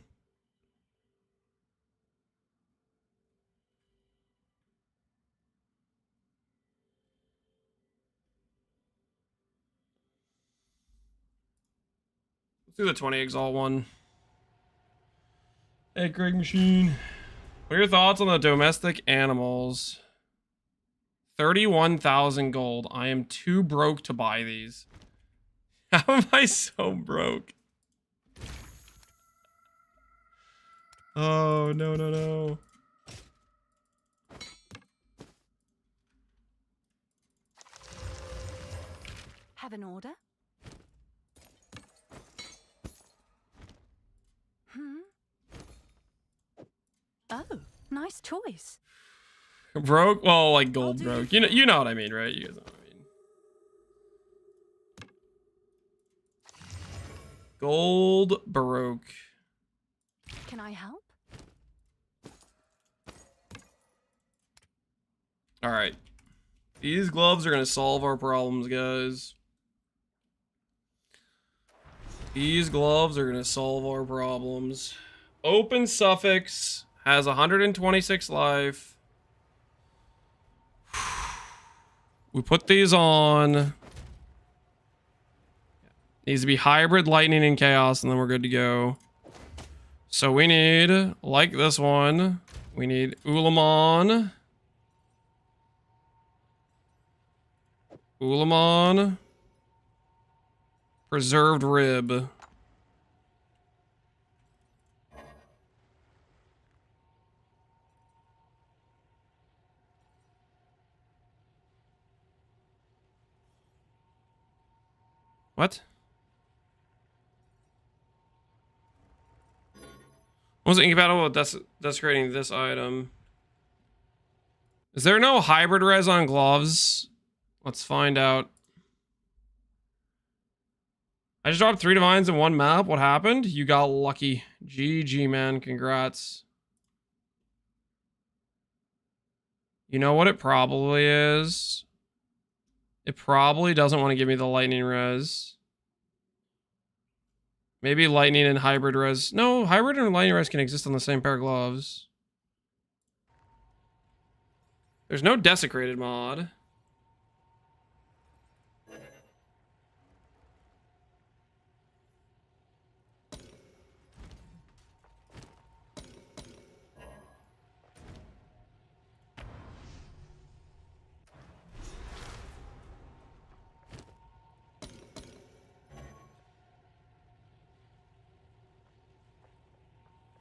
Let's do the 20 Exalt one. Hey, Craig Machine. What are your thoughts on the domestic animals? 31,000 gold. I am too broke to buy these. How am I so broke? Oh, no, no, no. Have an order? Oh, nice choice. Broke? Well, like gold broke. You know what I mean, right? You guys know what I mean. Gold broke. Can I help? All right. These gloves are going to solve our problems, guys. These gloves are going to solve our problems. Open suffix has 126 life. We put these on. Needs to be hybrid, lightning, and chaos, and then we're good to go. So we need, like this one, we need Ulamon. Ulamon. Preserved rib. What? I wasn't incompatible with desecrating this item. Is there no hybrid res on gloves? Let's find out. I just dropped 3 divines in one map. What happened? You got lucky. GG, man. Congrats. You know what it probably is? It probably doesn't want to give me the lightning res. Maybe lightning and hybrid res. No, hybrid and lightning res can exist on the same pair of gloves. There's no desecrated mod.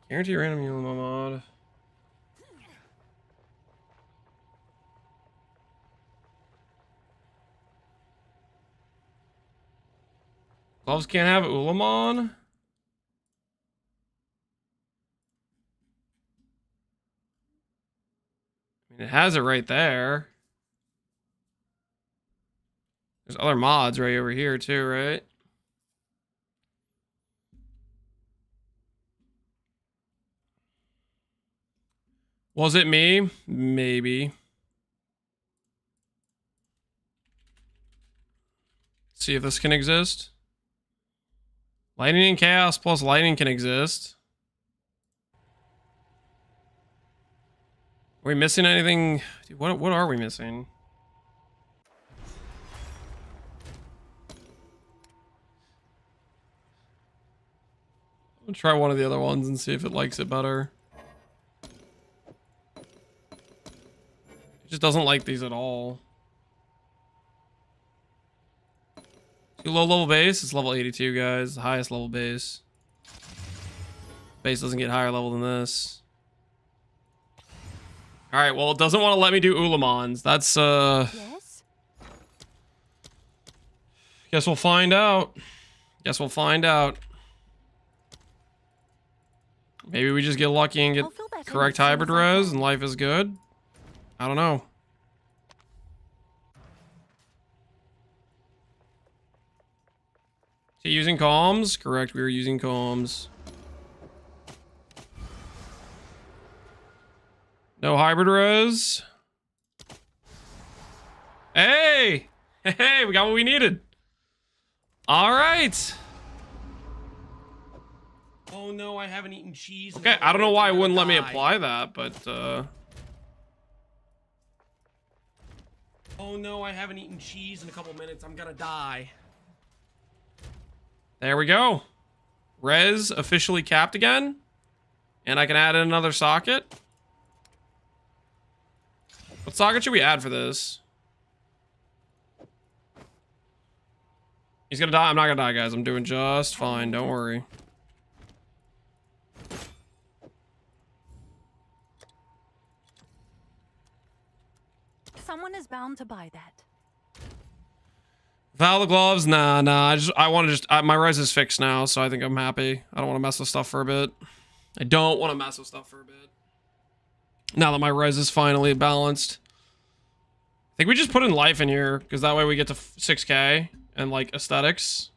Guarantee random Ulama mod. Gloves can't have Ulamon. I mean, it has it right there. There's other mods right over here too, right? Was it me? Maybe. See if this can exist. Lightning and Chaos plus Lightning can exist. Are we missing anything? Dude, what are we missing? I'll try one of the other ones and see if it likes it better. It just doesn't like these at all. Too low level base. It's level 82, guys. The highest level base. Base doesn't get higher level than this. All right. Well, it doesn't want to let me do Ulamons. That's Yes? Guess we'll find out. Guess we'll find out. Maybe we just get lucky and get I'll fill that in correct as soon hybrid as I res can. and life is good. I don't know. Is he using comms? Correct, we were using comms. No hybrid res. Hey! Hey, we got what we needed. All right. Oh no, I haven't eaten cheese. Okay, I don't know why it wouldn't let me apply that, but Oh no, I haven't eaten cheese in a couple minutes. I'm gonna die. there we go. Res officially capped again. And I can add in another socket. What socket should we add for this? He's gonna die. I'm not gonna die, guys. I'm doing just fine. Don't worry. Someone is bound to buy that. Val the gloves? Nah. I want to just. My res is fixed now, so I think I'm happy. I don't want to mess with stuff for a bit. I don't want to mess with stuff for a bit. Now that my res is finally balanced. I think we just put in life in here, because that way we get to 6K and, like, aesthetics.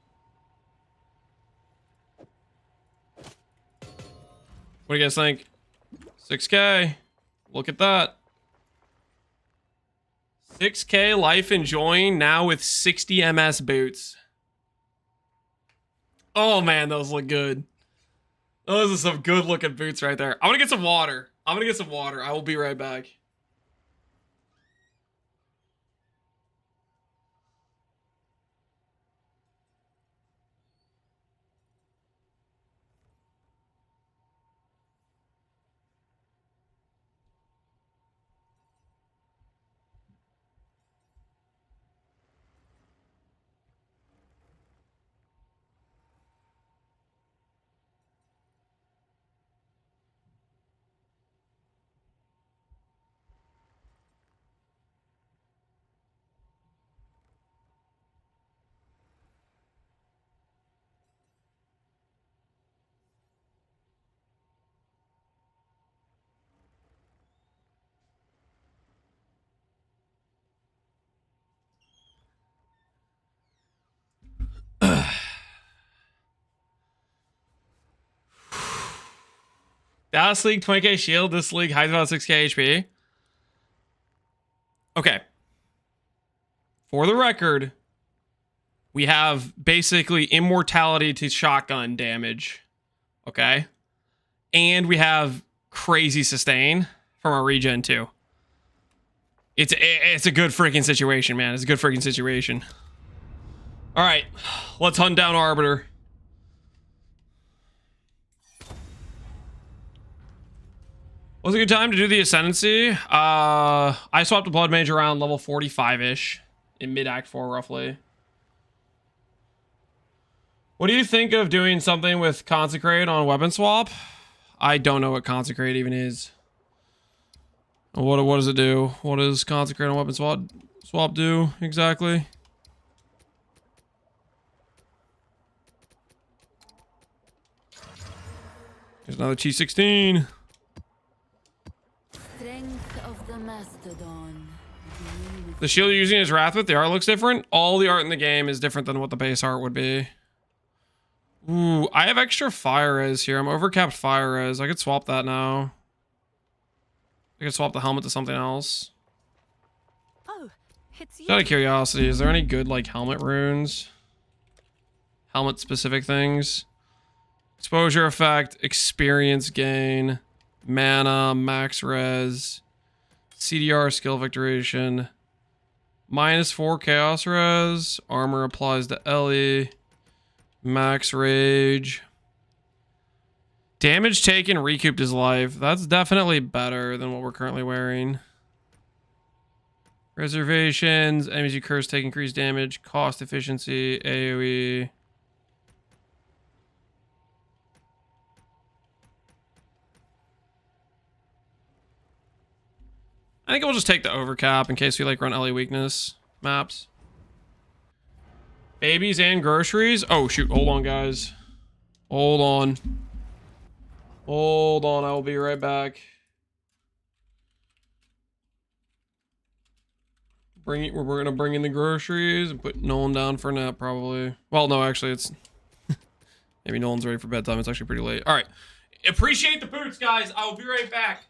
What do you guys think? 6K. Look at that. 6K life enjoying now with 60 MS boots. Oh man, those look good. Those are some good looking boots right there. I'm gonna get some water. I will be right back. Dallas League 20K shield. This league hides about 6K HP. Okay. For the record, we have basically immortality to shotgun damage. Okay. And we have crazy sustain from our regen too. It's a good freaking situation, man. It's a good freaking situation. All right. Let's hunt down Arbiter. Was a good time to do the Ascendancy. I swapped the bloodmage around level 45-ish in mid-act 4, roughly. What do you think of doing something with Consecrate on weapon swap? I don't know what consecrate even is. What does it do? What does consecrate on weapon swap do exactly? There's another T16. Strength of the Mastodon. The shield you're using is Wrath with. The art looks different. All the art in the game is different than what the base art would be. Ooh, I have extra fire res here. I'm overcapped fire res. I could swap that now. I could swap the helmet to something else. Oh, it's you. Just out of curiosity, is there any good like helmet runes? Helmet specific things? Exposure effect, experience gain, mana, max res, CDR skill victoration, -4 chaos res, armor applies to Ellie, max rage. Damage taken recouped his life. That's definitely better than what we're currently wearing. Reservations, enemies you curse take increased damage, cost efficiency, AoE. I think we'll just take the overcap in case we like run LA weakness maps. Babies and groceries. Oh shoot, hold on guys. Hold on. Hold on, I will be right back. We're gonna bring in the groceries and put Nolan down for a nap probably. Well, no, actually it's maybe Nolan's ready for bedtime. It's actually pretty late. All right. Appreciate the boots, guys. I will be right back.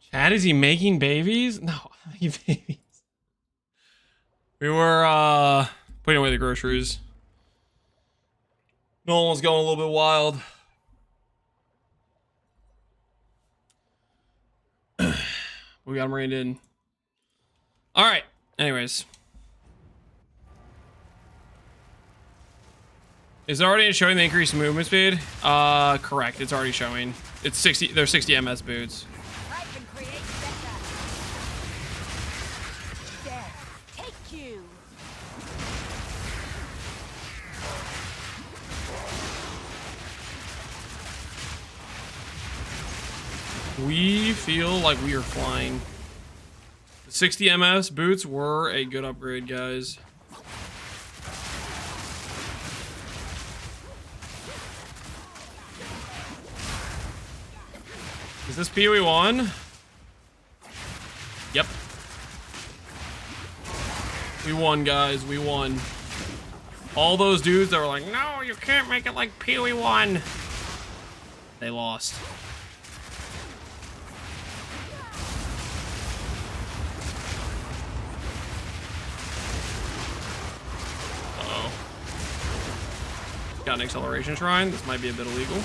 Chad, is he making babies? No, he babies. We were putting away the groceries. Nolan was going a little bit wild. We got him reined in. All right. Anyways. Is it already showing the increased movement speed? Correct. It's already showing. It's 60. They're 60 ms boots. We feel like we are flying. The 60 ms boots were a good upgrade, guys. Is this PoE 1? Yep. We won, guys. We won. All those dudes that were like, no, you can't make it like PoE 1. They lost. Uh-oh. Got an acceleration shrine. This might be a bit illegal.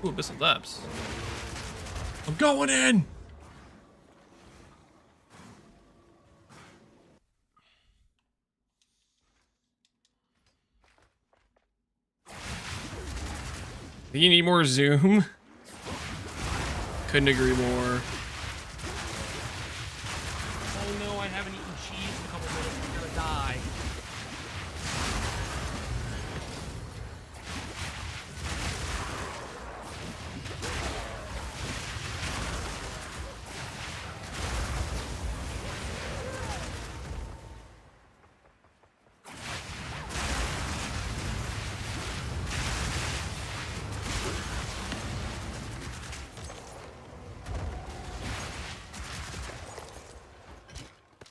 Ooh, Abyssal Depths. I'm going in! Think you need more zoom? Couldn't agree more. Oh no, I haven't eaten cheese in a couple minutes. I'm gonna die.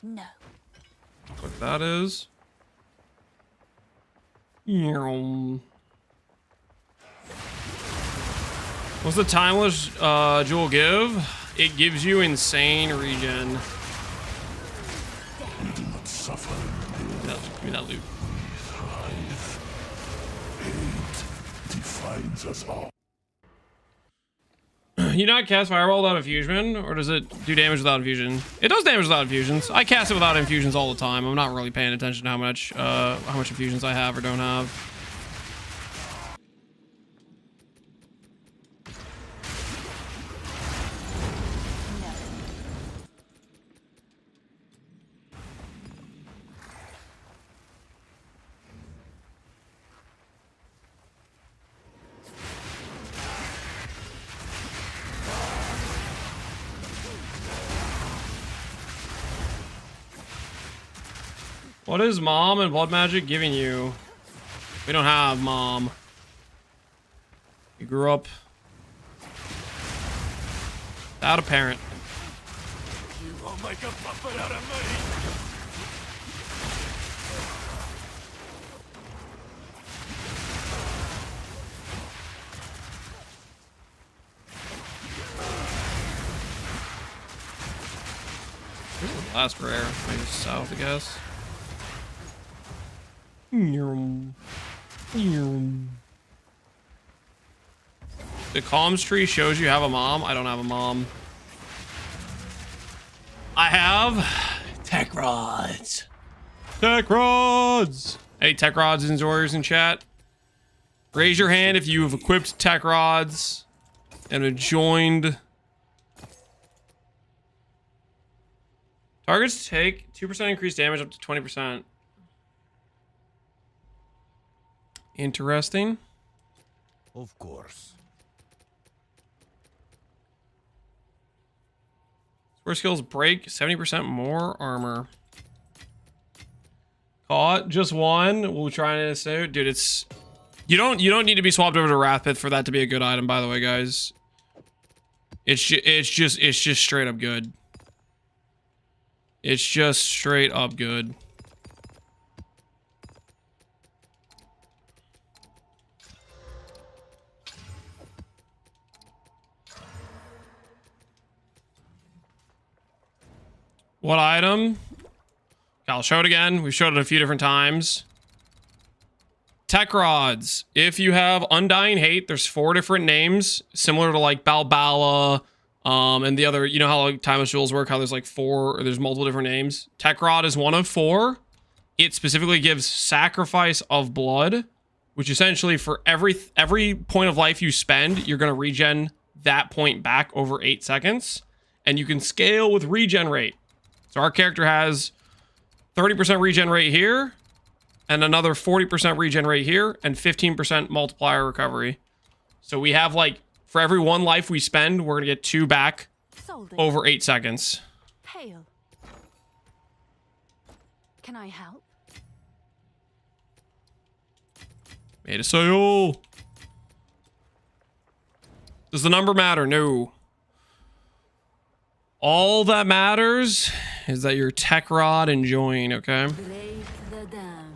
No. What that is. What's the timeless jewel give? It gives you insane regen. We do not suffer. Give me that loot. Hate defines us all. You not cast Fireball without infusion, or does it do damage without infusion? It does damage without infusions. I cast it without infusions all the time. I'm not really paying attention to how much infusions I have or don't have. What is mom and blood magic giving you? We don't have mom. You grew up without a parent. You will make a puppet out of me. This is the last rare. Maybe south, I guess. The comms tree shows you have a mom. I don't have a mom. I have tech rods. Tech rods. Hey, tech rods and Zoriers in chat. Raise your hand if you've equipped tech rods and have joined. Targets take 2% increased damage up to 20%. Interesting. Of course. Swear skills break 70% more armor. Caught just one. We'll try to say, dude, it's you don't need to be swapped over to Wrathpith for that to be a good item, by the way, guys. It's just straight up good. It's just straight up good. What item? I'll show it again. We've showed it a few different times. Tech rods. If you have Undying Hate, there's 4 different names, similar to like Balbala, and the other, you know how like timeless jewels work, how there's like 4, or there's multiple different names. Tech rod is one of 4. It specifically gives sacrifice of blood, which essentially for every point of life you spend, you're gonna regen that point back over 8 seconds, and you can scale with regen rate. So our character has 30% regen rate here, and another 40% regen rate here, and 15% multiplier recovery. So we have like, for every 1 life we spend, we're gonna get 2 back Sold it. over 8 seconds. Hail. Can I help? Made a sale. Does the number matter? No. All that matters is that you're tech rod enjoying, okay? Break the dam.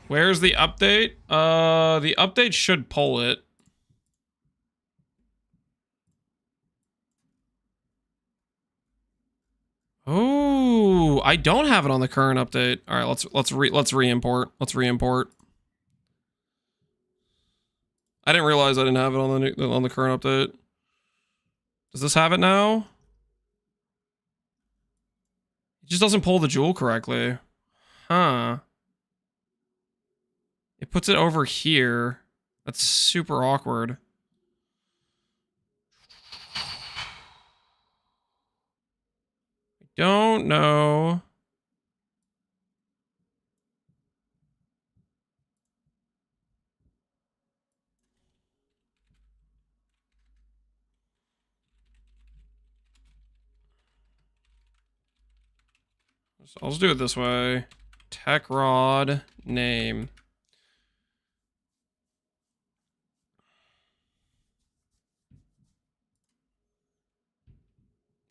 Where's the update? The update should pull it. Oh, I don't have it on the current update. All right, let's re-import. Let's re-import. I didn't realize I didn't have it on the current update. Does this have it now? It just doesn't pull the jewel correctly. Huh. It puts it over here. That's super awkward. I don't know. So I'll just do it this way. Tech rod name.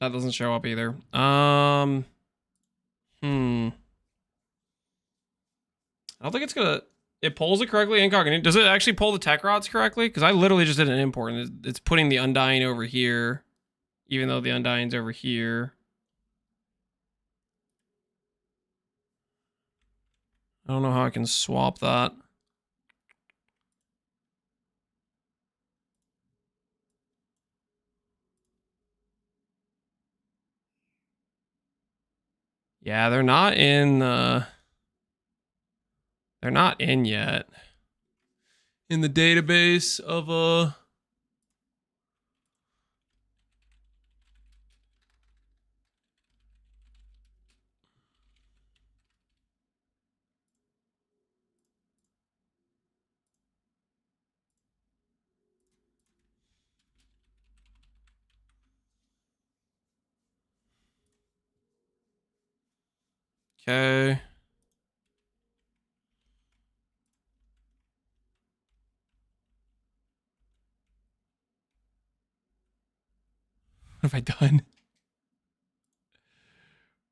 That doesn't show up either. I don't think it's gonna. It pulls it correctly incognito. Does it actually pull the tech rods correctly? Because I literally just did an import and it's putting the Undying over here, even though the Undying's over here. I don't know how I can swap that. Yeah, they're not in they're not in yet. In the database of okay. What have I done?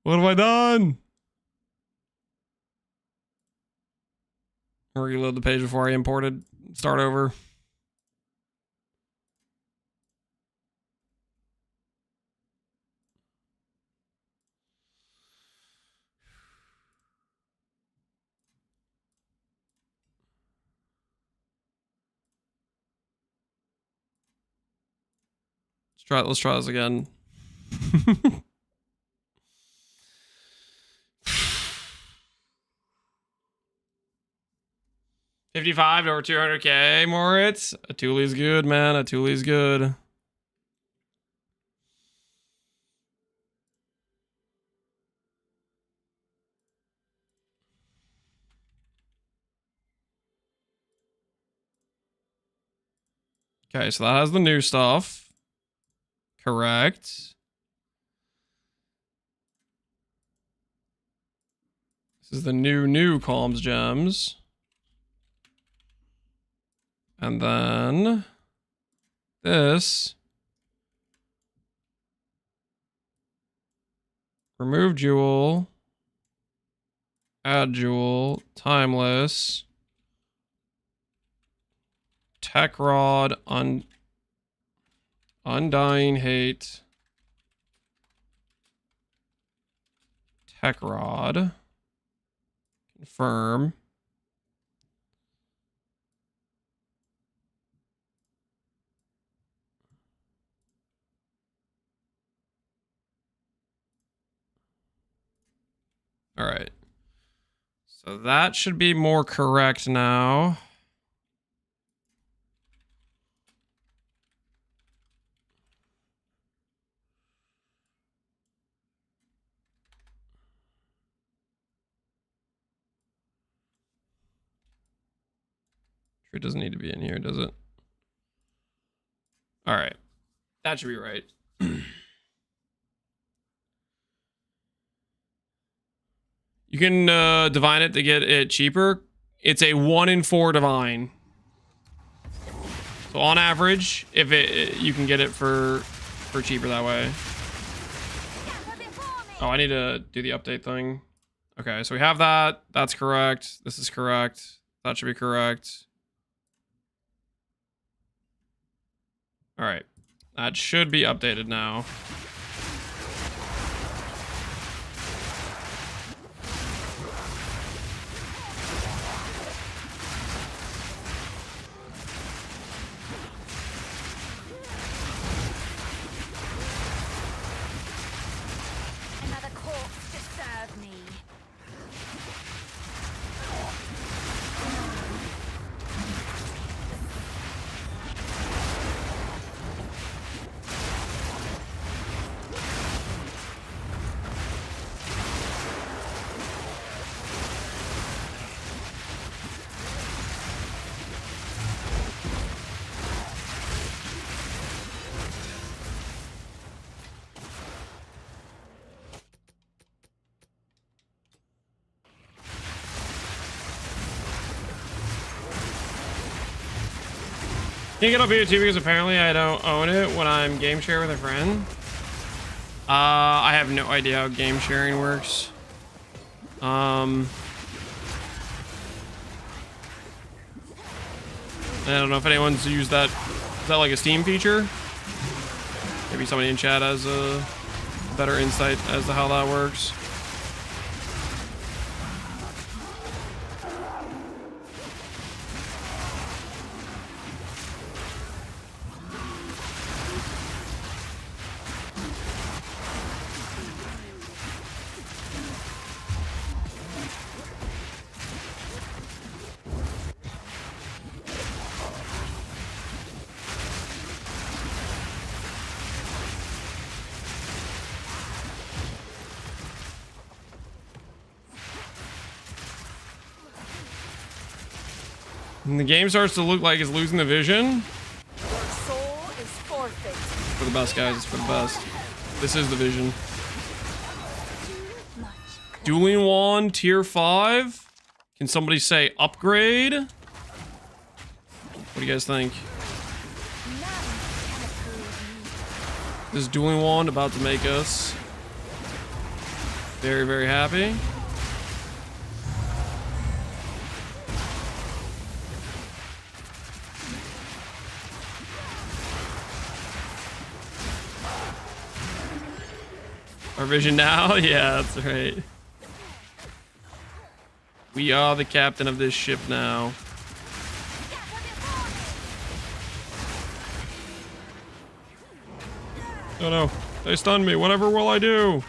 What have I done? Reload the page before I imported. Start over. Let's try this again. $55 to over 200K, Moritz. Atuli's good, man. Atuli's good. Okay, so that has the new stuff. Correct. This is the new Kaom's gems. And then this. Remove jewel. Add jewel. Timeless. Tech rod. Undying Hate. Tech Rod. Confirm. All right. So that should be more correct now. It doesn't need to be in here, does it? All right. That should be right. You can divine it to get it cheaper. It's a 1 in 4 divine. So on average, if you can get it for cheaper that way. Oh, I need to do the update thing. Okay, so we have that. That's correct. This is correct. That should be correct. All right. That should be updated now. Another corpse to serve me. Can't get up here too because apparently I don't own it when I'm game share with a friend. I have no idea how game sharing works. I don't know if anyone's used that. Is that like a Steam feature? Maybe somebody in chat has a better insight as to how that works. And the game starts to look like it's losing the vision. Your soul is forfeit. For the best, guys. It's for the best. This is the vision. Dueling Wand, tier 5. Can somebody say upgrade? What do you guys think? This Dueling Wand about to make us very, very happy. Our vision now? Yeah, that's right. We are the captain of this ship now. Oh no, they stunned me. Whatever will I do?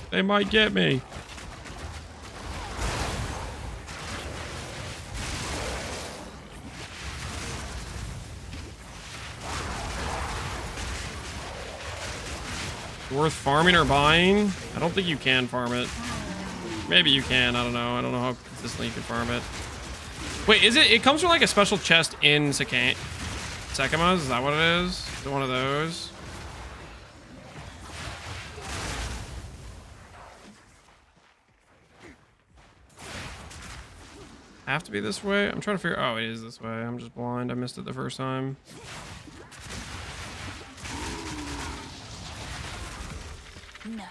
They might get me. Worth farming or buying? I don't think you can farm it. Maybe you can. I don't know. I don't know how consistently you can farm it. Wait, is it? It comes from like a special chest in Sekama's? Is that what it is? Is it one of those? Have to be this way? I'm trying to figure. Oh, it is this way. I'm just blind. I missed it the first time. No.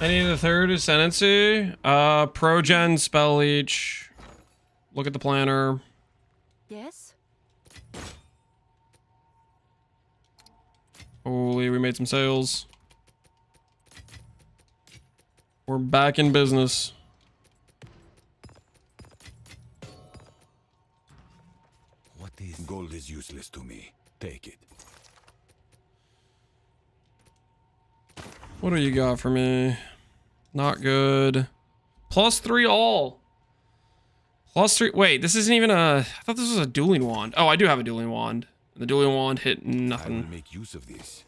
Any of the third Ascendancy? Progen, Spell Leech. Look at the planner. Yes? Holy, we made some sales. We're back in business. What is gold is useless to me. Take it. What do you got for me? Not good. +3 all. +3. Wait, this isn't even a... I thought this was a dueling wand. Oh, I do have a dueling wand. The dueling wand hit I will nothing. make use of this.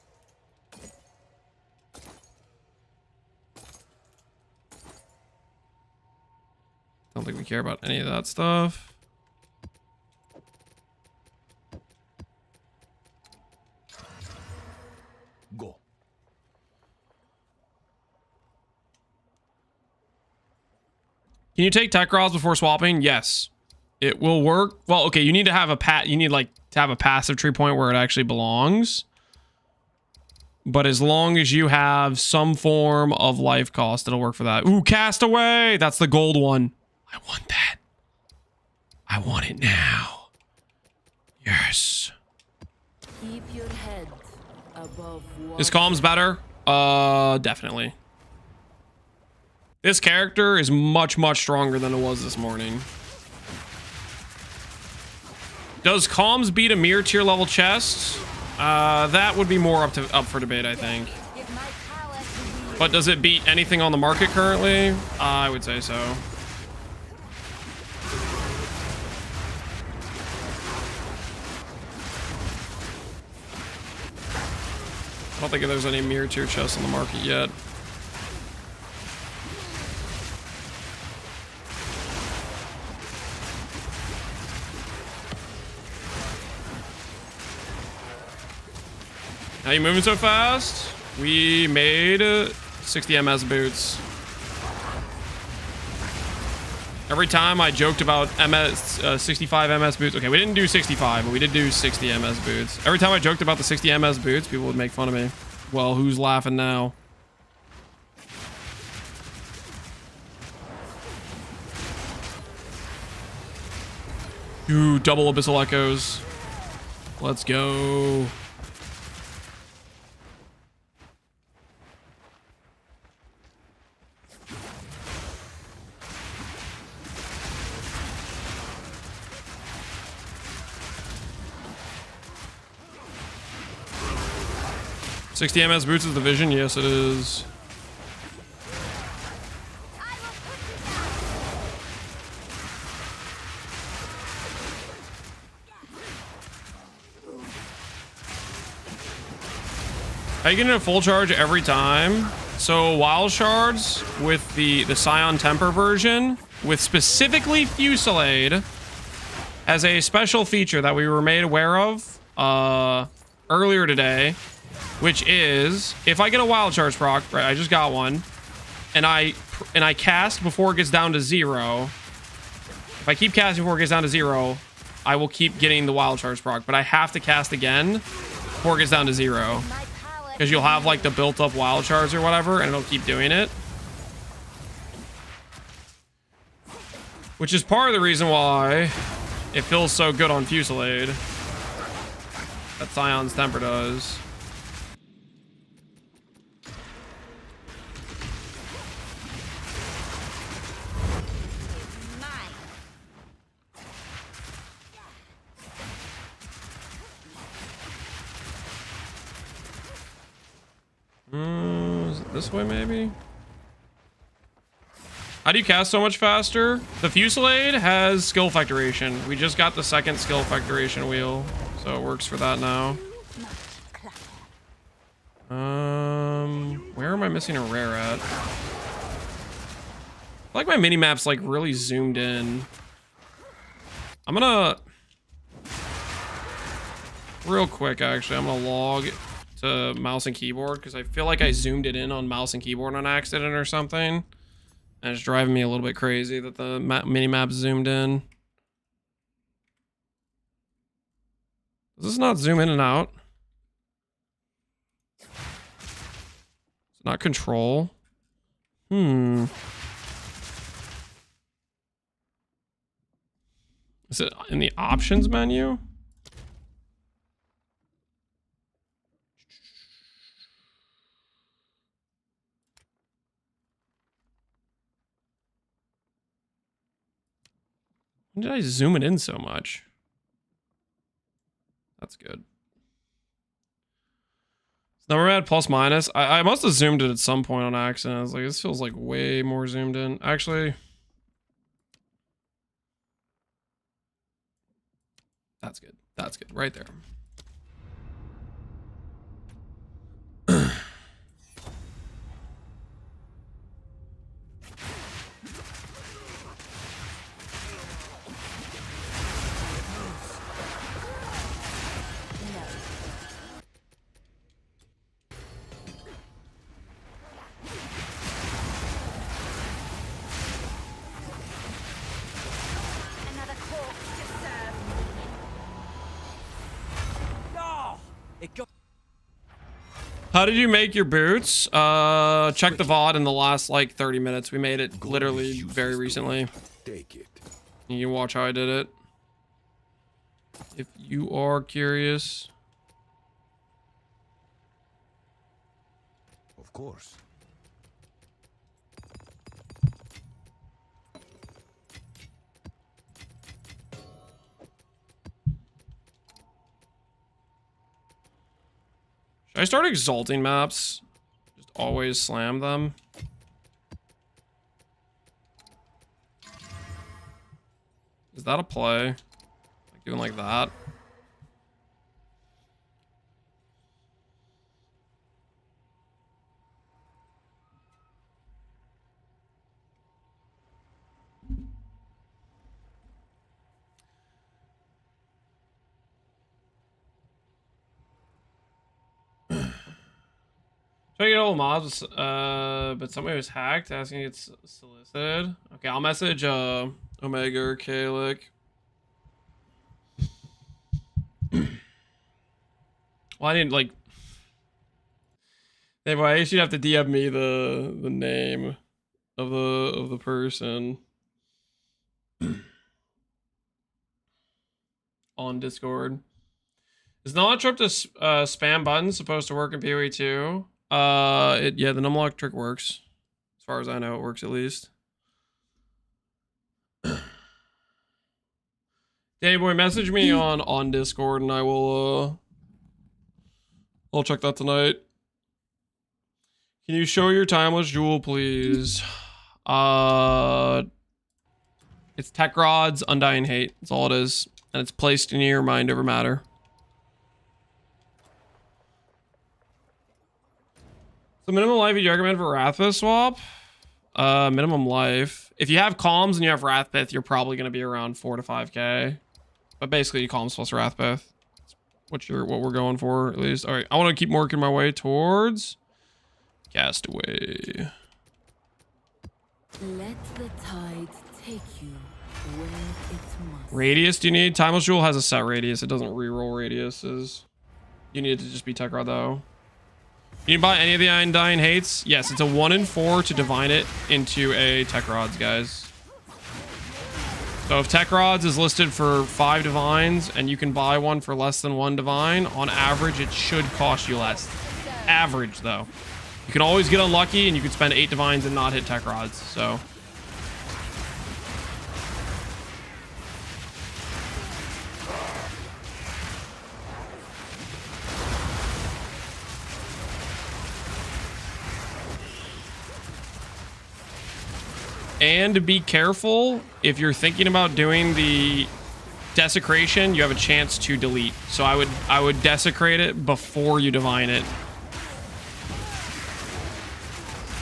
Don't think we care about any of that stuff. Go. Can you take tech rods before swapping? Yes. It will work. Well, okay, you need to have you need like to have a passive tree point where it actually belongs. But as long as you have some form of life cost, it'll work for that. Ooh, Castaway! That's the gold one. I want that. I want it now. Yes. Keep your head above water. Is Kaom's better? Definitely. This character is much, much stronger than it was this morning. Does Kaom's beat a mirror tier level chest? That would be more up for debate, I think. Give my power to you. But does it beat anything on the market currently? I would say so. I don't think there's any mirror tier chests on the market yet. How you moving so fast? We made 60 MS boots. Every time I joked about 65 MS boots. Okay, we didn't do 65, but we did do 60 MS boots. Every time I joked about the 60 MS boots, people would make fun of me. Well, who's laughing now? Ooh, double abyssal echoes. Let's go. $60 MS boots is the vision? Yes, it is. Are you getting a full charge every time? So wild shards with the Scion Temper version with specifically Fusillade as a special feature that we were made aware of earlier today, which is if I get a wild charge proc, right? I just got one, and I cast before it gets down to 0. If I keep casting before it gets down to 0, I will keep getting the wild charge proc, but I have to cast again before it gets down to 0. Because you'll have like the built up wild charge or whatever, and it'll keep doing it. Which is part of the reason why it feels so good on Fusillade. That Scion's Temper does. Is it this way maybe? How do you cast so much faster? The Fusillade has skill effect duration. We just got the second skill effect duration wheel, so it works for that now. Where am I missing a rare at? I feel like my mini map's like really zoomed in. I'm gonna real quick actually. I'm gonna log to mouse and keyboard because I feel like I zoomed it in on mouse and keyboard on accident or something. And it's driving me a little bit crazy that the mini-map zoomed in. Does this not zoom in and out? It's not control. Is it in the options menu? When did I zoom it in so much? That's good. Number at plus minus. I must have zoomed it at some point on accident. I was like, this feels like way more zoomed in. Actually, that's good. That's good. Right there. Another corpse to serve. How did you make your boots? Check the VOD in the last like 30 minutes. We made it literally very recently. Take it. You can watch how I did it. If you are curious. Of course. Should I start exalting maps? Just always slam them. Is that a play? Like doing like that? Try to get all mobs, but somebody was hacked asking it's solicited. Okay, I'll message Omega or Kalik. Well, I didn't like. Anyway, I guess you'd have to DM me the name of the person on Discord. Is not trip to spam buttons supposed to work in PoE too? Yeah, the numlock trick works. As far as I know, it works at least. Danny boy, message me on Discord and I will I'll check that tonight. Can you show your timeless jewel, please? It's Tech Rod's Undying Hate. That's all it is. And it's placed in your mind over matter. So minimum life you recommend for Wrathpith swap? Minimum life. If you have Calms and you have Wrathpith, you're probably going to be around 4 to 5k. But basically, Calms plus Wrathpith. What we're going for, at least. All right, I want to keep working my way towards Castaway. Let the tide take you where it must. Radius, do you need? Timeless Jewel has a set radius. It doesn't reroll radiuses. You need it to just be Tech Rod, though. You can buy any of the Undying Hates. Yes, it's a 1 in 4 to divine it into a Tech Rods, guys. So if Tech Rods is listed for 5 divines and you can buy one for less than 1 divine, on average, it should cost you less. Average, though. You can always get unlucky and you can spend 8 divines and not hit Tech Rods, so. And be careful, if you're thinking about doing the desecration, you have a chance to delete. So I would desecrate it before you divine it.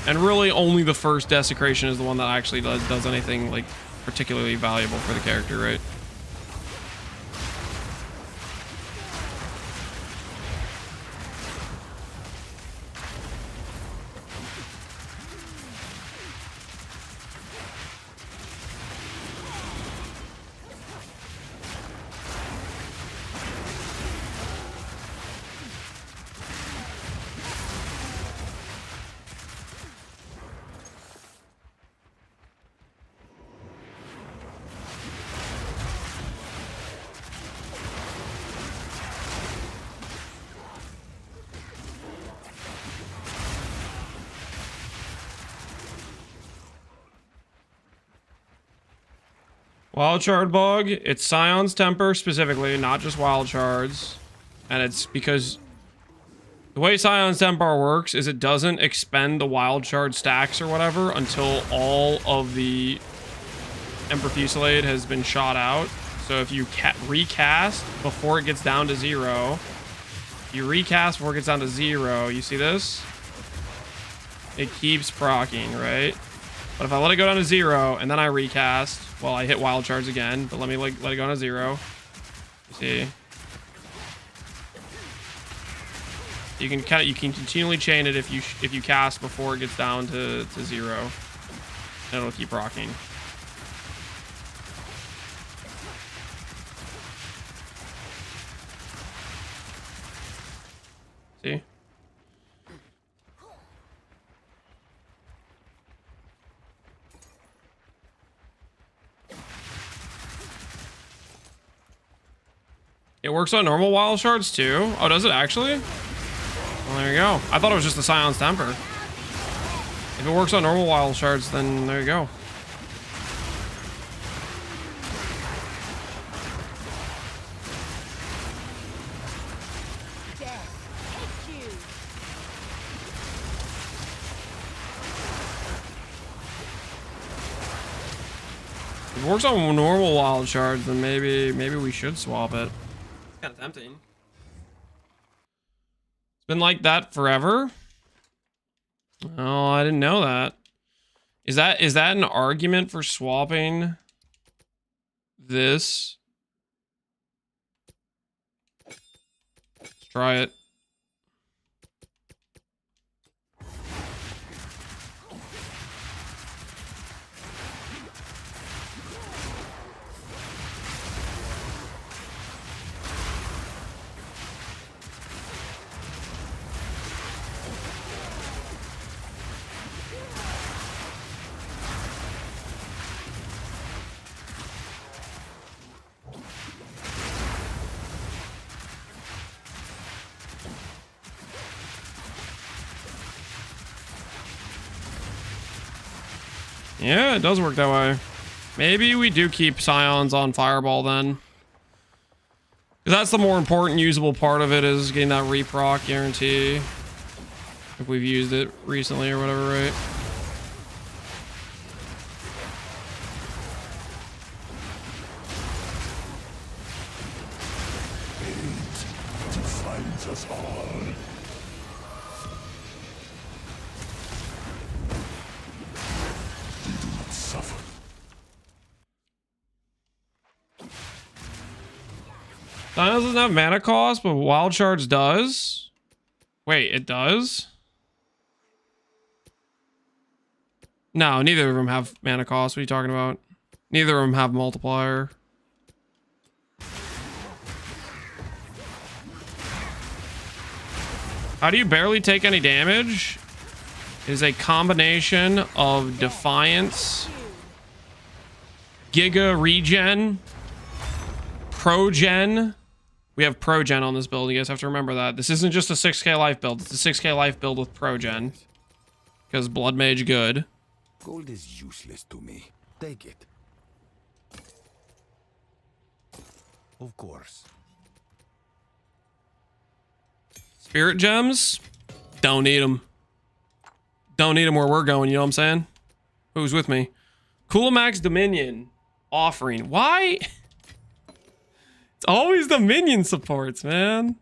And really only the first desecration is the one that actually does anything like particularly valuable for the character, right? Wild Shard bug. It's Scion's Temper specifically, not just Wild Shards. And it's because the way Scion's Temper works is it doesn't expend the Wild Shard stacks or whatever until all of the Emperor Fusillade has been shot out. So if you recast before it gets down to 0, you recast before it gets down to 0, you see this? It keeps proccing, right? But if I let it go down to 0 and then I recast, well, I hit Wild Shards again, but let me let it go down to 0. You see? You can continually chain it if you cast before it gets down to 0, and it'll keep rocking. See? It works on normal Wild Shards too. Oh, does it actually? Well, there you go. I thought it was just the Scion's Temper. If it works on normal Wild Shards, then there you go. If it works on normal Wild Shards, then maybe we should swap it. It's kind of tempting. Been like that forever? Oh, I didn't know that. Is that an argument for swapping this? Let's try it. Yeah, it does work that way. Maybe we do keep Scions on Fireball then. Because that's the more important usable part of it, is getting that reproc guarantee. If we've used it recently or whatever, right? Fate defines us all. Scions doesn't have mana cost, but Wild Shards does. Wait, it does? No, neither of them have mana cost. What are you talking about? Neither of them have multiplier. How do you barely take any damage? It is a combination of Defiance, Giga Regen, Progen. We have Progen on this build. You guys have to remember that. This isn't just a 6k life build. It's a 6k life build with Progen. Because bloodmage good. Gold is useless to me. Take it. Of course. Spirit gems? Don't need them. Don't need them where we're going, you know what I'm saying? Who's with me? Coolamax Dominion. Offering. Why? It's always the minion supports, man.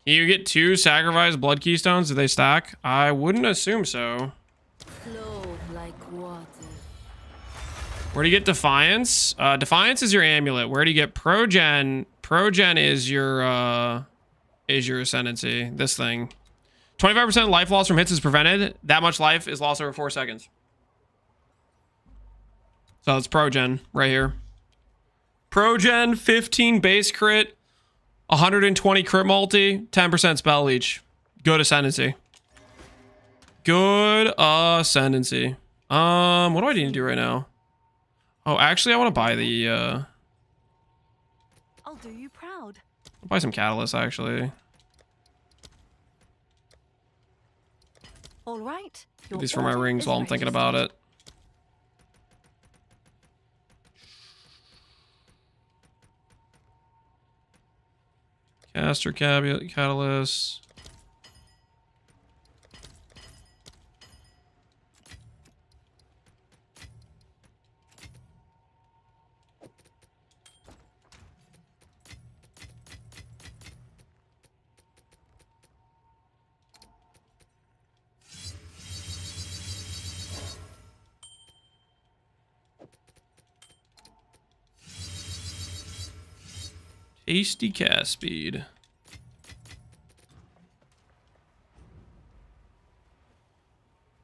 You get 2 sacrificed blood keystones. Do they stack? I wouldn't assume so. Flow like water. Where do you get Defiance? Defiance is your amulet. Where do you get Progen? Progen is your Ascendancy. This thing. 25% life loss from hits is prevented. That much life is lost over 4 seconds. So it's Progen right here. Progen, 15 base crit, 120 crit multi, 10% spell leech. Good Ascendancy. Good Ascendancy. What do I need to do right now? Oh, actually, I want to buy the, I'll do you proud. I'll buy some catalyst, actually. All right. Get these for my rings while I'm thinking about it. Caster catalyst. Tasty cast speed.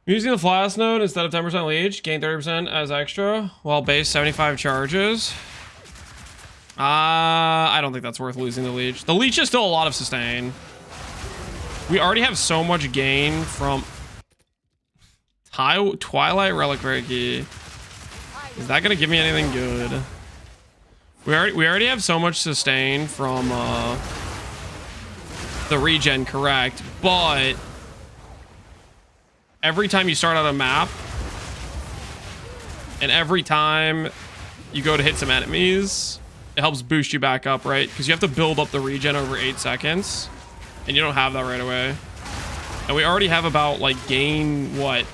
Using the flask node instead of 10% leech, gain 30% as extra, while base 75 charges. I don't think that's worth losing the leech. The leech is still a lot of sustain. We already have so much gain from Twilight Reliquary Key. Is that gonna give me anything good? We already have so much sustain from the regen, correct? But every time you start on a map, and every time you go to hit some enemies, it helps boost you back up, right? Because you have to build up the regen over 8 seconds, and you don't have that right away. And we already have about, like, gain, what?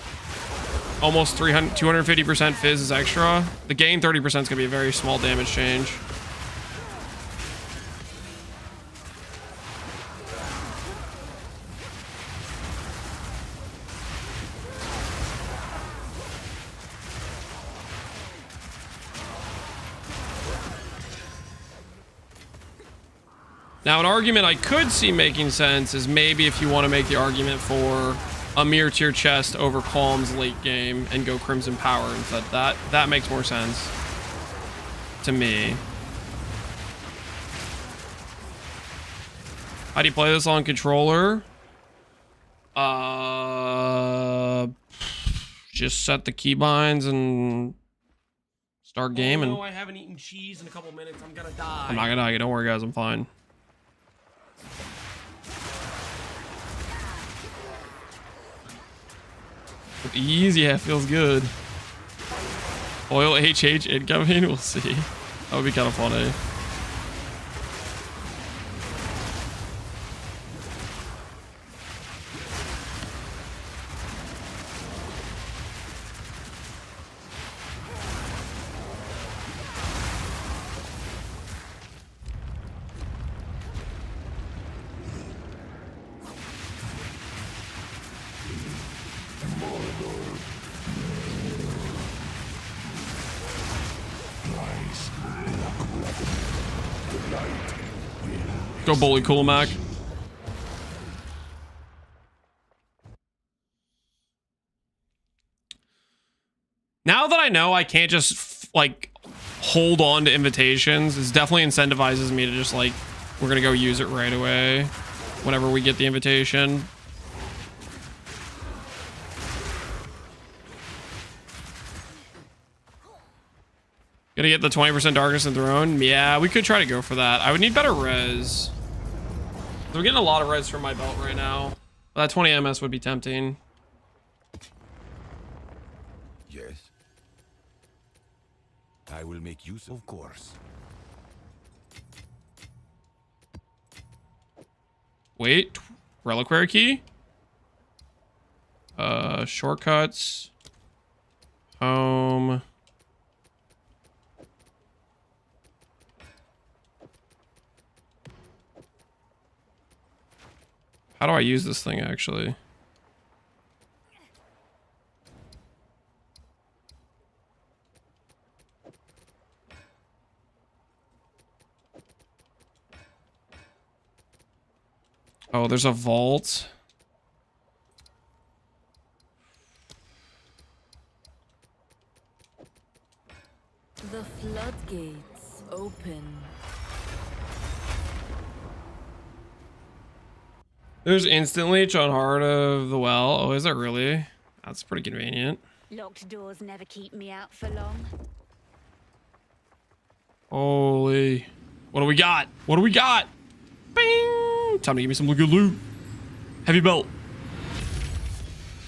Almost 250% fizz is extra. The gain 30% is going to be a very small damage change. Now, an argument I could see making sense is maybe if you want to make the argument for a mirror tier chest over Kaom's late game and go Crimson Power instead. That makes more sense to me. How do you play this on controller? Just set the keybinds and start gaming. Oh, no, I haven't eaten cheese in a couple minutes. I'm gonna die. I'm not gonna die. Don't worry, guys. I'm fine. With ease, yeah, feels good. Oil HH incoming, we'll see. That would be kind of funny. Go bully Cool Mac. Now that I know I can't just like hold on to invitations, it definitely incentivizes me to just like, we're gonna go use it right away whenever we get the invitation. Gonna get the 20% darkness and throne? Yeah, we could try to go for that. I would need better res. We're getting a lot of res from my belt right now. That 20 MS would be tempting. Yes. I will make use, of course. Wait, reliquary key? Shortcuts. Home. How do I use this thing actually? Oh, there's a vault. The floodgates open. There's instant leech on Heart of the Well. Oh, is that really? That's pretty convenient. Locked doors never keep me out for long. Holy. What do we got? What do we got? Bing! Time to give me some good loot. Heavy belt.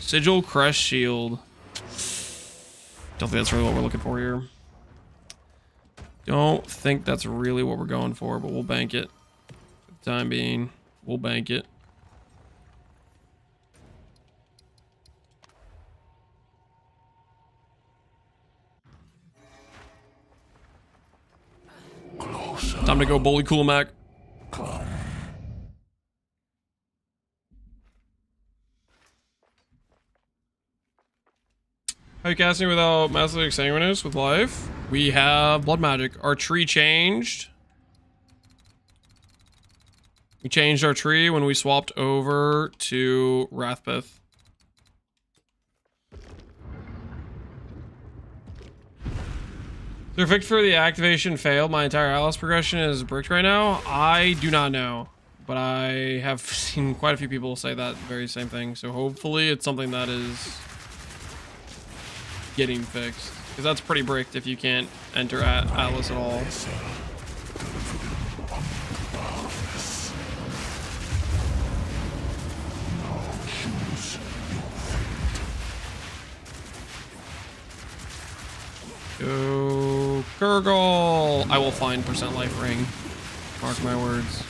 Sigil Crest Shield. Don't think that's really what we're looking for here. Don't think that's really what we're going for, but we'll bank it. For the time being, we'll bank it. Time to go bully cool Mac. How you casting without massively exsanguinous with life? We have blood magic. Our tree changed. We changed our tree when we swapped over to Wrathpith. Is there a fix for the activation failed? My entire Alice progression is bricked right now. I do not know, but I have seen quite a few people say that very same thing. So hopefully it's something that is getting fixed, because that's pretty bricked if you can't enter Atlas at all. Go Gurgle! I will find percent life ring. Mark my words.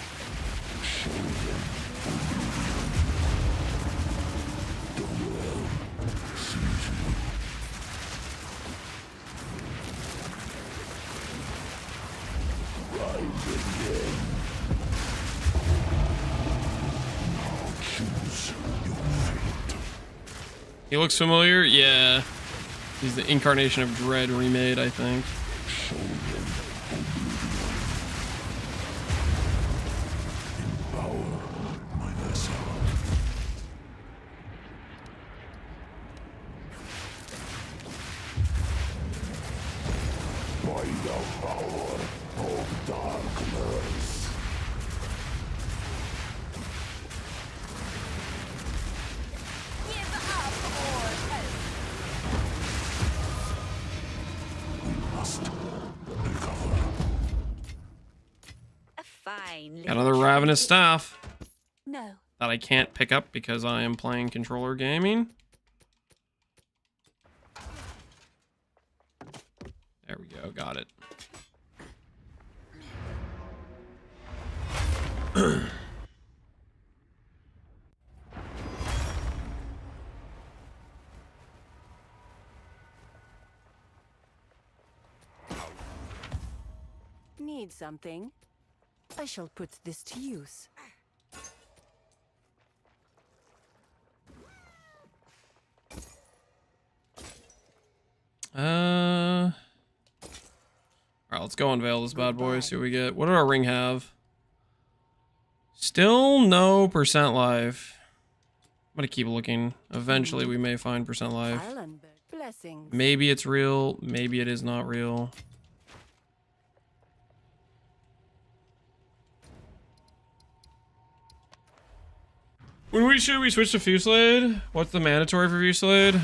He looks familiar? Yeah. He's the incarnation of Dread remade, I think. Got another Ravenous Staff. No. That I can't pick up because I am playing controller gaming. There we go, got it. Need something? I shall put this to use. Alright, let's go unveil this bad boy, see what we get. What did our ring have? Still no percent life. I'm gonna keep looking. Eventually we may find percent life. Blessings. Maybe it's real, maybe it is not real. When should we switch to Fusillade? What's the mandatory for Fusillade?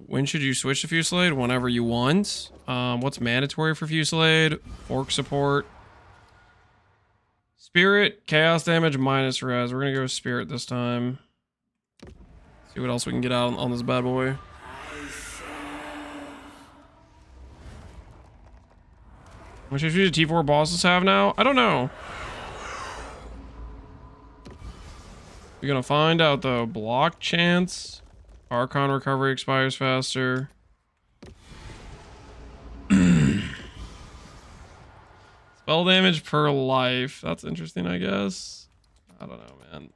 When should you switch to Fusillade? Whenever you want. What's mandatory for Fusillade? Orc support. Spirit, chaos damage, minus res. We're gonna go Spirit this time. See what else we can get out on this bad boy. How much HP do T4 bosses have now? I don't know. We're gonna find out though. Block chance. Archon recovery expires faster. Spell damage per life. That's interesting, I guess. I don't know, man.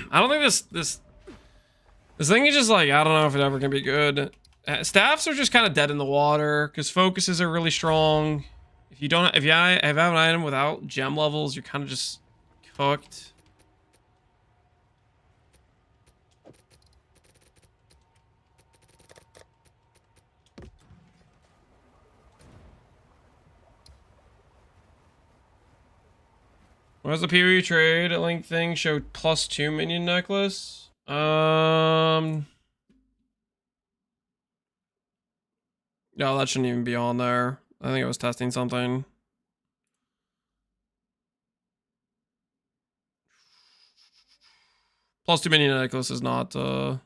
I don't think this thing is just like, I don't know if it ever can be good. Staffs are just kind of dead in the water because focuses are really strong. If you have an item without gem levels, you're kind of just cooked. What was the PoE trade link thing? Showed +2 minion necklace. No, that shouldn't even be on there. I think I was testing something. Plus 2 mini necklace is not, that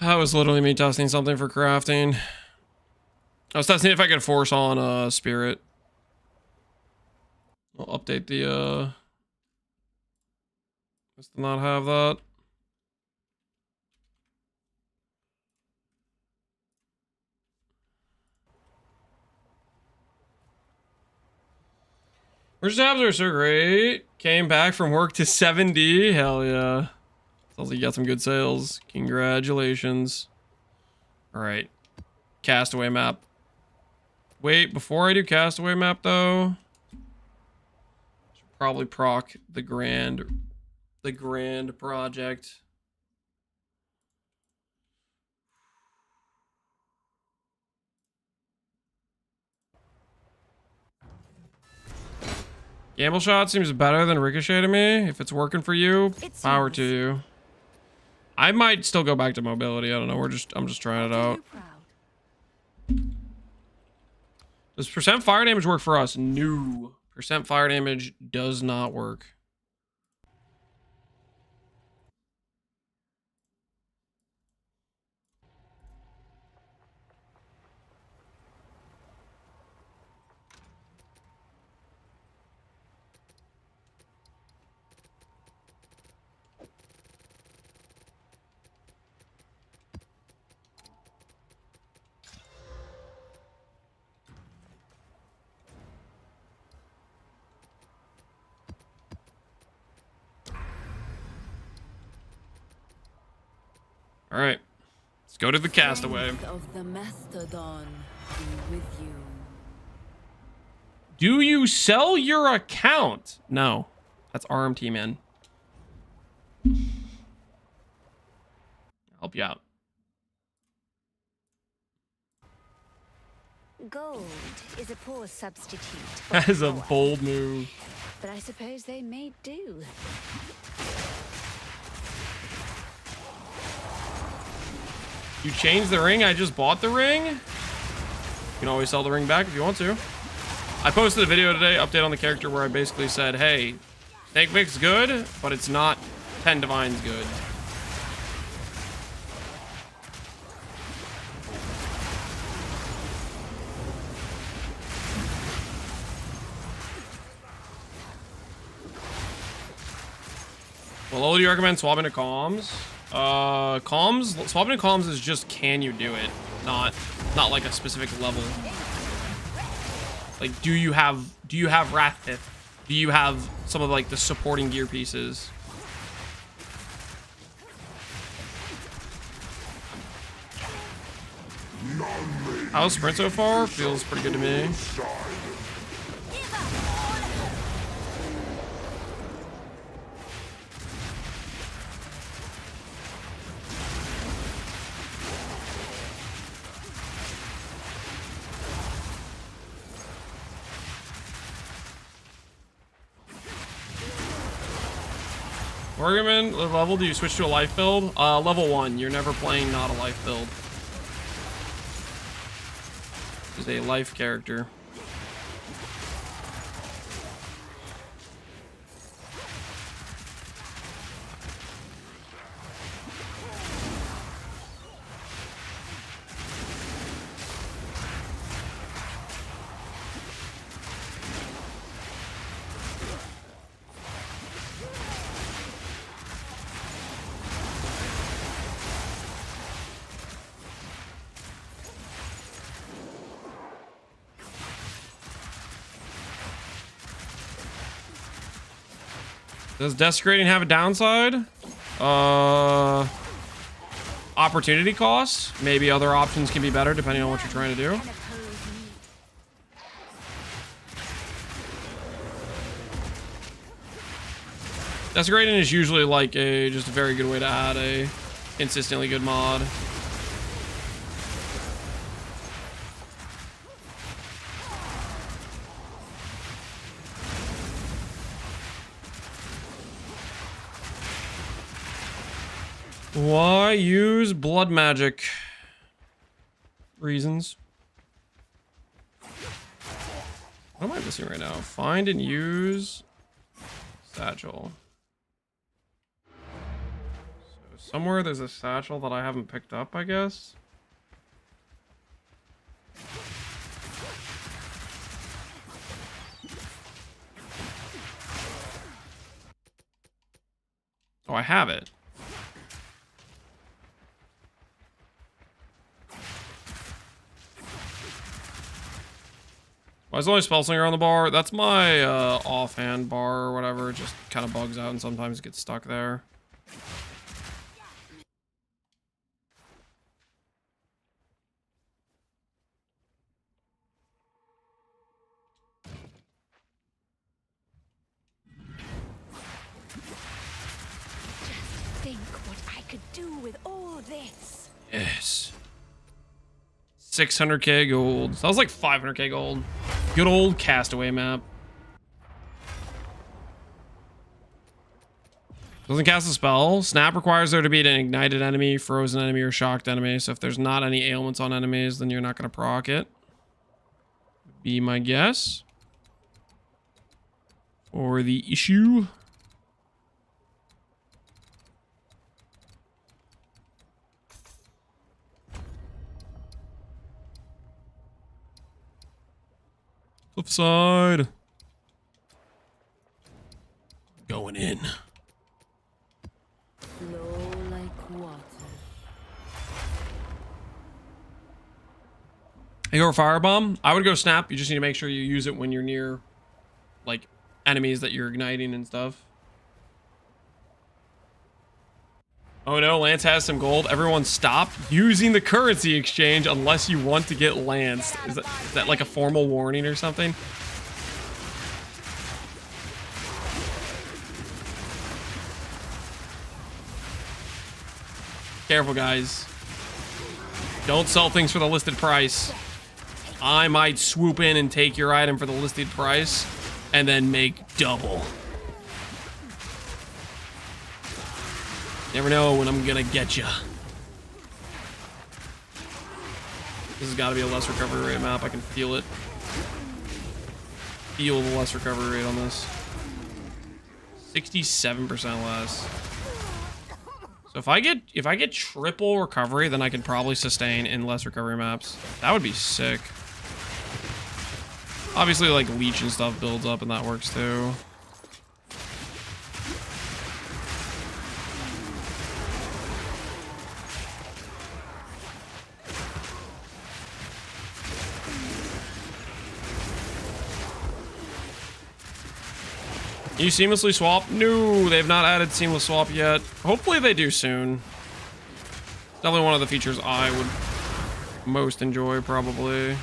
was literally me testing something for crafting. I was testing if I could force on spirit. I'll update the just to not have that. Our stabs are so great. Came back from work to 70. Hell yeah. Sounds like you got some good sales. Congratulations. Alright. Castaway map. Wait, before I do castaway map though, should probably proc the grand project. Gamble shot seems better than ricochet to me. If it's working for you, power to you. I might still go back to mobility. I don't know. I'm just trying it out. Does percent fire damage work for us? No. Percent fire damage does not work. All right, let's go to the castaway. Of the Mastodon be with you. Do you sell your account? No, that's RMT, man. Help you out. Gold is a poor substitute. That is a bold move. But I suppose they may do. You changed the ring? I just bought the ring? You can always sell the ring back if you want to. I posted a video today, update on the character, where I basically said, hey, Snake Mix good, but it's not 10 Divines good. Well, do you recommend swapping to Kaoms? Swapping to Kaoms is just, can you do it? Not like a specific level. Like, do you have Wrath Pith? Do you have some of like the supporting gear pieces? How's sprint so far? Feels pretty good to me. Orgaman, what level do you switch to a life build? Level 1. You're never playing not a life build. Is a life character. Does desecrating have a downside? Opportunity cost. Maybe other options can be better depending on what you're trying to do. Desecrating is usually like just a very good way to add a consistently good mod. Why use blood magic? Reasons. What am I missing right now? Find and use satchel. Somewhere there's a satchel that I haven't picked up, I guess. Oh, I have it. Why is the only spell slinger on the bar? That's my offhand bar or whatever. It just kind of bugs out and sometimes gets stuck there. Think what I could do with all this. Yes. 600k gold. So that was like 500k gold. Good old Castaway map. Doesn't cast a spell. Snap requires there to be an ignited enemy, frozen enemy, or shocked enemy. So if there's not any ailments on enemies, then you're not going to proc it. Be my guess. Or the issue. Flip side. Going in. Flow like water. I go for Firebomb. I would go Snap. You just need to make sure you use it when you're near, like, enemies that you're igniting and stuff. Oh no, Lance has some gold. Everyone stop using the currency exchange unless you want to get Lance. Is that like a formal warning or something? Careful, guys. Don't sell things for the listed price. I might swoop in and take your item for the listed price and then make double. Never know when I'm gonna get you. This has got to be a less recovery rate map. I can feel it. Feel the less recovery rate on this. 67% less. So if I get triple recovery, then I can probably sustain in less recovery maps. That would be sick. Obviously, like leech and stuff builds up, and that works too. You seamlessly swap? No, they've not added seamless swap yet. Hopefully they do soon. Definitely one of the features I would most enjoy, probably.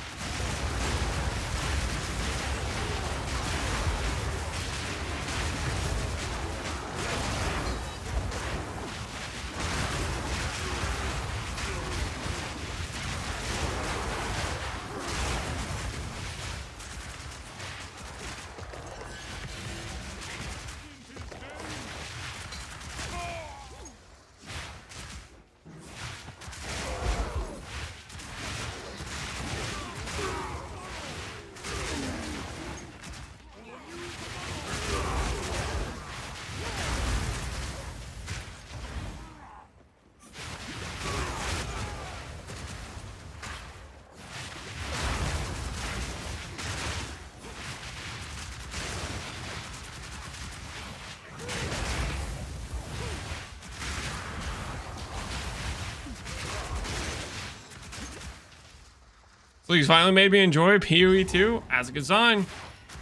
So he's finally made me enjoy PoE 2. That's a good sign.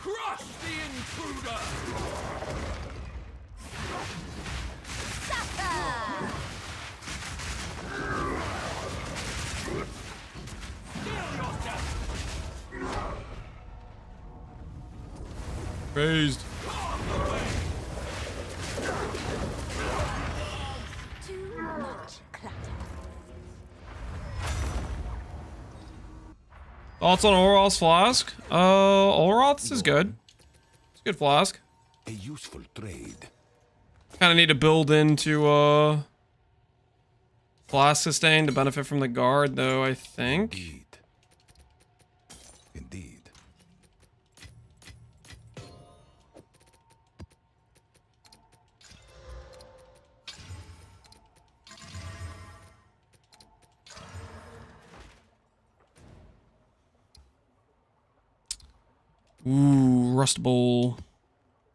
Crush the intruder! Raised. Too much clutter. Thoughts on Olroth's flask? Olroth's is good. It's a good flask. A useful trade. Kind of need to build into flask sustain to benefit from the guard, though, I think. Indeed. Indeed. Ooh, Rust Bowl.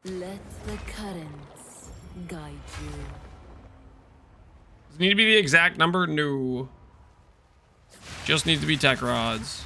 Let the currents guide you. Does it need to be the exact number? No. Just needs to be tech rods.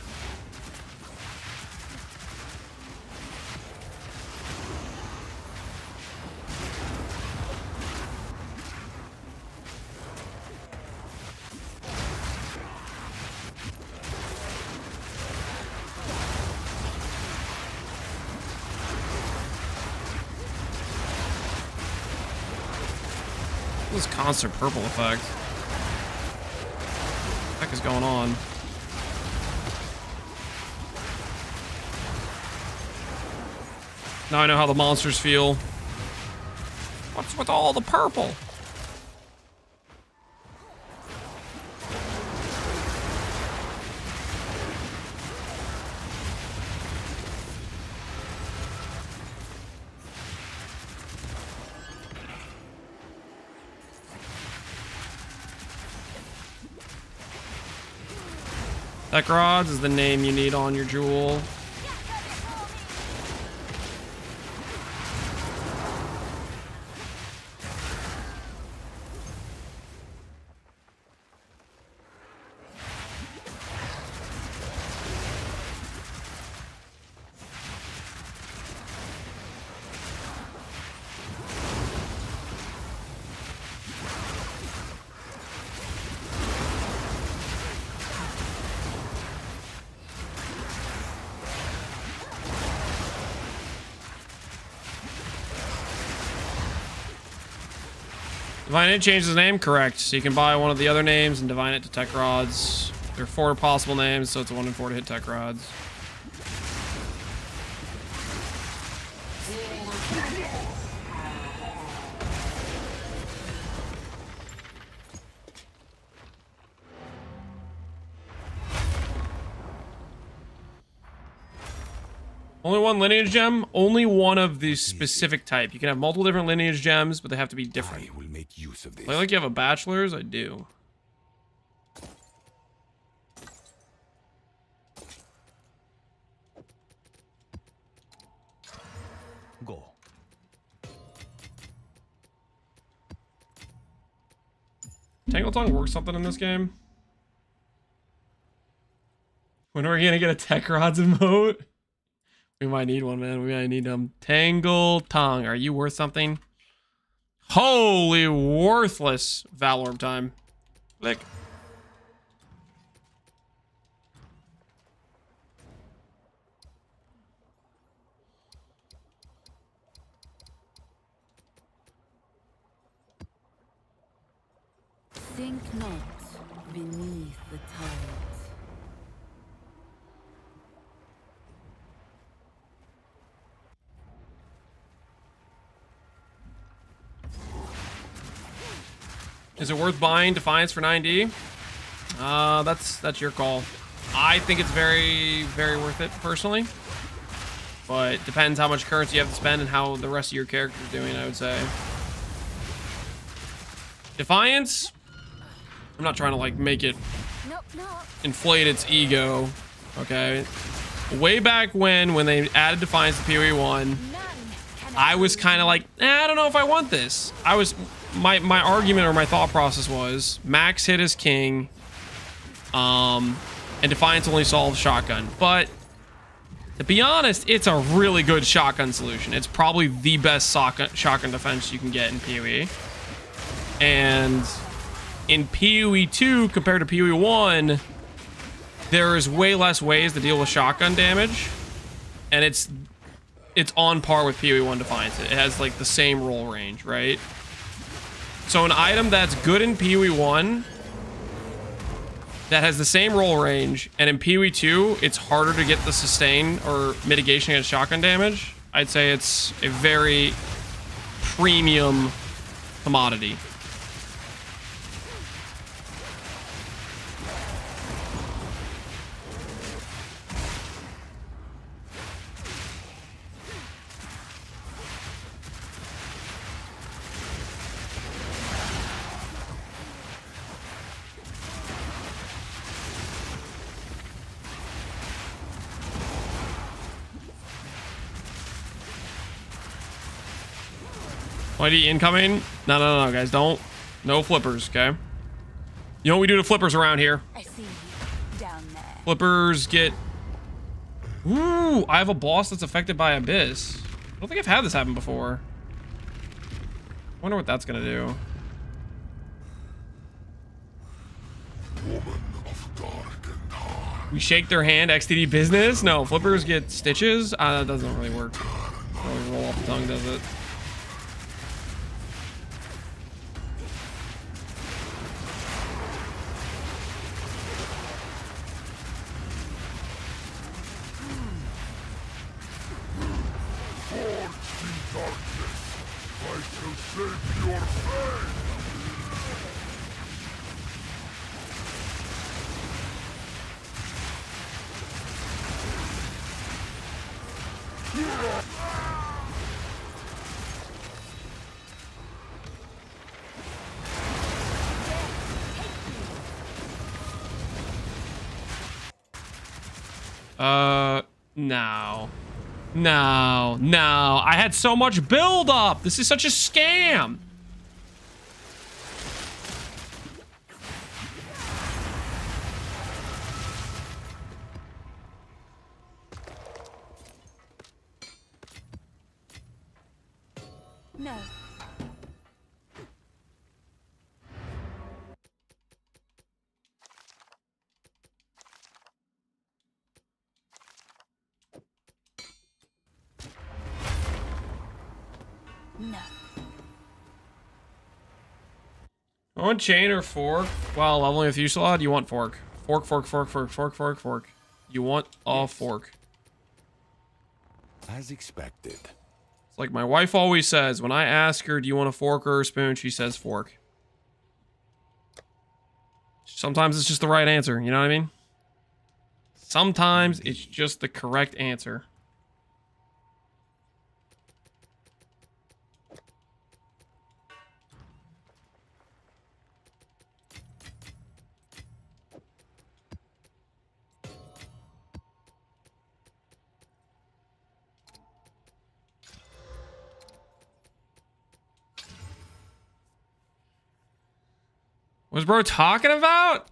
This constant purple effect. What the heck is going on? Now I know how the monsters feel. What's with all the purple? Tech rods is the name you need on your jewel. Divine It changed his name? Correct. So you can buy one of the other names and divine it to tech rods. There are 4 possible names, so it's a 1 in 4 to hit tech rods. Only one lineage gem? Only one of the specific type. You can have multiple different lineage gems, but they have to be different. I will make use of this. Play like you have a bachelor's? I do. Go. Tangle Tongue works something in this game? When are we gonna get a Tech Rods emote? We might need one, man. We might need them. Tangle Tongue. Are you worth something? Holy worthless Valorb time. Click. Think not beneath the tides. Is it worth buying Defiance for 9D? That's your call. I think it's very, very worth it, personally. But it depends how much currency you have to spend and how the rest of your character's doing, I would say. Defiance? I'm not trying to, like, make it inflate its ego, okay? Way back when they added Defiance to PoE 1, I was kind of like, I don't know if I want this. My argument or my thought process was max hit is king, and Defiance only solves shotgun. But to be honest, it's a really good shotgun solution. It's probably the best shotgun defense you can get in PoE. And in PoE 2 compared to PoE 1, there is way less ways to deal with shotgun damage, and it's on par with PoE 1 Defiance. It has like the same roll range, right? So an item that's good in PoE 1 that has the same roll range, and in PoE 2 it's harder to get the sustain or mitigation against shotgun damage. I'd say it's a very premium commodity. Mighty incoming. No, guys. Don't. No flippers, okay? You know what we do to flippers around here? I see you down there. Flippers get... Ooh, I have a boss that's affected by Abyss. I don't think I've had this happen before. Wonder what that's gonna do. We shake their hand, XTD business? No, flippers get stitches? That doesn't really work. Really roll off the tongue, does it? No. I had so much build up. This is such a scam. No. No. I want chain or fork. While leveling with Fusilade, you want fork. Fork. You want a fork. As expected. It's like my wife always says, when I ask her, do you want a fork or a spoon? She says fork. Sometimes it's just the right answer, you know what I mean? Sometimes it's just the correct answer. What's bro talking about?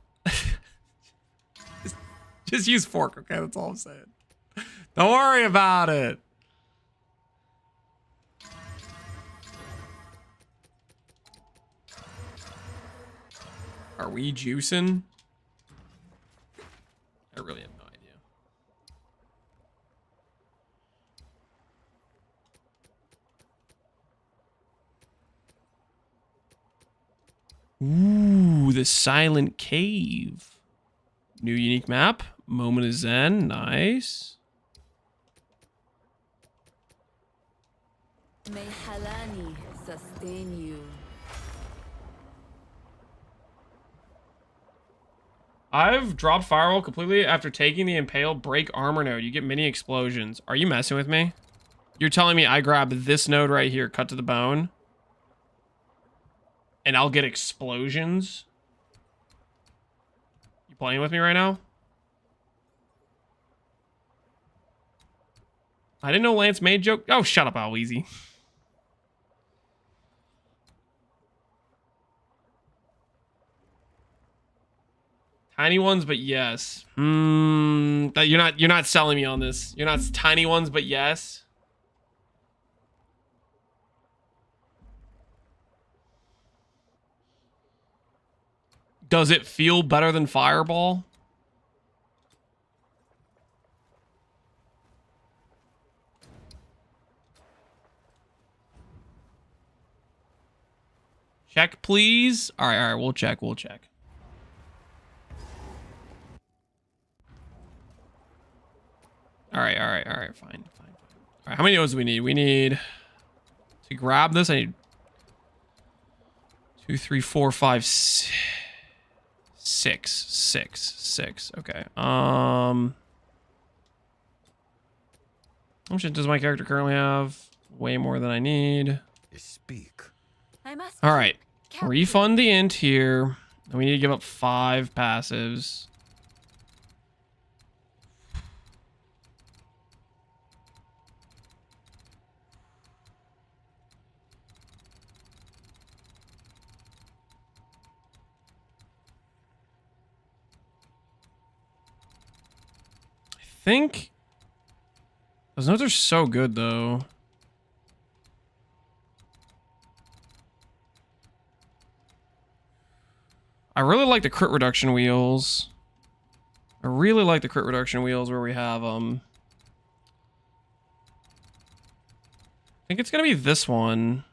just use fork, okay? That's all I'm saying. Don't worry about it. Are we juicing? I really have no idea. Ooh, the Silent Cave. New unique map. Moment of Zen. Nice. May Halani sustain you. I've dropped Firewall completely after taking the Impale Break Armor node. You get mini explosions. Are you messing with me? You're telling me I grab this node right here, cut to the bone, and I'll get explosions? You playing with me right now? I didn't know Lance made joke. Oh, shut up, Alweezy. Tiny ones, but yes. You're not selling me on this. You're not tiny ones, but yes. Does it feel better than Fireball? Check, please. All right, we'll check. All right, fine. All right, how many nodes do we need? We need to grab this. I need 2, 3, 4, 5, 6. Okay. How much does my character currently have? Way more than I need. Speak. I must. All right. Careful. Refund the int here. And we need to give up 5 passives. think those notes are so good though. I really like the crit reduction wheels. I really like the crit reduction wheels where we have I think it's gonna be this one.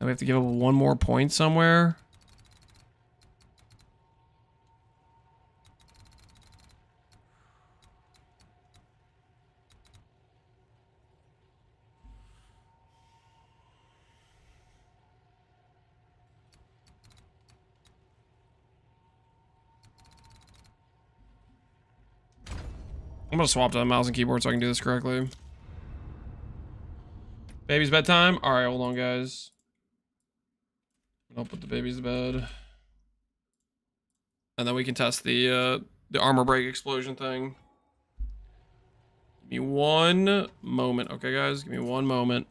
And we have to give it one more point somewhere. I'm gonna swap to the mouse and keyboard so I can do this correctly. Baby's bedtime? Alright, hold on, guys. I'll put the babies to bed. And then we can test the armor break explosion thing. Give me one moment, okay, guys? Give me one moment.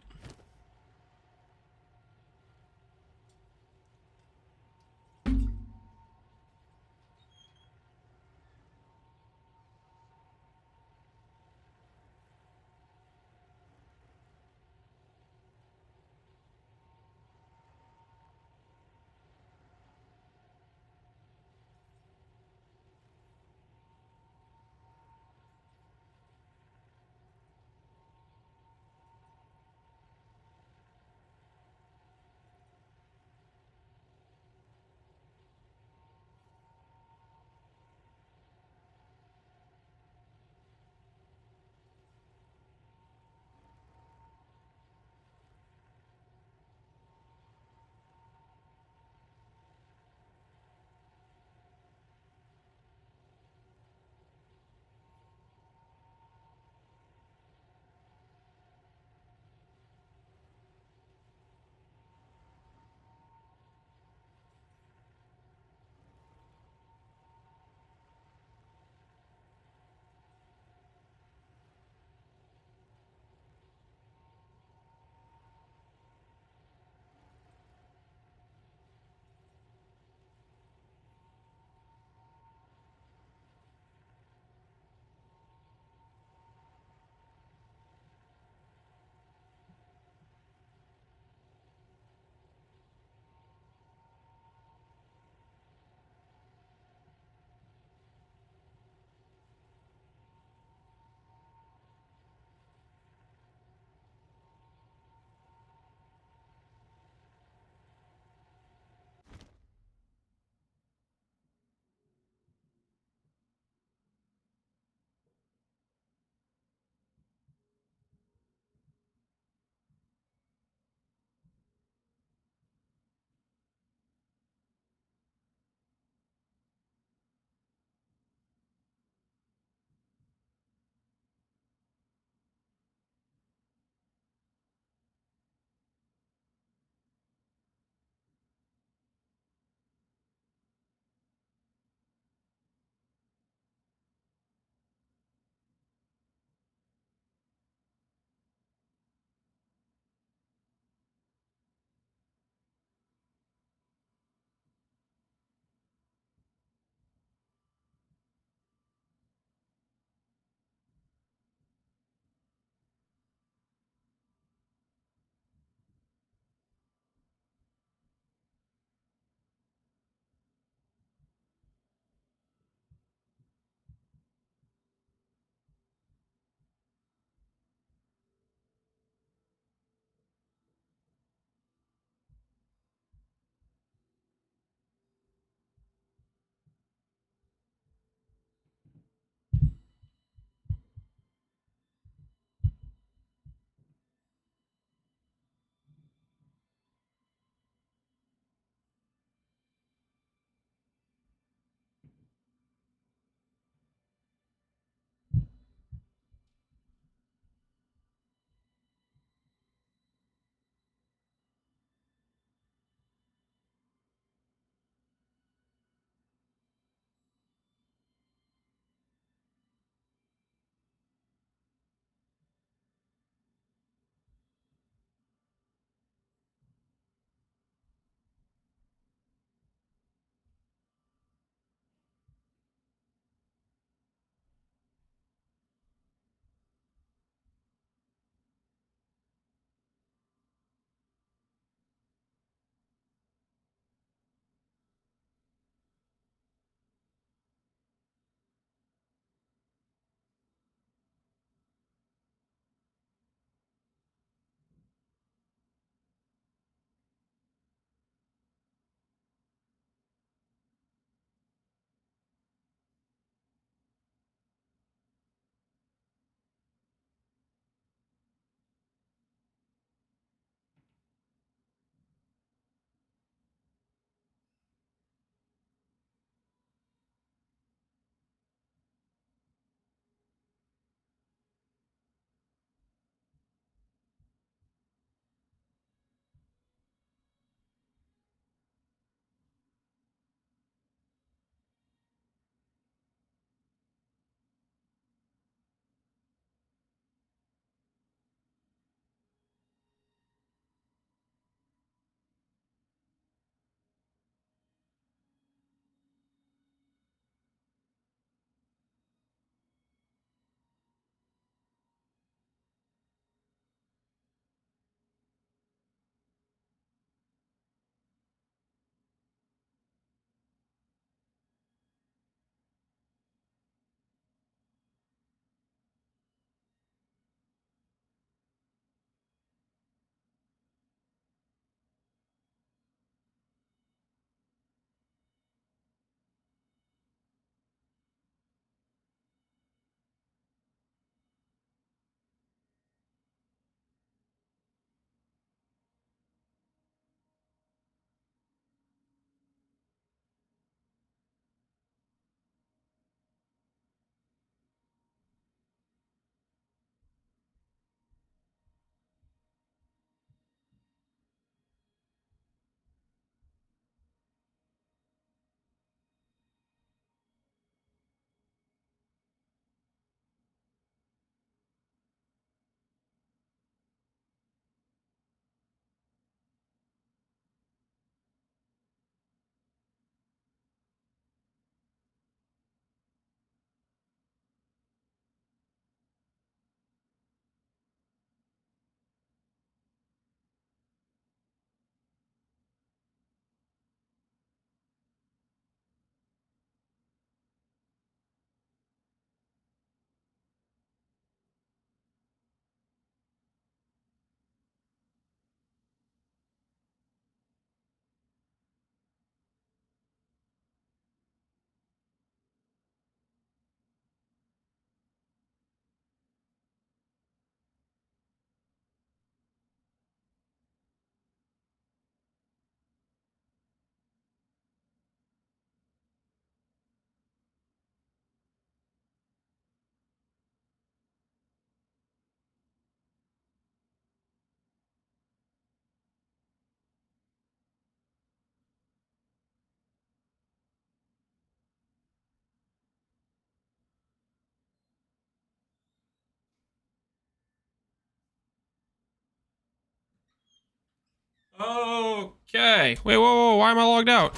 Okay. Wait, whoa, why am I logged out?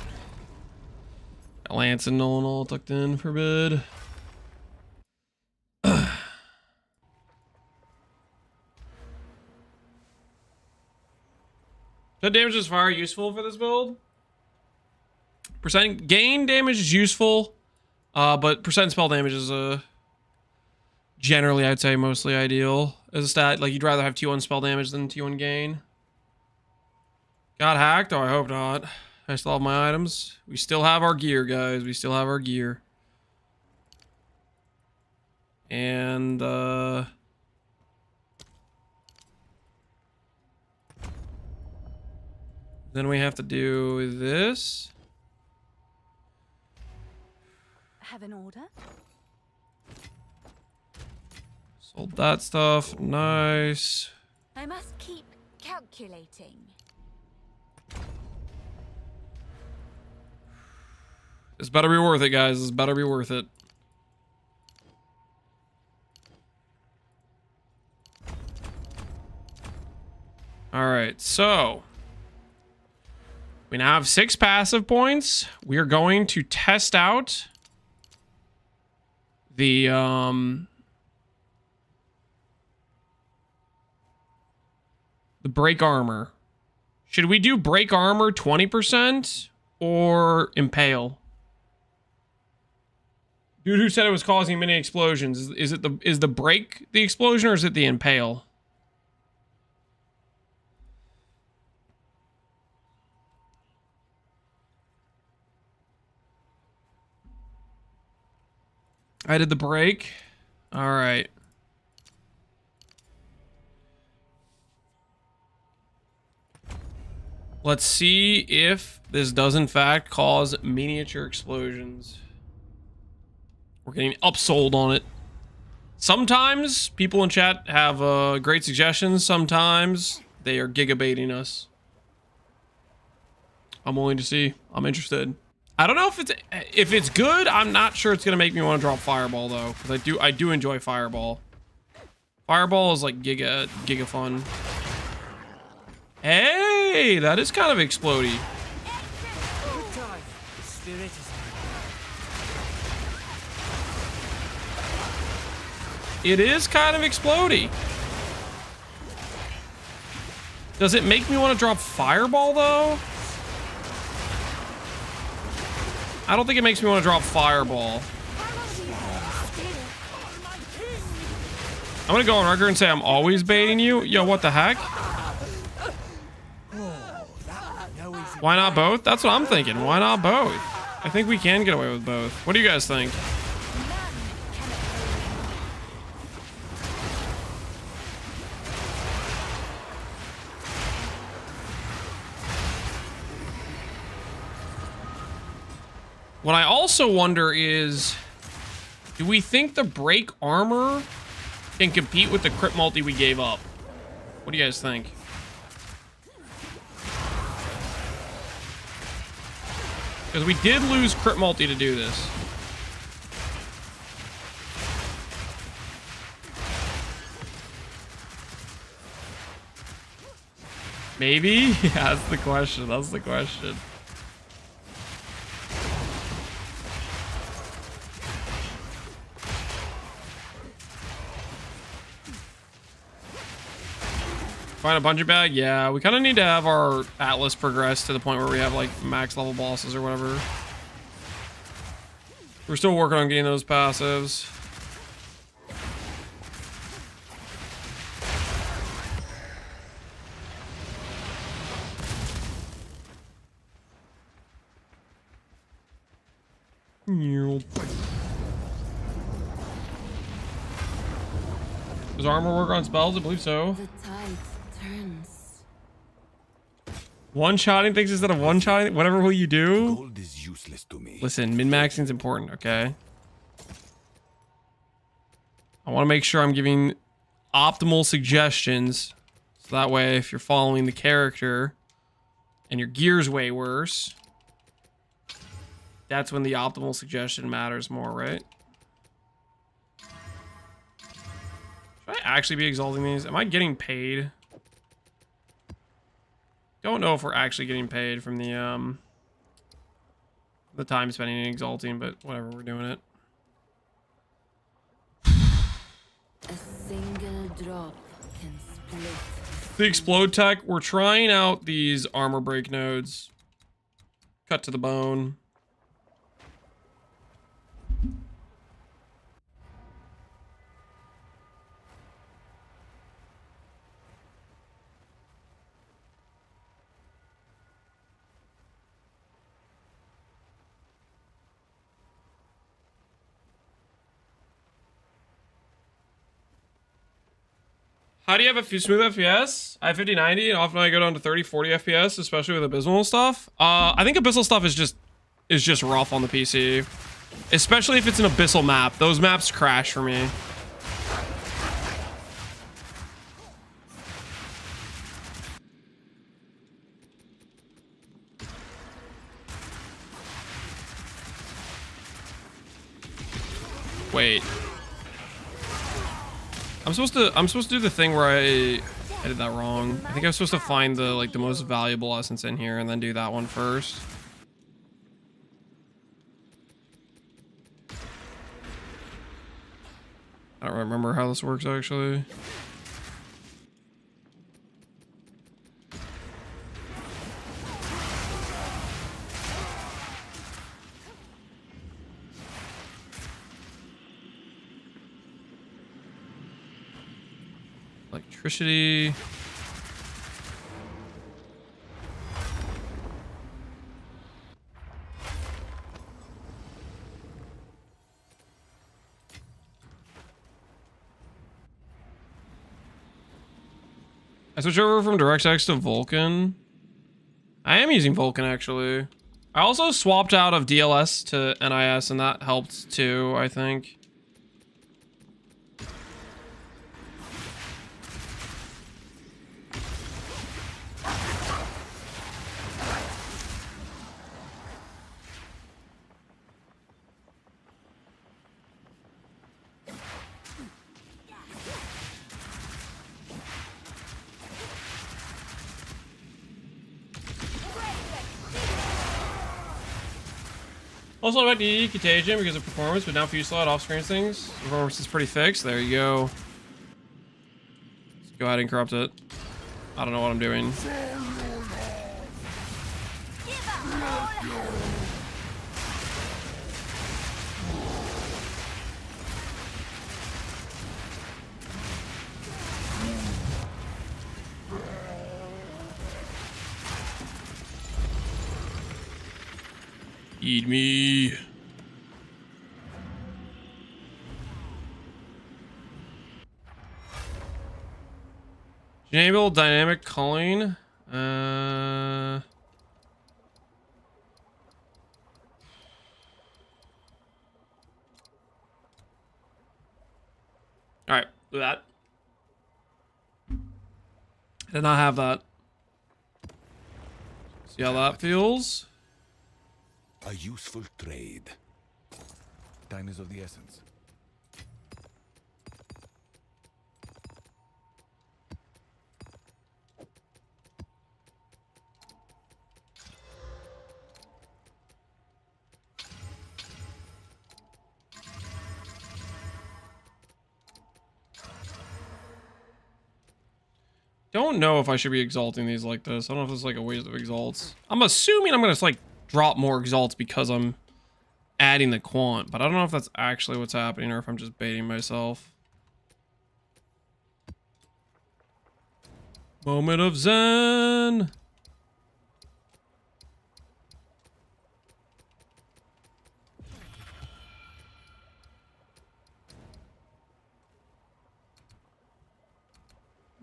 Lance and Nolan all tucked in for bid. That damage is fire useful for this build? Percent gain damage is useful, but percent spell damage is generally, I'd say, mostly ideal as a stat. Like, you'd rather have T1 spell damage than T1 gain. Got hacked? Oh, I hope not. I still have my items. We still have our gear, guys. We still have our gear. And, then we have to do this. Have an order? Sold that stuff. Nice. I must keep calculating. This better be worth it, guys. This better be worth it. Alright, so we now have 6 passive points. We are going to test out the break armor. Should we do break armor 20% or impale? Dude who said it was causing mini explosions. Is the break the explosion or is it the impale? I did the break. All right. Let's see if this does in fact cause miniature explosions. We're getting upsold on it. Sometimes people in chat have great suggestions. Sometimes they are gigabaiting us. I'm willing to see. I'm interested. I don't know if it's good. I'm not sure it's gonna make me want to drop Fireball though, because I do enjoy Fireball. Fireball is like giga fun. Hey, that is kind of explodey. It is kind of explodey. Does it make me want to drop Fireball though? I don't think it makes me want to drop Fireball. I'm gonna go on record and say I'm always baiting you. Yo, what the heck? Why not both? That's what I'm thinking. Why not both? I think we can get away with both. What do you guys think? What I also wonder is, do we think the break armor can compete with the crit multi we gave up? What do you guys think? Because we did lose crit multi to do this. Maybe? Yeah, that's the question. That's the question. Find a punching bag? Yeah, we kind of need to have our Atlas progress to the point where we have like max level bosses or whatever. We're still working on getting those passives. Does armor work on spells? I believe so. The tide turns. One-shotting things instead of one-shotting? Whatever will you do? Gold is useless to me. Listen, min-maxing is important, okay? I want to make sure I'm giving optimal suggestions. So that way, if you're following the character and your gear's way worse, that's when the optimal suggestion matters more, right? Should I actually be exalting these? Am I getting paid? Don't know if we're actually getting paid from the time spending in exalting, but whatever, we're doing it. A single drop can split. The explode tech, we're trying out these armor break nodes. Cut to the bone. How do you have a smooth FPS? I have 50-90, and often I go down to 30-40 FPS, especially with abysmal stuff. I think abyssal stuff is just rough on the PC, especially if it's an abyssal map. Those maps crash for me. Wait. I'm supposed to do the thing where I did that wrong. I think I was supposed to find the most valuable essence in here and then do that one first. I don't remember how this works actually. Electricity. I switch over from DirectX to Vulkan. I am using Vulkan actually. I also swapped out of DLS to NIS and that helped too, I think. Also, I like NieNie Contagion because of performance, but now Fusillade off-screen things. Performance is pretty fixed. There you go. Let's go ahead and corrupt it. I don't know what I'm doing. Eat me. Enable dynamic culling. All right, do that. I did not have that. See how that feels. A useful trade. Time is of the essence. Don't know if I should be exalting these like this. I don't know if it's like a waste of exalts. I'm assuming I'm gonna like drop more exalts because I'm adding the quant, but I don't know if that's actually what's happening or if I'm just baiting myself. Moment of Zen.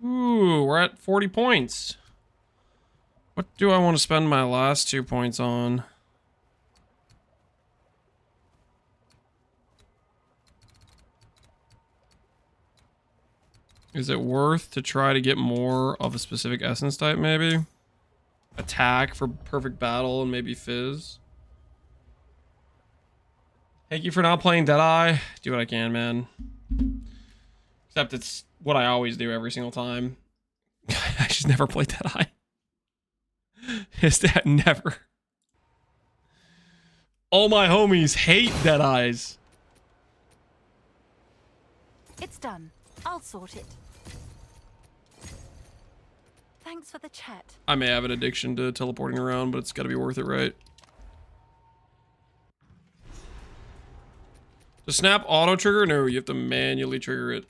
Ooh, we're at 40 points. What do I want to spend my last 2 points on? Is it worth to try to get more of a specific essence type, maybe? Attack for perfect battle and maybe fizz? Thank you for not playing Deadeye. Do what I can, man. Except it's what I always do every single time. I just never play Deadeye. His dad never. All my homies hate dead eyes. It's done. I'll sort it. Thanks for the chat. I may have an addiction to teleporting around, but it's got to be worth it, right? To snap auto trigger? No, you have to manually trigger it.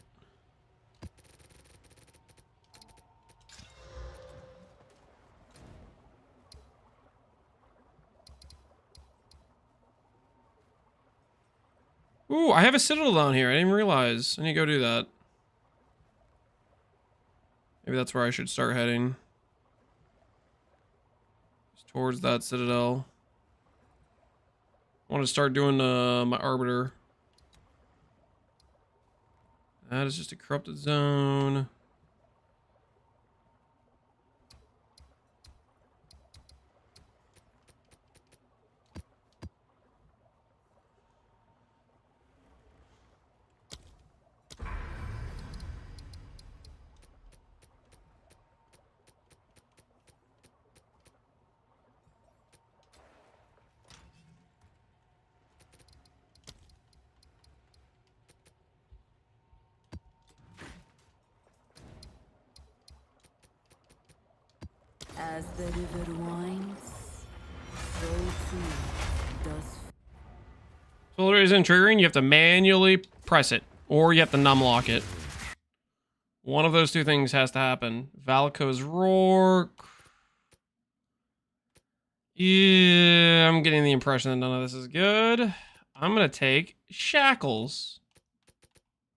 Ooh, I have a citadel down here. I didn't even realize. I need to go do that. Maybe that's where I should start heading. Just towards that citadel. I want to start doing my arbiter. That is just a corrupted zone. As the river winds, so too does. So there isn't triggering. You have to manually press it, or you have to numlock it. One of those two things has to happen. Valko's Rourke. Yeah, I'm getting the impression that none of this is good. I'm gonna take Shackles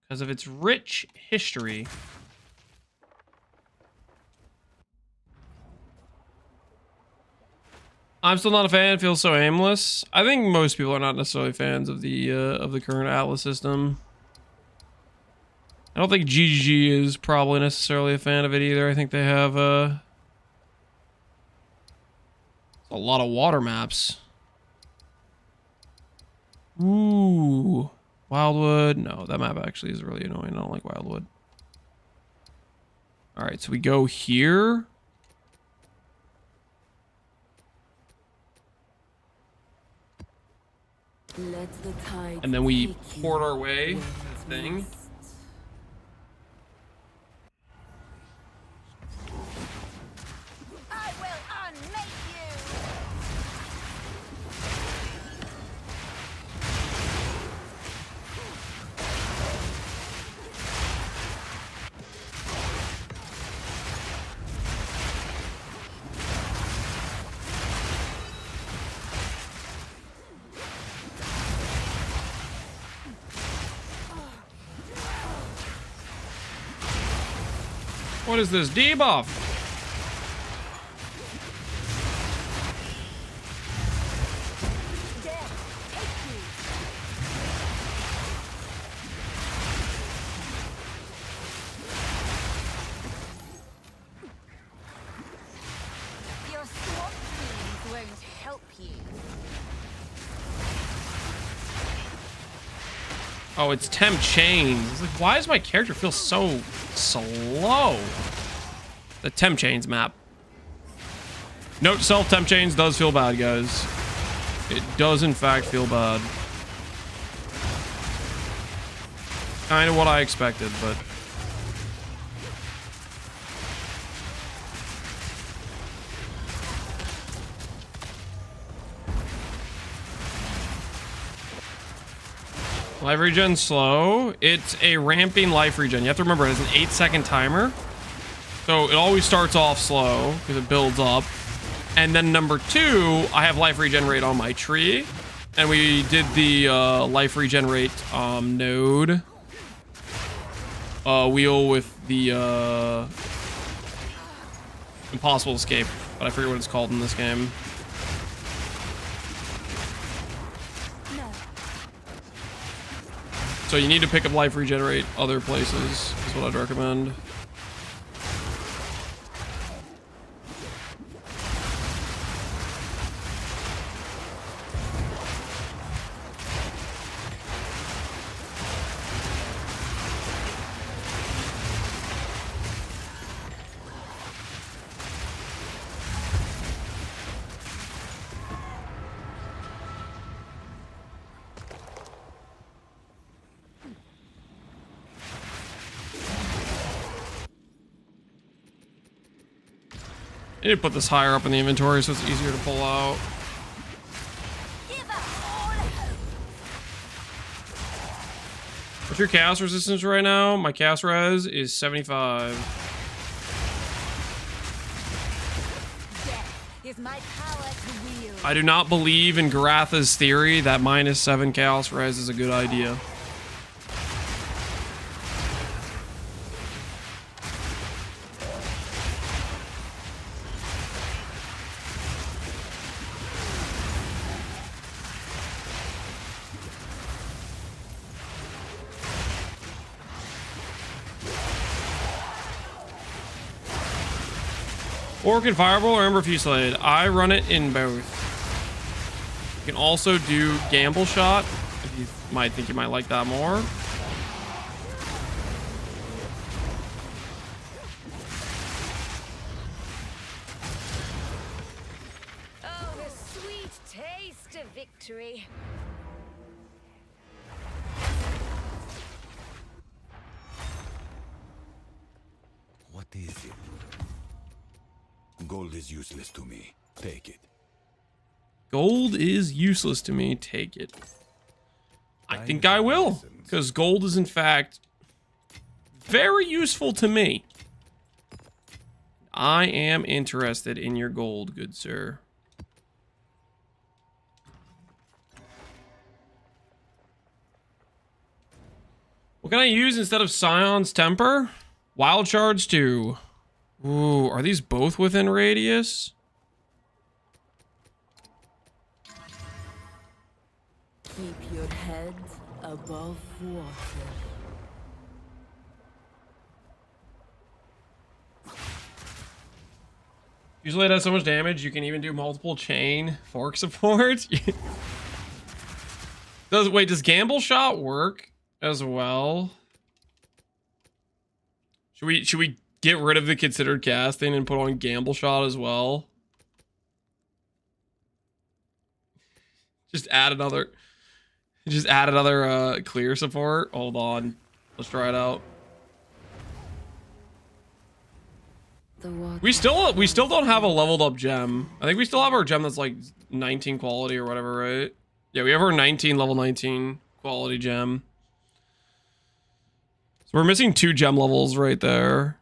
because of its rich history. I'm still not a fan. It feels so aimless. I think most people are not necessarily fans of the current Atlas system. I don't think GGG is probably necessarily a fan of it either. I think they have a lot of water maps. Ooh, Wildwood. No, that map actually is really annoying. I don't like Wildwood. All right, so we go here. Let the tide And then we take you port our way where to it the thing. must. I will unmake you! What is this debuff? Your swamp fiends won't help you. Oh, it's temp chains. It's like, why does my character feel so slow? The temp chains map. Note to self, temp chains does feel bad, guys. It does in fact feel bad. Kind of what I expected, but life regen slow. It's a ramping life regen. You have to remember it has an 8-second timer. So it always starts off slow because it builds up. And then number 2, I have life regenerate on my tree. And we did the life regenerate node wheel with the impossible escape. But I forget what it's called in this game. So you need to pick up life regenerate other places, is what I'd recommend. I need to put this higher up in the inventory so it's easier to pull out. What's your cast resistance right now? My cast res is 75. Is my power to wield. I do not believe in Garatha's theory that -7 chaos res is a good idea. Orc and Fireball or Ember Fusillade? I run it in both. You can also do Gamble Shot, if you might think you might like that more. Oh, the sweet taste of victory. What is it? Gold is useless to me. Take it. Gold is useless to me. Take it. I think I will, because gold is in fact very useful to me. I am interested in your gold, good sir. What can I use instead of Scion's Temper? Wild Shards too. Ooh, are these both within radius? Keep your head above water. Usually it does so much damage, you can even do multiple chain fork support. Does Gamble Shot work as well? Should we get rid of the considered casting and put on Gamble Shot as well? Just add another clear support. Hold on. Let's try it out. We still don't have a leveled up gem. I think we still have our gem that's like 19 quality or whatever, right? Yeah, we have our level 19 quality gem. So we're missing 2 gem levels right there.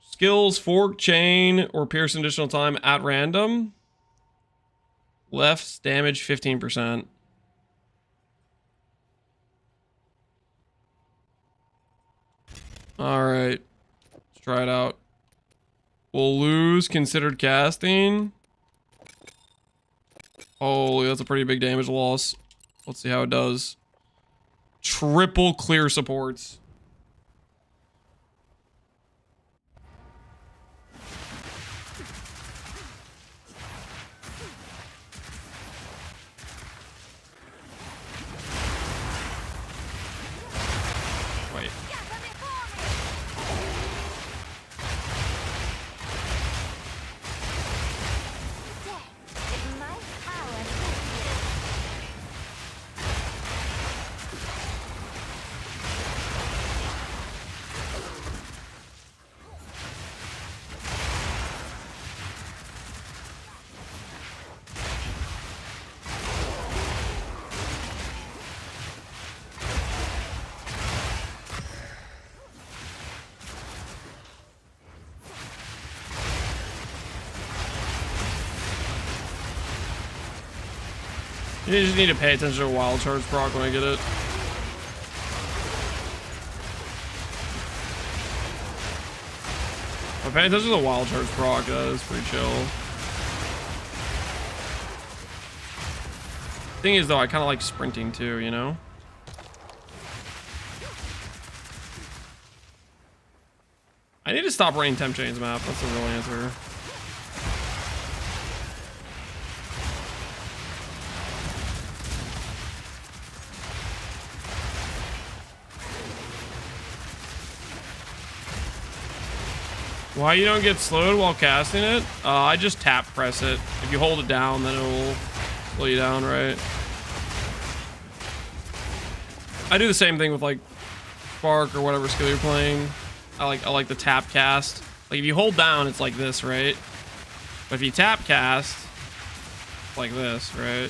Skills, fork, chain, or pierce additional time at random. Left's damage 15%. Alright. Let's try it out. We'll lose considered casting. Holy, that's a pretty big damage loss. Let's see how it does. Triple clear supports. Wait. Is my power to wield. You just need to pay attention to wild charge proc when I get it. But pay attention to the wild charge proc, that is pretty chill. Thing is though, I kind of like sprinting too, you know? I need to stop running temp chains map, that's the real answer. Why you don't get slowed while casting it? I just tap press it. If you hold it down, then it will slow you down, right? I do the same thing with like Spark or whatever skill you're playing. I like the tap cast. Like if you hold down, it's like this, right? But if you tap cast, it's like this, right?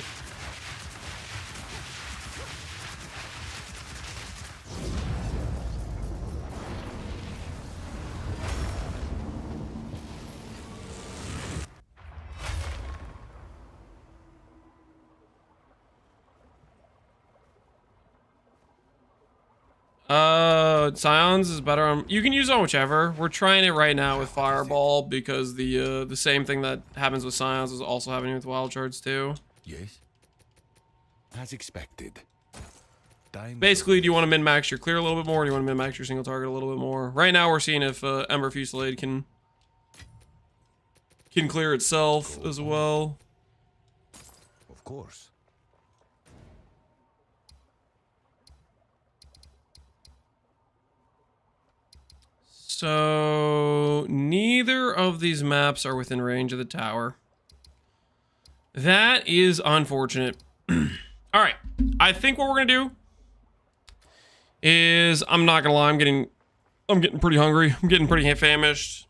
Scions is better on. You can use on whichever. We're trying it right now with Fireball because the same thing that happens with Scions is also happening with Wild Shards too. Yes. As expected. Time Basically, do you want to min-max your clear a little bit more, or do you want to min-max your single target a little bit more? Right now, we're seeing if Ember Fusillade can clear itself as well. Of course. So neither of these maps are within range of the tower. That is unfortunate. All right, I think what we're gonna do is, I'm not gonna lie, I'm getting pretty hungry. I'm getting pretty famished.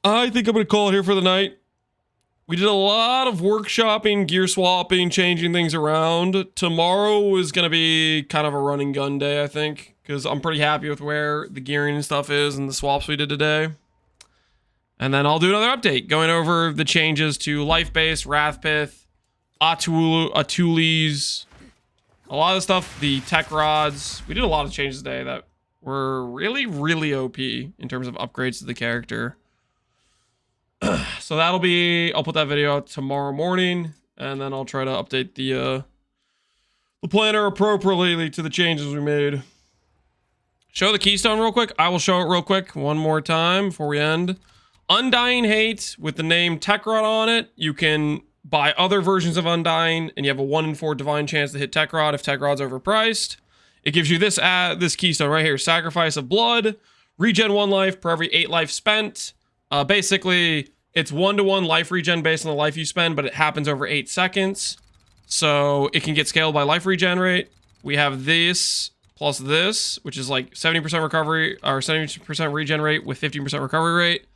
I think I'm gonna call it here for the night. We did a lot of workshopping, gear swapping, changing things around. Tomorrow is gonna be kind of a run and gun day, I think, because I'm pretty happy with where the gearing and stuff is and the swaps we did today. And then I'll do another update going over the changes to Life Base, Wrathpith, Atulis, a lot of stuff, the Tech Rods. We did a lot of changes today that were really, really OP in terms of upgrades to the character. So that'll be, I'll put that video out tomorrow morning, and then I'll try to update the planner appropriately to the changes we made. Show the keystone real quick. I will show it real quick one more time before we end. Undying Hate with the name Tekrod on it. You can buy other versions of Undying, and you have a 1 in 4 divine chance to hit Tekrod if Tekrod's overpriced. It gives you this this keystone right here. Sacrifice of blood. Regen 1 life per every 8 life spent. Basically, it's 1-to-1 life regen based on the life you spend, but it happens over 8 seconds. So it can get scaled by life regen rate. We have this plus this, which is like 70% recovery or 70% regen rate with 15% recovery rate.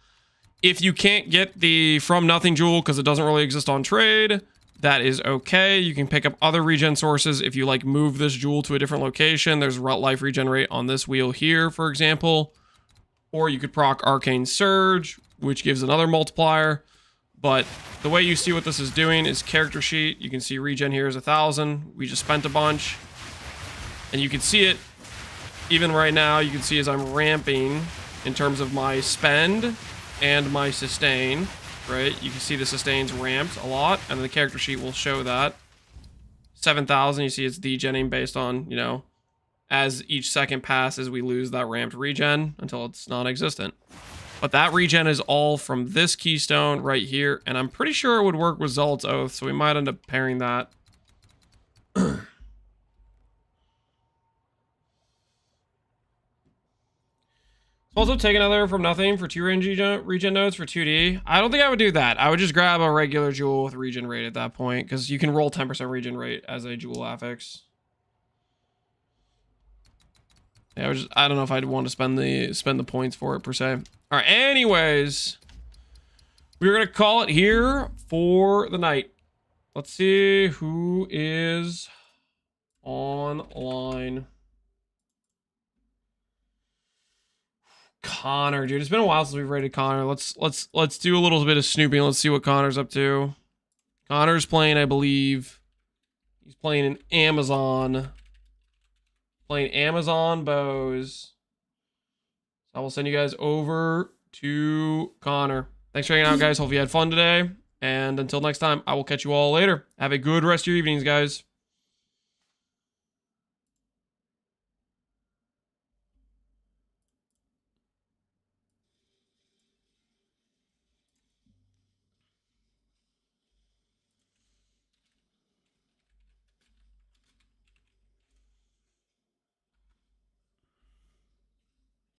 If you can't get the From Nothing jewel because it doesn't really exist on trade, that is okay. You can pick up other regen sources if you like move this jewel to a different location. There's life regen rate on this wheel here, for example. Or you could proc Arcane Surge, which gives another multiplier. But the way you see what this is doing is character sheet. You can see regen here is 1,000. We just spent a bunch. And you can see it even right now. You can see as I'm ramping in terms of my spend and my sustain, right? You can see the sustain's ramped a lot, and the character sheet will show that. 7,000, you see it's degenning based on, you know, as each second passes, we lose that ramped regen until it's non-existent. But that regen is all from this keystone right here, and I'm pretty sure it would work with Zealot's Oath, so we might end up pairing that. Also take another From Nothing for 2 regen nodes for 2D. I don't think I would do that. I would just grab a regular jewel with regen rate at that point, because you can roll 10% regen rate as a jewel affix. Yeah, I don't know if I'd want to spend the points for it per se. All right, anyways, we're gonna call it here for the night. Let's see who is online. Connor, dude, it's been a while since we've rated Connor. Let's do a little bit of snooping. Let's see what Connor's up to. Connor's playing, I believe. He's playing an Amazon. Playing Amazon bows. So I will send you guys over to Connor. Thanks for hanging out, guys. Hope you had fun today. And until next time, I will catch you all later. Have a good rest of your evenings, guys.